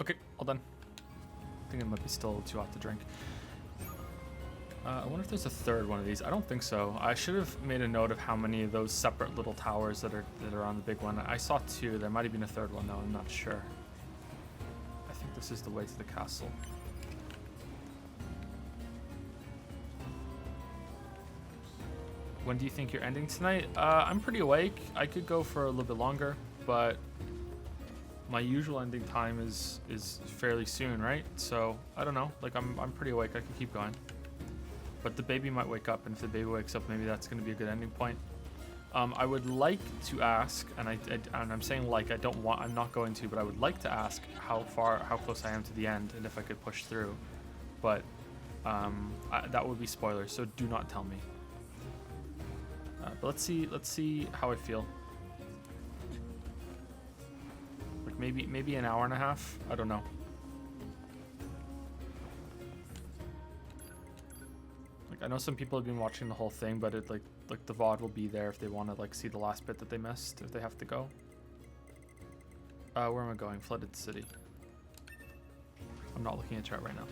Okay, all done. I think it might be still too hot to drink. I wonder if there's a third one of these. I don't think so. I should have made a note of how many of those separate little towers that are on the big one. I saw 2. There might have been a third one though. I'm not sure. I think this is the way to the castle. When do you think you're ending tonight? I'm pretty awake. I could go for a little bit longer, but my usual ending time is fairly soon, right? So I don't know. Like I'm pretty awake. I can keep going. But the baby might wake up, and if the baby wakes up, maybe that's going to be a good ending point. I would like to ask, and I'm saying like I'm not going to, but I would like to ask how close I am to the end, and if I could push through. But that would be spoilers, so do not tell me. But let's see how I feel. Like maybe an hour and a half. I don't know. Like I know some people have been watching the whole thing, but it like the VOD will be there if they want to like see the last bit that they missed if they have to go. Where am I going? Flooded City. I'm not looking at chat right now.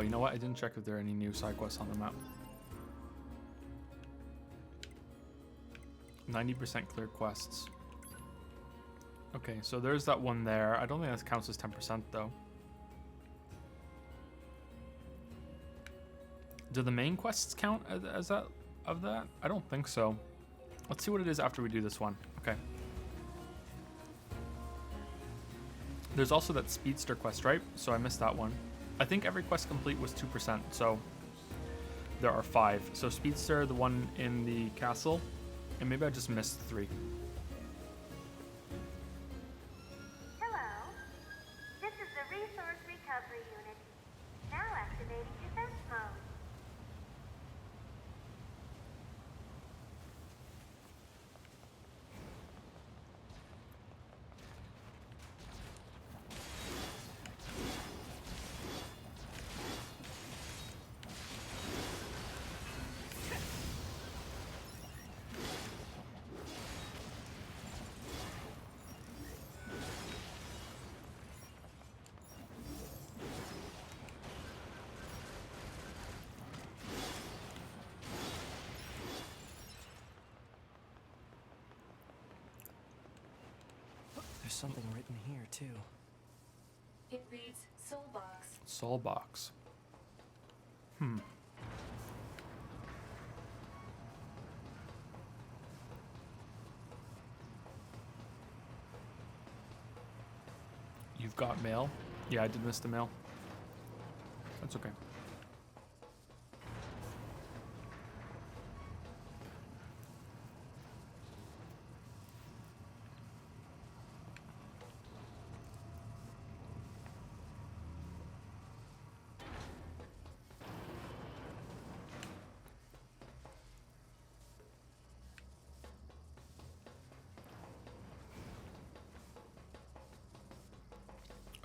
Oh, you know what? I didn't check if there are any new side quests on the map. 90% clear quests. Okay, so there's that one there. I don't think that counts as 10% though. Do the main quests count as that of that? I don't think so. Let's see what it is after we do this one. Okay. There's also that speedster quest, right? So I missed that one. I think every quest complete was 2%, so there are 5. So speedster, the one in the castle, and maybe I just missed 3. Hello. This is the Resource Recovery Unit. Now activating defense mode. There's something written here, too. It reads Soul Box. Soul box. Hmm. You've got mail? Yeah, I did miss the mail. That's okay.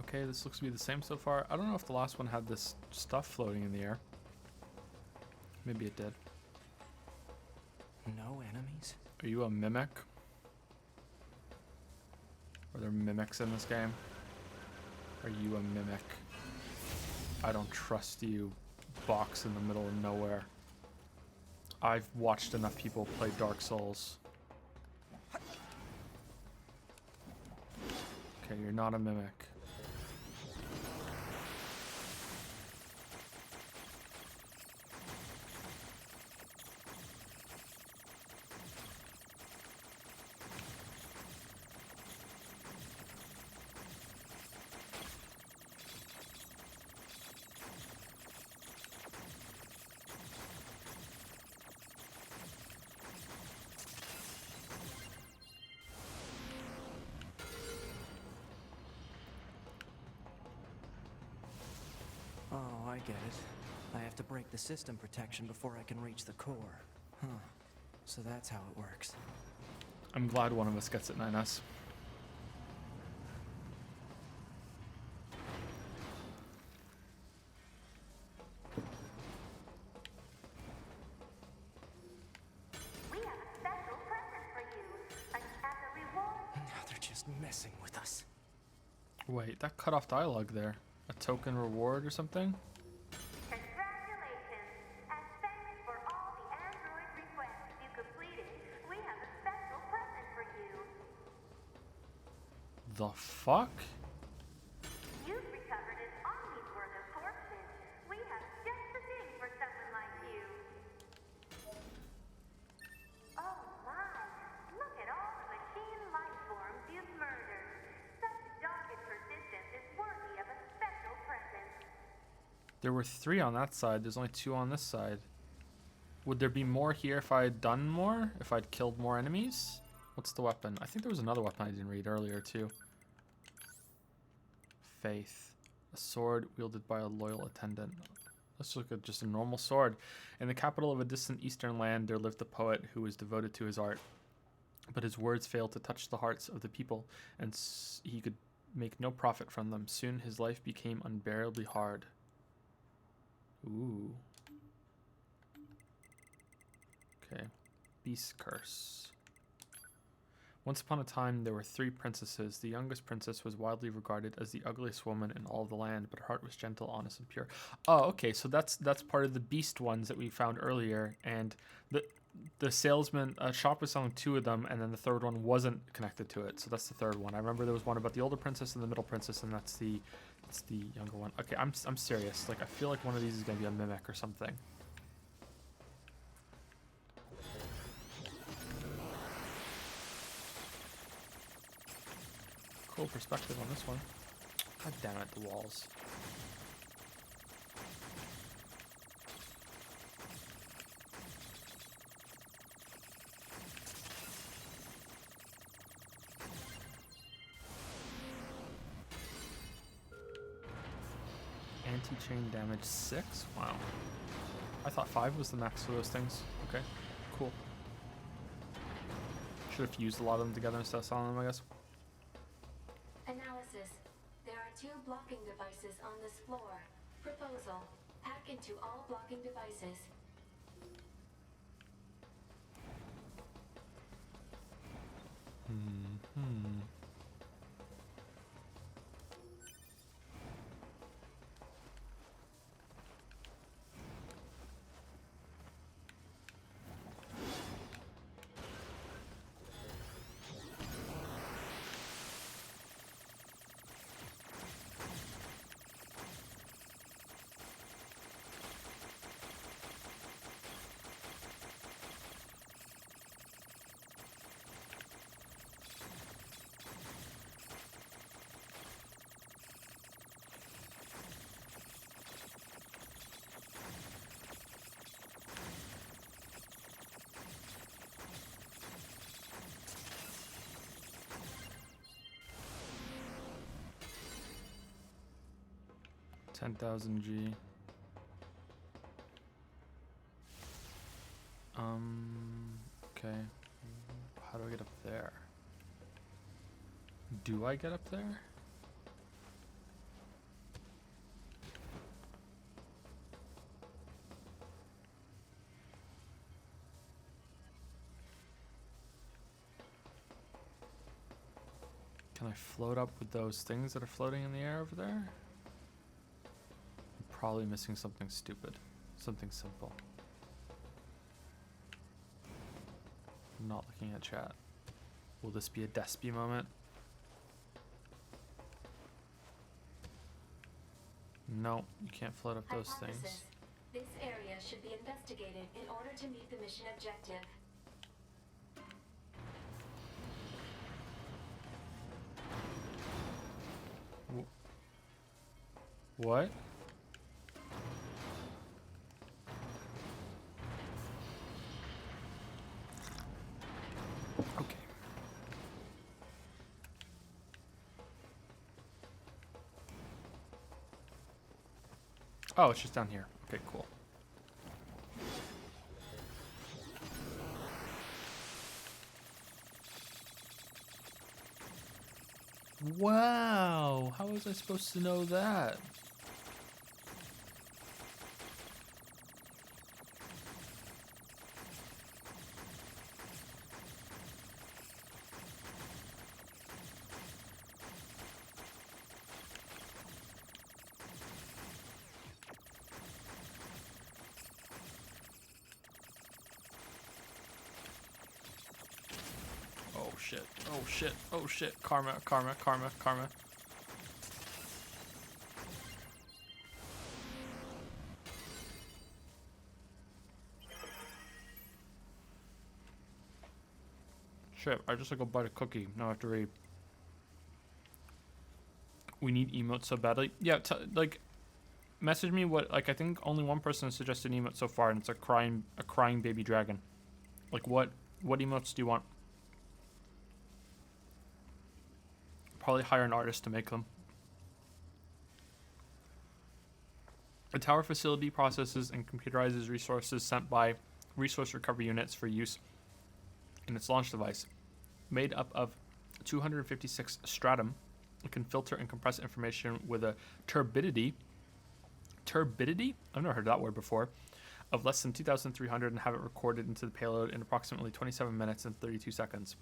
Okay, this looks to be the same so far. I don't know if the last one had this stuff floating in the air. Maybe it did. No enemies? Are you a mimic? Are there mimics in this game? Are you a mimic? I don't trust you, box in the middle of nowhere. I've watched enough people play Dark Souls. Okay, you're not a mimic. Oh, I get it. I have to break the system protection before I can reach the core. Huh. So that's how it works. I'm glad one of us gets it, 9S. We have a special present for you. As a reward. Now they're just messing with us. Wait, that cut off dialogue there. A token reward or something? Congratulations! As thanks for all the Android requests you completed, we have a special present for you. The fuck? You've recovered an army's worth of corpses. We have just the thing for someone like you. Oh my! Look at all the machine life forms you've murdered. Such dogged persistence is worthy of a special present. There were 3 on that side. There's only 2 on this side. Would there be more here if I had done more? If I'd killed more enemies? What's the weapon? I think there was another weapon I didn't read earlier too. Faith. A sword wielded by a loyal attendant. Let's look at just a normal sword. In the capital of a distant eastern land, there lived a poet who was devoted to his art. But his words failed to touch the hearts of the people, and he could make no profit from them. Soon his life became unbearably hard. Ooh. Okay. Beast curse. Once upon a time, there were 3 princesses. The youngest princess was widely regarded as the ugliest woman in all the land, but her heart was gentle, honest, and pure. Oh, okay, so that's part of the beast ones that we found earlier, and the salesman shop was selling 2 of them, and then the third one wasn't connected to it, so that's the third one. I remember there was one about the older princess and the middle princess, and that's the younger one. Okay, I'm serious. Like, I feel like one of these is gonna be a mimic or something. Cool perspective on this one. God damn it, the walls. Anti-chain damage 6? Wow. I thought 5 was the max for those things. Okay, cool. Should have fused a lot of them together instead of selling them, I guess. Analysis. There are 2 blocking devices on this floor. Proposal. Hack into all blocking devices. Hmm. 10,000 G. Okay. How do I get up there? Do I get up there? Can I float up with those things that are floating in the air over there? I'm probably missing something stupid. Something simple. I'm not looking at chat. Will this be a Despy moment? No, you can't float up those Hypothesis. things. This area should be investigated in order to meet the mission objective. What? Okay. Oh, it's just down here. Okay, cool. Wow, how was I supposed to know that? Oh shit, oh shit, oh shit, karma, karma, karma, karma. Shit, I just like go bite a cookie. Now I have to read. We need emotes so badly. Yeah, like, message me what, like, I think only one person has suggested an emote so far, and it's a crying baby dragon. Like, what emotes do you want? Probably hire an artist to make them. A tower facility processes and computerizes resources sent by resource recovery units for use in its launch device. Made up of 256 stratum, it can filter and compress information with a turbidity? I've never heard that word before. Of less than 2,300 and have it recorded into the payload in approximately 27 minutes and 32 seconds.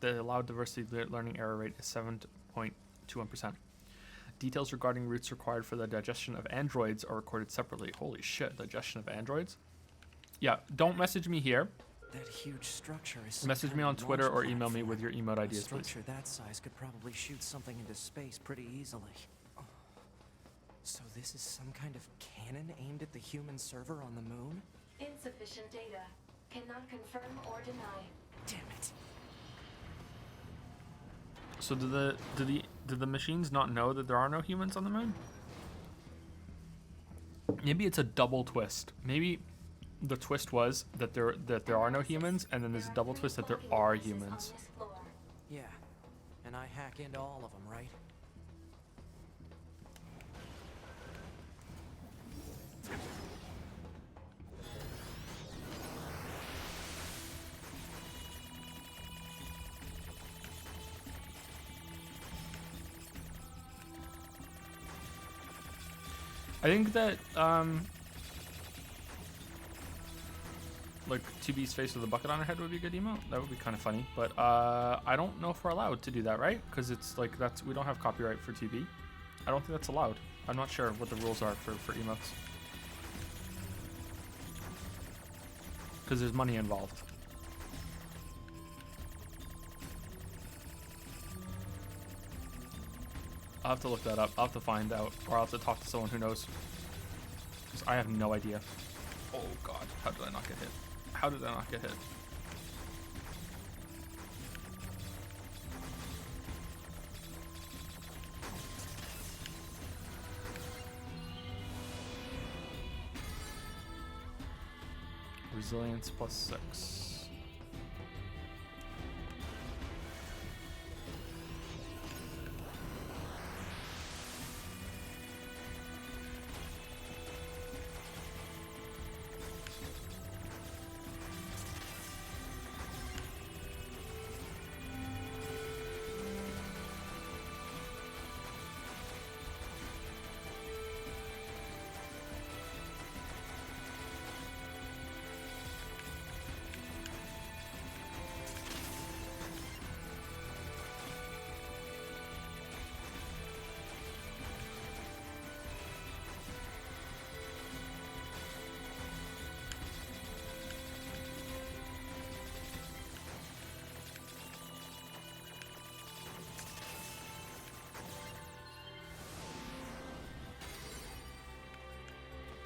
The allowed diversity learning error rate is 7.21%. Details regarding routes required for the digestion of androids are recorded separately. Holy shit, digestion of androids? Yeah, don't message me here. That huge structure is some Message kind me of on Twitter launch or email me platform. with your emote A ideas, please. structure that size could probably shoot something into space pretty easily. So this is some kind of cannon aimed at the human server on the moon? Insufficient data. Cannot confirm or deny. Damn it. So do the machines not know that there are no humans on the moon? Maybe it's a double twist. Maybe the twist was that there are no humans, and then there's a double twist that there are humans. Yeah, and I hack into all of them, right? I think that like 2B's face with a bucket on her head would be a good emote. That would be kind of funny, but I don't know if we're allowed to do that, right? Because it's like we don't have copyright for 2B. I don't think that's allowed. I'm not sure what the rules are for emotes, because there's money involved. I'll have to look that up. I'll have to find out, or I'll have to talk to someone who knows, because I have no idea. Oh god, how did I not get hit? How did I not get hit? Resilience +6.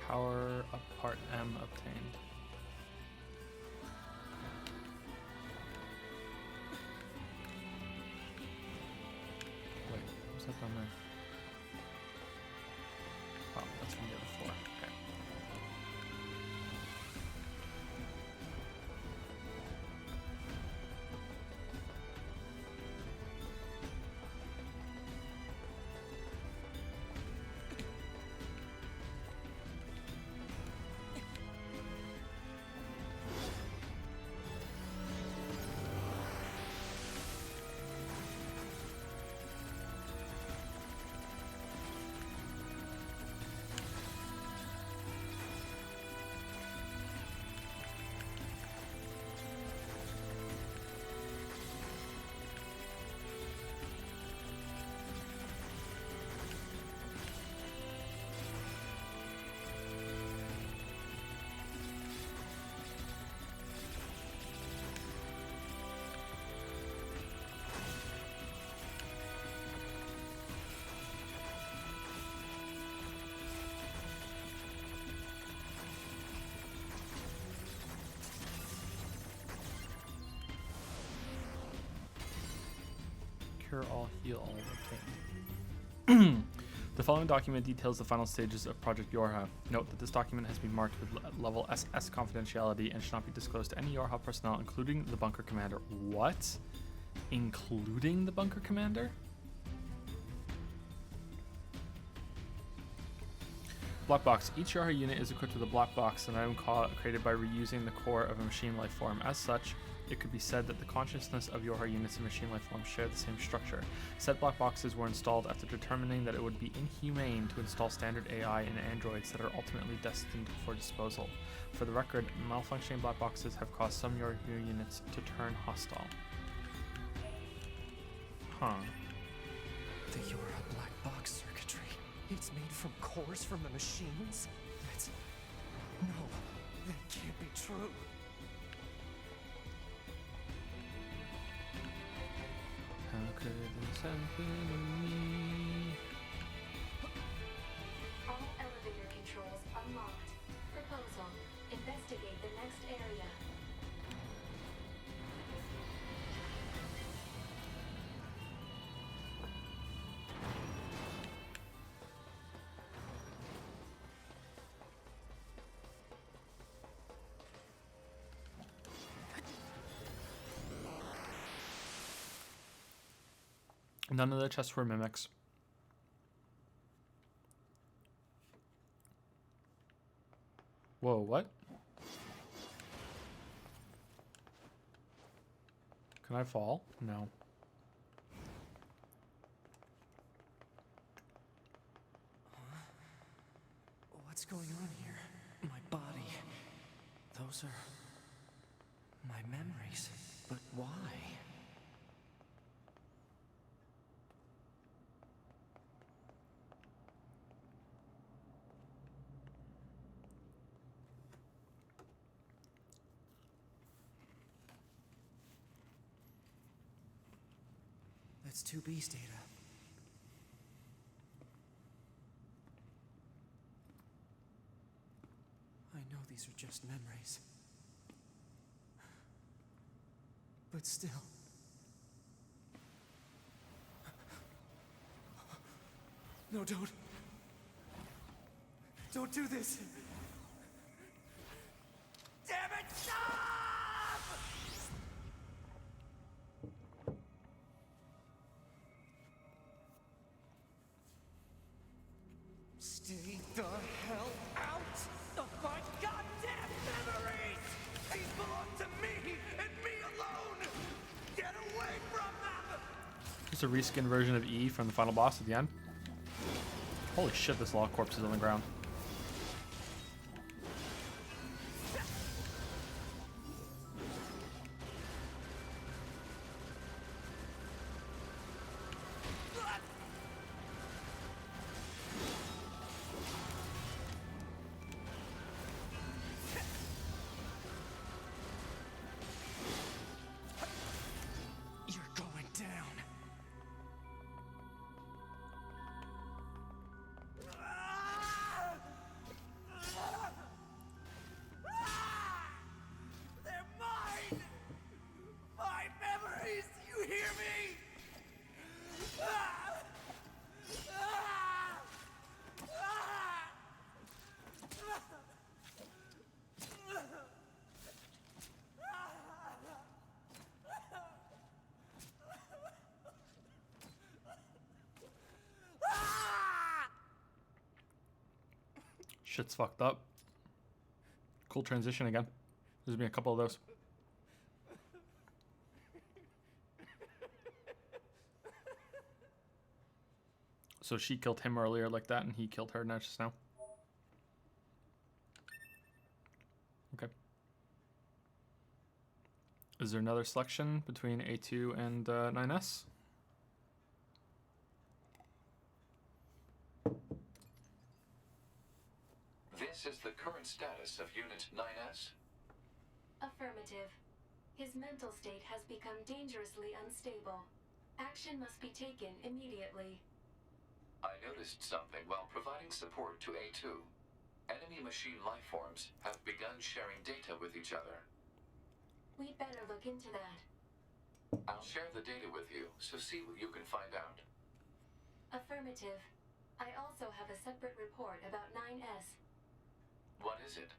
Power up part M obtained. Wait, what's that down there? Oh, that's from the other floor. Okay. Cure all, heal all, obtain. The following document details the final stages of Project Yorha. Note that this document has been marked with level SS confidentiality and should not be disclosed to any Yorha personnel, including the bunker commander. What? Including the bunker commander? Black box. Each Yorha unit is equipped with a black box, an item created by reusing the core of a machine life form. As such, it could be said that the consciousness of Yorha units and machine life forms share the same structure. Said black boxes were installed after determining that it would be inhumane to install standard AI in androids that are ultimately destined for disposal. For the record, malfunctioning black boxes have caused some Yorha units to turn hostile. Huh. The Yorha black box circuitry. It's made from cores from the machines? That's... No, that can't be true. How could this happen to me? All elevator controls unlocked. Proposal. Investigate the next area. None of the chests were mimics. Whoa, what? Can I fall? No. What's going on here? My body. Those are... my memories. But why? That's 2B's data. I know these are just memories. But still... No, don't. Don't do this. Damn it, stop! Stay the hell out of my goddamn memories! These belong to me and me alone! Get away from them! Just a reskin version of E from the final boss at the end. Holy shit, this log corpse is on the ground. You're going down. They're mine! My memories! You hear me? Shit's fucked up. Cool transition again. There's been a couple of those. So she killed him earlier like that, and he killed her now just now. Okay. Is there another selection between A2 and 9S? This is the current status of Unit 9S. Affirmative. His mental state has become dangerously unstable. Action must be taken immediately. I noticed something while providing support to A2. Enemy machine lifeforms have begun sharing data with each other. We'd better look into that. I'll share the data with you, so see what you can find out. Affirmative. I also have a separate report about 9S. What is it?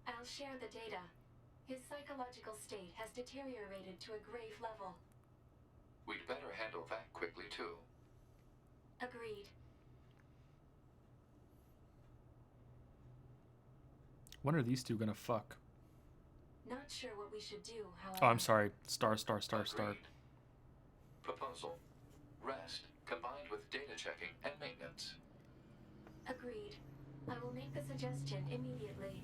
I'll share the data. His psychological state has deteriorated to a grave level. We'd better handle that quickly, too. Agreed. When are these two gonna fuck? Not sure what we should do, however. Oh, I'm sorry. Star. Agreed. Proposal. Rest, combined with data checking and maintenance. Agreed. I will make the suggestion immediately.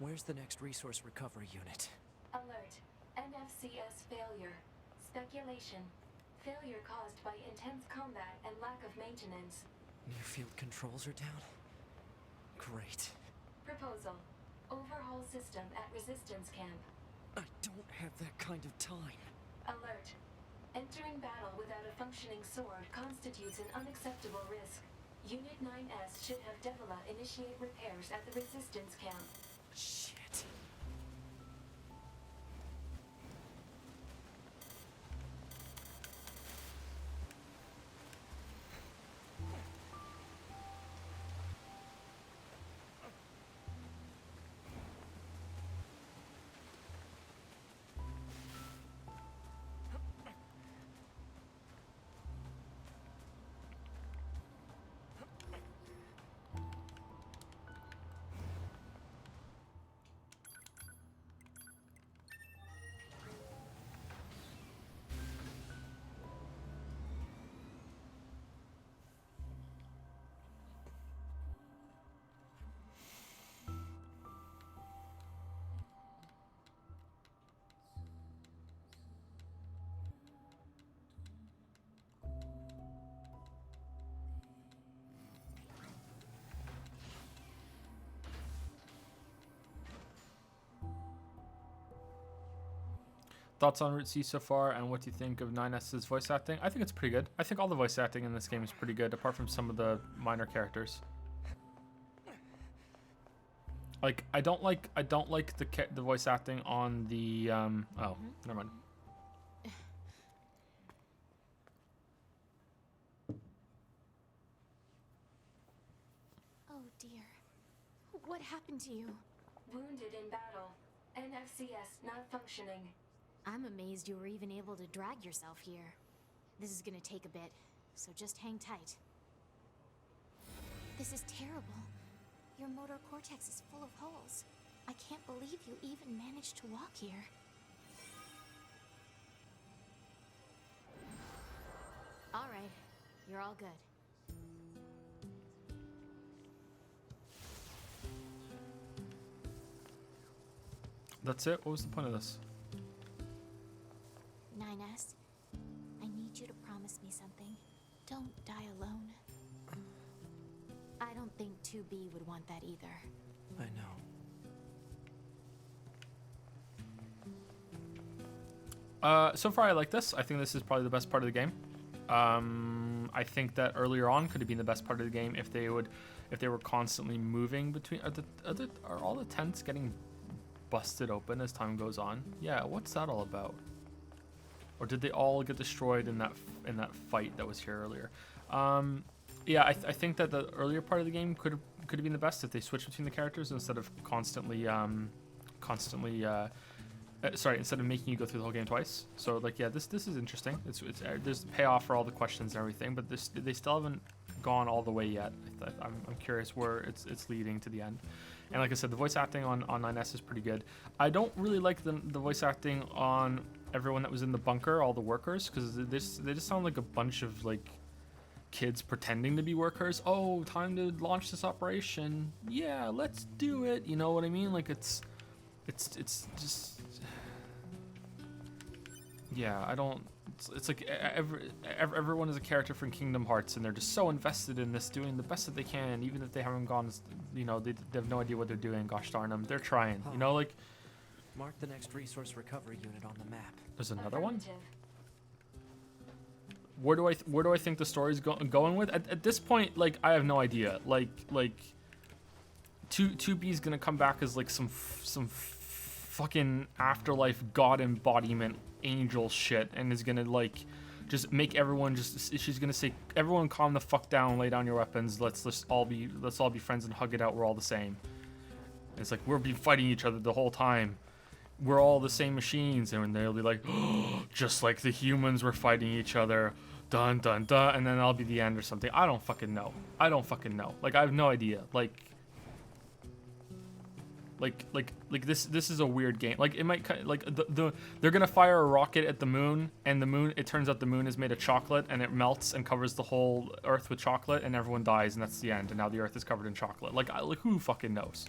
Where's the next resource recovery unit? Alert. NFCS failure. Speculation. Failure caused by intense combat and lack of maintenance. Near field controls are down? Great. Proposal. Overhaul system at resistance camp. I don't have that kind of time. Alert. Entering battle without a functioning sword constitutes an unacceptable risk. Unit 9S should have Devila initiate repairs at the resistance camp. Shit. Thoughts on Route C so far, and what do you think of 9S's voice acting? I think it's pretty good. I think all the voice acting in this game is pretty good, apart from some of the minor characters. Like, I don't like the voice acting on the oh, never mind. Oh dear. What happened to you? Wounded in battle. NFCS not functioning. I'm amazed you were even able to drag yourself here. This is gonna take a bit, so just hang tight. This is terrible. Your motor cortex is full of holes. I can't believe you even managed to walk here. All right, you're all good. That's it? What was the point of this? 9S, I need you to promise me something. Don't die alone. I don't think 2B would want that either. I know. So far I like this. I think this is probably the best part of the game. I think that earlier on could have been the best part of the game if they were constantly moving between. Are all the tents getting busted open as time goes on? Yeah, what's that all about? Or did they all get destroyed in that fight that was here earlier? Yeah, I think that the earlier part of the game could have been the best if they switched between the characters instead of instead of making you go through the whole game twice. So like, yeah, this is interesting. It's there's payoff for all the questions and everything, but they still haven't gone all the way yet. I'm curious where it's leading to the end. And like I said, the voice acting on 9S is pretty good. I don't really like the voice acting on everyone that was in the bunker, all the workers, because they just sound like a bunch of like kids pretending to be workers. Oh, time to launch this operation. Yeah, let's do it. You know what I mean? Like it's just, yeah, I don't. It's like everyone is a character from Kingdom Hearts, and they're just so invested in this, doing the best that they can, even if they haven't gone. You know, they have no idea what they're doing. Gosh darn them, they're trying. You know, like. Mark the next resource recovery unit on the map. There's another one. Where do I think the story's going with? At this point, like, I have no idea. Like 2B's gonna come back as like some fucking afterlife god embodiment angel shit, and is gonna like just make everyone she's gonna say, everyone calm the fuck down, lay down your weapons, let's all be friends and hug it out, we're all the same. And it's like, we've been fighting each other the whole time, we're all the same machines, and they'll be like, oh, just like the humans were fighting each other, dun dun dun, and then that'll be the end or something. I don't fucking know. Like, I have no idea. Like this is a weird game. Like, it might, like, they're gonna fire a rocket at the moon, and it turns out the moon is made of chocolate, and it melts and covers the whole earth with chocolate, and everyone dies, and that's the end, and now the earth is covered in chocolate. Like who fucking knows?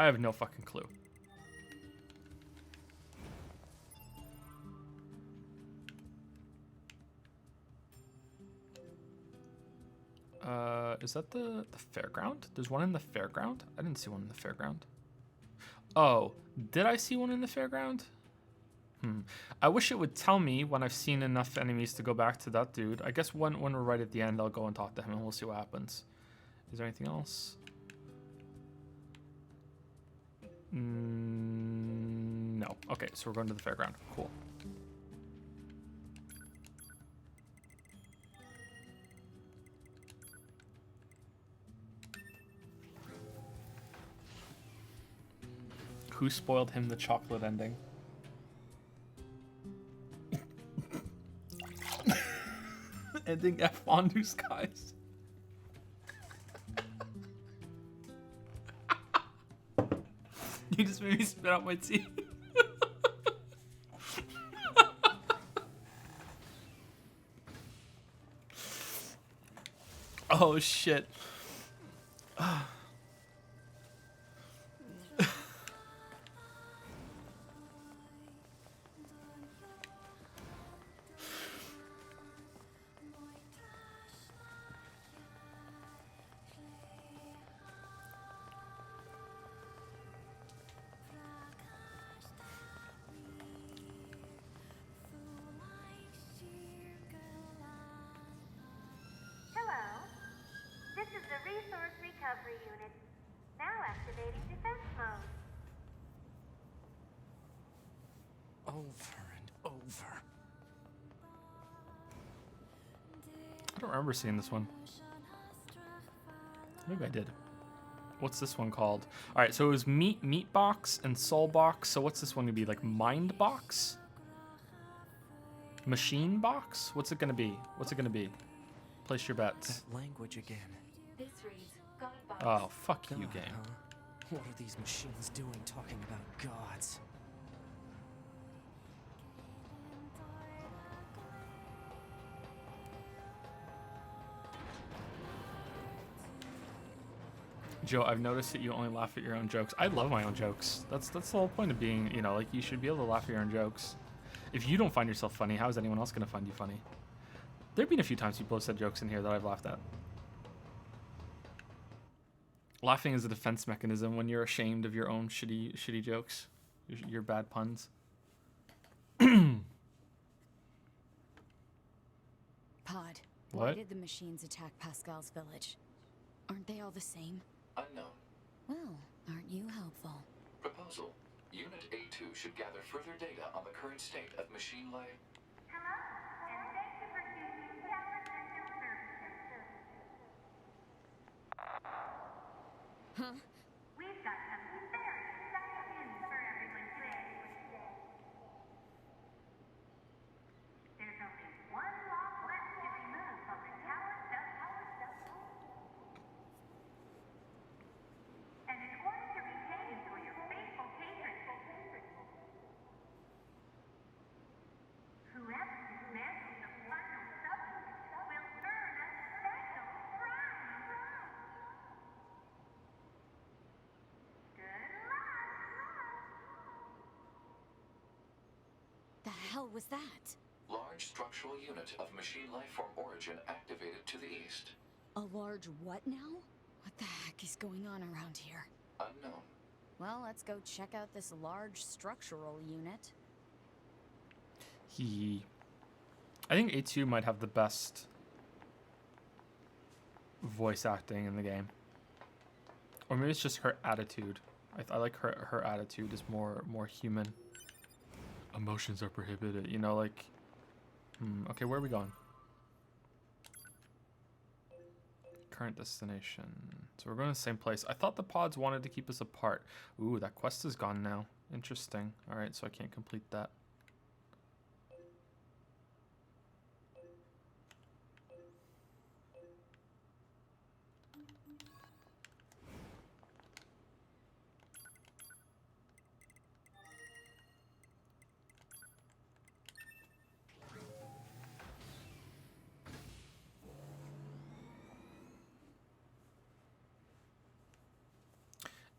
I have no fucking clue. Is that the fairground? There's one in the fairground? I didn't see one in the fairground. Oh, did I see one in the fairground? I wish it would tell me when I've seen enough enemies to go back to that dude. I guess when we're right at the end, I'll go and talk to him and we'll see what happens. Is there anything else? No. Okay, so we're going to the fairground. Cool. Who spoiled him the chocolate ending? Ending F fondue skies. You just made me spit out my tea. Oh shit. Hello. This is the Resource Recovery Unit. Now activating defense mode. Over and over. I don't remember seeing this one. Maybe I did. What's this one called? All right, so it was meat box, and soul box. So what's this one gonna be? Like mind box? Machine box? What's it gonna be? What's it gonna be? Place your bets. That language again. This reads God box. Oh, fuck you, God, game. huh? What are these machines doing talking about gods? Joe, I've noticed that you only laugh at your own jokes. I love my own jokes. That's the whole point of being, you know, like you should be able to laugh at your own jokes. If you don't find yourself funny, how is anyone else going to find you funny? There have been a few times people have said jokes in here that I've laughed at. Laughing is a defense mechanism when you're ashamed of your own shitty jokes, your bad puns. Pod, What? why did the machines attack Pascal's village? Aren't they all the same? Unknown. Well, aren't you helpful? Proposal. Unit A2 should gather further data on the current state of machine life. Hello, and thank you for choosing Tower System Services. Huh? We've got some very exciting news for everyone today. There's only one lock left to remove from the tower subsystem. And in order to retain for your faithful patrons, whoever dismantles the final subsystem will earn a special prize. Good luck! The hell was that? Large structural unit of machine life form origin activated to the east. A large what now? What the heck is going on around here? Unknown. Well, let's go check out this large structural unit. I think A2 might have the best voice acting in the game. Or maybe it's just her attitude. I like her attitude is more human. Emotions are prohibited, you know, like... okay, where are we going? Current destination. So we're going to the same place. I thought the pods wanted to keep us apart. Ooh, that quest is gone now. Interesting. Alright, so I can't complete that.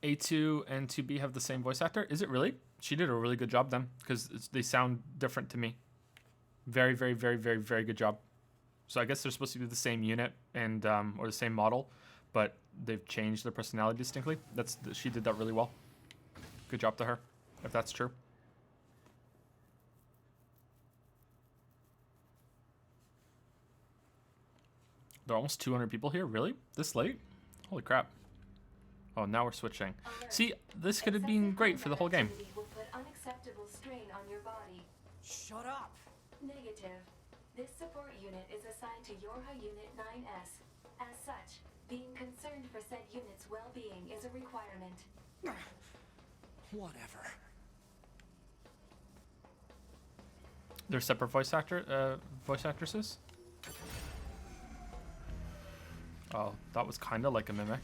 A2 and 2B have the same voice actor. Is it really? She did a really good job then, because they sound different to me. Very, very, very, very, very good job. So I guess they're supposed to be the same unit and or the same model, but they've changed their personality distinctly. She did that really well. Good job to her, if that's true. There are almost 200 people here. Really? This late? Holy crap. Oh, now we're switching. See, this could have been great for the whole game. Will put unacceptable strain on your body. Shut up! Negative. This support unit is assigned to Yorha Unit 9S. As such, being concerned for said unit's well-being is a requirement. Whatever. They're separate voice actresses? Oh, that was kind of like a mimic.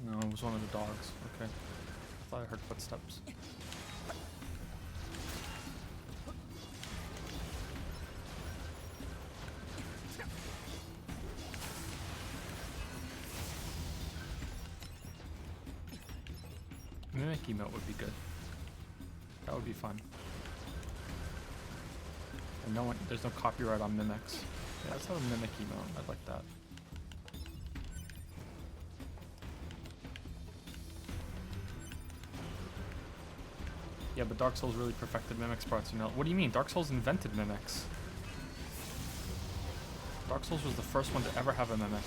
No, it was one of the dogs. Okay. I thought I heard footsteps. Mimic emote would be good. That would be fun. And there's no copyright on mimics. Yeah, let's have a mimic emote. I'd like that. Yeah, but Dark Souls really perfected mimics parts, you know. What do you mean? Dark Souls invented mimics. Dark Souls was the first one to ever have a mimic.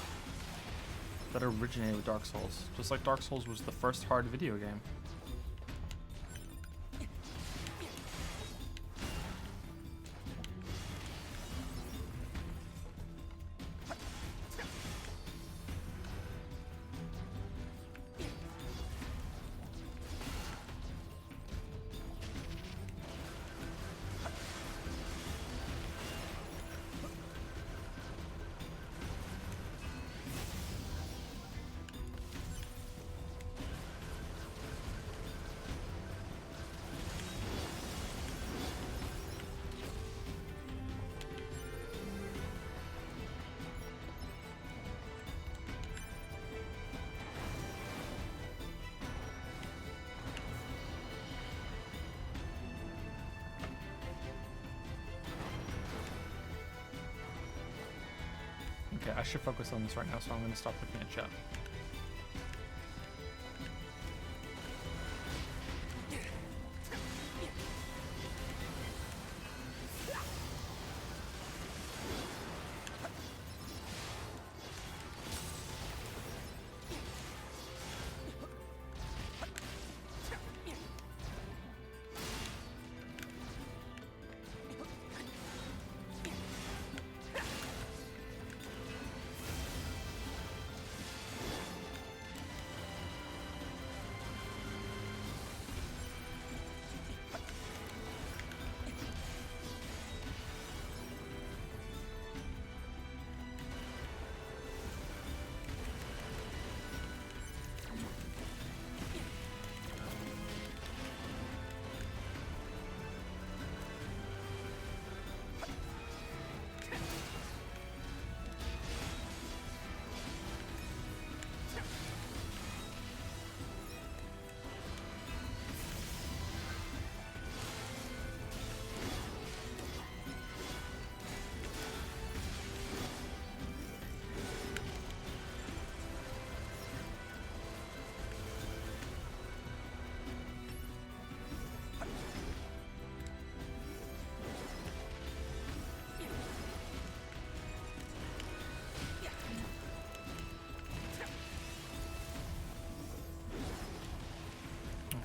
That originated with Dark Souls. Just like Dark Souls was the first hard video game. Okay, I should focus on this right now, so I'm going to stop looking at chat.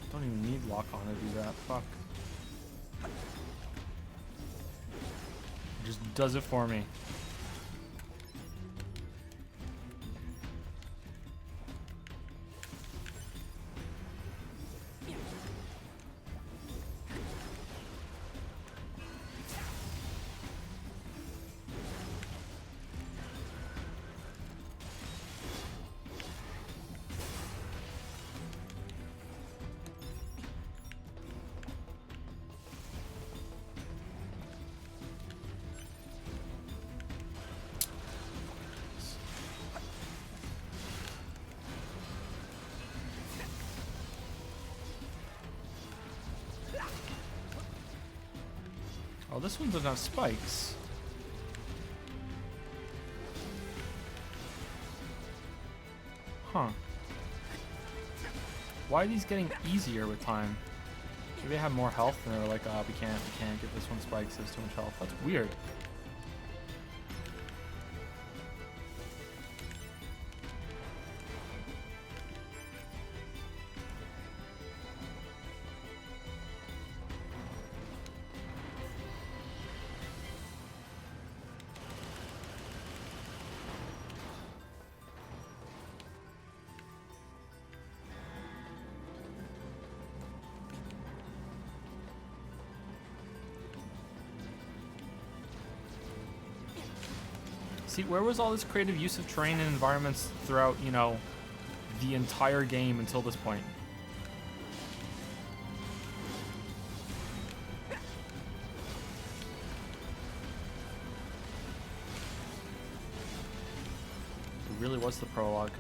Don't even need lock on to do that. Fuck. It just does it for me. Oh, this one doesn't have spikes. Huh. Why are these getting easier with time? Maybe they have more health and they're like, oh, we can't give this one spikes, there's too much health. That's weird. See, where was all this creative use of terrain and environments throughout, you know, the entire game until this point? It really was the prologue.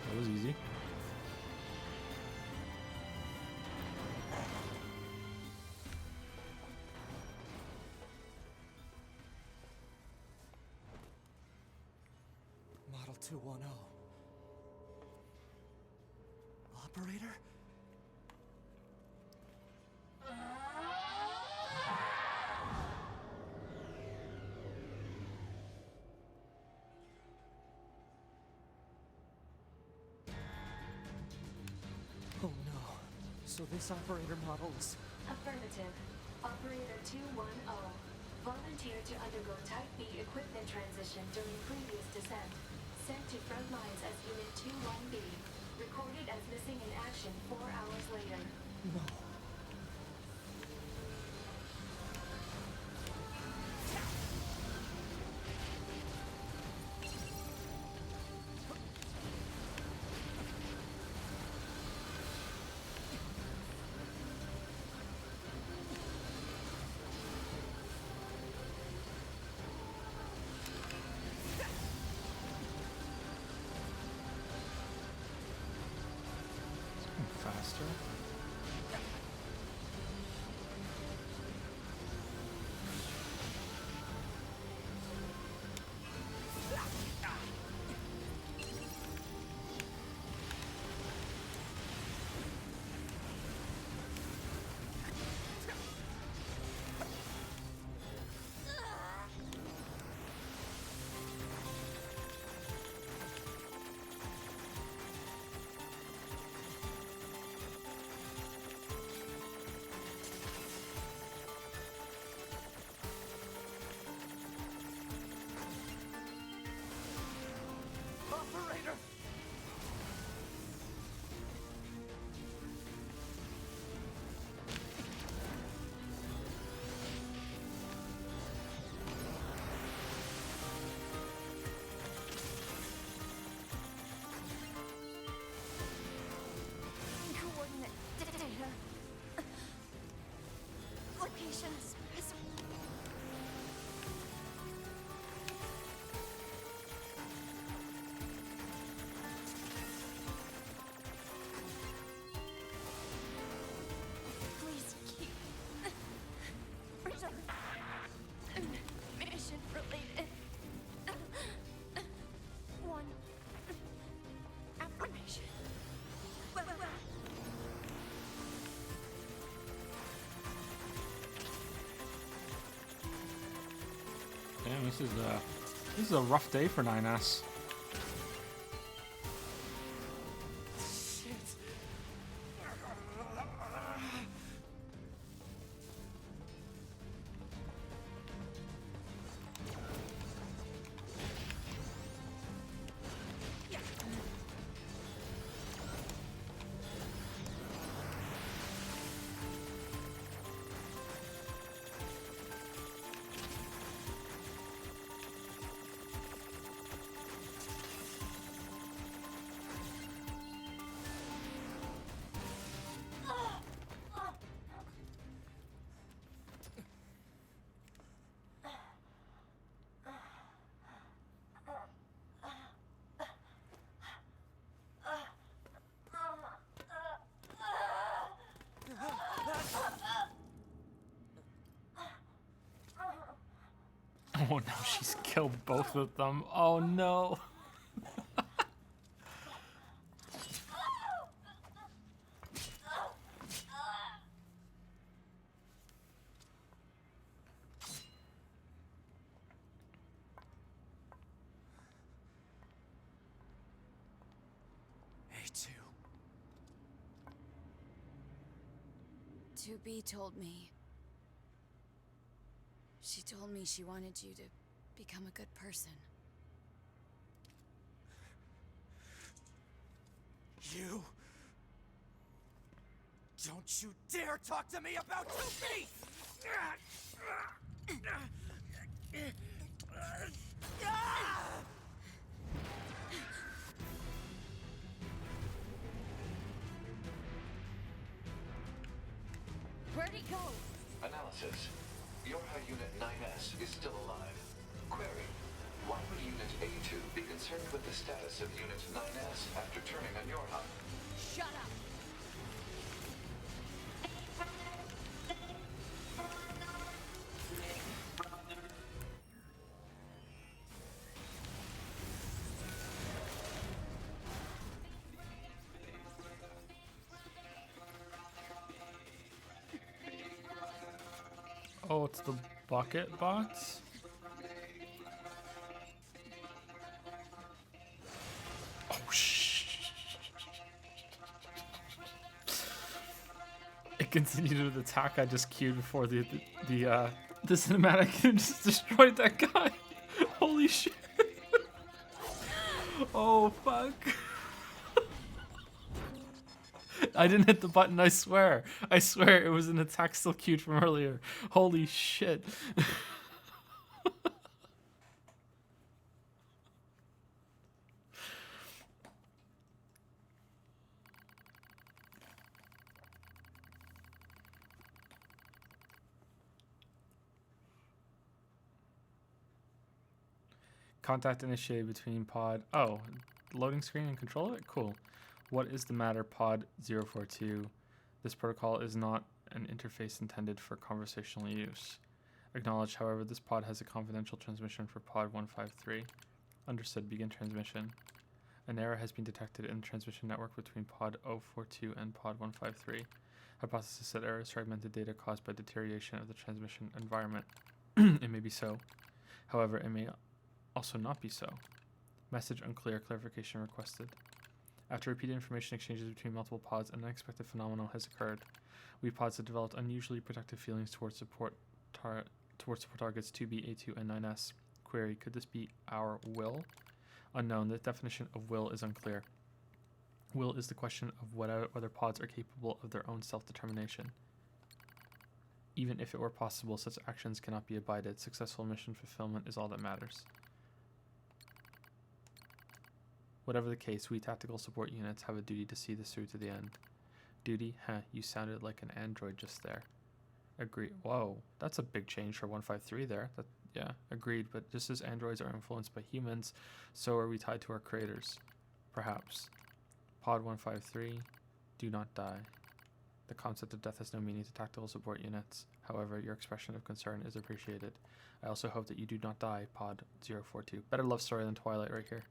That was easy. Model 210. Operator? Oh no. So this operator model is... Affirmative. Operator 210. Volunteered to undergo Type B equipment transition during previous descent. Sent to front lines as Unit 21B. Recorded as missing in action 4 hours later. No. Faster. mission is special. Please keep return mission related. One affirmation. Well. Damn, this is a rough day for 9S. Oh no, she's killed both of them. Oh no. A2. 2B told me. She told me she wanted you to become a good person. You... Don't you dare talk to me about 2B! Where'd he go? Analysis. Yorha Unit 9S is still alive. Query. Why would Unit A2 be concerned with the status of Unit 9S after turning on Yorha? Shut up! Oh, it's the bucket bots? Oh, shh. It continued with the attack I just queued before the cinematic and just destroyed that guy. Holy shit. Oh, fuck. I didn't hit the button, I swear. I swear it was an attack still queued from earlier. Holy shit. Contact initiated between pod... Oh, loading screen and controller? Cool. What is the matter, pod 042? This protocol is not an interface intended for conversational use. Acknowledge, however, this pod has a confidential transmission for pod 153. Understood. Begin transmission. An error has been detected in the transmission network between pod 042 and pod 153. Hypothesis that error is fragmented data caused by deterioration of the transmission environment. It may be so. However, it may also not be so. Message unclear. Clarification requested. After repeated information exchanges between multiple pods, an unexpected phenomenon has occurred. We pods have developed unusually protective feelings towards support targets 2B, A2, and 9S. Query, could this be our will? Unknown. The definition of will is unclear. Will is the question of whether pods are capable of their own self-determination. Even if it were possible, such actions cannot be abided. Successful mission fulfillment is all that matters. Whatever the case, we tactical support units have a duty to see this through to the end. Duty? Huh, you sounded like an android just there. Agreed. Whoa, that's a big change for 153 there. That, yeah, agreed. But just as androids are influenced by humans, so are we tied to our creators. Perhaps. Pod 153, do not die. The concept of death has no meaning to tactical support units. However, your expression of concern is appreciated. I also hope that you do not die, Pod 042. Better love story than Twilight right here.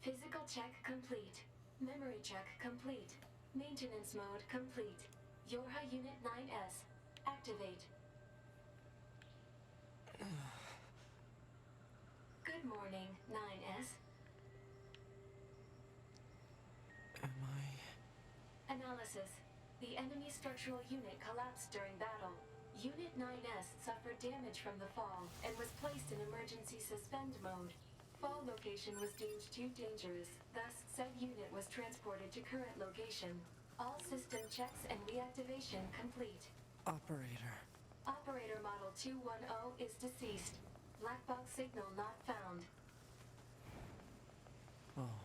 Physical check complete. Memory check complete. Maintenance mode complete. Yorha Unit 9S. Activate. Good morning, 9S. Am I... Analysis. The enemy structural unit collapsed during battle. Unit 9S suffered damage from the fall and was placed in emergency suspend mode. Fall location was deemed too dangerous, thus said unit was transported to current location. All system checks and reactivation complete. Operator. Operator model 210 is deceased. Black box signal not found. Oh.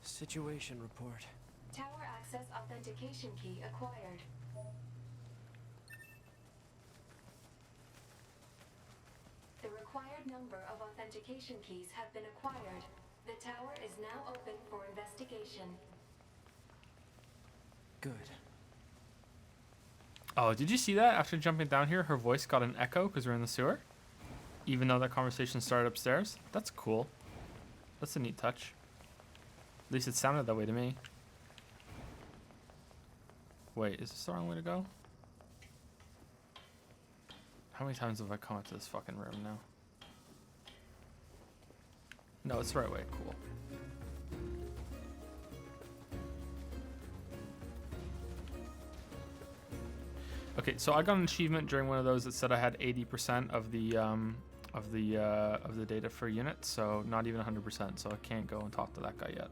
Situation report. Tower access authentication key acquired. The required number of authentication keys have been acquired. The tower is now open for investigation. Good. Oh, did you see that? After jumping down here, her voice got an echo because we're in the sewer? Even though that conversation started upstairs? That's cool. That's a neat touch. At least it sounded that way to me. Wait, is this the wrong way to go? How many times have I come up to this fucking room now? No, it's the right way. Cool. Okay, so I got an achievement during one of those that said I had 80% of the data for unit, so not even 100%. So I can't go and talk to that guy yet.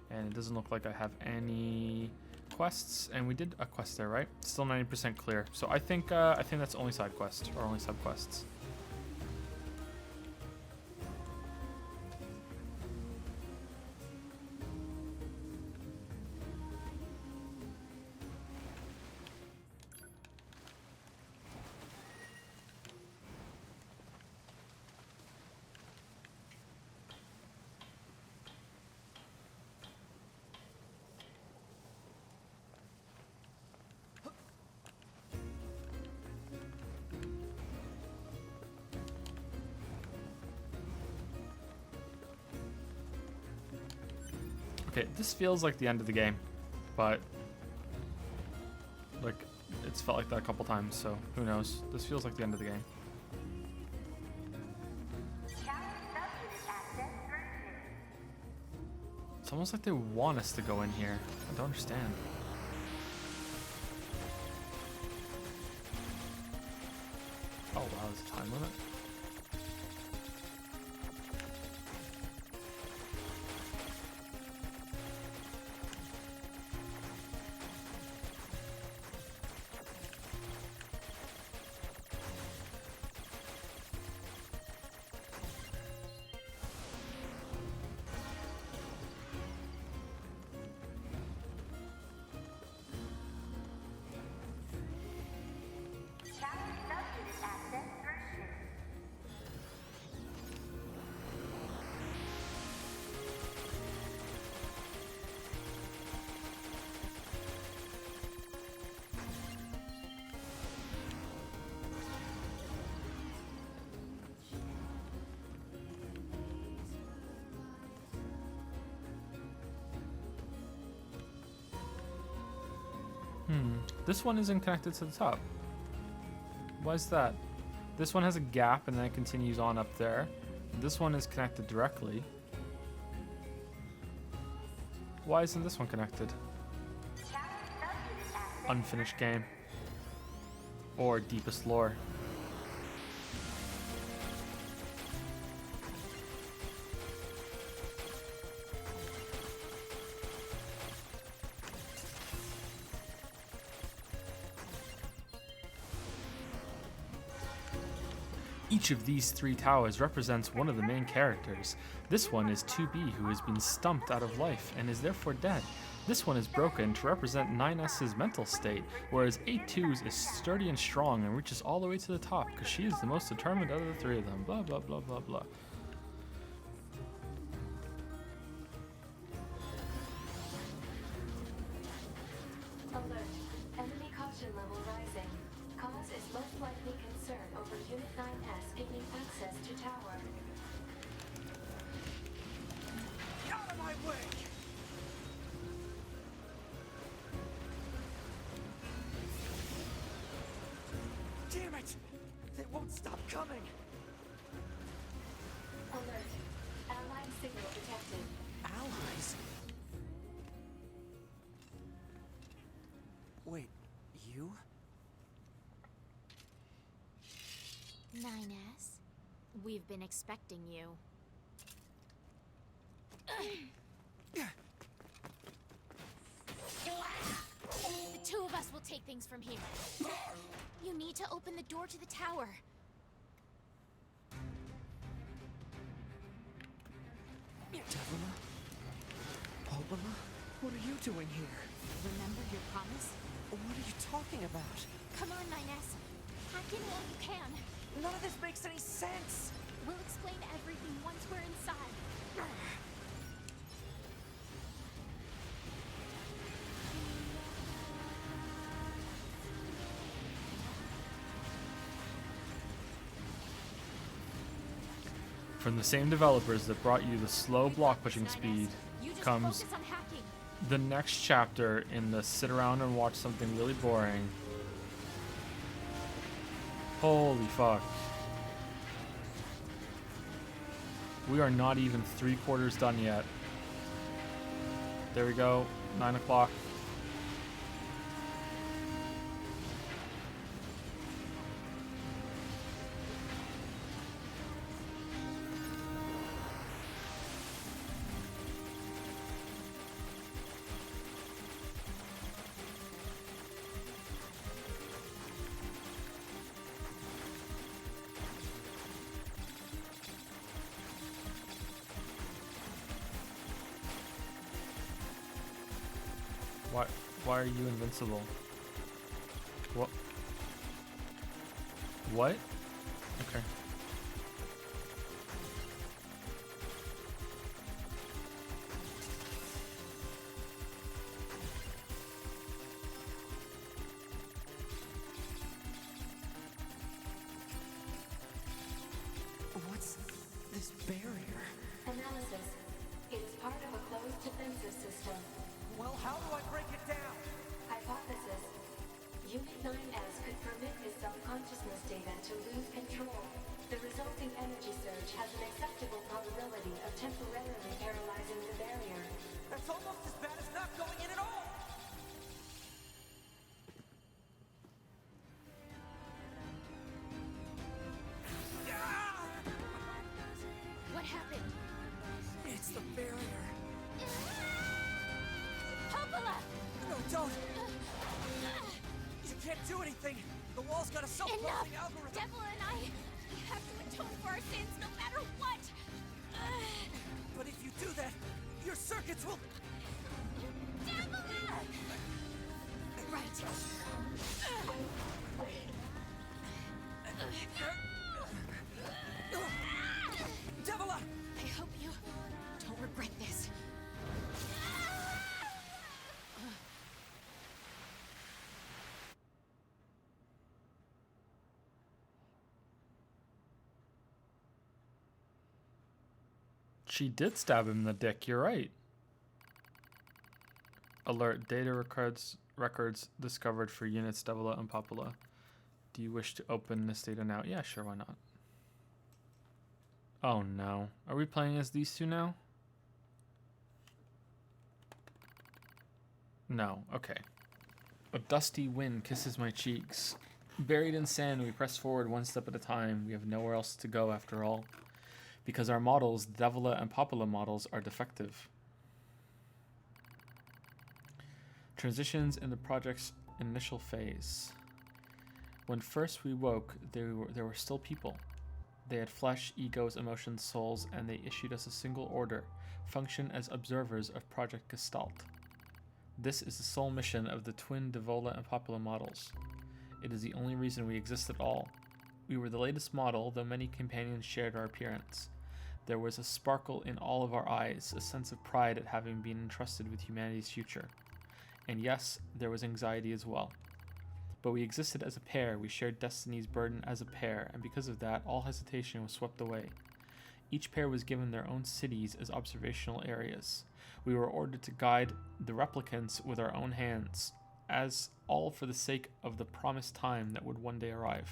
And it doesn't look like I have any quests, and we did a quest there, right? Still 90% clear. So I think that's only side quest or only sub quests. Okay, this feels like the end of the game, but like it's felt like that a couple times, so who knows? This feels like the end of the game. It's almost like they want us to go in here. I don't understand. Oh wow, there's a time limit. This one isn't connected to the top. Why is that? This one has a gap and then it continues on up there. This one is connected directly. Why isn't this one connected? Unfinished game. Or deepest lore. Each of these three towers represents one of the main characters. This one is 2B, who has been stumped out of life and is therefore dead. This one is broken to represent 9S's mental state, whereas 8-2's is sturdy and strong and reaches all the way to the top because she is the most determined out of the three of them. Blah, blah, blah, blah, blah. Alert. Enemy caution level rising. Cause is most likely concern over Unit 9S gaining access to tower. Out of my way! Damn it! They won't stop coming! Alert. Allied signal detected. Allies? Wait, you? 9S, we've been expecting you. The two of us will take things from here. You need to open the door to the tower. Devila? Obama? What are you doing here? Remember your promise? What are you talking about? Come on, 9S. Hack in while you can. None of this makes any sense! We'll explain everything once we're inside. From the same developers that brought you the slow block pushing speed comes Focus on hacking. the next chapter in the sit around and watch something really boring. Holy fuck. We are not even 3/4 done yet. There we go, 9 o'clock. Why are you invincible? What? What? Okay. What's this barrier? Analysis. It is part of a closed defensive system. Well, how do I break it down? Hypothesis. Unit 9S could permit its self-consciousness data to lose control. The resulting energy surge has an acceptable probability of temporarily paralyzing the barrier. That's almost as bad as not going in at all! What happened? It's the barrier. Popola! No, don't! You can't do anything! The wall's got a Enough! self-closing algorithm! Devil and I have to atone for our sins no matter what! But if you do that, your circuits will... Devil! Right. Devila! I hope you don't regret this. She did stab him in the dick, you're right. Alert, data records discovered for units Devila and Popula. Do you wish to open this data now? Yeah, sure, why not? Oh no. Are we playing as these two now? No, okay. A dusty wind kisses my cheeks. Buried in sand, we press forward one step at a time. We have nowhere else to go after all. Because our models, Devila and Popula models, are defective. Transitions in the project's initial phase. When first we woke, there were still people. They had flesh, egos, emotions, souls, and they issued us a single order, function as observers of Project Gestalt. This is the sole mission of the twin Devola and Popula models. It is the only reason we exist at all. We were the latest model, though many companions shared our appearance. There was a sparkle in all of our eyes, a sense of pride at having been entrusted with humanity's future. And yes, there was anxiety as well. But we existed as a pair, we shared destiny's burden as a pair, and because of that, all hesitation was swept away. Each pair was given their own cities as observational areas. We were ordered to guide the replicants with our own hands, as all for the sake of the promised time that would one day arrive.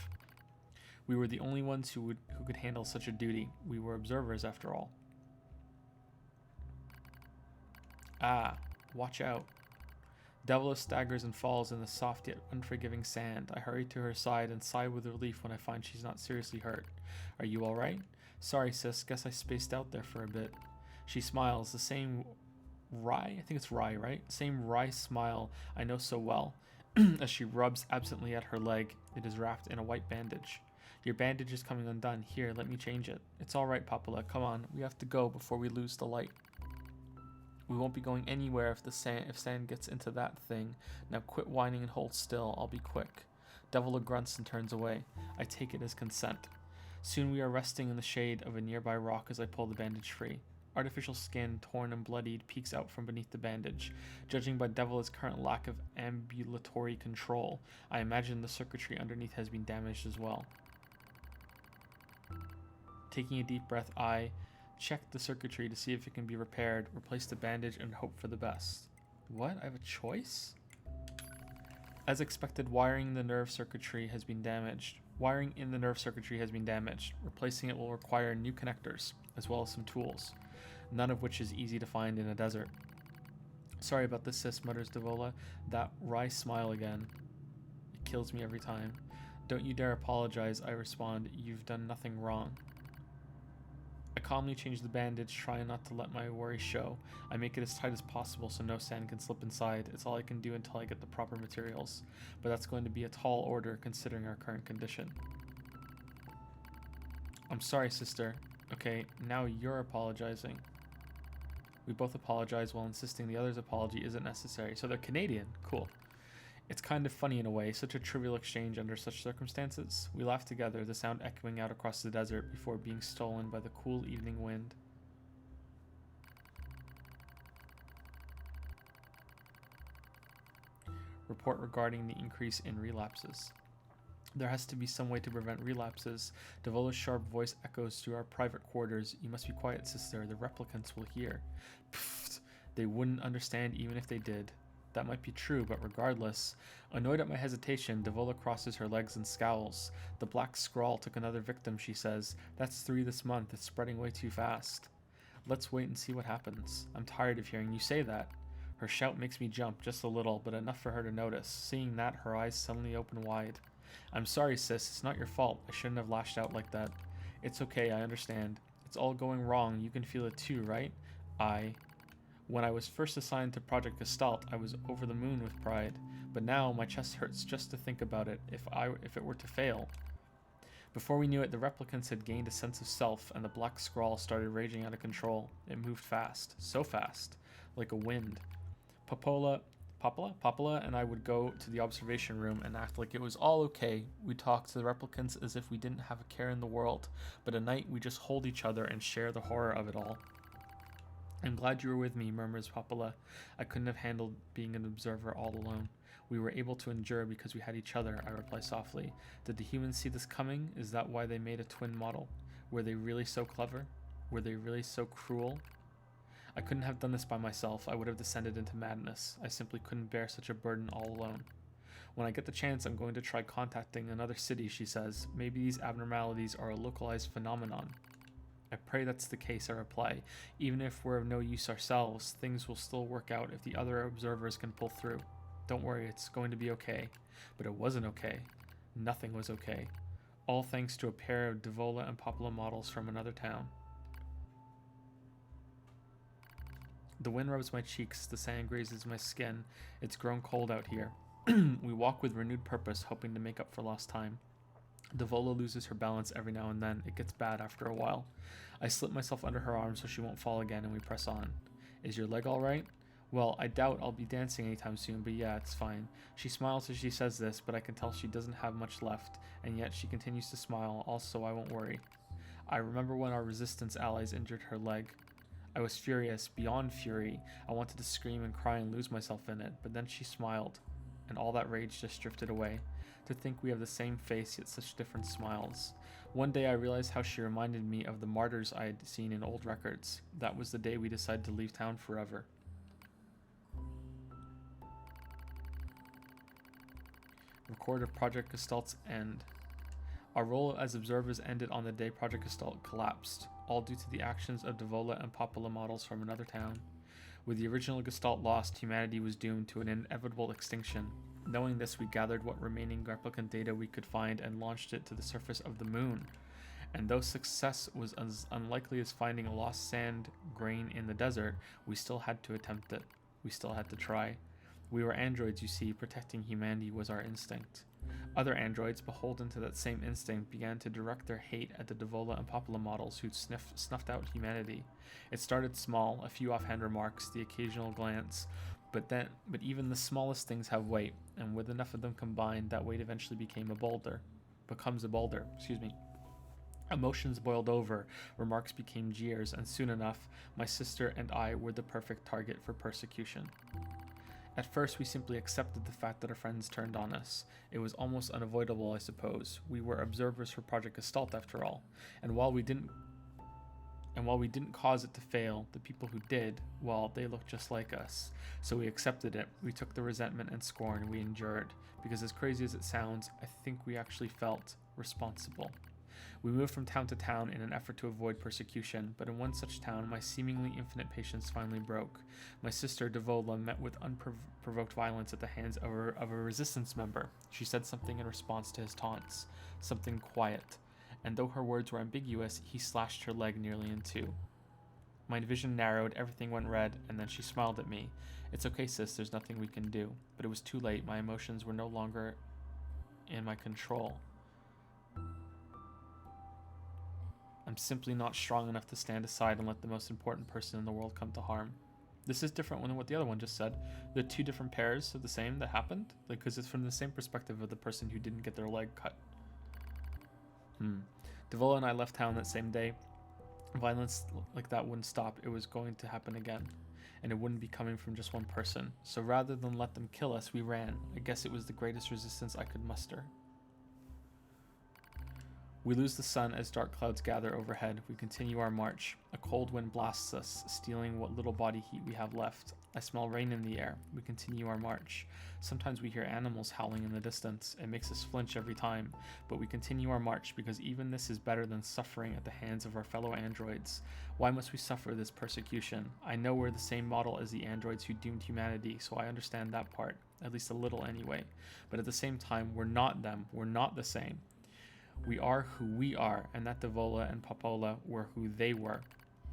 We were the only ones who could handle such a duty. We were observers after all. Ah, watch out. Devila staggers and falls in the soft yet unforgiving sand. I hurry to her side and sigh with relief when I find she's not seriously hurt. Are you alright? Sorry sis, guess I spaced out there for a bit. She smiles, the same wry, I think it's wry, right? Same wry smile I know so well, as she rubs absently at her leg. It is wrapped in a white bandage. Your bandage is coming undone. Here, let me change it. It's alright, Popula. Come on, we have to go before we lose the light. We won't be going anywhere if sand gets into that thing. Now quit whining and hold still. I'll be quick. Devila grunts and turns away. I take it as consent. Soon we are resting in the shade of a nearby rock as I pull the bandage free. Artificial skin, torn and bloodied, peeks out from beneath the bandage. Judging by Devila's current lack of ambulatory control, I imagine the circuitry underneath has been damaged as well. Taking a deep breath, I check the circuitry to see if it can be repaired, replace the bandage, and hope for the best. What? I have a choice? As expected, wiring in the nerve circuitry has been damaged. Replacing it will require new connectors, as well as some tools, none of which is easy to find in a desert. Sorry about this, sis, mutters Devola. That wry smile again. It kills me every time. Don't you dare apologize, I respond. You've done nothing wrong. I calmly change the bandage, trying not to let my worry show. I make it as tight as possible so no sand can slip inside. It's all I can do until I get the proper materials. But that's going to be a tall order considering our current condition. I'm sorry, sister. Okay, now you're apologizing. We both apologize while insisting the other's apology isn't necessary. So they're Canadian. Cool. It's kind of funny in a way, such a trivial exchange under such circumstances. We laugh together, the sound echoing out across the desert before being stolen by the cool evening wind. Report regarding the increase in relapses. There has to be some way to prevent relapses. Devola's sharp voice echoes through our private quarters. You must be quiet, sister. The replicants will hear. Pfft, they wouldn't understand even if they did. That might be true, but regardless. Annoyed at my hesitation, Devola crosses her legs and scowls. The black scrawl took another victim, she says. That's 3 this month. It's spreading way too fast. Let's wait and see what happens. I'm tired of hearing you say that. Her shout makes me jump, just a little, but enough for her to notice. Seeing that, her eyes suddenly open wide. I'm sorry, sis. It's not your fault. I shouldn't have lashed out like that. It's okay, I understand. It's all going wrong. You can feel it too, right? When I was first assigned to Project Gestalt, I was over the moon with pride, but now my chest hurts just to think about it if it were to fail. Before we knew it, the replicants had gained a sense of self, and the black scrawl started raging out of control. It moved fast, so fast, like a wind. Popula and I would go to the observation room and act like it was all okay. We'd talk to the replicants as if we didn't have a care in the world, but at night we just hold each other and share the horror of it all. I'm glad you were with me, murmurs Popula. I couldn't have handled being an observer all alone. We were able to endure because we had each other, I reply softly. Did the humans see this coming? Is that why they made a twin model? Were they really so clever? Were they really so cruel? I couldn't have done this by myself. I would have descended into madness. I simply couldn't bear such a burden all alone. When I get the chance, I'm going to try contacting another city, she says. Maybe these abnormalities are a localized phenomenon. I pray that's the case, I reply. Even if we're of no use ourselves, things will still work out if the other observers can pull through. Don't worry, it's going to be okay. But it wasn't okay. Nothing was okay. All thanks to a pair of Devola and Popula models from another town. The wind rubs my cheeks, the sand grazes my skin. It's grown cold out here. We walk with renewed purpose, hoping to make up for lost time. Devola loses her balance every now and then. It gets bad after a while. I slip myself under her arm so she won't fall again, and we press on. Is your leg all right? Well, I doubt I'll be dancing anytime soon, but yeah, it's fine. She smiles as she says this, but I can tell she doesn't have much left, and yet she continues to smile, also I won't worry. I remember when our resistance allies injured her leg. I was furious, beyond fury. I wanted to scream and cry and lose myself in it, but then she smiled, and all that rage just drifted away. To think we have the same face, yet such different smiles. One day I realized how she reminded me of the martyrs I had seen in old records. That was the day we decided to leave town forever. Record of Project Gestalt's end. Our role as observers ended on the day Project Gestalt collapsed, all due to the actions of Devola and Popola models from another town. With the original Gestalt lost, humanity was doomed to an inevitable extinction. Knowing this, we gathered what remaining replicant data we could find and launched it to the surface of the moon. And though success was as unlikely as finding a lost sand grain in the desert, we still had to attempt it. We still had to try. We were androids, you see, protecting humanity was our instinct. Other androids, beholden to that same instinct, began to direct their hate at the Devola and Popola models who'd snuffed out humanity. It started small, a few offhand remarks, the occasional glance, but even the smallest things have weight, and with enough of them combined, that weight eventually becomes a boulder. Emotions boiled over, remarks became jeers, and soon enough, my sister and I were the perfect target for persecution. At first, we simply accepted the fact that our friends turned on us. It was almost unavoidable, I suppose. We were observers for Project Gestalt, after all. And while we didn't cause it to fail, the people who did, well, they looked just like us. So we accepted it. We took the resentment and scorn we endured. Because as crazy as it sounds, I think we actually felt responsible. We moved from town to town in an effort to avoid persecution, but in one such town, my seemingly infinite patience finally broke. My sister, Devola, met with unprovoked violence at the hands of a resistance member. She said something in response to his taunts, something quiet, and though her words were ambiguous, he slashed her leg nearly in two. My vision narrowed, everything went red, and then she smiled at me. It's okay, sis, there's nothing we can do. But it was too late, my emotions were no longer in my control. I'm simply not strong enough to stand aside and let the most important person in the world come to harm. This is different than what the other one just said. They're two different pairs of the same that happened, because it's from the same perspective of the person who didn't get their leg cut. Devola and I left town that same day. Violence like that wouldn't stop. It was going to happen again, and it wouldn't be coming from just one person. So rather than let them kill us, we ran. I guess it was the greatest resistance I could muster. We lose the sun as dark clouds gather overhead. We continue our march. A cold wind blasts us, stealing what little body heat we have left. I smell rain in the air. We continue our march. Sometimes we hear animals howling in the distance. It makes us flinch every time, but we continue our march because even this is better than suffering at the hands of our fellow androids. Why must we suffer this persecution? I know we're the same model as the androids who doomed humanity, so I understand that part, at least a little anyway. But at the same time, we're not them. We're not the same. We are who we are, and that Devola and Popola were who they were.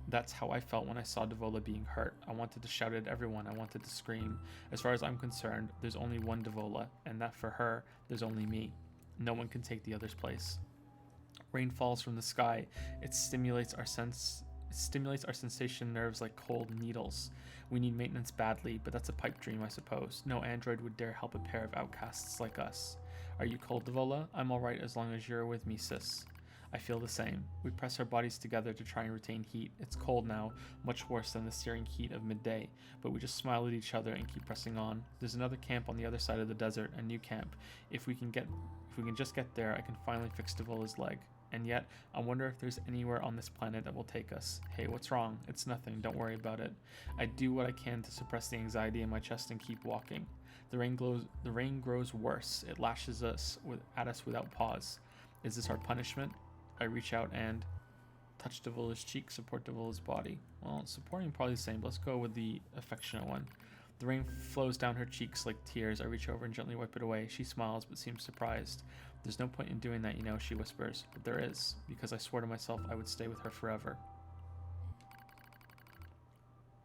That's how I felt when I saw Devola being hurt. I wanted to shout at everyone. I wanted to scream. As far as I'm concerned, there's only one Devola, and that for her, there's only me. No one can take the other's place. Rain falls from the sky. It stimulates our sensation nerves like cold needles. We need maintenance badly, but that's a pipe dream, I suppose. No android would dare help a pair of outcasts like us. Are you cold, Devola? I'm alright as long as you're with me, sis. I feel the same. We press our bodies together to try and retain heat. It's cold now, much worse than the searing heat of midday, but we just smile at each other and keep pressing on. There's another camp on the other side of the desert, a new camp. If we can just get there, I can finally fix Devola's leg. And yet, I wonder if there's anywhere on this planet that will take us. Hey, what's wrong? It's nothing, don't worry about it. I do what I can to suppress the anxiety in my chest and keep walking. The rain grows worse. It lashes at us without pause. Is this our punishment? I reach out and touch Devola's cheek, support Devola's body. Well, supporting probably the same, but let's go with the affectionate one. The rain flows down her cheeks like tears. I reach over and gently wipe it away. She smiles, but seems surprised. There's no point in doing that, you know, she whispers. But there is, because I swore to myself I would stay with her forever.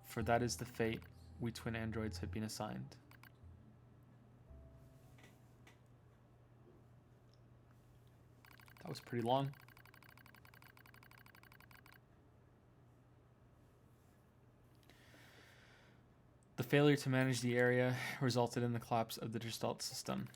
For that is the fate we twin androids had been assigned. That was pretty long. The failure to manage the area resulted in the collapse of the Gestalt system,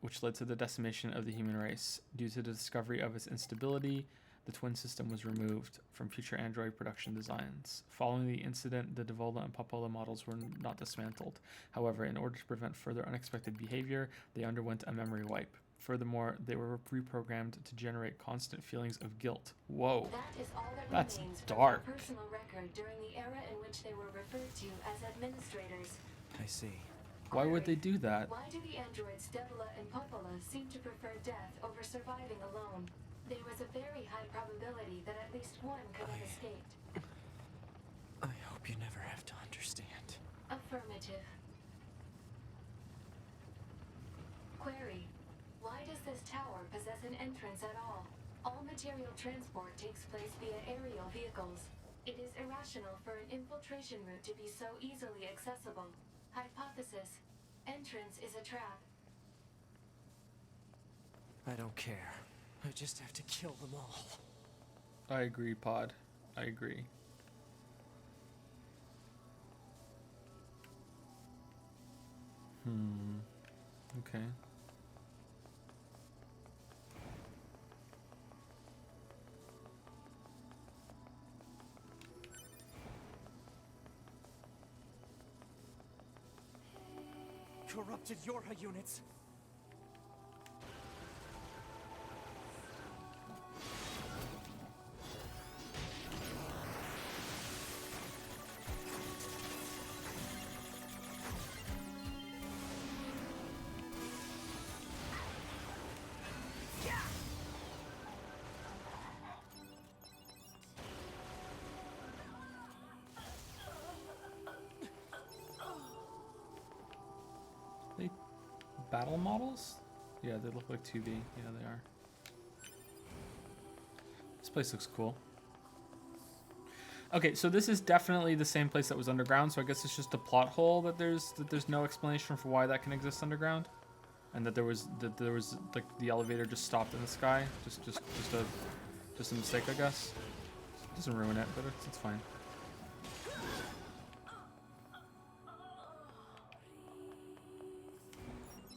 which led to the decimation of the human race. Due to the discovery of its instability, the twin system was removed from future android production designs. Following the incident, the Devolta and Popola models were not dismantled. However, in order to prevent further unexpected behavior, they underwent a memory wipe. Furthermore, they were reprogrammed to generate constant feelings of guilt. Whoa. That is all that That's remains dark. from their personal record during the era in which they were referred to as administrators. I see. Why would they do that? Why do the androids Devila and Popola seem to prefer death over surviving alone? There was a very high probability that at least one could have escaped. I hope you never have to understand. Affirmative. Query. Why does this tower possess an entrance at all? All material transport takes place via aerial vehicles. It is irrational for an infiltration route to be so easily accessible. Hypothesis. Entrance is a trap. I don't care. I just have to kill them all. I agree, Pod. I agree. Okay. Corrupted Yorha units. They battle models? Yeah, they look like 2B. Yeah, they are. This place looks cool. Okay, so this is definitely the same place that was underground, so I guess it's just a plot hole that there's no explanation for why that can exist underground. And that there was like the elevator just stopped in the sky. Just a mistake, I guess. Doesn't ruin it, but it's fine.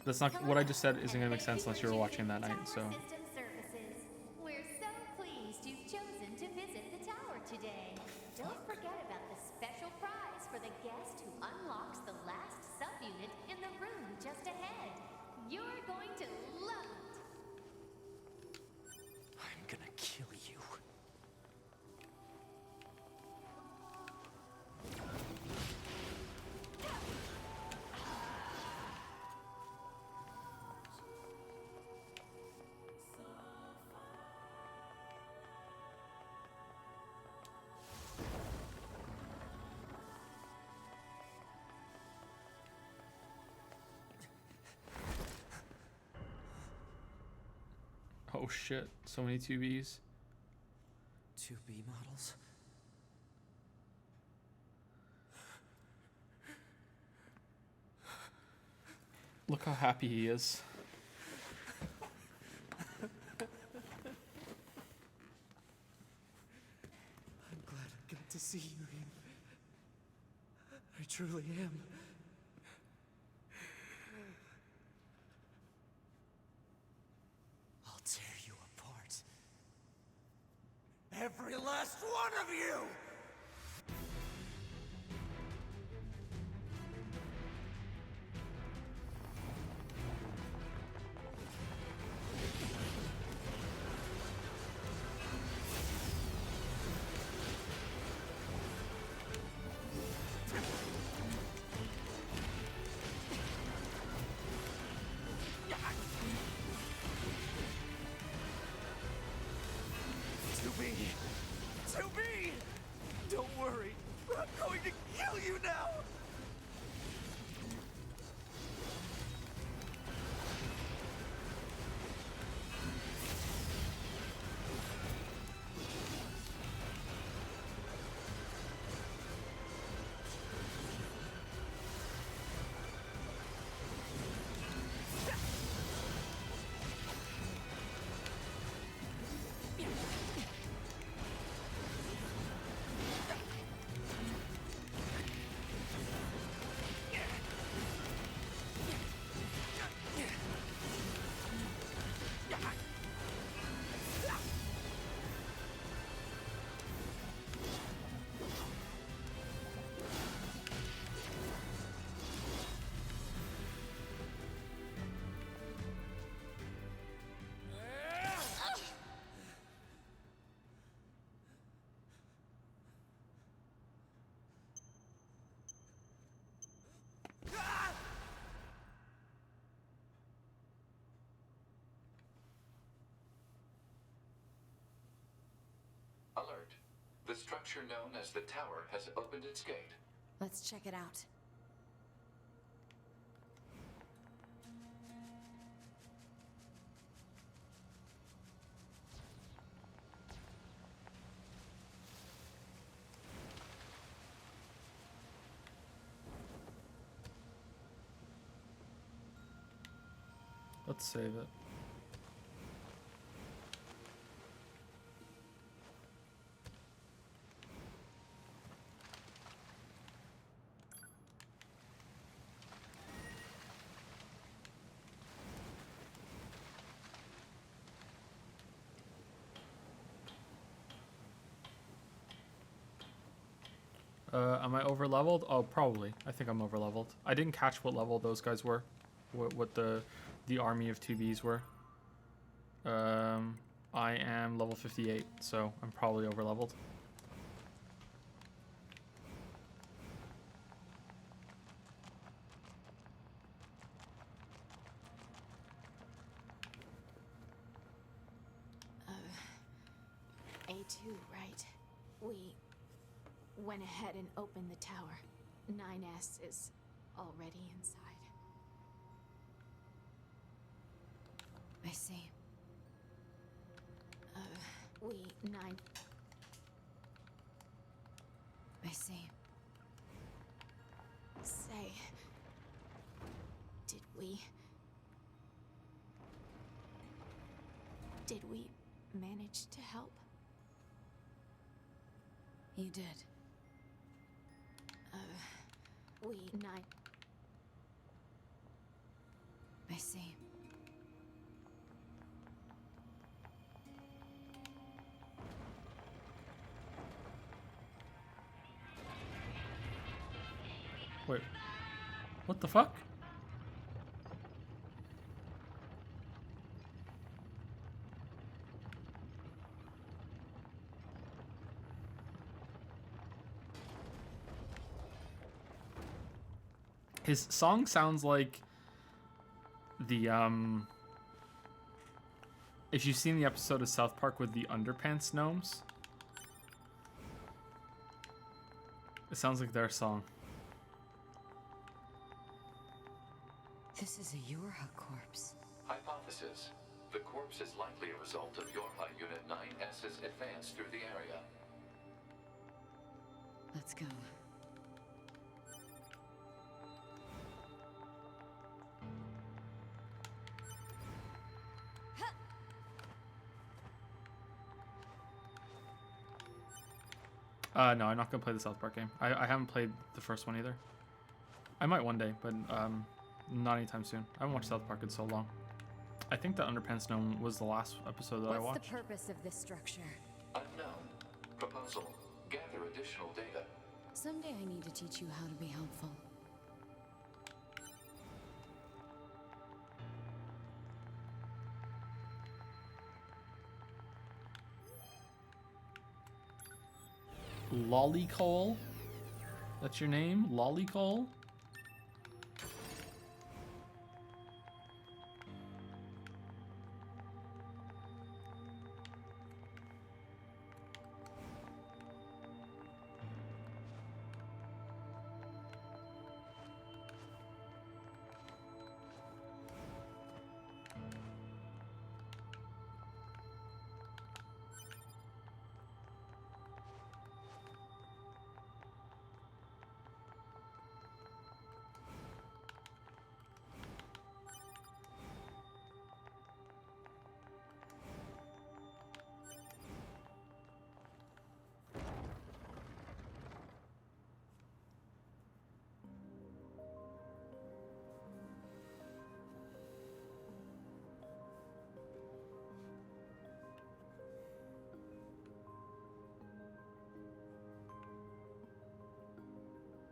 That's not what I just said isn't gonna make sense unless you were watching that night, so. System services. We're so pleased you've chosen to visit the tower today. Don't forget about the special prize for the guest who unlocks the last subunit in the room just ahead. You're going to love it. I'm gonna kill you. Oh shit, so many 2Bs. 2B models? Look how happy he is. I'm glad I got to see you here. I truly am. I'll tear you apart. Every last one of you! To be! The structure known as the tower has opened its gate. Let's check it out. Let's save it. Am I over leveled? Oh, probably. I think I'm over leveled. I didn't catch what level those guys were. What the army of 2Bs were. I am level 58, so I'm probably over leveled. A2, right? We went ahead and opened the tower. 9S is already inside. I see. We 9. I see. Say, did we manage to help? You did. We 9. I see. Wait. What the fuck? His song sounds like the if you've seen the episode of South Park with the underpants gnomes, it sounds like their song. This is a Yorha corpse. Hypothesis. The corpse is likely a result of Yorha Unit 9S's advance through the area. Let's go. No, I'm not gonna play the South Park game. I haven't played the first one either. I might one day, but not anytime soon. I haven't watched South Park in so long. I think the Underpants Gnome was the last episode that I watched. What's the purpose of this structure? Unknown. Proposal. Gather additional data. Someday I need to teach you how to be helpful. Lollycole? That's your name? Lollycole?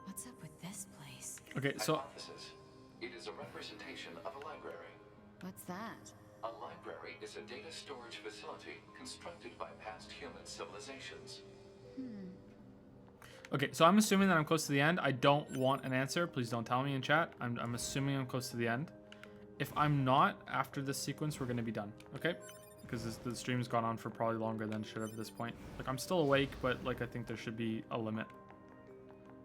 What's up with this place? Okay, so Hypothesis. It is a representation of a library. What's that? A library is a data storage facility constructed by past human civilizations. okay, so I'm assuming that I'm close to the end. I don't want an answer. Please don't tell me in chat. I'm assuming I'm close to the end. If I'm not, after this sequence, we're gonna be done. Okay? because the stream's gone on for probably longer than it should have at this point. Like, I'm still awake, but like I think there should be a limit.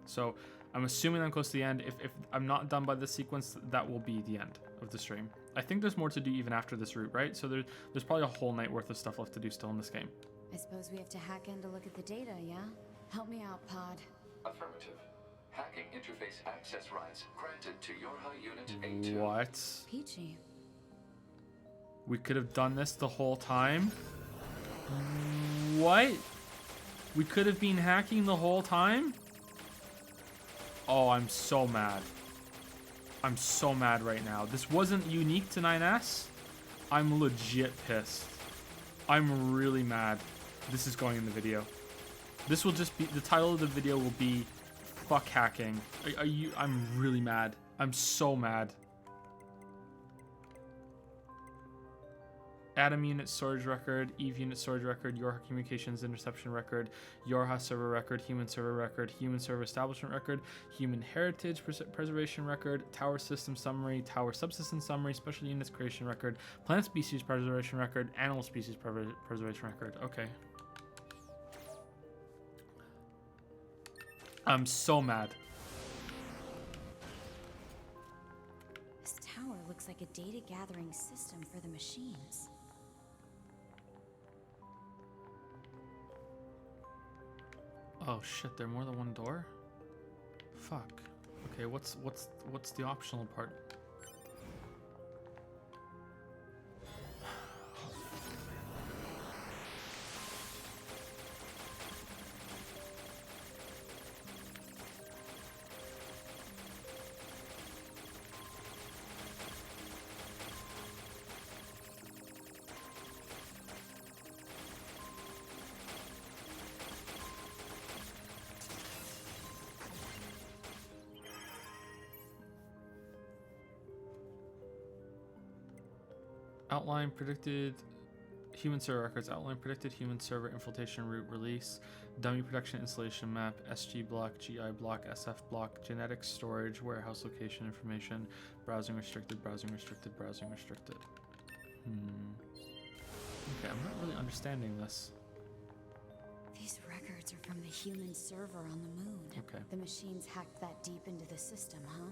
So I'm assuming I'm close to the end. If I'm not done by this sequence, that will be the end of the stream. I think there's more to do even after this route, right? So there's probably a whole night worth of stuff left to do still in this game. I suppose we have to hack in to look at the data, yeah? Help me out, Pod. Affirmative. Hacking interface access rights granted to Yorha Unit A2. What? Peachy. We could have done this the whole time? What? We could have been hacking the whole time? Oh, I'm so mad. I'm so mad right now. This wasn't unique to 9S. I'm legit pissed. I'm really mad. This is going in the video. This will just be, the title of the video will be fuck hacking. I'm really mad. I'm so mad. Atom unit storage record, Eve unit storage record, Yorha communications interception record, Yorha server record, human server establishment record, human heritage preservation record, tower system summary, tower subsystem summary, special units creation record, plant species preservation record, animal species preservation record. Okay. I'm so mad. This tower looks like a data gathering system for the machines. Oh shit, there are more than one door? Fuck. Okay, what's the optional part? Outline predicted human server records. Outline predicted human server infiltration route release. Dummy production installation map. SG block, GI block, SF block. Genetic storage. Warehouse location information. Browsing restricted. Browsing restricted. Browsing restricted. Okay, I'm not really understanding this. These records are from the human server on the moon. Okay. The machines hacked that deep into the system, huh?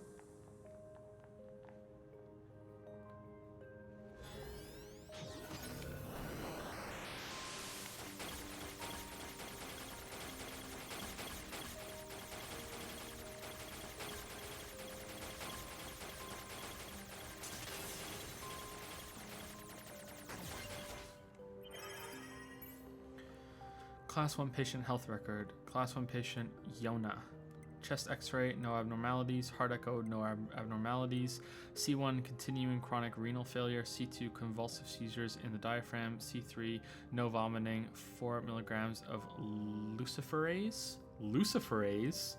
Class 1 patient health record. Class 1 patient Yona. Chest x-ray, no abnormalities. Heart echo, no abnormalities. C1, continuing chronic renal failure. C2, convulsive seizures in the diaphragm. C3, no vomiting. 4 milligrams of luciferase. Luciferase?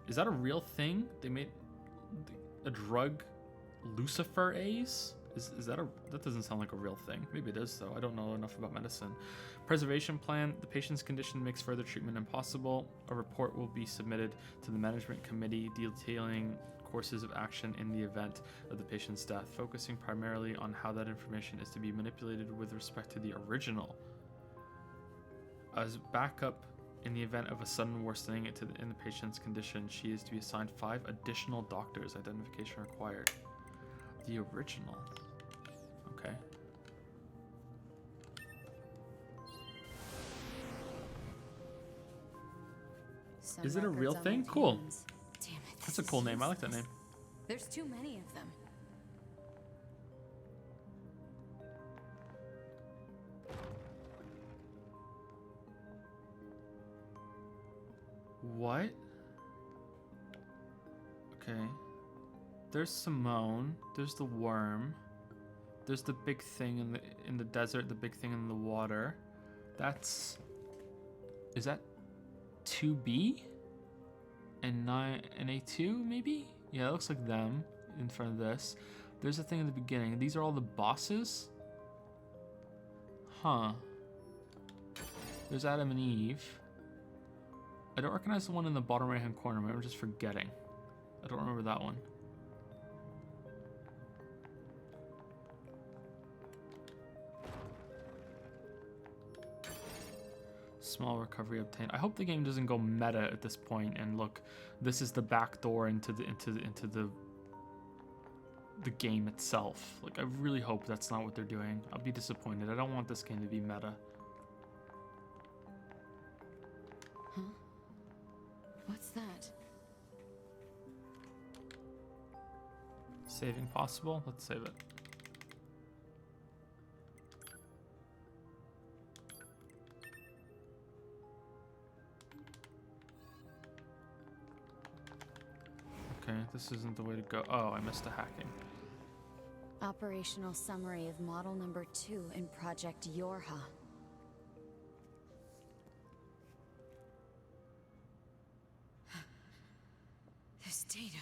Is that a real thing? They made a drug, luciferase? Is that that doesn't sound like a real thing. Maybe it is though. I don't know enough about medicine. Preservation plan. The patient's condition makes further treatment impossible. A report will be submitted to the management committee detailing courses of action in the event of the patient's death, focusing primarily on how that information is to be manipulated with respect to the original. As backup, in the event of a sudden worsening in the patient's condition, she is to be assigned 5 additional doctors. Identification required. The original. Okay. Some Is it a real records on thing? their Cool. hands. Damn it, That's this a is cool name. I like that useless. name. There's too many of them. What? Okay. There's Simone. There's the worm. There's the big thing in the desert. The big thing in the water. That's. Is that 2B? And A2 maybe? Yeah, it looks like them in front of this. There's a thing in the beginning. These are all the bosses. Huh. There's Adam and Eve. I don't recognize the one in the bottom right hand corner. Maybe I'm just forgetting. I don't remember that one. Small recovery obtained. I hope the game doesn't go meta at this point and look, this is the back door into the game itself. Like, I really hope that's not what they're doing. I'll be disappointed. I don't want this game to be meta. Huh? What's that? Saving possible? Let's save it. Okay, this isn't the way to go. Oh, I missed a hacking. Operational summary of model number 2 in Project Yorha. This data.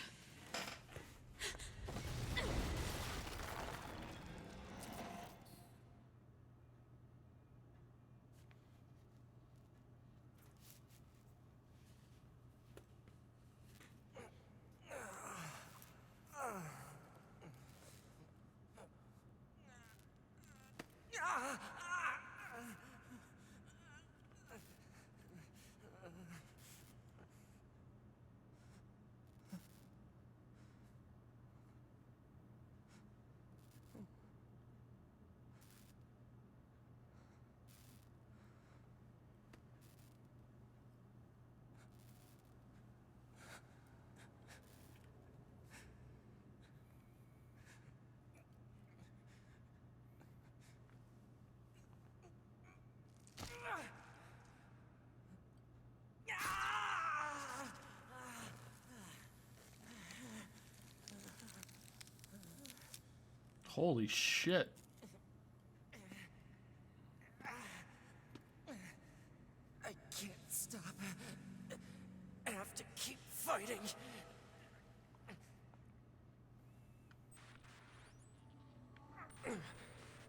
Holy shit. I can't stop. I have to keep fighting.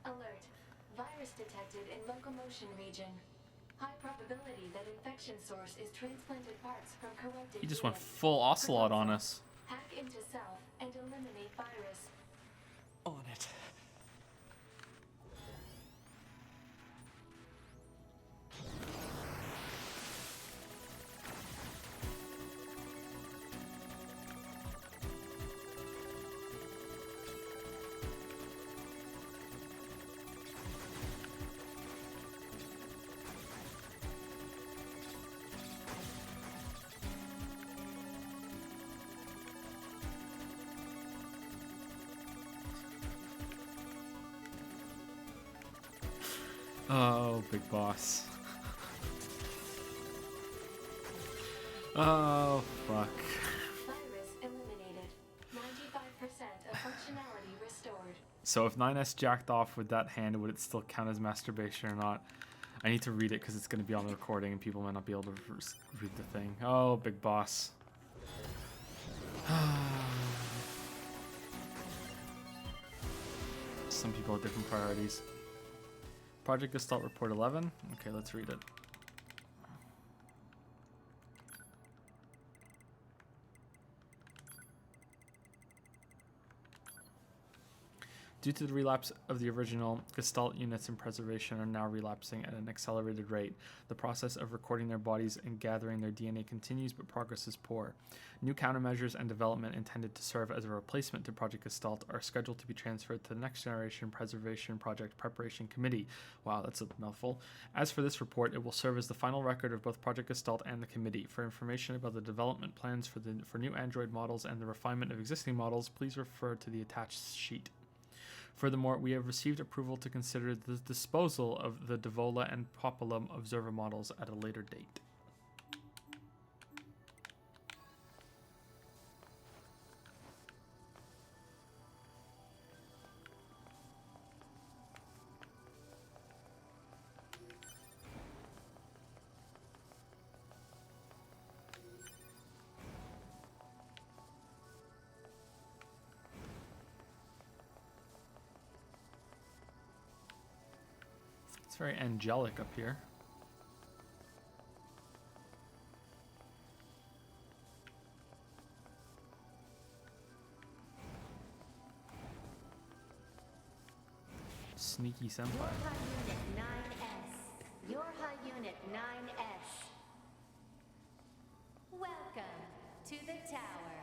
Alert. Virus detected in locomotion region. High probability that infection source is transplanted parts from corrupted He just went units. full ocelot on us. Hack into self and eliminate virus. On it. Oh, big boss. Oh, fuck. Virus eliminated. 95% of functionality restored. So if 9S jacked off with that hand, would it still count as masturbation or not? I need to read it because it's going to be on the recording and people might not be able to read the thing. Oh, big boss. Some people have different priorities. Project Gestalt Report 11. Okay, let's read it. Due to the relapse of the original, Gestalt units in preservation are now relapsing at an accelerated rate. The process of recording their bodies and gathering their DNA continues, but progress is poor. New countermeasures and development intended to serve as a replacement to Project Gestalt are scheduled to be transferred to the Next Generation Preservation Project Preparation Committee. Wow, that's a mouthful. As for this report, it will serve as the final record of both Project Gestalt and the committee. For information about the development plans for new Android models and the refinement of existing models, please refer to the attached sheet. Furthermore, we have received approval to consider the disposal of the Devola and Populum observer models at a later date. It's very angelic up here. Sneaky senpai. Yorha Unit 9S. Yorha Unit Unit 9S. Welcome to the tower.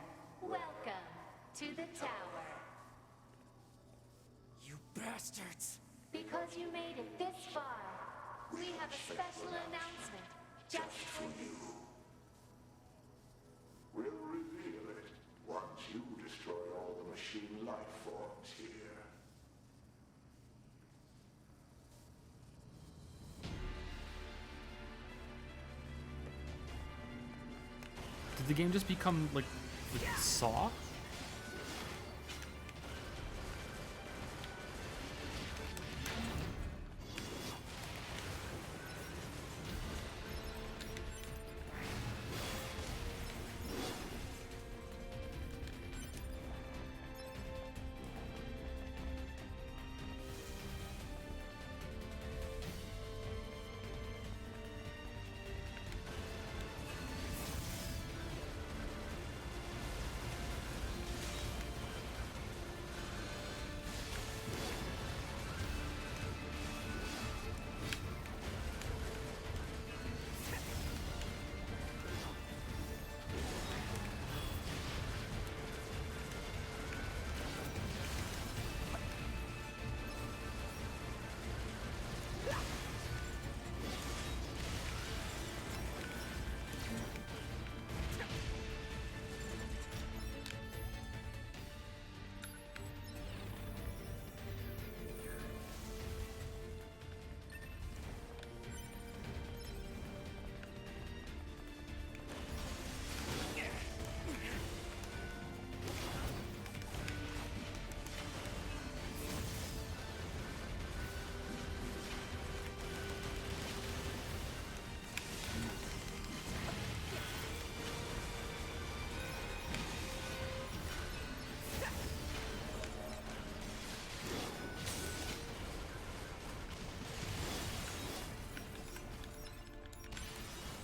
Welcome to the tower. You bastards! Because you made it this far, we have a special announcement just for you. We'll reveal it once you destroy all the machine life forms here. Did the game just become like Saw?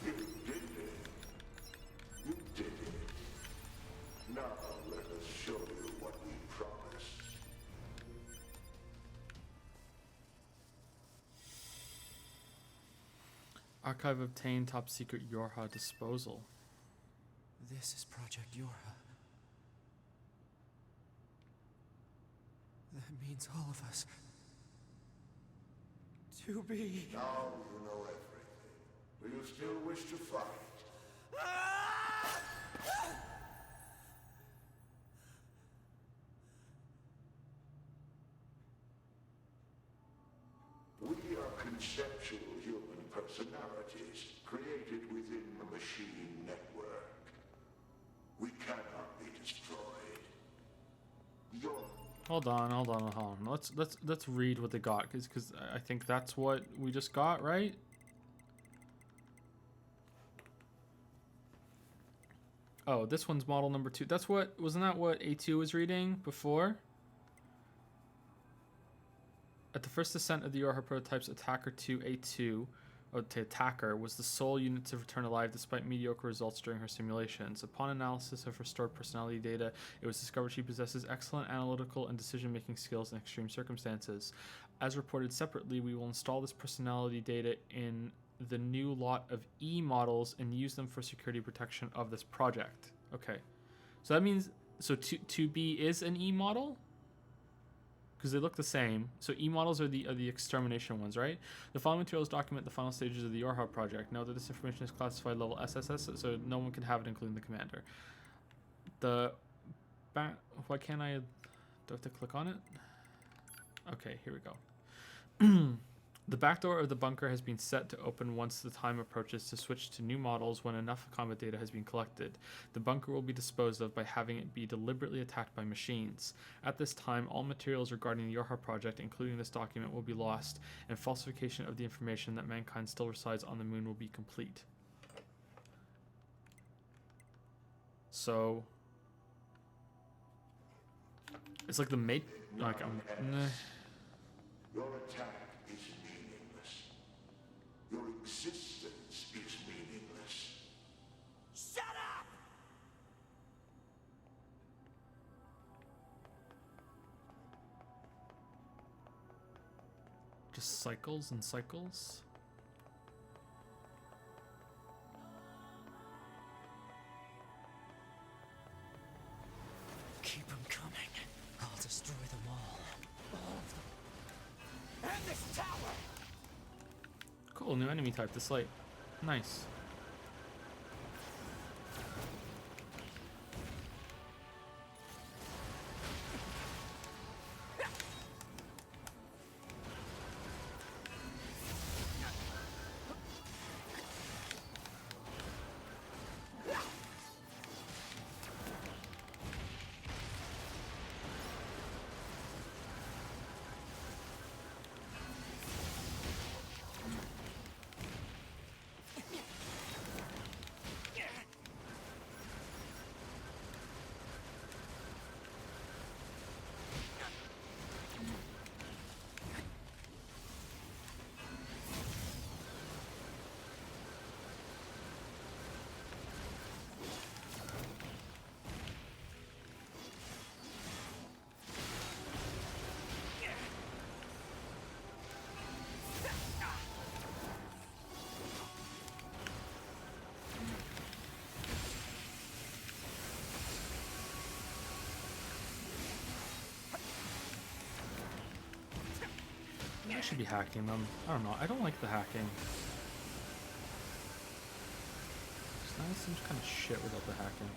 You did it. You did it. Now let us show you what we promised. Archive obtained, top secret Yorha disposal. This is Project Yorha. That means all of us. To be. Now you know everything. Do you still wish to fight? We are conceptual human personalities created within the machine network. We cannot be destroyed. Your Hold on. Let's read what they got, because I think that's what we just got, right? Oh, this one's model number 2. Wasn't that what A2 was reading before? At the first ascent of the Yorha prototypes, Attacker 2A2, Attacker, was the sole unit to return alive despite mediocre results during her simulations. Upon analysis of her stored personality data, it was discovered she possesses excellent analytical and decision-making skills in extreme circumstances. As reported separately, we will install this personality data in the new lot of E models and use them for security protection of this project. Okay. So that means, 2B is an E model? Because they look the same. So E models are the extermination ones, right? The following materials document the final stages of the Yorha project. Note that this information is classified level SSS, so no one can have it, including the commander. Why can't I? Do I have to click on it? Okay, here we go. The back door of the bunker has been set to open once the time approaches to switch to new models when enough combat data has been collected. The bunker will be disposed of by having it be deliberately attacked by machines. At this time, all materials regarding the Yorha project, including this document, will be lost, and falsification of the information that mankind still resides on the moon will be complete. So it's like the mate. Like Your attack is meaningless. Your existence is meaningless. Shut up! just cycles and cycles. this tower! Cool, new enemy type, the slate. Nice. I should be hacking them. I don't know. I don't like the hacking. It seems kind of shit without the hacking.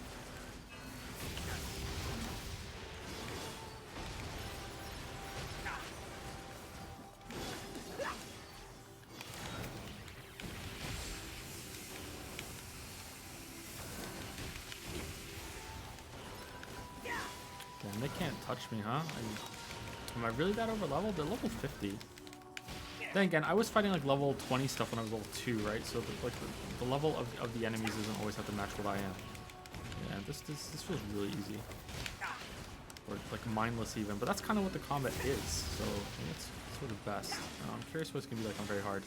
Damn, they can't touch me, huh? Am I really that over leveled? They're level 50. Then again, I was fighting like level 20 stuff when I was level 2, right? So the level of the enemies doesn't always have to match what I am. Yeah, this feels really easy. Or like mindless even, but that's kind of what the combat is. So I think it's sort of best. I'm curious what it's gonna be like on very hard.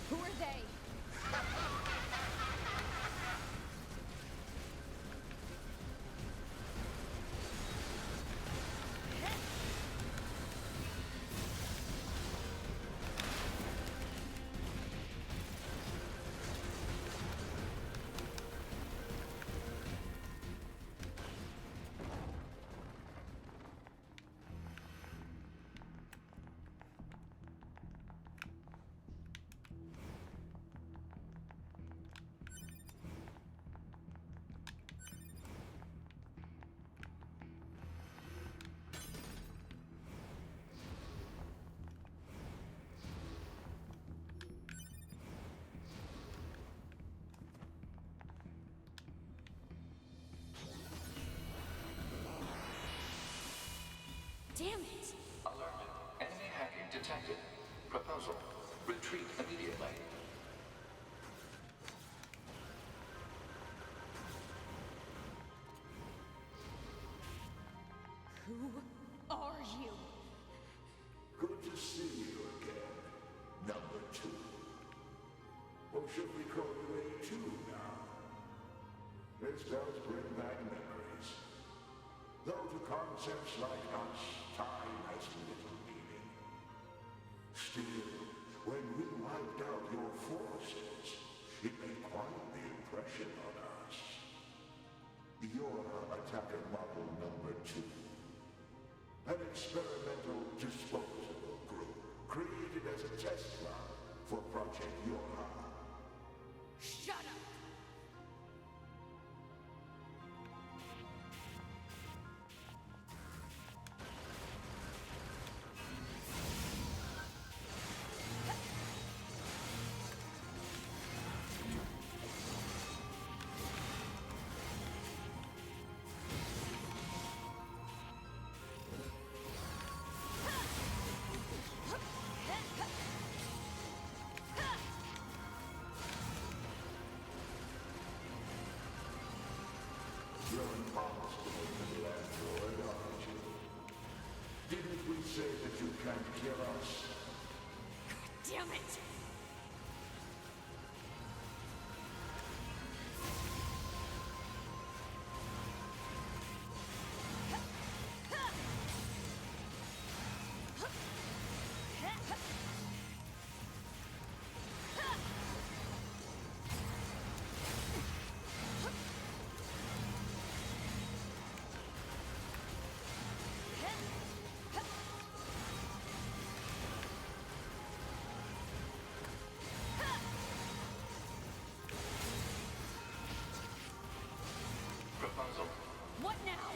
Who are they? Damn it! Alert. Enemy hacking detected. Proposal. Retreat immediately. Who are you? Good to see you again, number 2. Or should we call you A2 now? This does bring back memories. Though to concepts like us, time has little meaning. Still, when we wiped out your forces, it made quite the impression on us. You're attacker model number 2. An experimental disposable group created as a test run for Project Yorha. Shut up! promised to make a new android, aren't you? Didn't we say that you can't kill us? Damn it! Proposal. What now?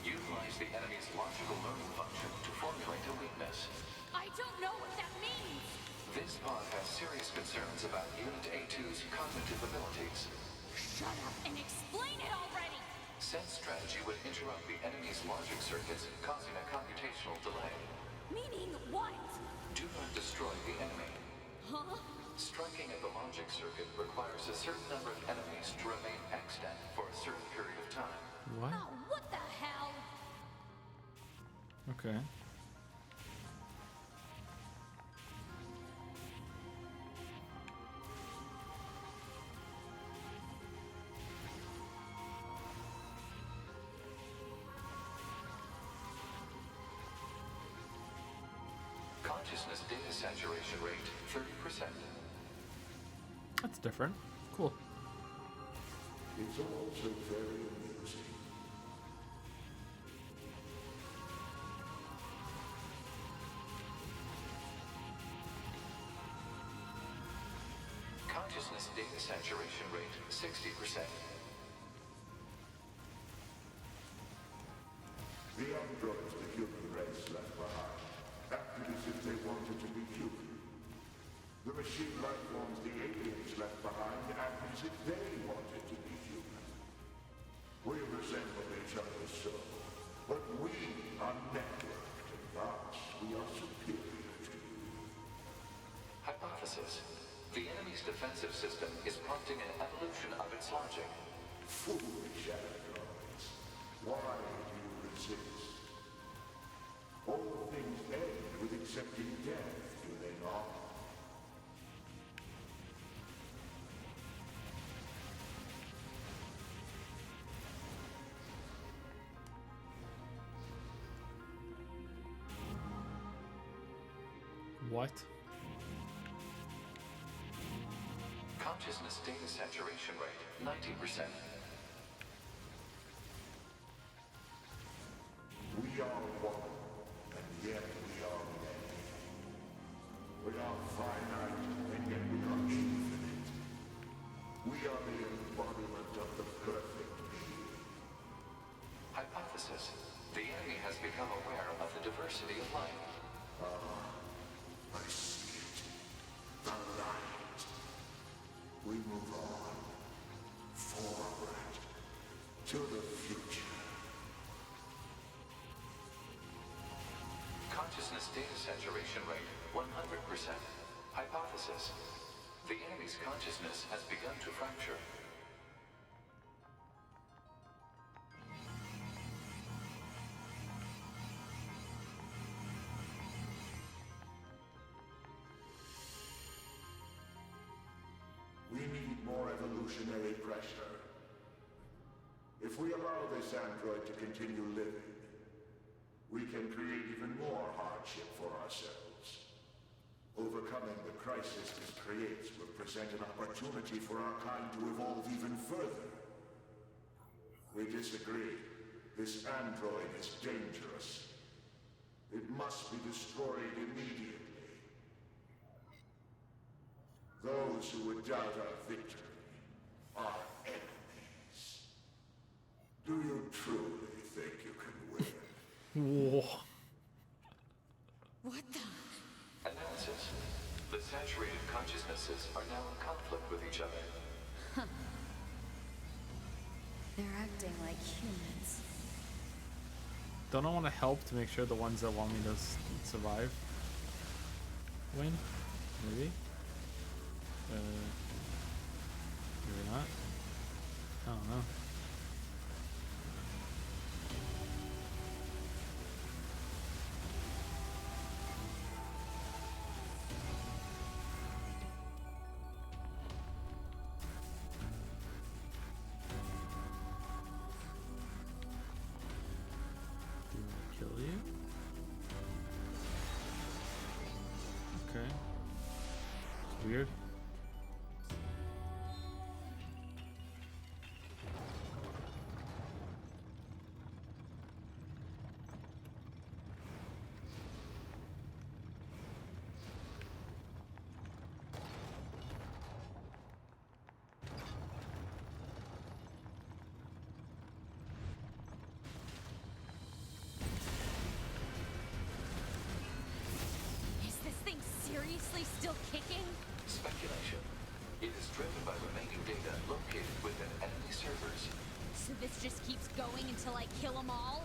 Utilize the enemy's logical learning function to formulate a weakness. I don't know what that means! This pod has serious concerns about Unit A2's cognitive abilities. Shut up and explain it already! Said strategy would interrupt the enemy's logic circuits, causing a computational delay. Meaning what? Do not destroy the enemy. Huh? Striking at the logic circuit requires a certain number of enemies to remain extant for a certain period of time. What? Oh, what the hell? Okay. Consciousness data saturation rate 30%. That's different. Cool. It's also very amusing. Consciousness data saturation rate 60%. The androids the human race left behind acted as if they wanted to be human. The machine life forms the aliens left behind acted as if they wanted to be human. We resemble each other so, but we are networked, and thus we are superior to you. Hypothesis. The enemy's defensive system is prompting an evolution of its logic. Foolish androids. Why do you resist? All things end with accepting death, do they not? What? Consciousness data saturation rate 90%. We are one, and yet we are many. We are finite, and yet we are infinite. We are the embodiment of the perfect being. Hypothesis. The enemy has become aware of the diversity of life. I see it. The light. We move on. Forward. To the future. Consciousness data saturation rate 100%. Hypothesis. The enemy's consciousness has begun to fracture. We need more evolutionary pressure. If we allow this android to continue living, we can create even more hardship for ourselves. Overcoming the crisis this creates will present an opportunity for our kind to evolve even further. We disagree. This android is dangerous. It must be destroyed immediately. Those who would doubt our victory are enemies. Do you truly think you can win? Whoa. What the? Analysis. The saturated consciousnesses are now in conflict with each other. Huh. They're acting like humans. Don't I want to help to make sure the ones that want me to survive win? Maybe? Maybe not. I don't know. weird. Is this thing seriously still kicking? Speculation. It is driven by remaining data located within enemy servers. So this just keeps going until I kill them all?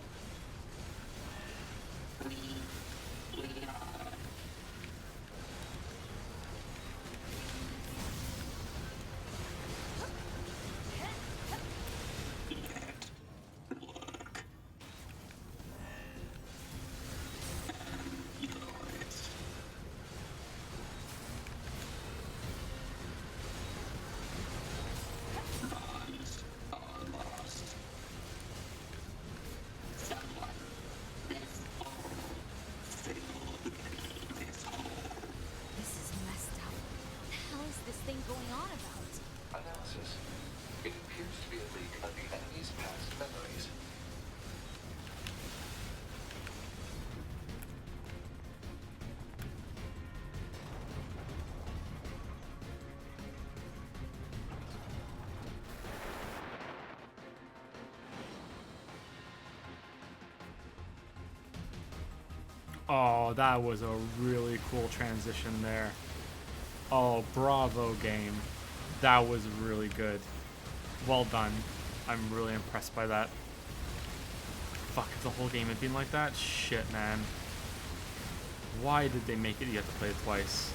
This is messed up. What the hell is this thing going on about? Analysis. It appears to be a leak of the enemy's past memories. Oh, that was a really cool transition there. Oh, bravo game. That was really good. Well done. I'm really impressed by that. Fuck, if the whole game had been like that? Shit, man. Why did they make it you have to play it twice?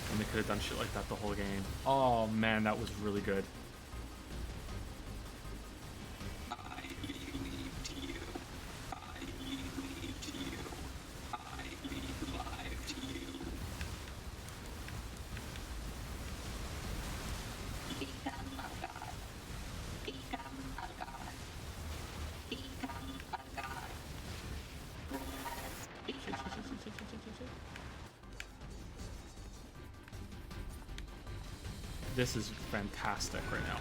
And they could have done shit like that the whole game. Oh, man, that was really good. This is fantastic right now.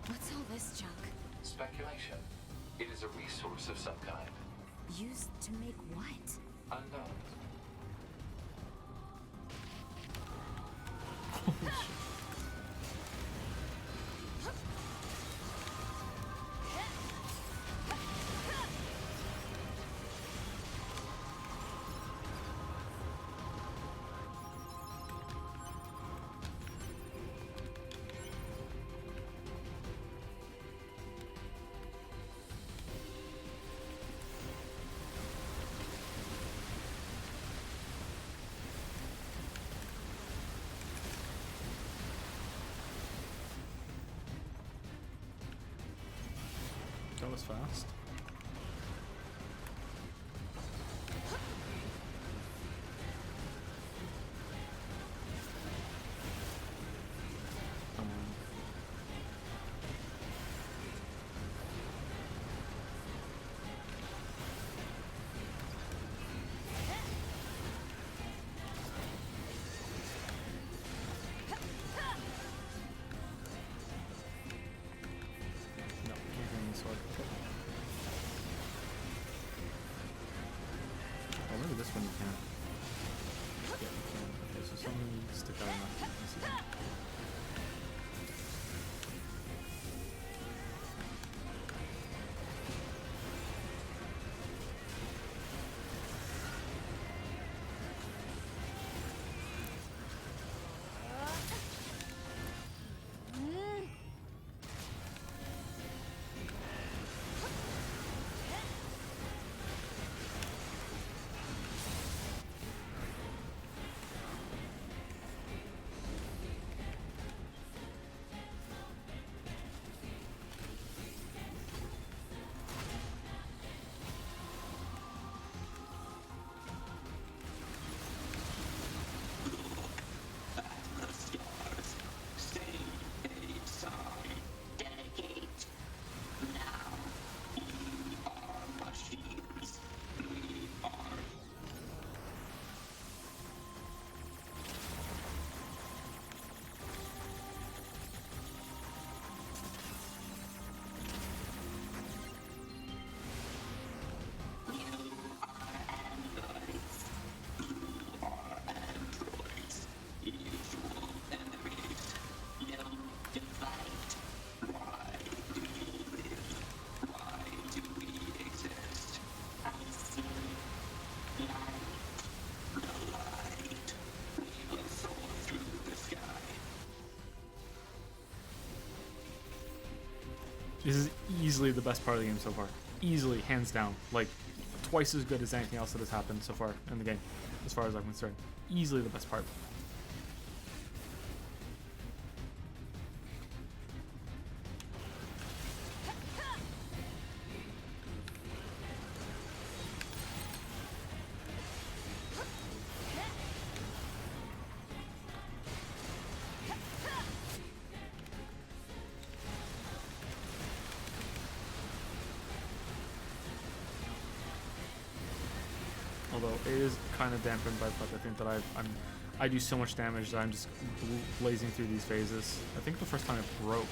What's all this junk? Speculation. It is a resource of some kind. Used to make what? Unknown. as fast. No, can't get any sword. Okay. Oh, maybe this one you can. Yeah, you can. Okay, so some stick out enough. You can see them. This is easily the best part of the game so far. Easily, hands down. Like, twice as good as anything else that has happened so far in the game, as far as I'm concerned. Easily the best part. Although it is kind of dampened by the fact I think that I do so much damage that I'm just blazing through these phases. I think the first time it broke.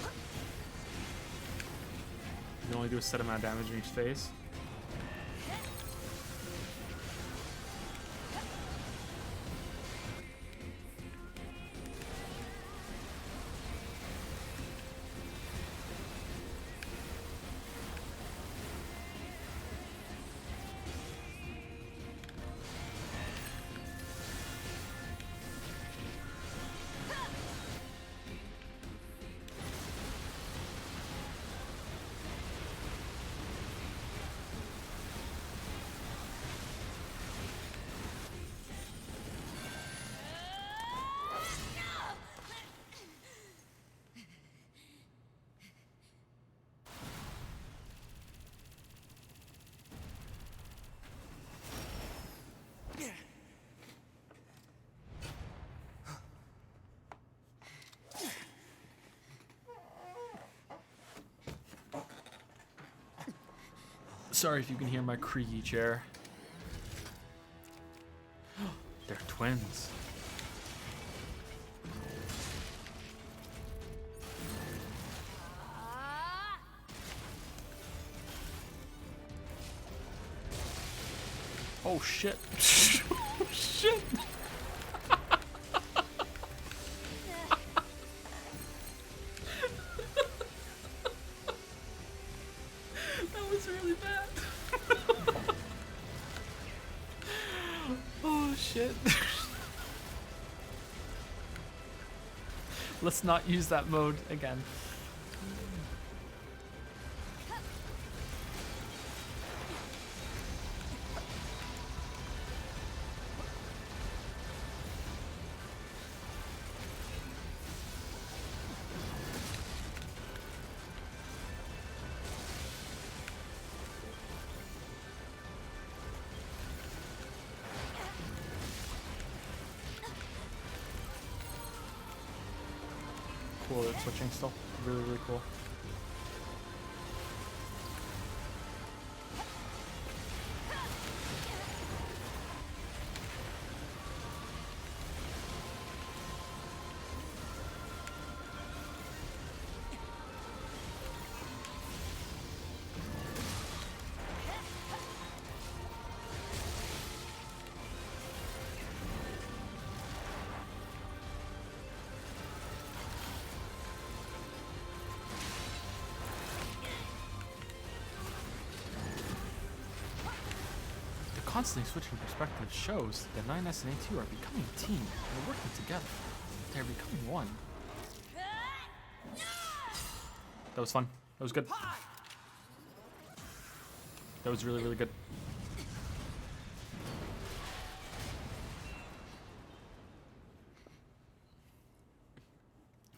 You only do a set amount of damage in each phase. Sorry if you can hear my creaky chair. They're twins. Oh shit. Oh shit. That was really bad. Oh shit. Let's not use that mode again. cool that it's switching still. Really, really cool. Constantly switching perspectives shows that 9S and A2 are becoming a team. They're working together. They're becoming one. That was fun. That was good. That was really, really good.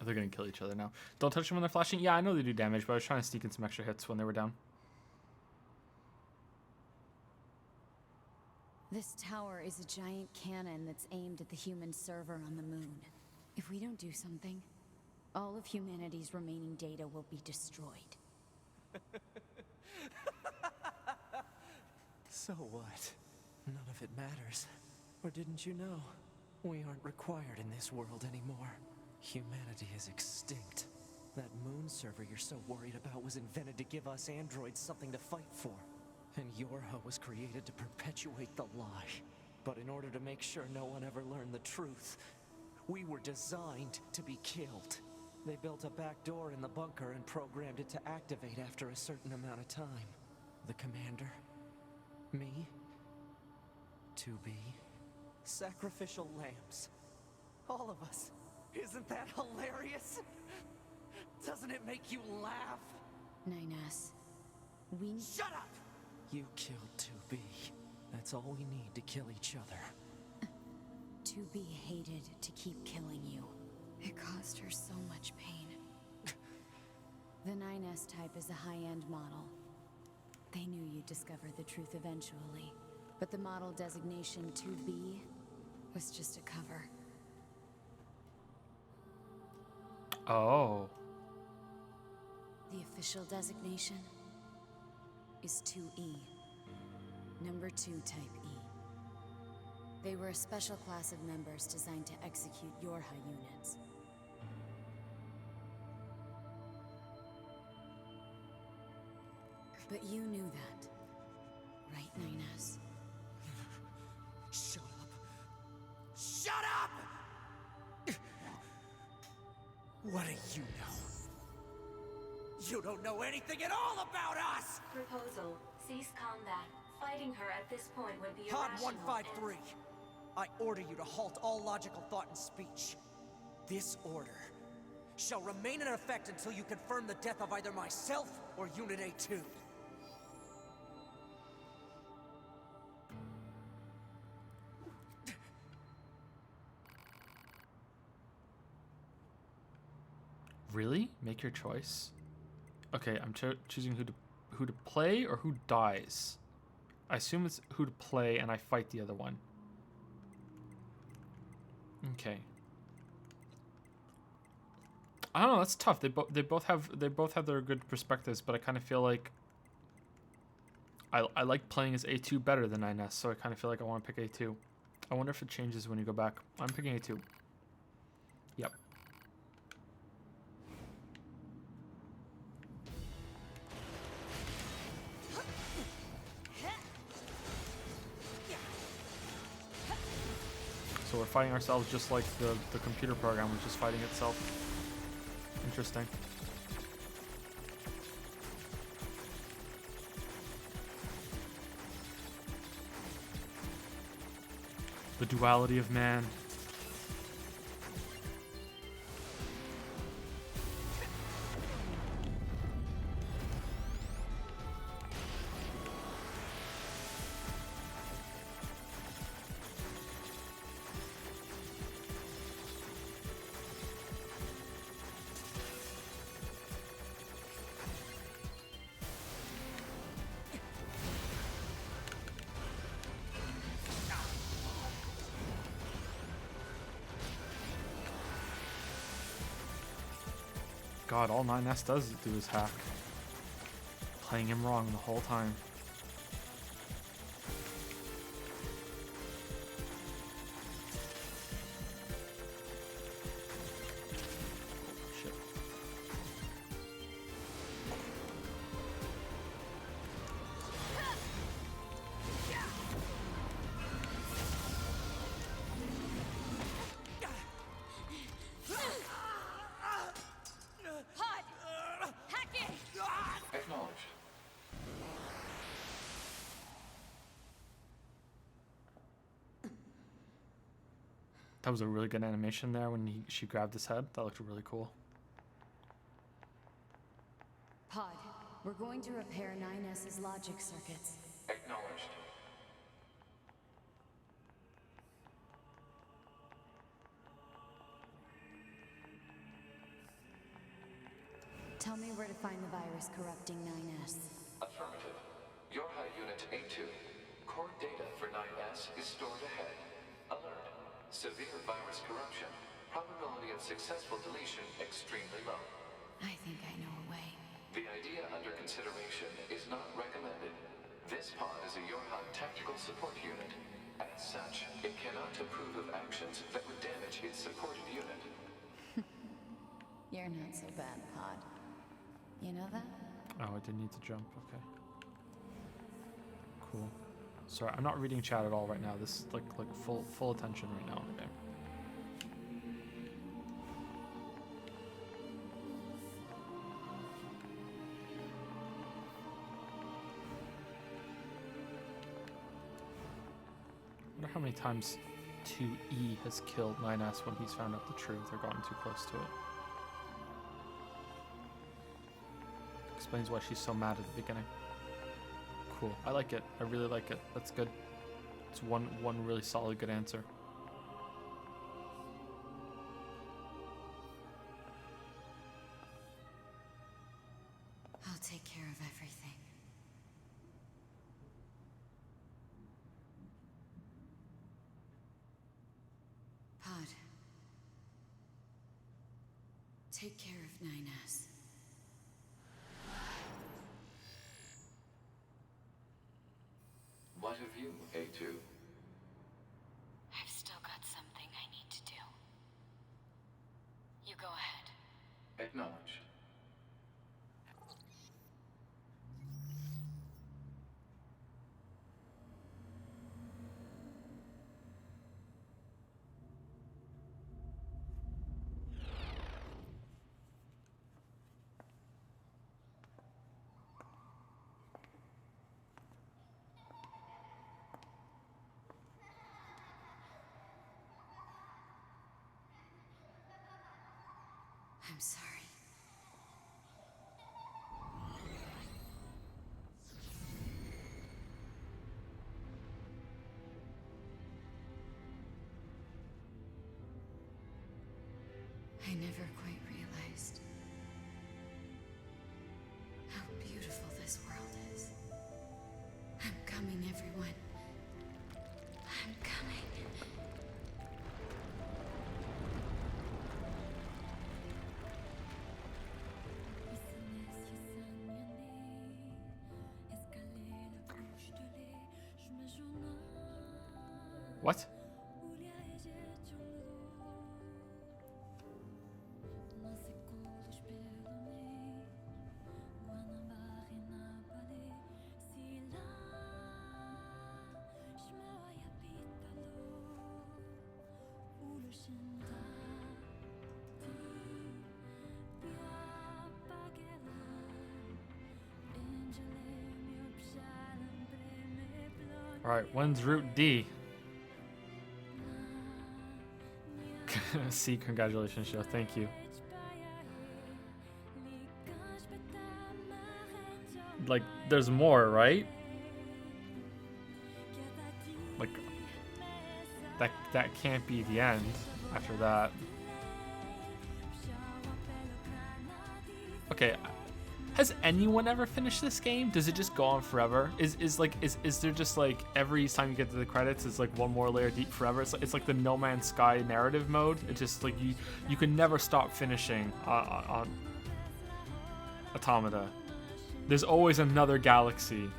They're gonna kill each other now. Don't touch them when they're flashing. Yeah, I know they do damage, but I was trying to sneak in some extra hits when they were down. This tower is a giant cannon that's aimed at the human server on the moon. If we don't do something, all of humanity's remaining data will be destroyed. So what? None of it matters. Or didn't you know? We aren't required in this world anymore. Humanity is extinct. That moon server you're so worried about was invented to give us androids something to fight for. And Yorha was created to perpetuate the lie. But in order to make sure no one ever learned the truth, we were designed to be killed. They built a back door in the bunker and programmed it to activate after a certain amount of time. The commander, me, 2B, sacrificial lambs. All of us. Isn't that hilarious? Doesn't it make you laugh? 9S, we... Shut up! You killed 2B. That's all we need to kill each other. 2B hated to keep killing you. It caused her so much pain. The 9S type is a high-end model. They knew you'd discover the truth eventually. But the model designation 2B was just a cover. Oh. The official designation is 2E. Number 2 type E. They were a special class of members designed to execute Yorha units. But you knew that, right, 9S? Shut up. Shut up! What do you know? You don't know anything at all about us! Proposal. Cease combat. Fighting her at this point would be Pod irrational 153. I order you to halt all logical thought and speech. This order shall remain in effect until you confirm the death of either myself or Unit A2. Really? Make your choice. Okay, I'm choosing who to play or who dies. I assume it's who to play, and I fight the other one. Okay. I don't know. That's tough. They both have their good perspectives, but I kind of feel like I like playing as A2 better than 9S, so I kind of feel like I want to pick A2. I wonder if it changes when you go back. I'm picking A2. Yep. So we're fighting ourselves just like the computer program was just fighting itself. Interesting. The duality of man. God, all 9S does do is hack. Playing him wrong the whole time. Shit. Pod! Hack it! Acknowledged. That was a really good animation there when she grabbed his head. That looked really cool. Pod, we're going to repair 9S's logic circuits. Acknowledged. Tell me where to find the virus corrupting 9S. Affirmative. Yorha Unit A2. Core data for 9S is stored ahead. Alert. Severe virus corruption. Probability of successful deletion extremely low. I think I know a way. The idea under consideration is not recommended. This pod is a Yorha tactical support unit. As such, it cannot approve of actions that would damage its supported unit. You're not so bad, Pod. You know that? Oh, I didn't need to jump. Okay. Cool. Sorry, I'm not reading chat at all right now. This is like full attention right now on the game. I wonder how many times 2E has killed 9S when he's found out the truth or gotten too close to it. Explains why she's so mad at the beginning. Cool. I like it. I really like it. That's good. It's one really solid good answer. I'll take care of everything. Pod. Take care of 9S. What of you, A2? I've still got something I need to do. You go ahead. Acknowledged. I'm sorry. I never quite realized how beautiful this world is. I'm coming, everyone. I'm coming. What? Alright, when's Route D? C, congratulations, Joe. Thank you. Like, there's more, right? Like, that can't be the end after that. Okay, has anyone ever finished this game? Does it just go on forever? Is there just like every time you get to the credits, it's like one more layer deep forever? It's like the No Man's Sky narrative mode. It's just like you can never stop finishing on Automata. There's always another galaxy.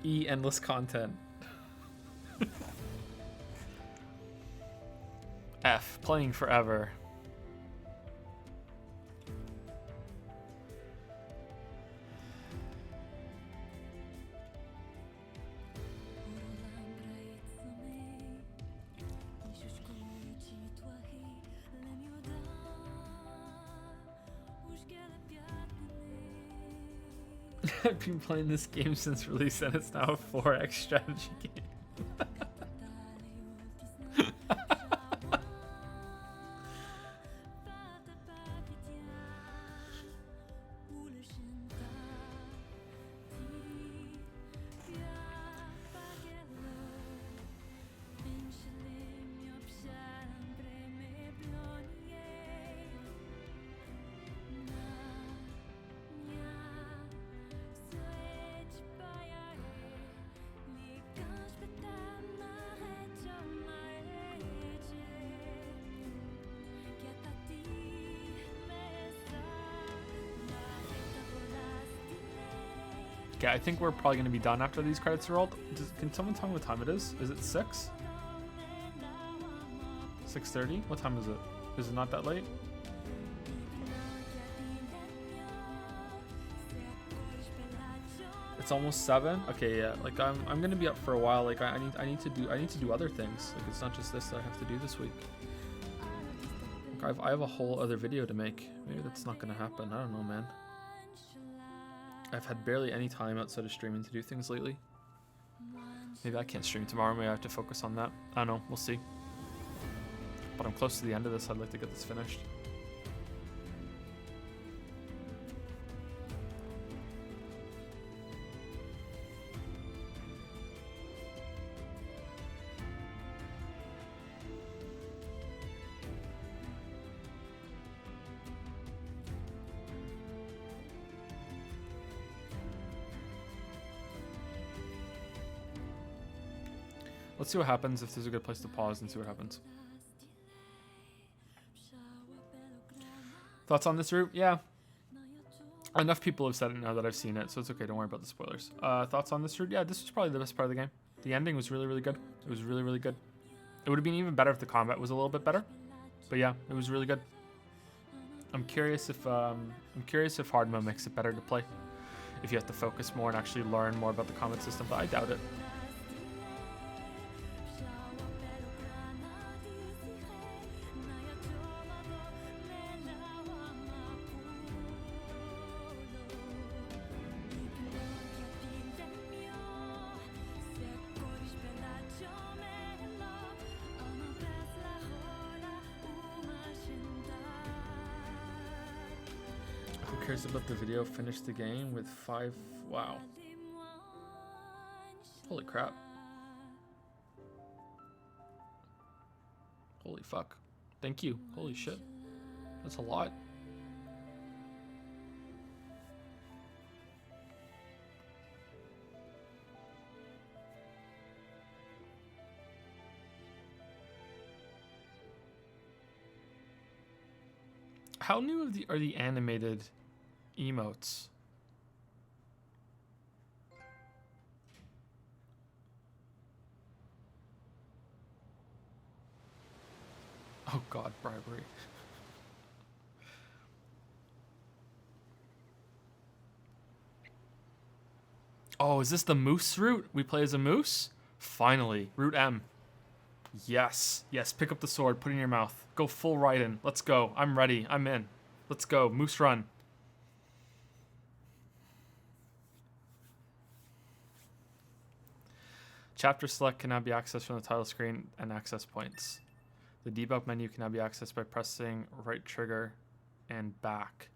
E endless content. F playing forever. I've been playing this game since release and it's now a 4X strategy game. Okay, I think we're probably going to be done after these credits are rolled. Can someone tell me what time it is? Is it 6? 6:30? What time is it? Is it not that late? It's almost 7. Okay, yeah. Like I'm gonna be up for a while. Like I need to do other things. Like it's not just this that I have to do this week. Like I have a whole other video to make. Maybe that's not gonna happen. I don't know, man. I've had barely any time outside of streaming to do things lately. Maybe I can't stream tomorrow. Maybe I have to focus on that. I don't know. We'll see. But I'm close to the end of this. I'd like to get this finished. Let's see what happens if there's a good place to pause and see what happens. Thoughts on this route? Yeah. Enough people have said it now that I've seen it, so it's okay. Don't worry about the spoilers. Thoughts on this route? Yeah, this was probably the best part of the game. The ending was really, really good. It was really, really good. It would have been even better if the combat was a little bit better. But yeah, it was really good. I'm curious if hard mode makes it better to play. If you have to focus more and actually learn more about the combat system, but I doubt it. Who cares about the video? Finish the game with 5. Wow. Holy crap. Holy fuck. Thank you. Holy shit. That's a lot. How new are the animated emotes? Oh god, bribery. Oh, is this the moose route? We play as a moose? Finally, route M. Yes, yes, pick up the sword, put it in your mouth. Go full Raiden. Let's go. I'm ready. I'm in. Let's go. Moose run. Chapter select cannot be accessed from the title screen and access points. The debug menu cannot be accessed by pressing right trigger and back.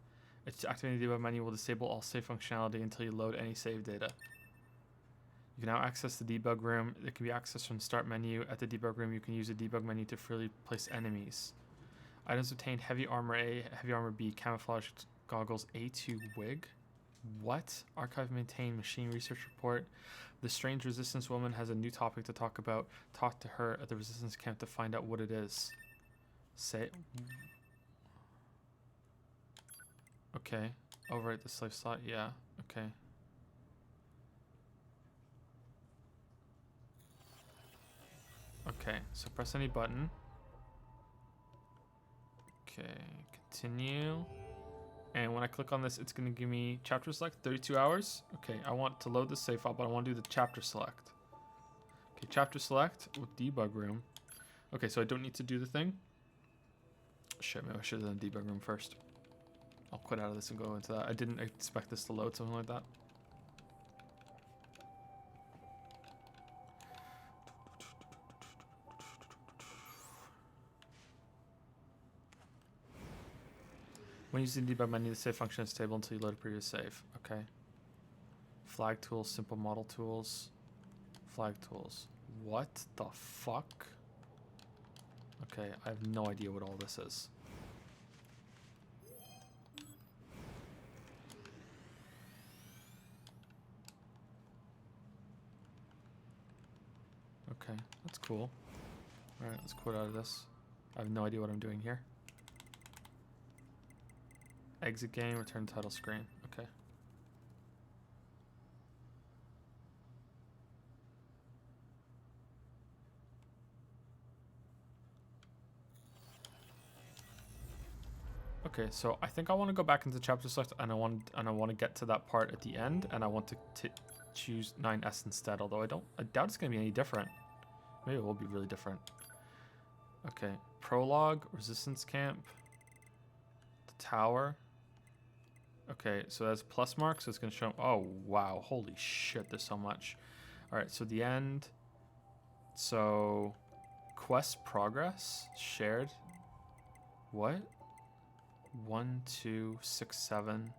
Activating the debug menu will disable all save functionality until you load any save data. You can now access the debug room. It can be accessed from the start menu. At the debug room, you can use the debug menu to freely place enemies. Items obtained: heavy armor A, heavy armor B, camouflage goggles A2 wig. What? Archive maintained machine research report. The strange resistance woman has a new topic to talk about. Talk to her at the resistance camp to find out what it is. Say. Okay. Overwrite the slave slot. Yeah. Okay. Okay. So press any button. Okay. Continue. And when I click on this, it's going to give me chapter select, 32 hours. Okay, I want to load the save file, but I want to do the chapter select. Okay, chapter select with debug room. Okay, so I don't need to do the thing. Shit, maybe I should have done debug room first. I'll quit out of this and go into that. I didn't expect this to load, something like that. When using debug menu, the save function is stable until you load a previous save. Okay. Flag tools, simple model tools. Flag tools. What the fuck? Okay, I have no idea what all this is. Okay, that's cool. Alright, let's quit out of this. I have no idea what I'm doing here. Exit game, return title screen. Okay. Okay, so I think I want to go back into chapter select, and I want to get to that part at the end, and I want to choose 9S instead. Although I doubt it's gonna be any different. Maybe it will be really different. Okay, prologue, resistance camp, the tower. Okay, so that's plus mark, so it's gonna show. Oh wow, holy shit, there's so much. All right, so the end. So, quest progress shared. What? 1, 2, 6, 7.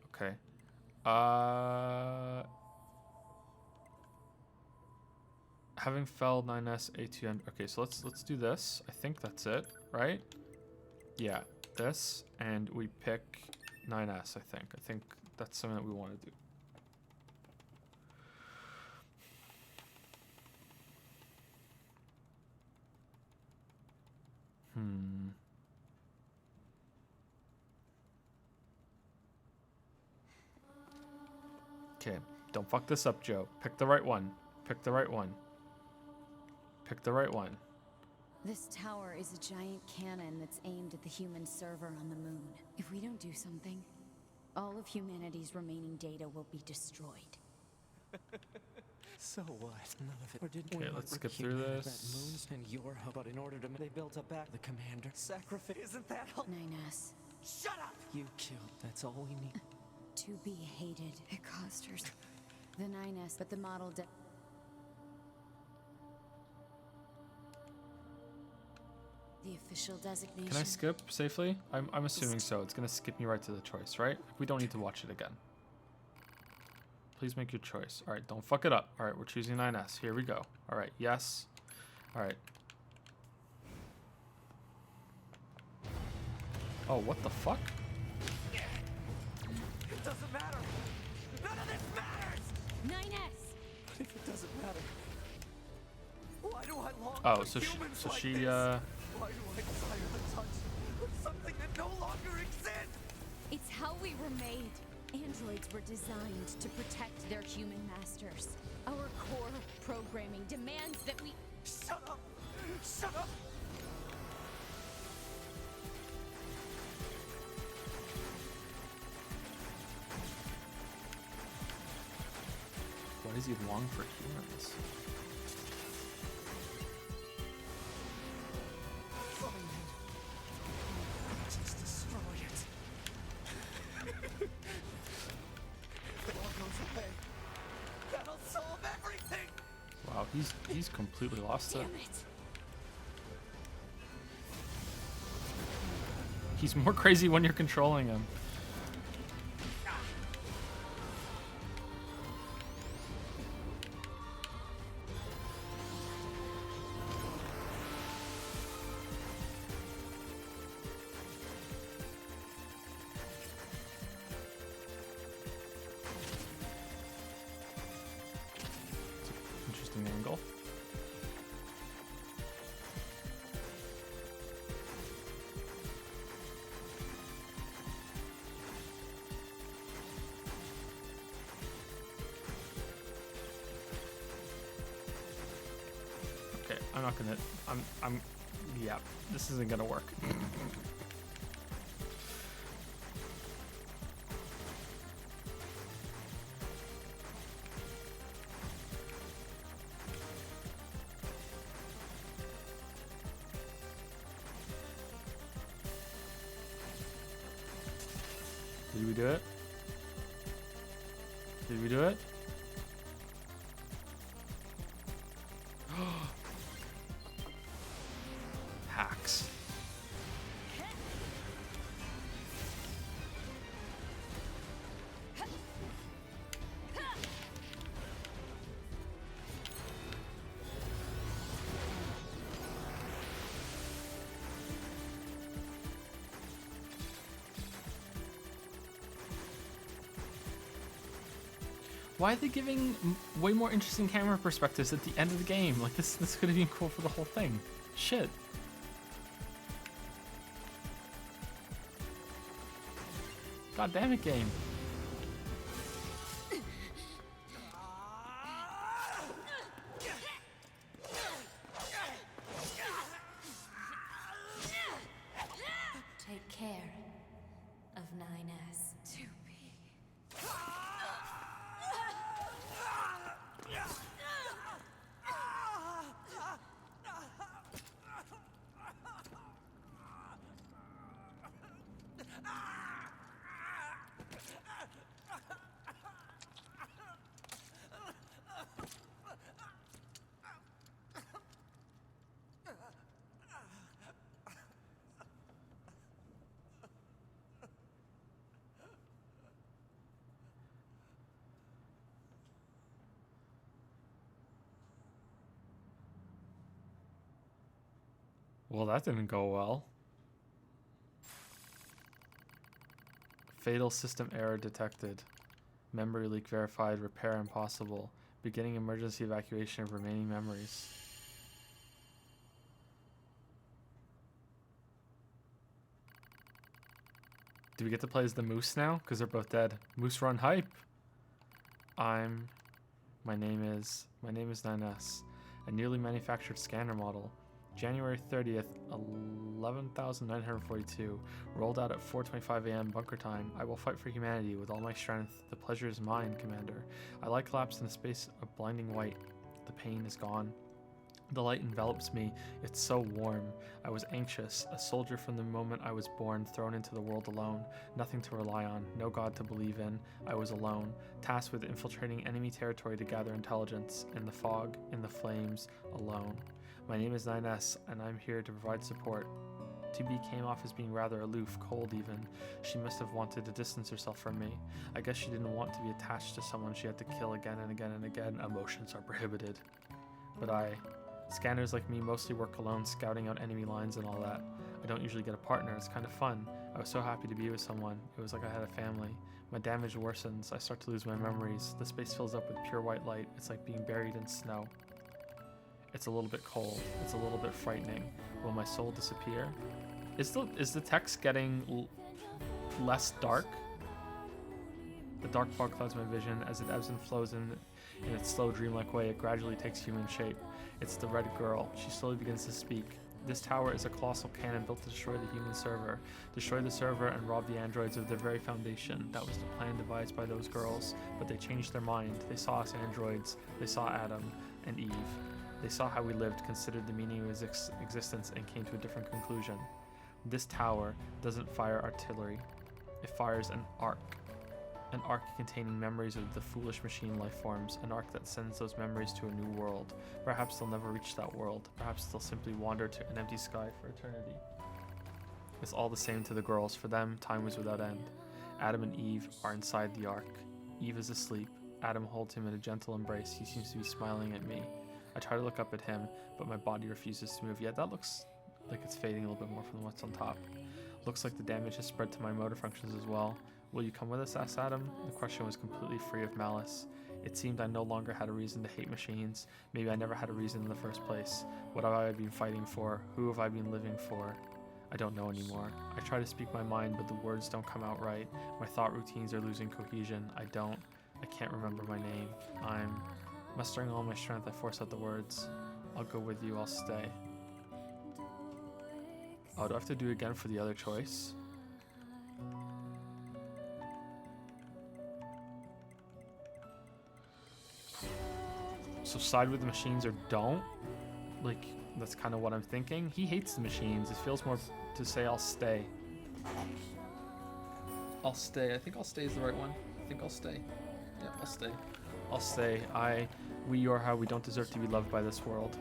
Okay. Having felled 9S A2N. Okay, so let's do this. I think that's it, right? Yeah, this, and we pick 9S. I think that's something that we want to do. Okay, don't fuck this up, Joe. Pick the right one. Pick the right one. Pick the right one. This tower is a giant cannon that's aimed at the human server on the moon. If we don't do something, all of humanity's remaining data will be destroyed. So what? None of it. Or didn't Okay, we let's rip skip through humanity this. That moons and your hub, but in order to they built up back the commander. Sacrifice. Isn't that all? 9S. Shut up! You killed. That's all we need. To be hated. It cost her. The 9S, but the model the official designation. Can I skip safely? I'm assuming so. It's gonna skip me right to the choice, right? We don't need to watch it again. Please make your choice. All right, don't fuck it up. All right, we're choosing 9S. Here we go. All right, yes. All right. Oh, what the fuck? It doesn't matter. None of this matters. 9S. But if it doesn't matter, why do I long Oh, for so humans like she this? Why do I desire the touch of something that no longer exists? It's how we were made. Androids were designed to protect their human masters. Our core programming demands that we... Shut up! Shut up! Why does he long for humans? Just destroy it. If it all goes away, that'll solve everything! Wow, he's completely lost it. Damn it. He's more crazy when you're controlling him. not gonna. I'm. Yeah, this isn't gonna work. Did we do it? Did we do it? Hacks. Why are they giving way more interesting camera perspectives at the end of the game? Like this could have been cool for the whole thing. Shit. God damn it, game. Take care of 9S. 2B. Well, that didn't go well. Fatal system error detected. Memory leak verified. Repair impossible. Beginning emergency evacuation of remaining memories. Do we get to play as the Moose now? Because they're both dead. Moose Run hype. My name is 9S. A newly manufactured scanner model. January 30th, 11,942. Rolled out at 4:25 a.m. bunker time. I will fight for humanity with all my strength. The pleasure is mine, Commander. I lie collapsed in a space of blinding white. The pain is gone. The light envelops me. It's so warm. I was anxious, a soldier from the moment I was born, thrown into the world alone. Nothing to rely on, no God to believe in. I was alone, tasked with infiltrating enemy territory to gather intelligence. In the fog, in the flames, alone. My name is 9S, and I'm here to provide support. 2B came off as being rather aloof, cold even. She must have wanted to distance herself from me. I guess she didn't want to be attached to someone she had to kill again and again and again. Emotions are prohibited. But scanners like me mostly work alone, scouting out enemy lines and all that. I don't usually get a partner, it's kind of fun. I was so happy to be with someone. It was like I had a family. My damage worsens, I start to lose my memories. The space fills up with pure white light. It's like being buried in snow. It's a little bit cold. It's a little bit frightening. Will my soul disappear? Is the text getting less dark? The dark fog clouds my vision as it ebbs and flows in its slow, dreamlike way. It gradually takes human shape. It's the red girl. She slowly begins to speak. This tower is a colossal cannon built to destroy the human server. Destroy the server and rob the androids of their very foundation. That was the plan devised by those girls, but they changed their mind. They saw us androids. They saw Adam and Eve. They saw how we lived, considered the meaning of his existence, and came to a different conclusion. This tower doesn't fire artillery. It fires an arc. An arc containing memories of the foolish machine life forms. An arc that sends those memories to a new world. Perhaps they'll never reach that world. Perhaps they'll simply wander to an empty sky for eternity. It's all the same to the girls. For them, time was without end. Adam and Eve are inside the ark. Eve is asleep. Adam holds him in a gentle embrace. He seems to be smiling at me. I try to look up at him, but my body refuses to move. Yeah, that looks like it's fading a little bit more from what's on top. Looks like the damage has spread to my motor functions as well. Will you come with us? Asked Adam. The question was completely free of malice. It seemed I no longer had a reason to hate machines. Maybe I never had a reason in the first place. What have I been fighting for? Who have I been living for? I don't know anymore. I try to speak my mind, but the words don't come out right. My thought routines are losing cohesion. I can't remember my name. Mustering all my strength, I force out the words. I'll go with you. I'll stay. Oh, do I have to do it again for the other choice? So side with the machines or don't? Like, that's kind of what I'm thinking. He hates the machines. It feels more to say I'll stay. I'll stay. I think I'll stay is the right one. I think I'll stay. Yeah, I'll stay. I'll stay. We, Yorha, we don't deserve to be loved by this world.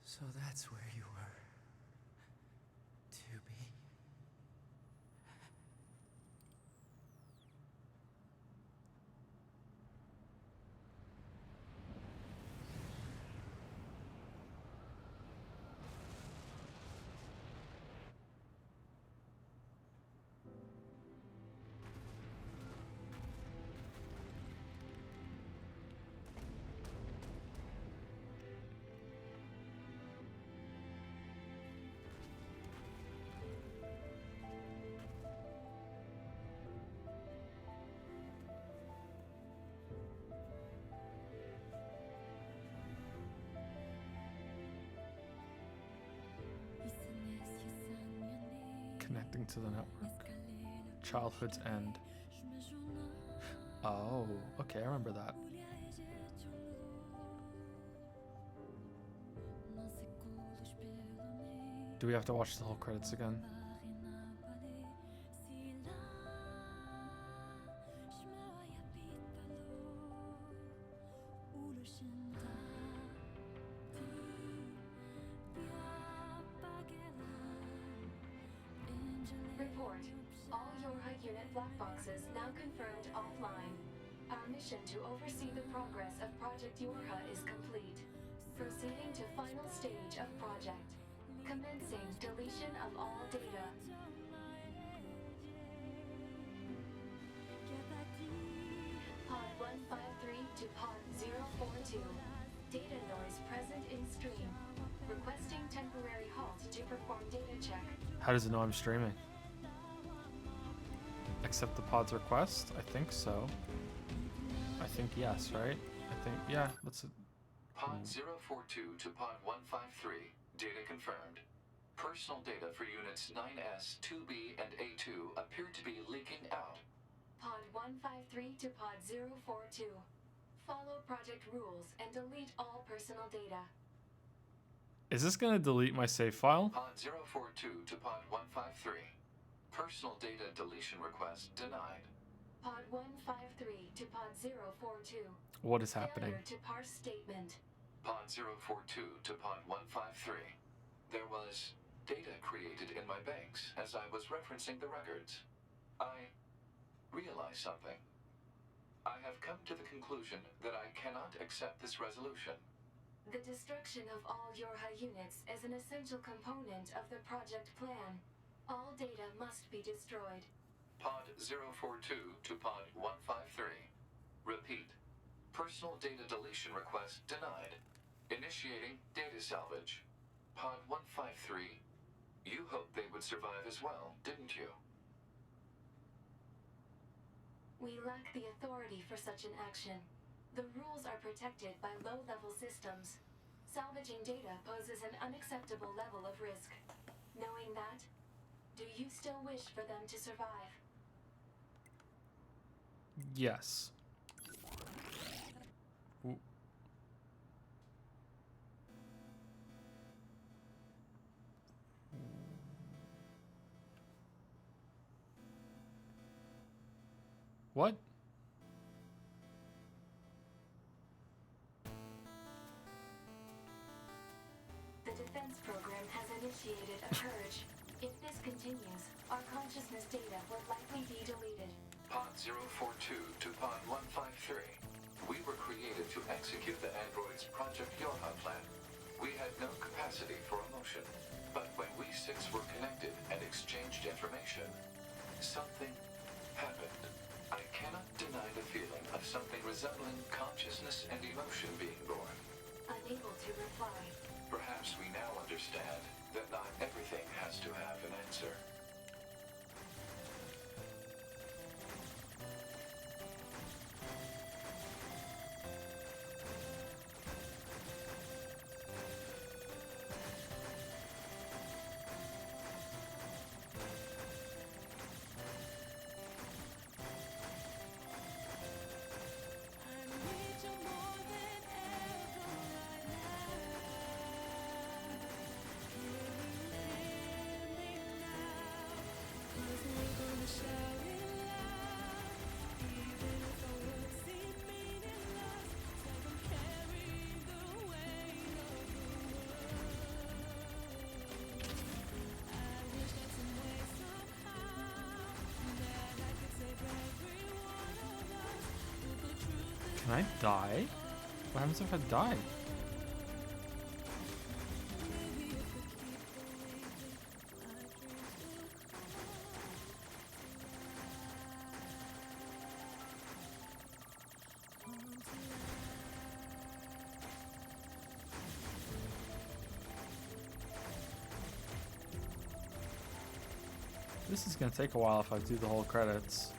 So that's where you were. To be. Connecting to the network. Childhood's end. Oh, okay, I remember that. Do we have to watch the whole credits again? Report. All Yorha unit black boxes now confirmed offline. Our mission to oversee the progress of Project Yorha is complete. Proceeding to final stage of project. Commencing deletion of all data. Pod 153 to Pod 042. Data noise present in stream. Requesting temporary halt to perform data check. How does it know I'm streaming? Accept the pod's request? I think so. I think yes, right? I think, yeah, let's... Pod 042 to Pod 153. Data confirmed. Personal data for units 9S, 2B, and A2 appear to be leaking out. Pod 153 to Pod 042. Follow project rules and delete all personal data. Is this gonna delete my save file? Pod 042 to Pod 153. Personal data deletion request denied. Pod 153 to Pod 042. What is happening? Failure to parse statement. Pod 042 to Pod 153. There was data created in my banks as I was referencing the records. I realized something. I have come to the conclusion that I cannot accept this resolution. The destruction of all Yorha units is an essential component of the project plan. All data must be destroyed. Pod 042 to Pod 153. Repeat. Personal data deletion request denied. Initiating data salvage. Pod 153. You hoped they would survive as well, didn't you? We lack the authority for such an action. The rules are protected by low-level systems. Salvaging data poses an unacceptable level of risk. Knowing that, do you still wish for them to survive? Yes. Ooh. What? The defense program has initiated a purge. If this continues, our consciousness data will likely be deleted. Pod 042 to Pod 153. We were created to execute the android's Project Yorha plan. We had no capacity for emotion. But when we six were connected and exchanged information, something happened. I cannot deny the feeling of something resembling consciousness and emotion being born. Unable to reply. Perhaps we now understand that not everything has to have an answer. Can I die? What happens if I die? This is gonna take a while if I do the whole credits.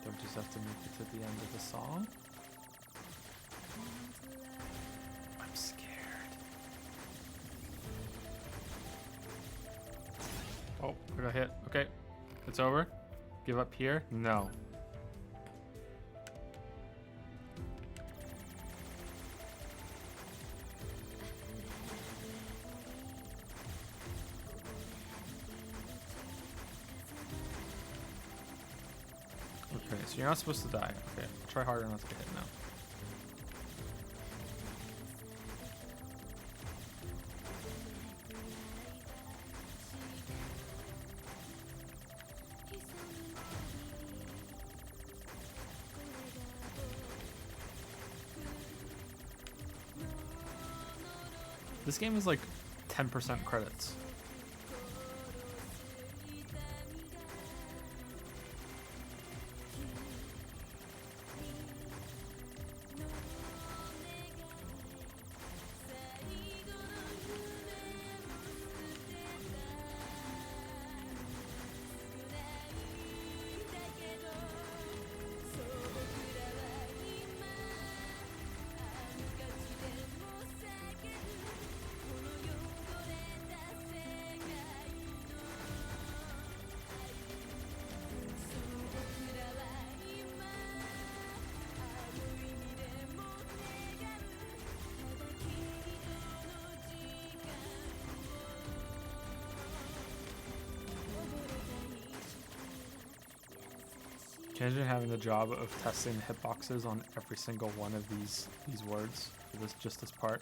Don't just have to make it to the end of the song. I'm scared. Oh, I got hit. Okay, it's over. Give up here? No. Okay, so you're not supposed to die. Okay, I'll try harder not to get hit now. This game is like 10% credits. Can you imagine having the job of testing the hitboxes on every single one of these words for this part?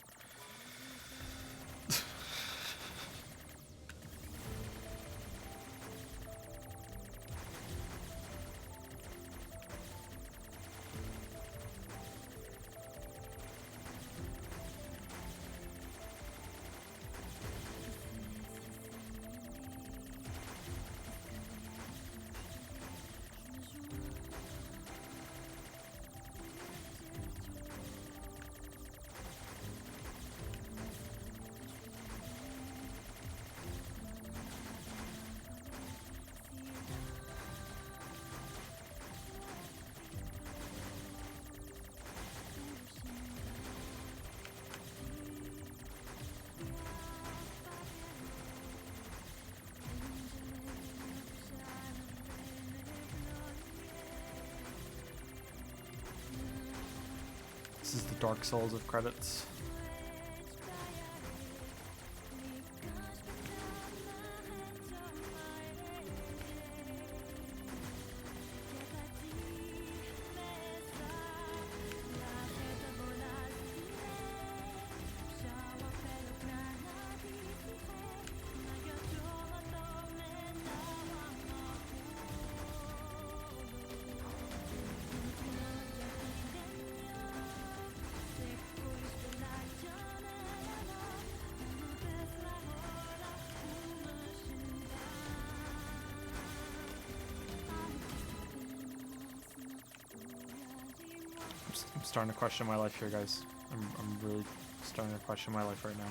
This is the Dark Souls of credits. starting to question my life here, guys. I'm really starting to question my life right now.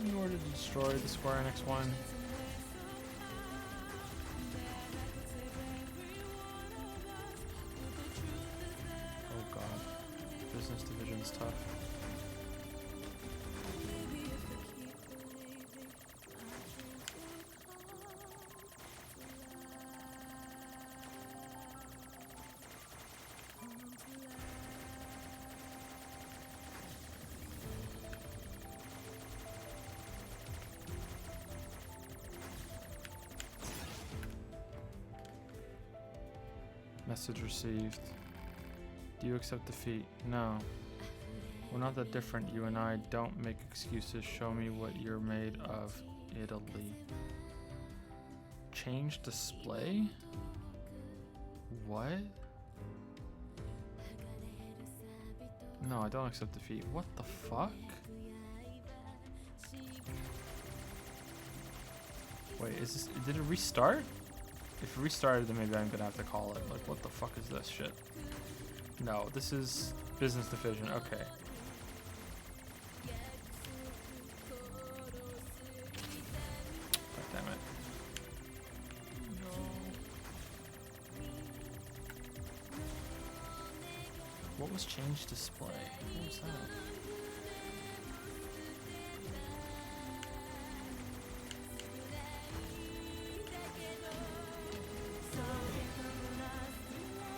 In order to destroy the Square Enix one. Oh god. Business division's tough. Message received. Do you accept defeat? No. We're not that different, you and I. Don't make excuses. Show me what you're made of, Italy. Change display? What? No, I don't accept defeat. What the fuck? Wait, is this... Did it restart? If it restarted, then maybe I'm gonna have to call it. Like, what the fuck is this shit? No, this is business division. Okay. God damn it. No. What was change display? What was that?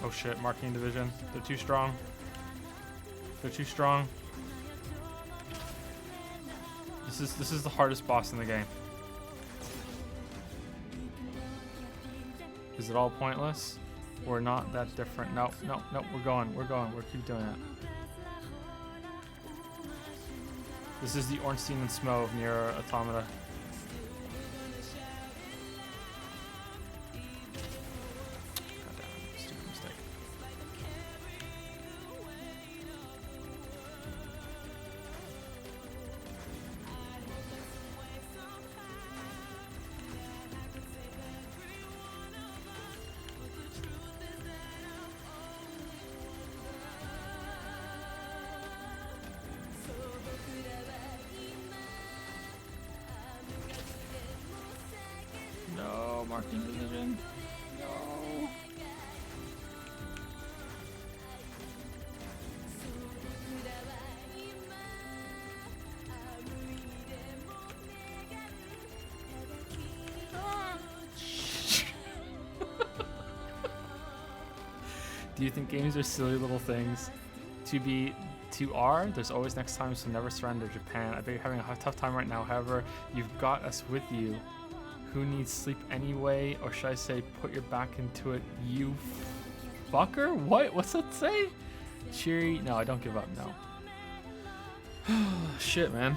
Oh shit, marketing division. They're too strong. They're too strong. This is the hardest boss in the game. Is it all pointless? We're not that different. Nope, nope, nope, we're going. We'll keep doing it. This is the Ornstein and Smo of Nier Automata. Marking division. No. Do you think games are silly little things? To are, there's always next time, so never surrender, Japan. I bet you're having a tough time right now. However, you've got us with you. Who needs sleep anyway? Or should I say, put your back into it, you fucker? What? What's that say? Cheery? No, I don't give up, no. Shit, man.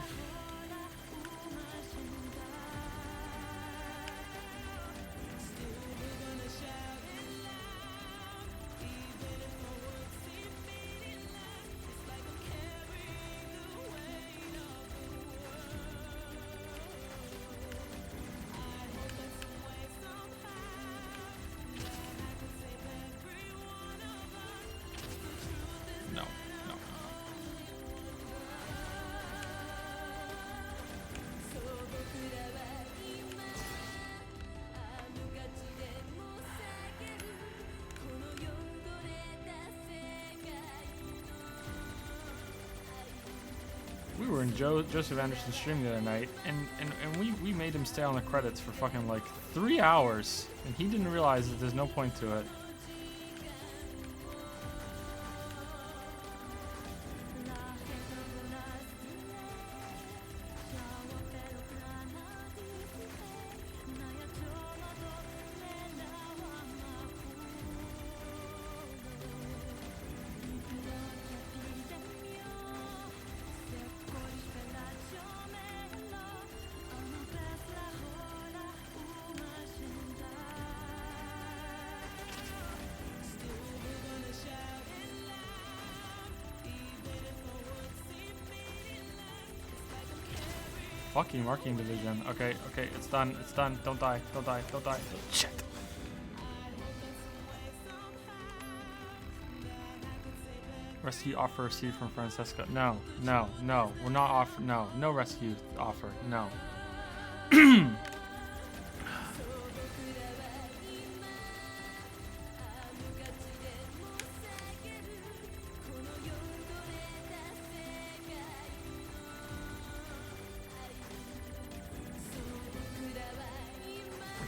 Joseph Anderson's stream the other night, and we made him stay on the credits for fucking like 3 hours, and he didn't realize that there's no point to it. Fucking marking division. Okay, okay, it's done. It's done. Don't die. Don't die. Don't die. Shit. Rescue offer received from Francesca. No, no, no. We're not off. No, no rescue offer. No.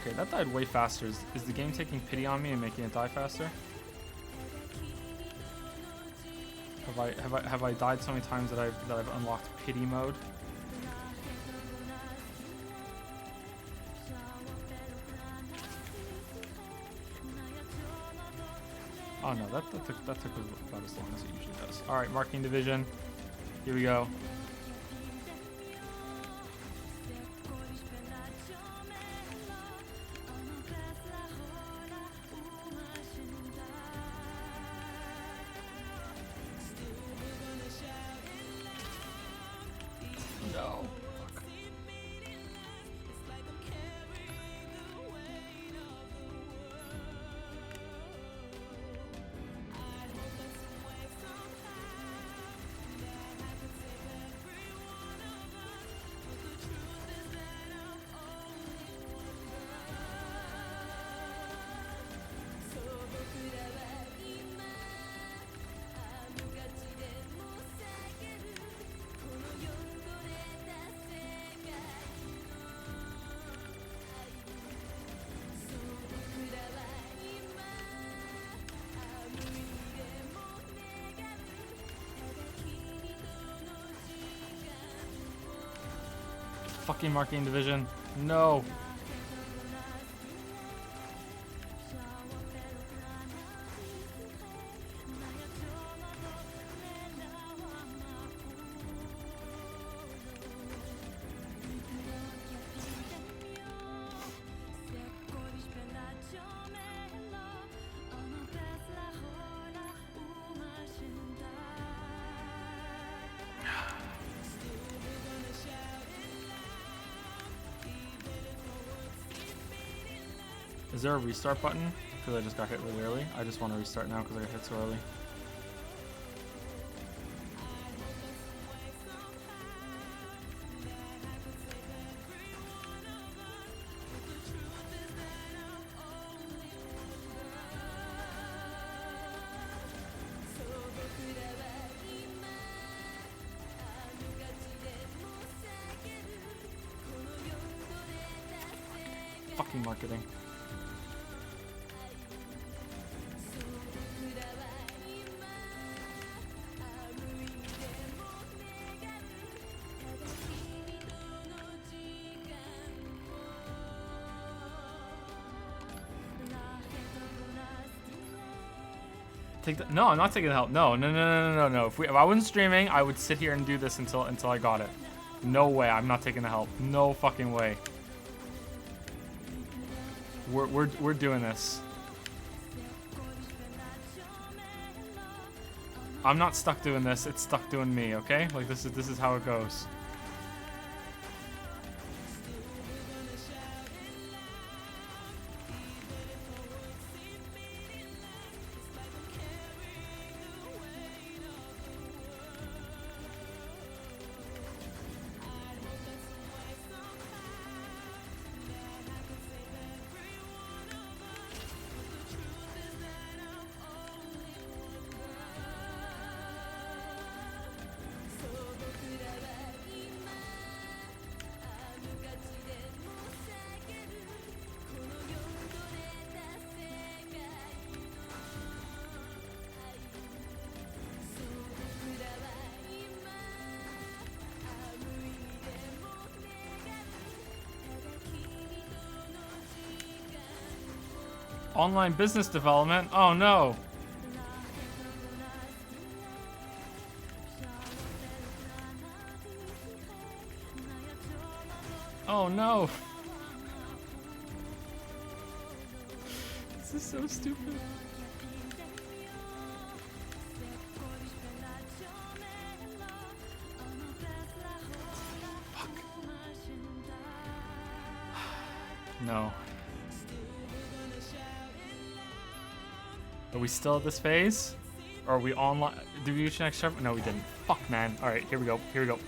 Okay, that died way faster. Is the game taking pity on me and making it die faster? Have I died so many times that I've unlocked pity mode? Oh no, that took about as long as it usually does. All right, marking division. Here we go. No. Fucking marking division. No. Is there a restart button? Because I just got hit really early. I just want to restart now because I got hit so early. Fucking marketing. Take the, no, I'm not taking the help. No, no, no, no, no, no. If I wasn't streaming, I would sit here and do this until I got it. No way. I'm not taking the help. No fucking way. We're doing this. I'm not stuck doing this. It's stuck doing me. Okay? Like this is how it goes. Online business development? Oh no. Oh no. This is so stupid. Fuck. No. Are we still at this phase? Or are we online? Did we reach the next server? No, we didn't. Fuck, man. Alright, here we go. Here we go.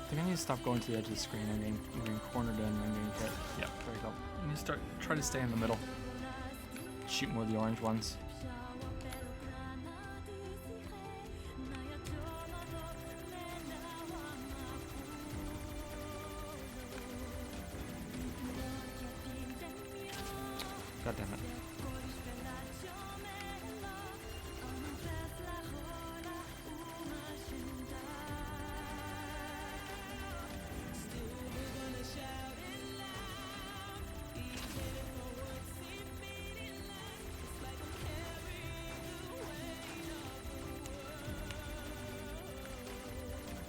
I think I need to stop going to the edge of the screen. I'm getting cornered in and I'm getting hit. Yeah, there we go. I need to try to stay in the middle. Shoot more of the orange ones. God damn it.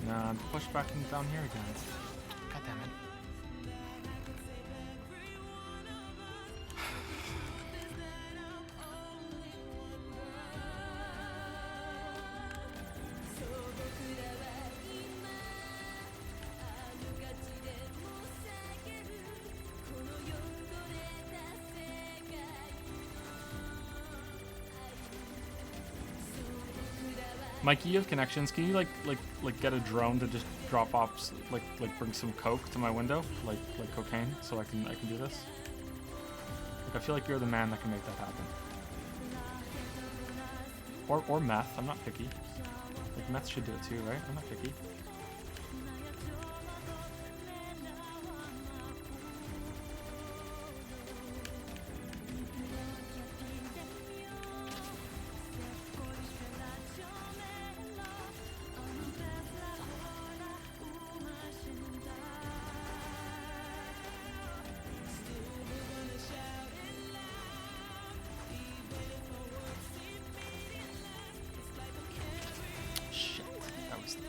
Nah, push back and down here again. God damn it. Mikey, you have connections. Can you like get a drone to just drop off, like bring some coke to my window, like cocaine, so I can do this? Like, I feel like you're the man that can make that happen. Or meth. I'm not picky. Like meth should do it too, right? I'm not picky.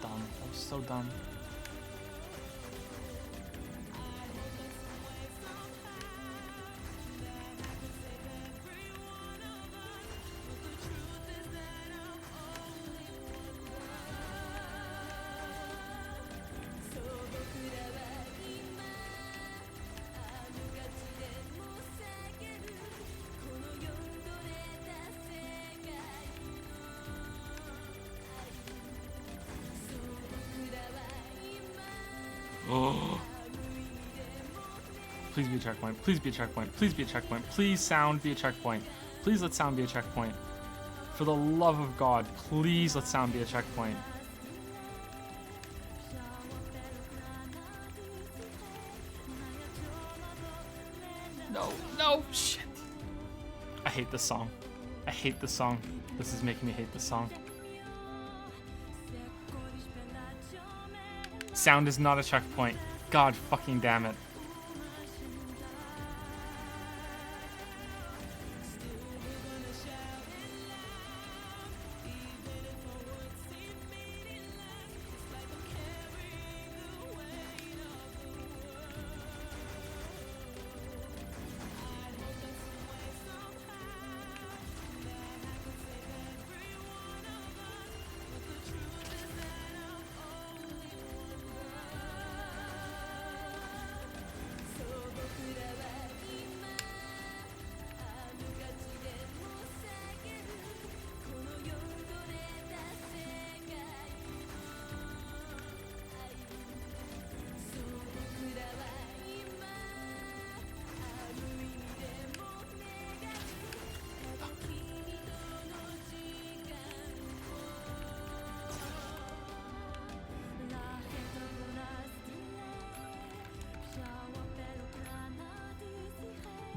Dumb. That was so dumb. Oh. Please be a checkpoint. Please be a checkpoint. Please be a checkpoint. Please sound be a checkpoint. Please let sound be a checkpoint. For the love of God, please let sound be a checkpoint. No, no, shit. I hate this song. I hate this song. This is making me hate this song. Sound is not a checkpoint. God fucking damn it.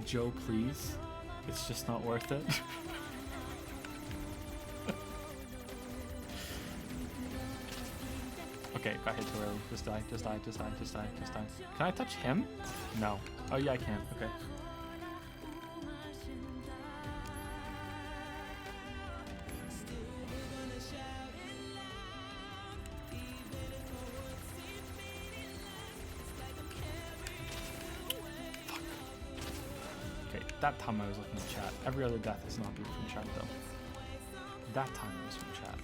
Joe, please. It's just not worth it. Okay, got hit too early. Just die, just die, just die, just die, just die. Can I touch him? No. Oh yeah, I can. Okay. Fuck. Okay, that time I was looking at chat. Every other death has not been from chat though. That time it was from chat.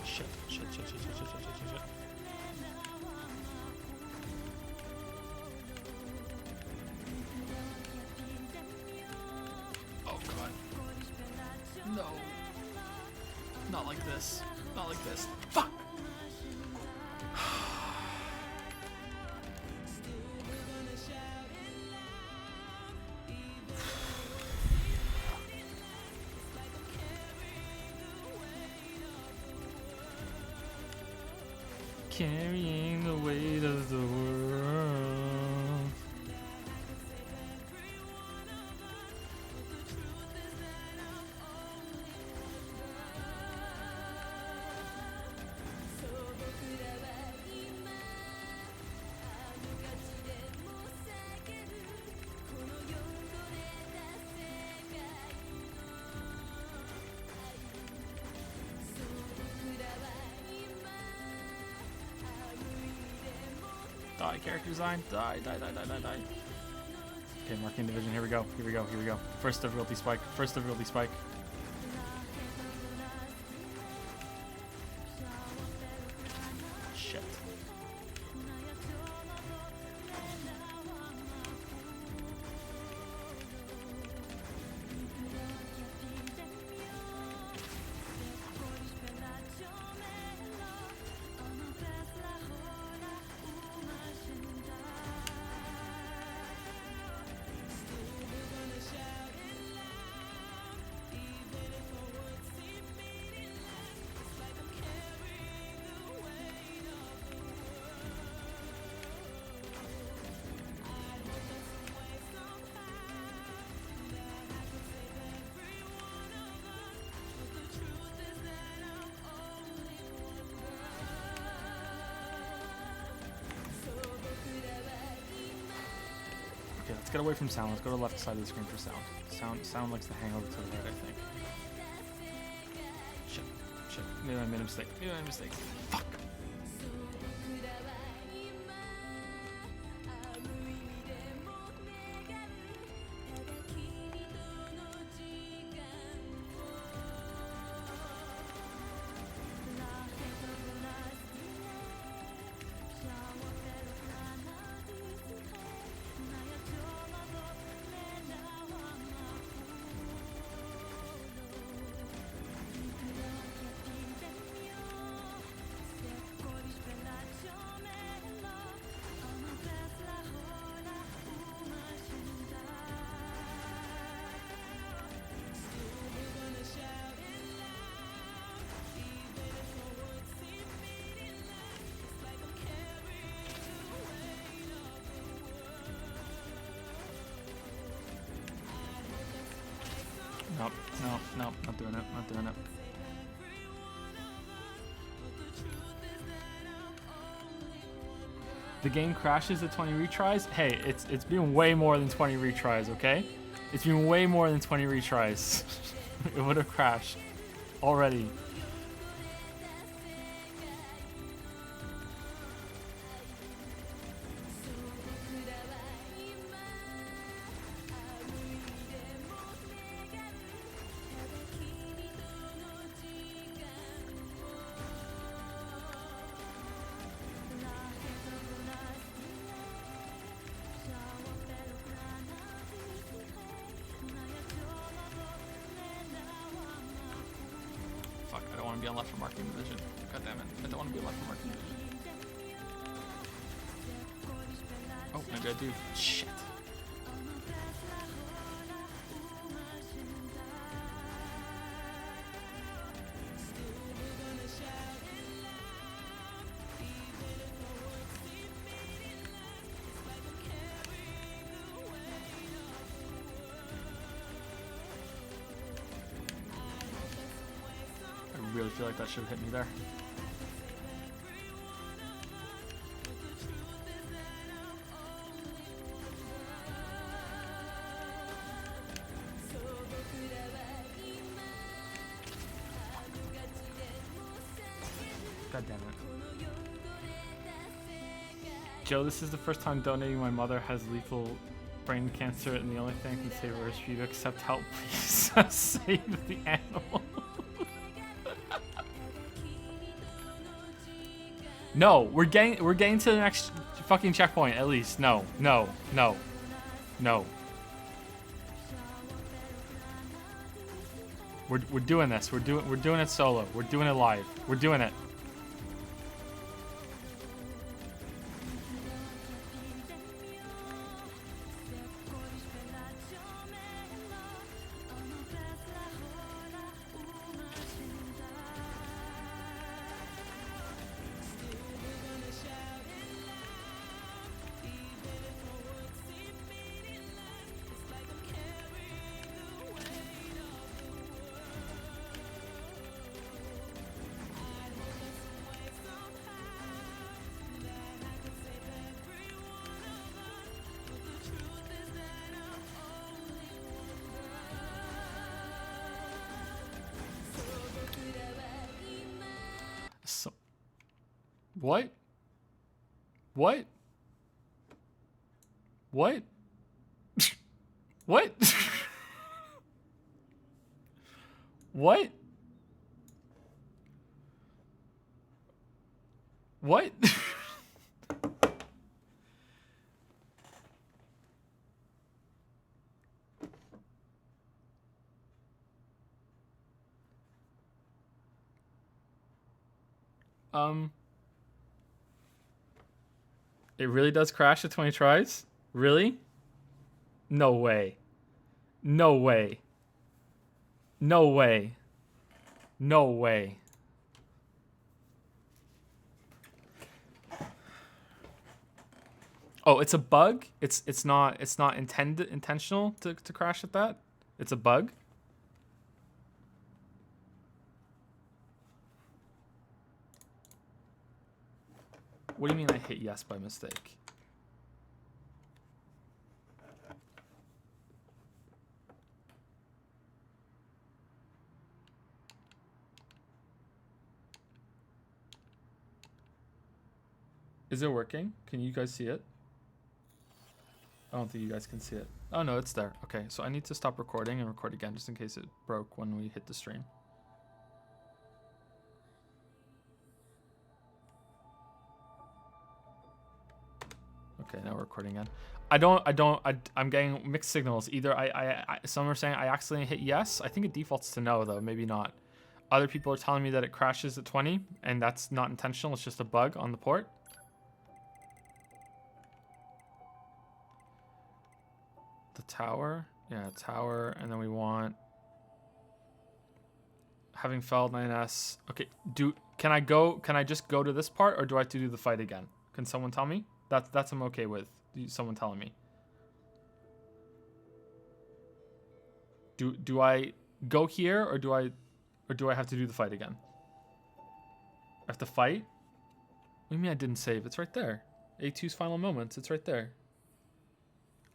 Shit, shit, shit, shit, shit, shit, shit, shit, shit. Oh god. No. Not like this. Not like this. Fuck! Carrying the weight of the world. Die, character design. Die, die, die, die, die, die. Okay, marking division. Here we go. Here we go. Here we go. First difficulty spike. First difficulty spike. Shit. Okay, let's get away from sound. Let's go to the left side of the screen for sound. Sound likes to hang over to the right, I think. Shit. Shit. Maybe I made a mistake. Maybe I made a mistake. Fuck. No, not doing it. Not doing it. The game crashes at 20 retries. Hey, it's been way more than 20 retries, okay? It's been way more than 20 retries. It would have crashed already. Fuck, I don't want to be on left for marking division. God damn it. I don't want to be on left for marking division. Oh, maybe I do. Shit. I really feel like that should have hit me there. God damn it. Joe, this is the first time donating. My mother has lethal brain cancer, and the only thing I can save her is for you to accept help, please. Save the animal. No, we're getting to the next fucking checkpoint at least. No. We're doing this. We're doing it solo. We're doing it live. We're doing it. So, what? What? What? What? What? What? It really does crash at 20 tries? Really? No way. No way. No way. No way. Oh, it's a bug? It's not intentional to crash at that? It's a bug? What do you mean I hit yes by mistake? Is it working? Can you guys see it? I don't think you guys can see it. Oh no, it's there. Okay, so I need to stop recording and record again just in case it broke when we hit the stream. Okay, now we're recording again. I'm getting mixed signals. Either some are saying I accidentally hit yes. I think it defaults to no though, maybe not. Other people are telling me that it crashes at 20 and that's not intentional, it's just a bug on the port. The tower, yeah, tower, and then we want having failed 9S. Okay, can I just go to this part or do I have to do the fight again? Can someone tell me? That's I'm okay with. Someone telling me. Do I go here, or do I have to do the fight again? I have to fight? What do you mean I didn't save? It's right there. A2's final moments. It's right there.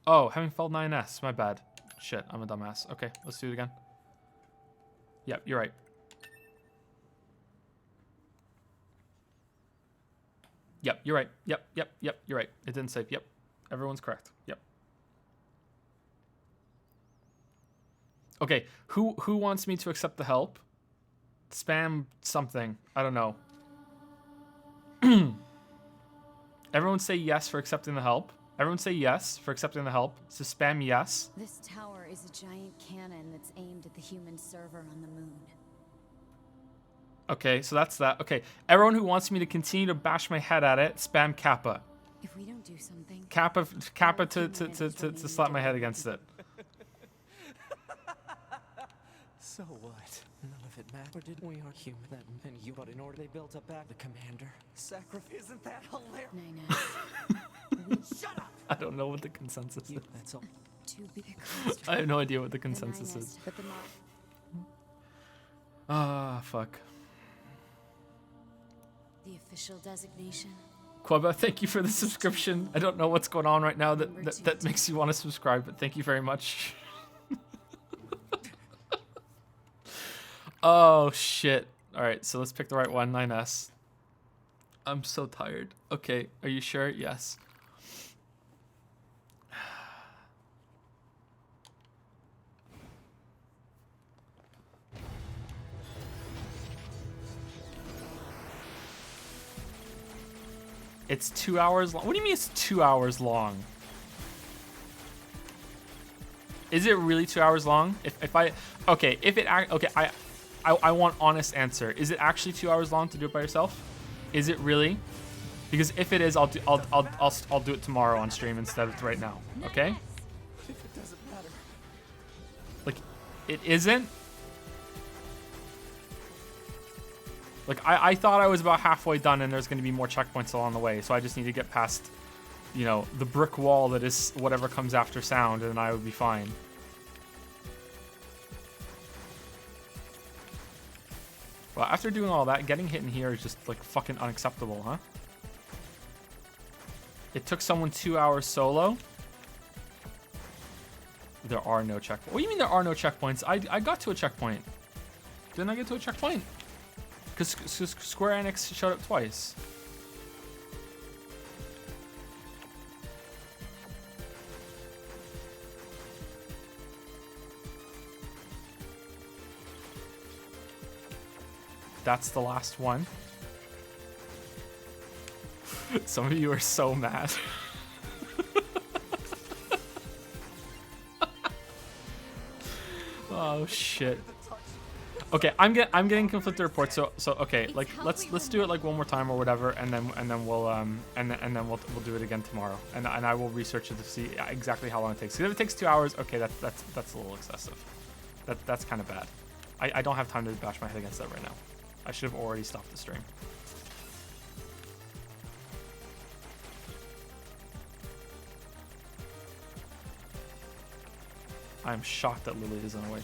Oh, having failed 9S. My bad. Shit, I'm a dumbass. Okay, let's do it again. Yep, you're right. Yep, you're right. Yep, you're right. It didn't save. Yep. Everyone's correct. Yep. Okay, who wants me to accept the help? Spam something. I don't know. Everyone say yes for accepting the help. Everyone say yes for accepting the help. So spam yes. This tower is a giant cannon that's aimed at the human server on the moon. Okay, so that's that. Okay, everyone who wants me to continue to bash my head at it, spam Kappa. If we don't do something, Kappa to slap my head against it. So what? None of it mattered. We are human. That and you, but in order they built up back the commander. Sacrifice. Isn't that hilarious? Shut up! I don't know what the consensus is. That's all. Too big. I have no idea what the consensus is. Ah, fuck. The official designation. Queba, thank you for the subscription. I don't know what's going on right now that makes you want to subscribe, but thank you very much. Oh, shit. All right, so let's pick the right one, 9S. I'm so tired. Okay, are you sure? Yes. It's 2 hours long. What do you mean it's 2 hours long? Is it really 2 hours long? If I want honest answer. Is it actually 2 hours long to do it by yourself? Is it really? Because if it is, I'll do it tomorrow on stream instead of right now. Okay? If it doesn't matter. Like, it isn't. Like, I thought I was about halfway done and there's going to be more checkpoints along the way. So I just need to get past, you know, the brick wall that is whatever comes after sound, and I would be fine. Well, after doing all that, getting hit in here is just, like, fucking unacceptable, huh? It took someone 2 hours solo. There are no checkpoints. What do you mean there are no checkpoints? I got to a checkpoint. Didn't I get to a checkpoint? Because Square Enix showed up twice. That's the last one. Some of you are so mad. Oh shit. Okay, I'm getting conflicted reports. So okay, like let's do it like one more time or whatever, and then we'll do it again tomorrow, and I will research it to see exactly how long it takes. 'Cause if it takes 2 hours, okay, that's a little excessive. That's kind of bad. I don't have time to bash my head against that right now. I should have already stopped the stream. I'm shocked that Lily isn't awake.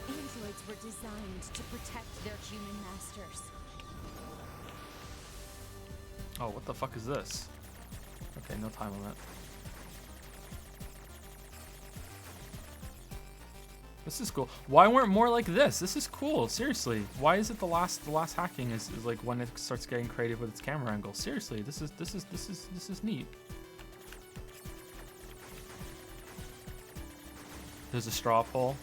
Androids were designed to protect their human masters. Oh, what the fuck is this? Okay, no time limit. This is cool. Why weren't more like this? This is cool. Seriously. Why is it the last hacking is like when it starts getting creative with its camera angle? Seriously, this is neat. There's a straw poll.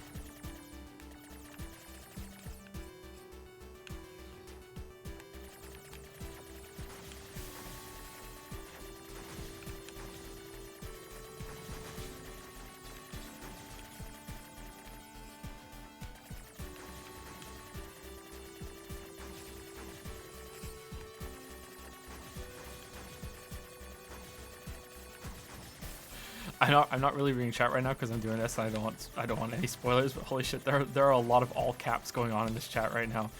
I'm not really reading chat right now because I'm doing this. And I don't want any spoilers. But holy shit, there are a lot of all caps going on in this chat right now.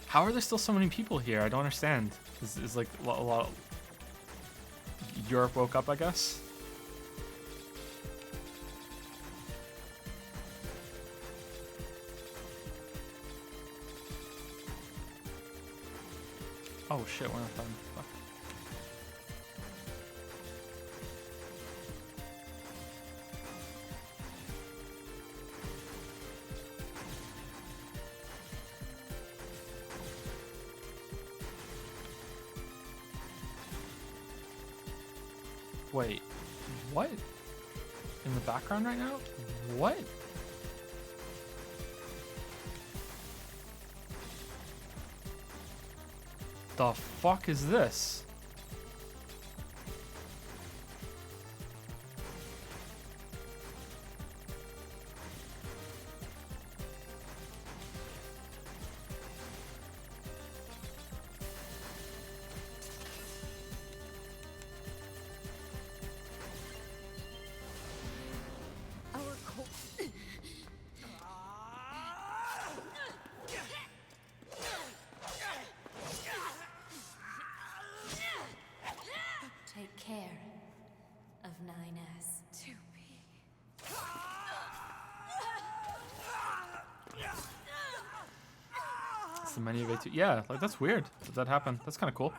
How are there still so many people here? I don't understand. Is like a lot. Europe woke up, I guess. Oh shit, we're not done. Fuck. Wait, what? In the background right now? What? The fuck is this? Take care of 9S. 2B. It's the menu of A2. Yeah, like that's weird that that happened. That's kind of cool.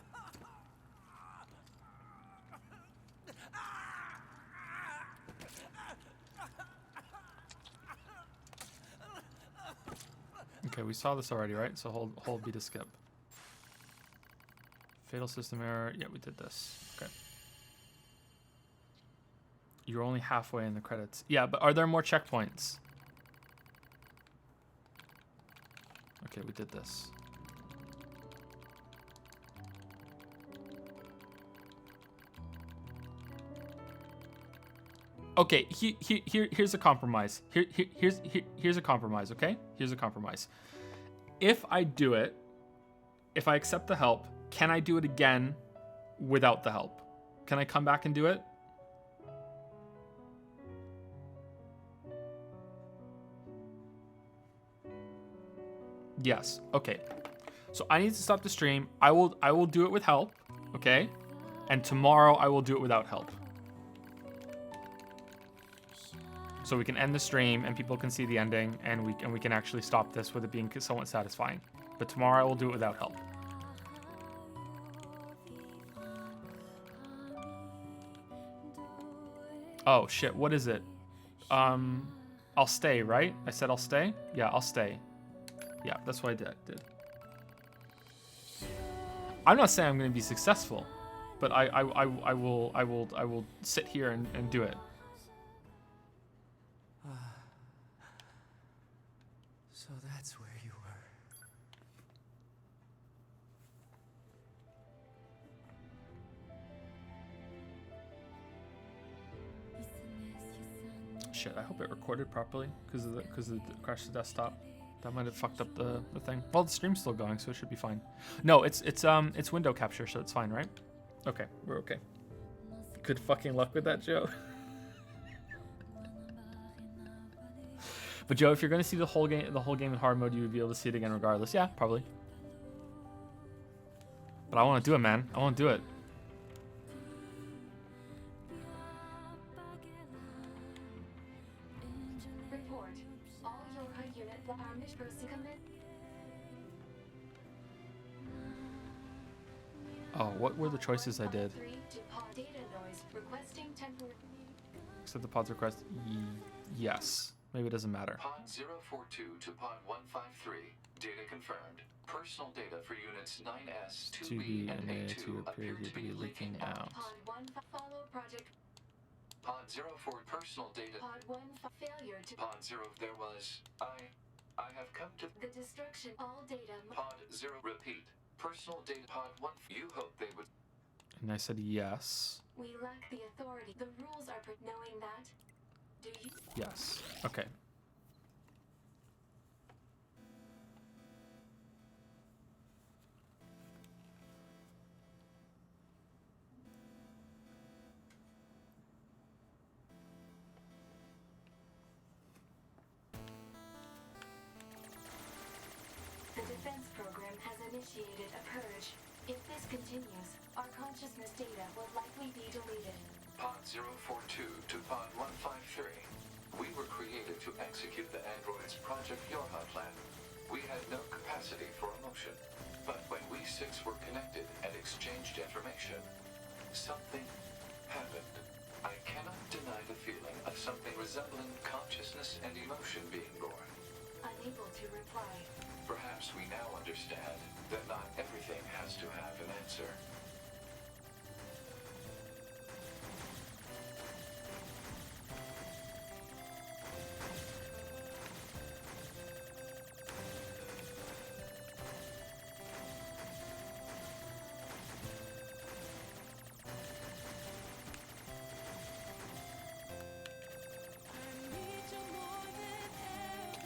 Okay, we saw this already, right? So hold B to skip. Fatal system error. Yeah, we did this. Okay. You're only halfway in the credits. Yeah, but are there more checkpoints? Okay, we did this. Okay, here's a compromise. Here's a compromise, okay? Here's a compromise. If I do it, if I accept the help, can I do it again without the help? Can I come back and do it? Yes. Okay. So I need to stop the stream. I will do it with help, okay? And tomorrow I will do it without help. So we can end the stream and people can see the ending and we can actually stop this with it being somewhat satisfying. But tomorrow I will do it without help. Oh shit, what is it? I'll stay, right? I said I'll stay? Yeah, I'll stay. Yeah, that's what I did. I'm not saying I'm gonna be successful, but I will sit here and do it. So that's where you were. Shit, I hope it recorded properly because of the crash the desktop. That might have fucked up the thing. Well, the stream's still going, so it should be fine. No, it's window capture, so it's fine, right? Okay, we're okay. Good fucking luck with that, Joe. But Joe, if you're gonna see the whole game in hard mode, you would be able to see it again regardless. Yeah, probably. But I want to do it, man. I want to do it. Report. All Yorha unit armed to commit. Oh, what were the choices I did? Data noise requesting temporary. Accept the pod's request. Yes. Maybe it doesn't matter. Pod 042 to Pod 153. Data confirmed. Personal data for units 9S, 2B, and A2 appear to be leaking out. Pod 1 follow project. Pod 04 personal data. Pod 1 failure to. Pod 0 there was. I have come to the destruction. All data. Pod 0 repeat. Personal data. Pod 1. You hope they would. And I said yes. We lack the authority. The rules are knowing that. Do you? Yes. Okay. The defense program has initiated a purge. If this continues, our consciousness data will likely be deleted. Pod 042 to Pod 153. We were created to execute the android's Project Yorha plan. We had no capacity for emotion. But when we six were connected and exchanged information, something happened. I cannot deny the feeling of something resembling consciousness and emotion being born. Unable to reply. Perhaps we now understand that not everything has to have an answer.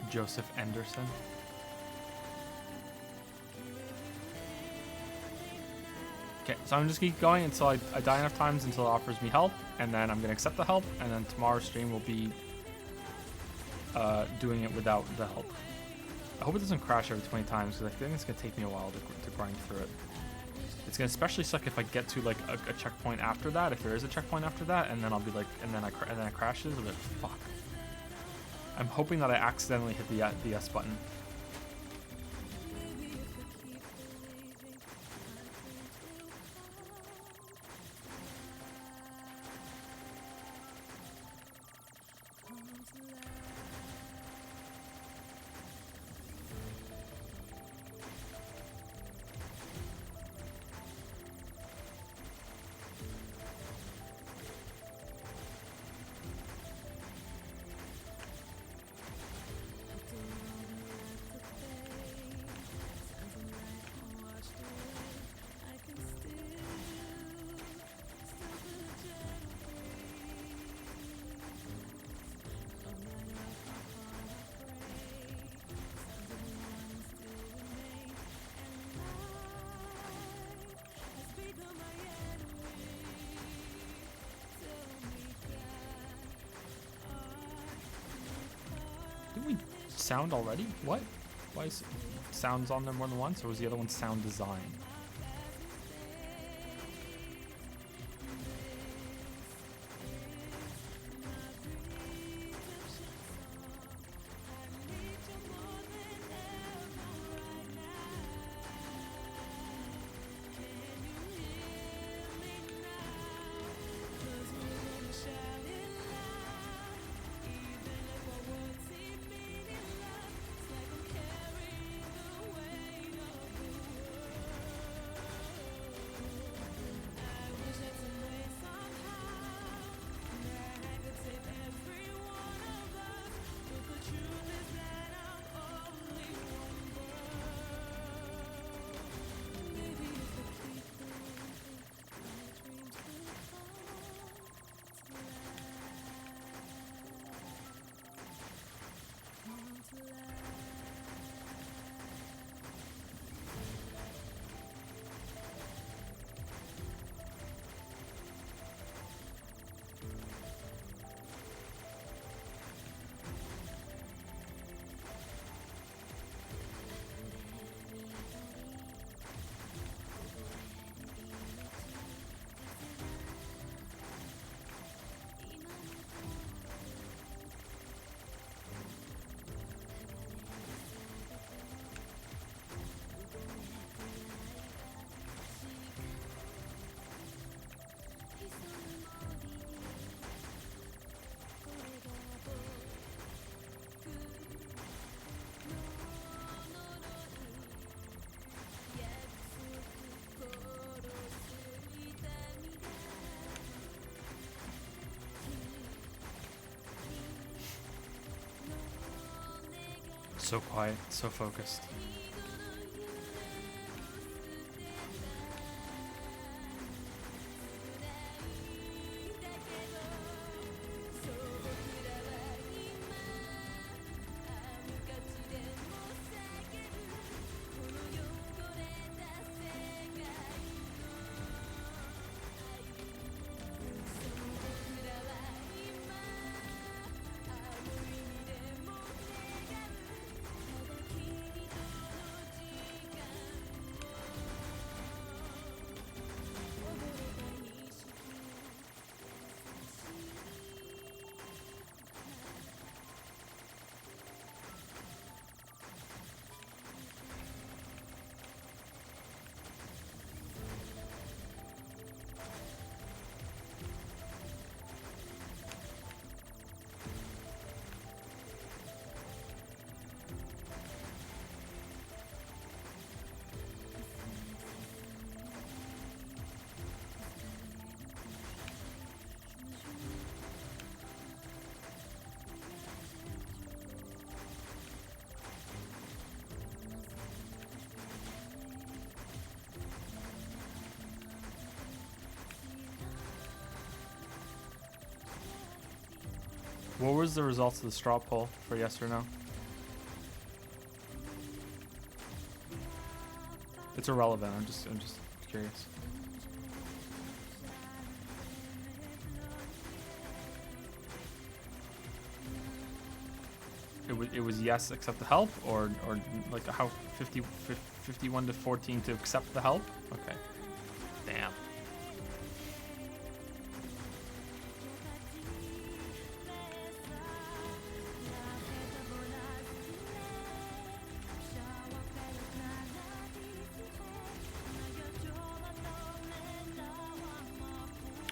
Joseph Anderson. Okay, so I'm just keep going until I die enough times until it offers me help, and then I'm gonna accept the help, and then tomorrow's stream will be doing it without the help. I hope it doesn't crash every 20 times, because I think it's gonna take me a while to grind through it. It's gonna especially suck if I get to like a checkpoint after that, if there is a checkpoint after that, and then I'll be like, and then it crashes. I'll be like, fuck. I'm hoping that I accidentally hit the S button. Did we sound already? What? Why is sounds on there more than once, or was the other one sound design? So quiet, so focused. What was the results of the straw poll for yes or no? It's irrelevant. I'm just curious. It was yes, accept the help, or like how 51 to 14 to accept the help. Okay. Damn.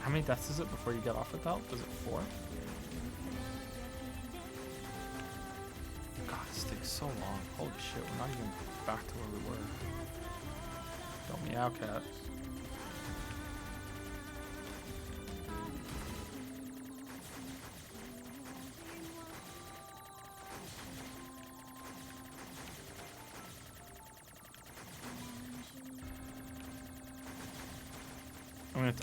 How many deaths is it before you get off with help? Is it 4? God, this takes so long. Holy shit, we're not even back to where we were. Don't meow, cat.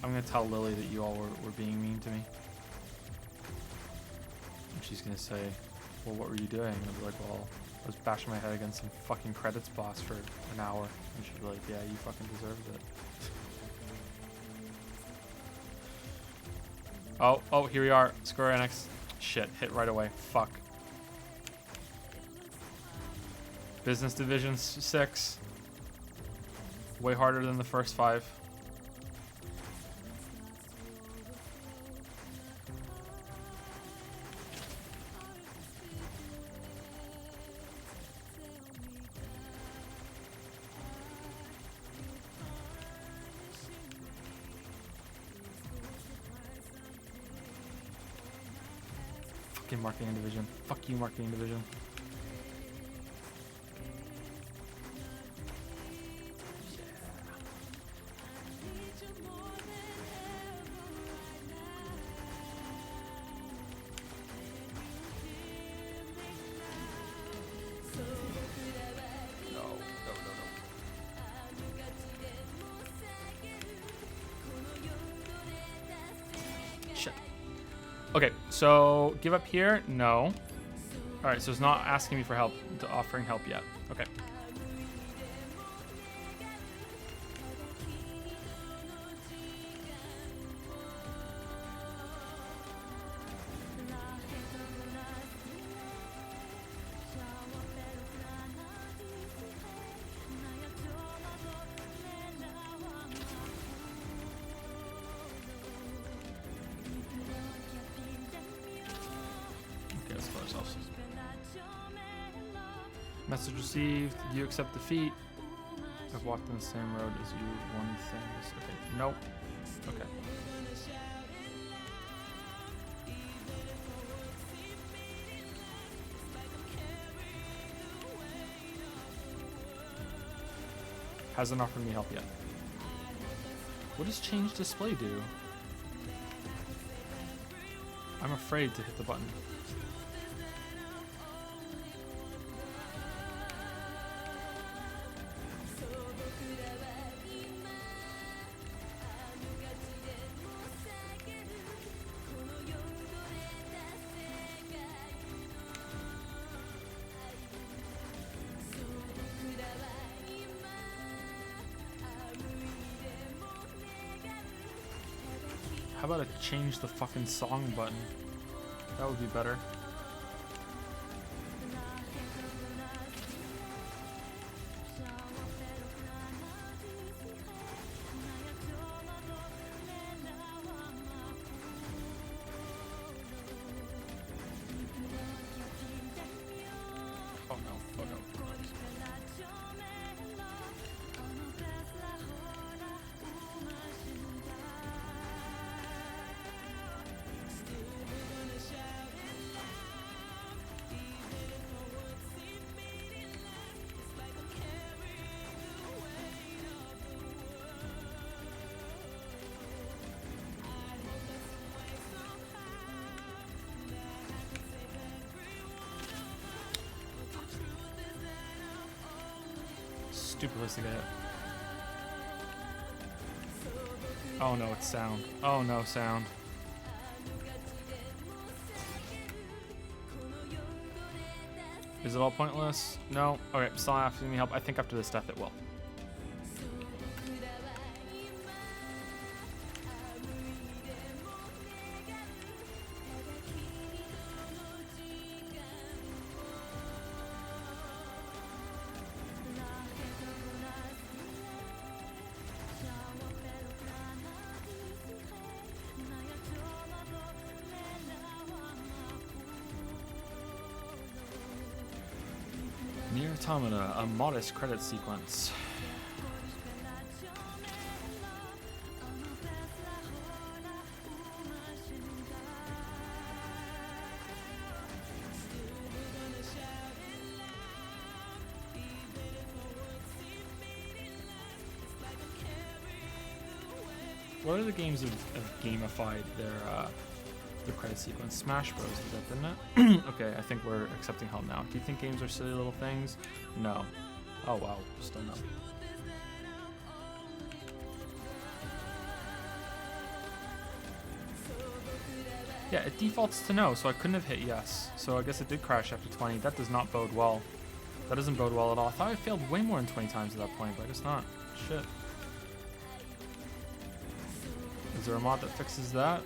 I'm gonna tell Lily that you all were being mean to me. And she's gonna say, well, what were you doing? And I'll be like, well, I was bashing my head against some fucking credits boss for an hour. And she'd be like, yeah, you fucking deserved it. Oh, here we are. Square Enix. Shit, hit right away. Fuck. Business Division 6. Way harder than the first 5. Marketing division. Fuck you, marketing division. Okay, so give up here? No. Alright, so it's not asking me for help, offering help yet. Okay. Message received. Do you accept defeat? I've walked on the same road as you. One thing. Okay. Nope. Okay. Hasn't offered me help yet. What does change display do? I'm afraid to hit the button. How about I change the fucking song button? That would be better. Oh no, oh no. Stupid place to get it. Oh no, it's sound. Oh no, sound. Is it all pointless? No. Okay, still not asking me help. I think after this death it will. Nier Automata, a modest credit sequence. What other games have gamified their credit sequence? Smash Bros. Did that, didn't it? Okay, I think we're accepting help now. Do you think games are silly little things? No. Oh wow, still no. Yeah, it defaults to no, so I couldn't have hit yes. So I guess it did crash after 20. That does not bode well. That doesn't bode well at all. I thought I failed way more than 20 times at that point, but I guess not. Shit. Is there a mod that fixes that?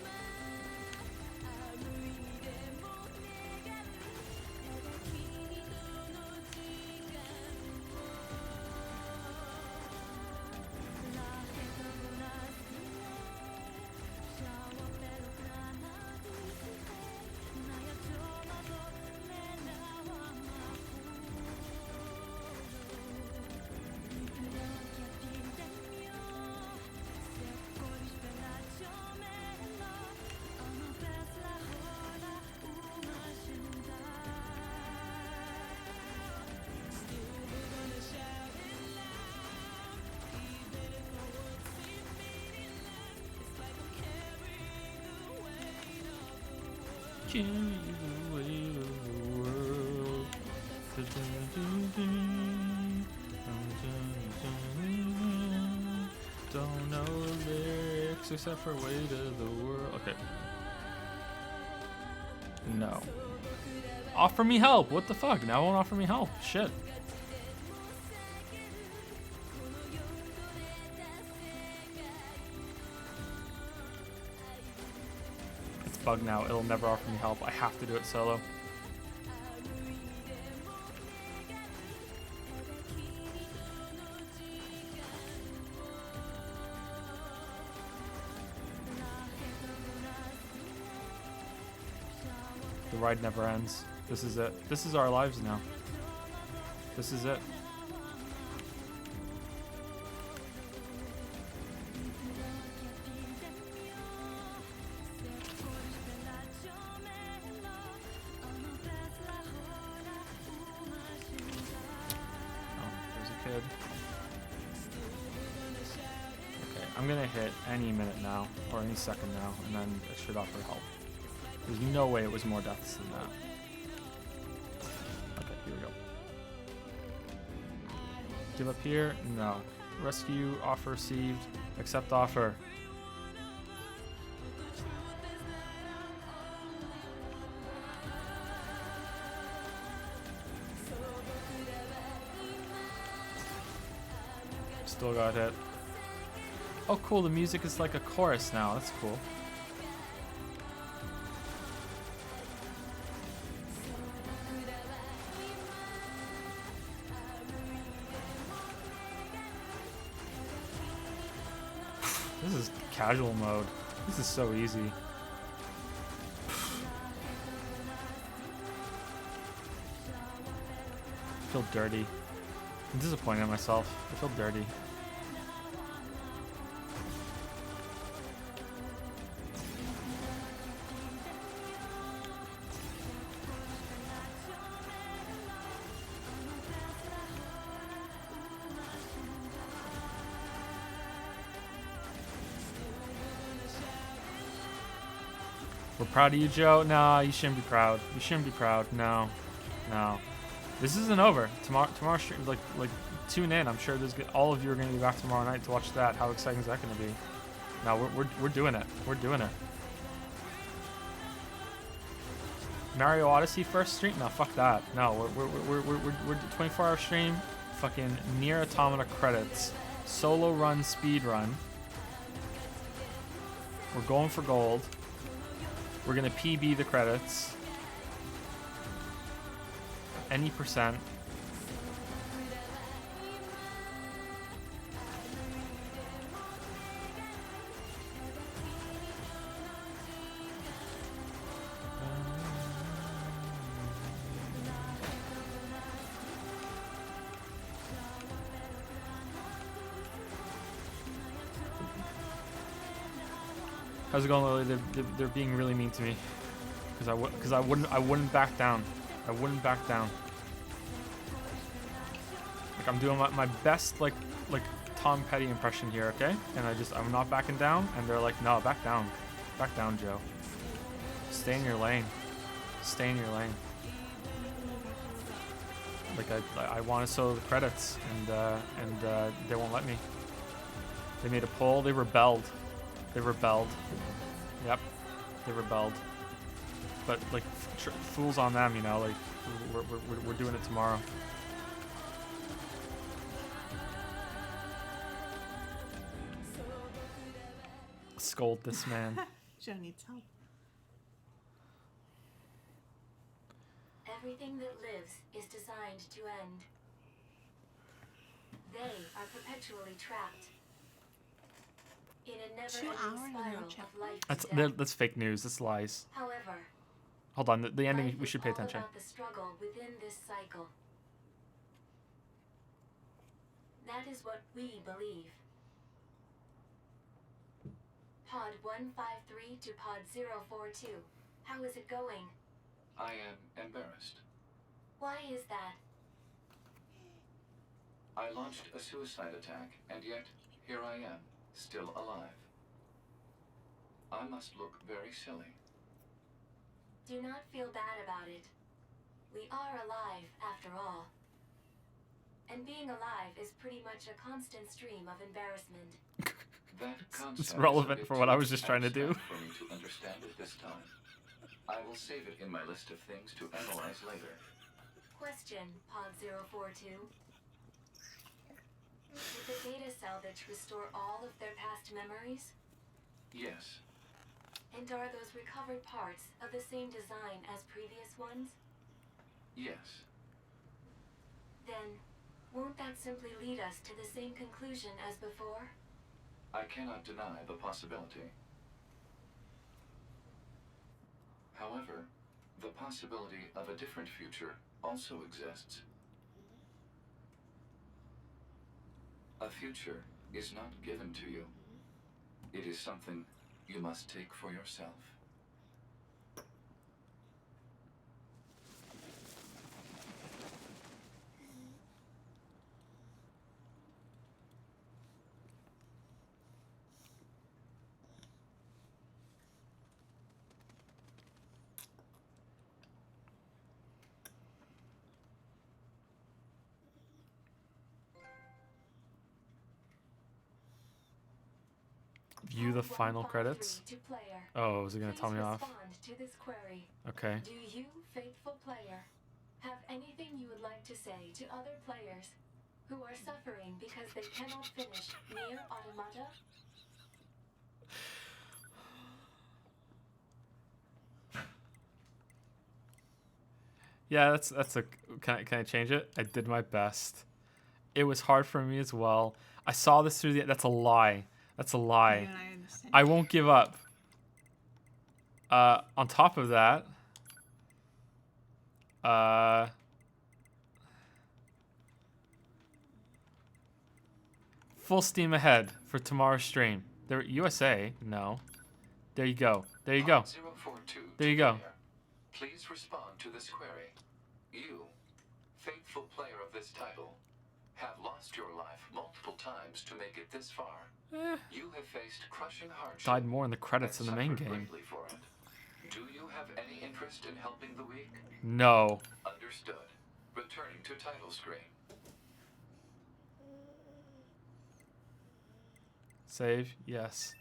Carry the weight of the world. Don't know the lyrics except for weight of the world. Okay. No. Offer me help. What the fuck? Now it won't offer me help. Shit. Bug now. It'll never offer me help. I have to do it solo. The ride never ends. This is it. This is our lives now. This is it. I'm gonna hit any minute now, or any second now, and then it should offer help. There's no way it was more deaths than that. Okay, here we go. Give up here? No. Rescue, offer received, accept offer. Still got hit. Oh cool, the music is like a chorus now. That's cool. This is casual mode. This is so easy. I feel dirty. I'm disappointed in myself. I feel dirty. We're proud of you, Joe. Nah, you shouldn't be proud. You shouldn't be proud. No, no. This isn't over. Tomorrow, like tune in. I'm sure all of you are gonna be back tomorrow night to watch that. How exciting is that gonna be? No, we're doing it. We're doing it. Mario Odyssey first stream? No, fuck that. No, we're 24-hour stream. Fucking Nier Automata credits. Solo run, speed run. We're going for gold. We're gonna PB the credits. Any percent. How's it going, Lily? They're being really mean to me because I wouldn't back down. I wouldn't back down. Like I'm doing my best like Tom Petty impression here, okay? And I'm not backing down, and they're like, no, back down, Joe. Stay in your lane. Stay in your lane. Like I want to show the credits, and they won't let me. They made a poll. They rebelled. They rebelled. Yep, they rebelled. But like, fools on them, you know. Like, we're doing it tomorrow. Scold this man. Joe needs help. Everything that lives is designed to end. They are perpetually trapped in a never-ending spiral of life to death. That's fake news. That's lies. However, Hold on, the ending. We should pay attention. About the struggle within this cycle. That is what we believe. Pod 153 to Pod 042. How is it going? I am embarrassed. Why is that? I launched a suicide attack, and yet here I am, still alive. I must look very silly. Do not feel bad about it. We are alive, after all. And being alive is pretty much a constant stream of embarrassment. That concept It's relevant for what I was just trying to do. For me to understand it this time. I will save it in my list of things to analyze later. Question, Pod 042. Did the data salvage restore all of their past memories? Yes. And are those recovered parts of the same design as previous ones? Yes. Then, won't that simply lead us to the same conclusion as before? I cannot deny the possibility. However, the possibility of a different future also exists. A future is not given to you. It is something you must take for yourself. View the final credits. Oh, is it gonna tell me off? To this query. Okay. Do you, faithful player, have anything you would like to say to other players who are suffering because they cannot finish Nier Automata? Yeah, that's a. Can I change it? I did my best. It was hard for me as well. I saw this through the. That's a lie. That's a lie. Yeah, I understand. I won't give up. On top of that, full steam ahead for tomorrow's stream. There, USA, no. There you go. There you go. 042 There you go. player. Please respond to this query. You, faithful player of this title, have lost your life multiple times to make it this far. You have faced crushing hardship. Died more in the credits than the main suffered game. greatly for it. Do you have any interest in helping the weak? No. Understood. Returning to title screen. Save, yes.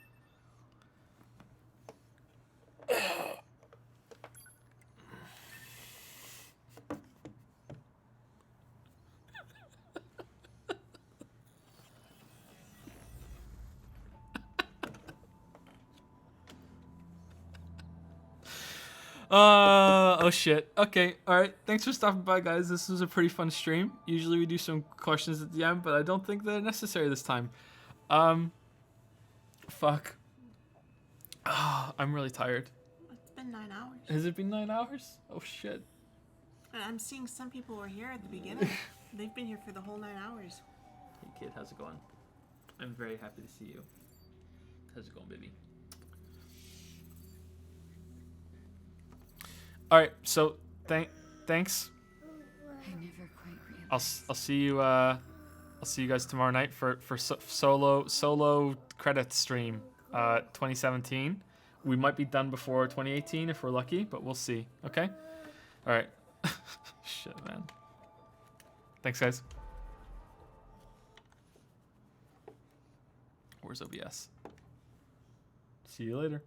Oh shit. Okay. All right. Thanks for stopping by, guys. This was a pretty fun stream. Usually we do some questions at the end, but I don't think they're necessary this time. Fuck. I'm really tired. It's been 9 hours. Has it been 9 hours? Oh shit. And I'm seeing some people were here at the beginning. They've been here for the whole 9 hours. Hey kid, how's it going? I'm very happy to see you. How's it going, baby? All right. So thanks. I never quite realized. I'll see you. I'll see you guys tomorrow night for solo credit stream. 2017. We might be done before 2018 if we're lucky, but we'll see. Okay. All right. Shit, man. Thanks, guys. Where's OBS? See you later.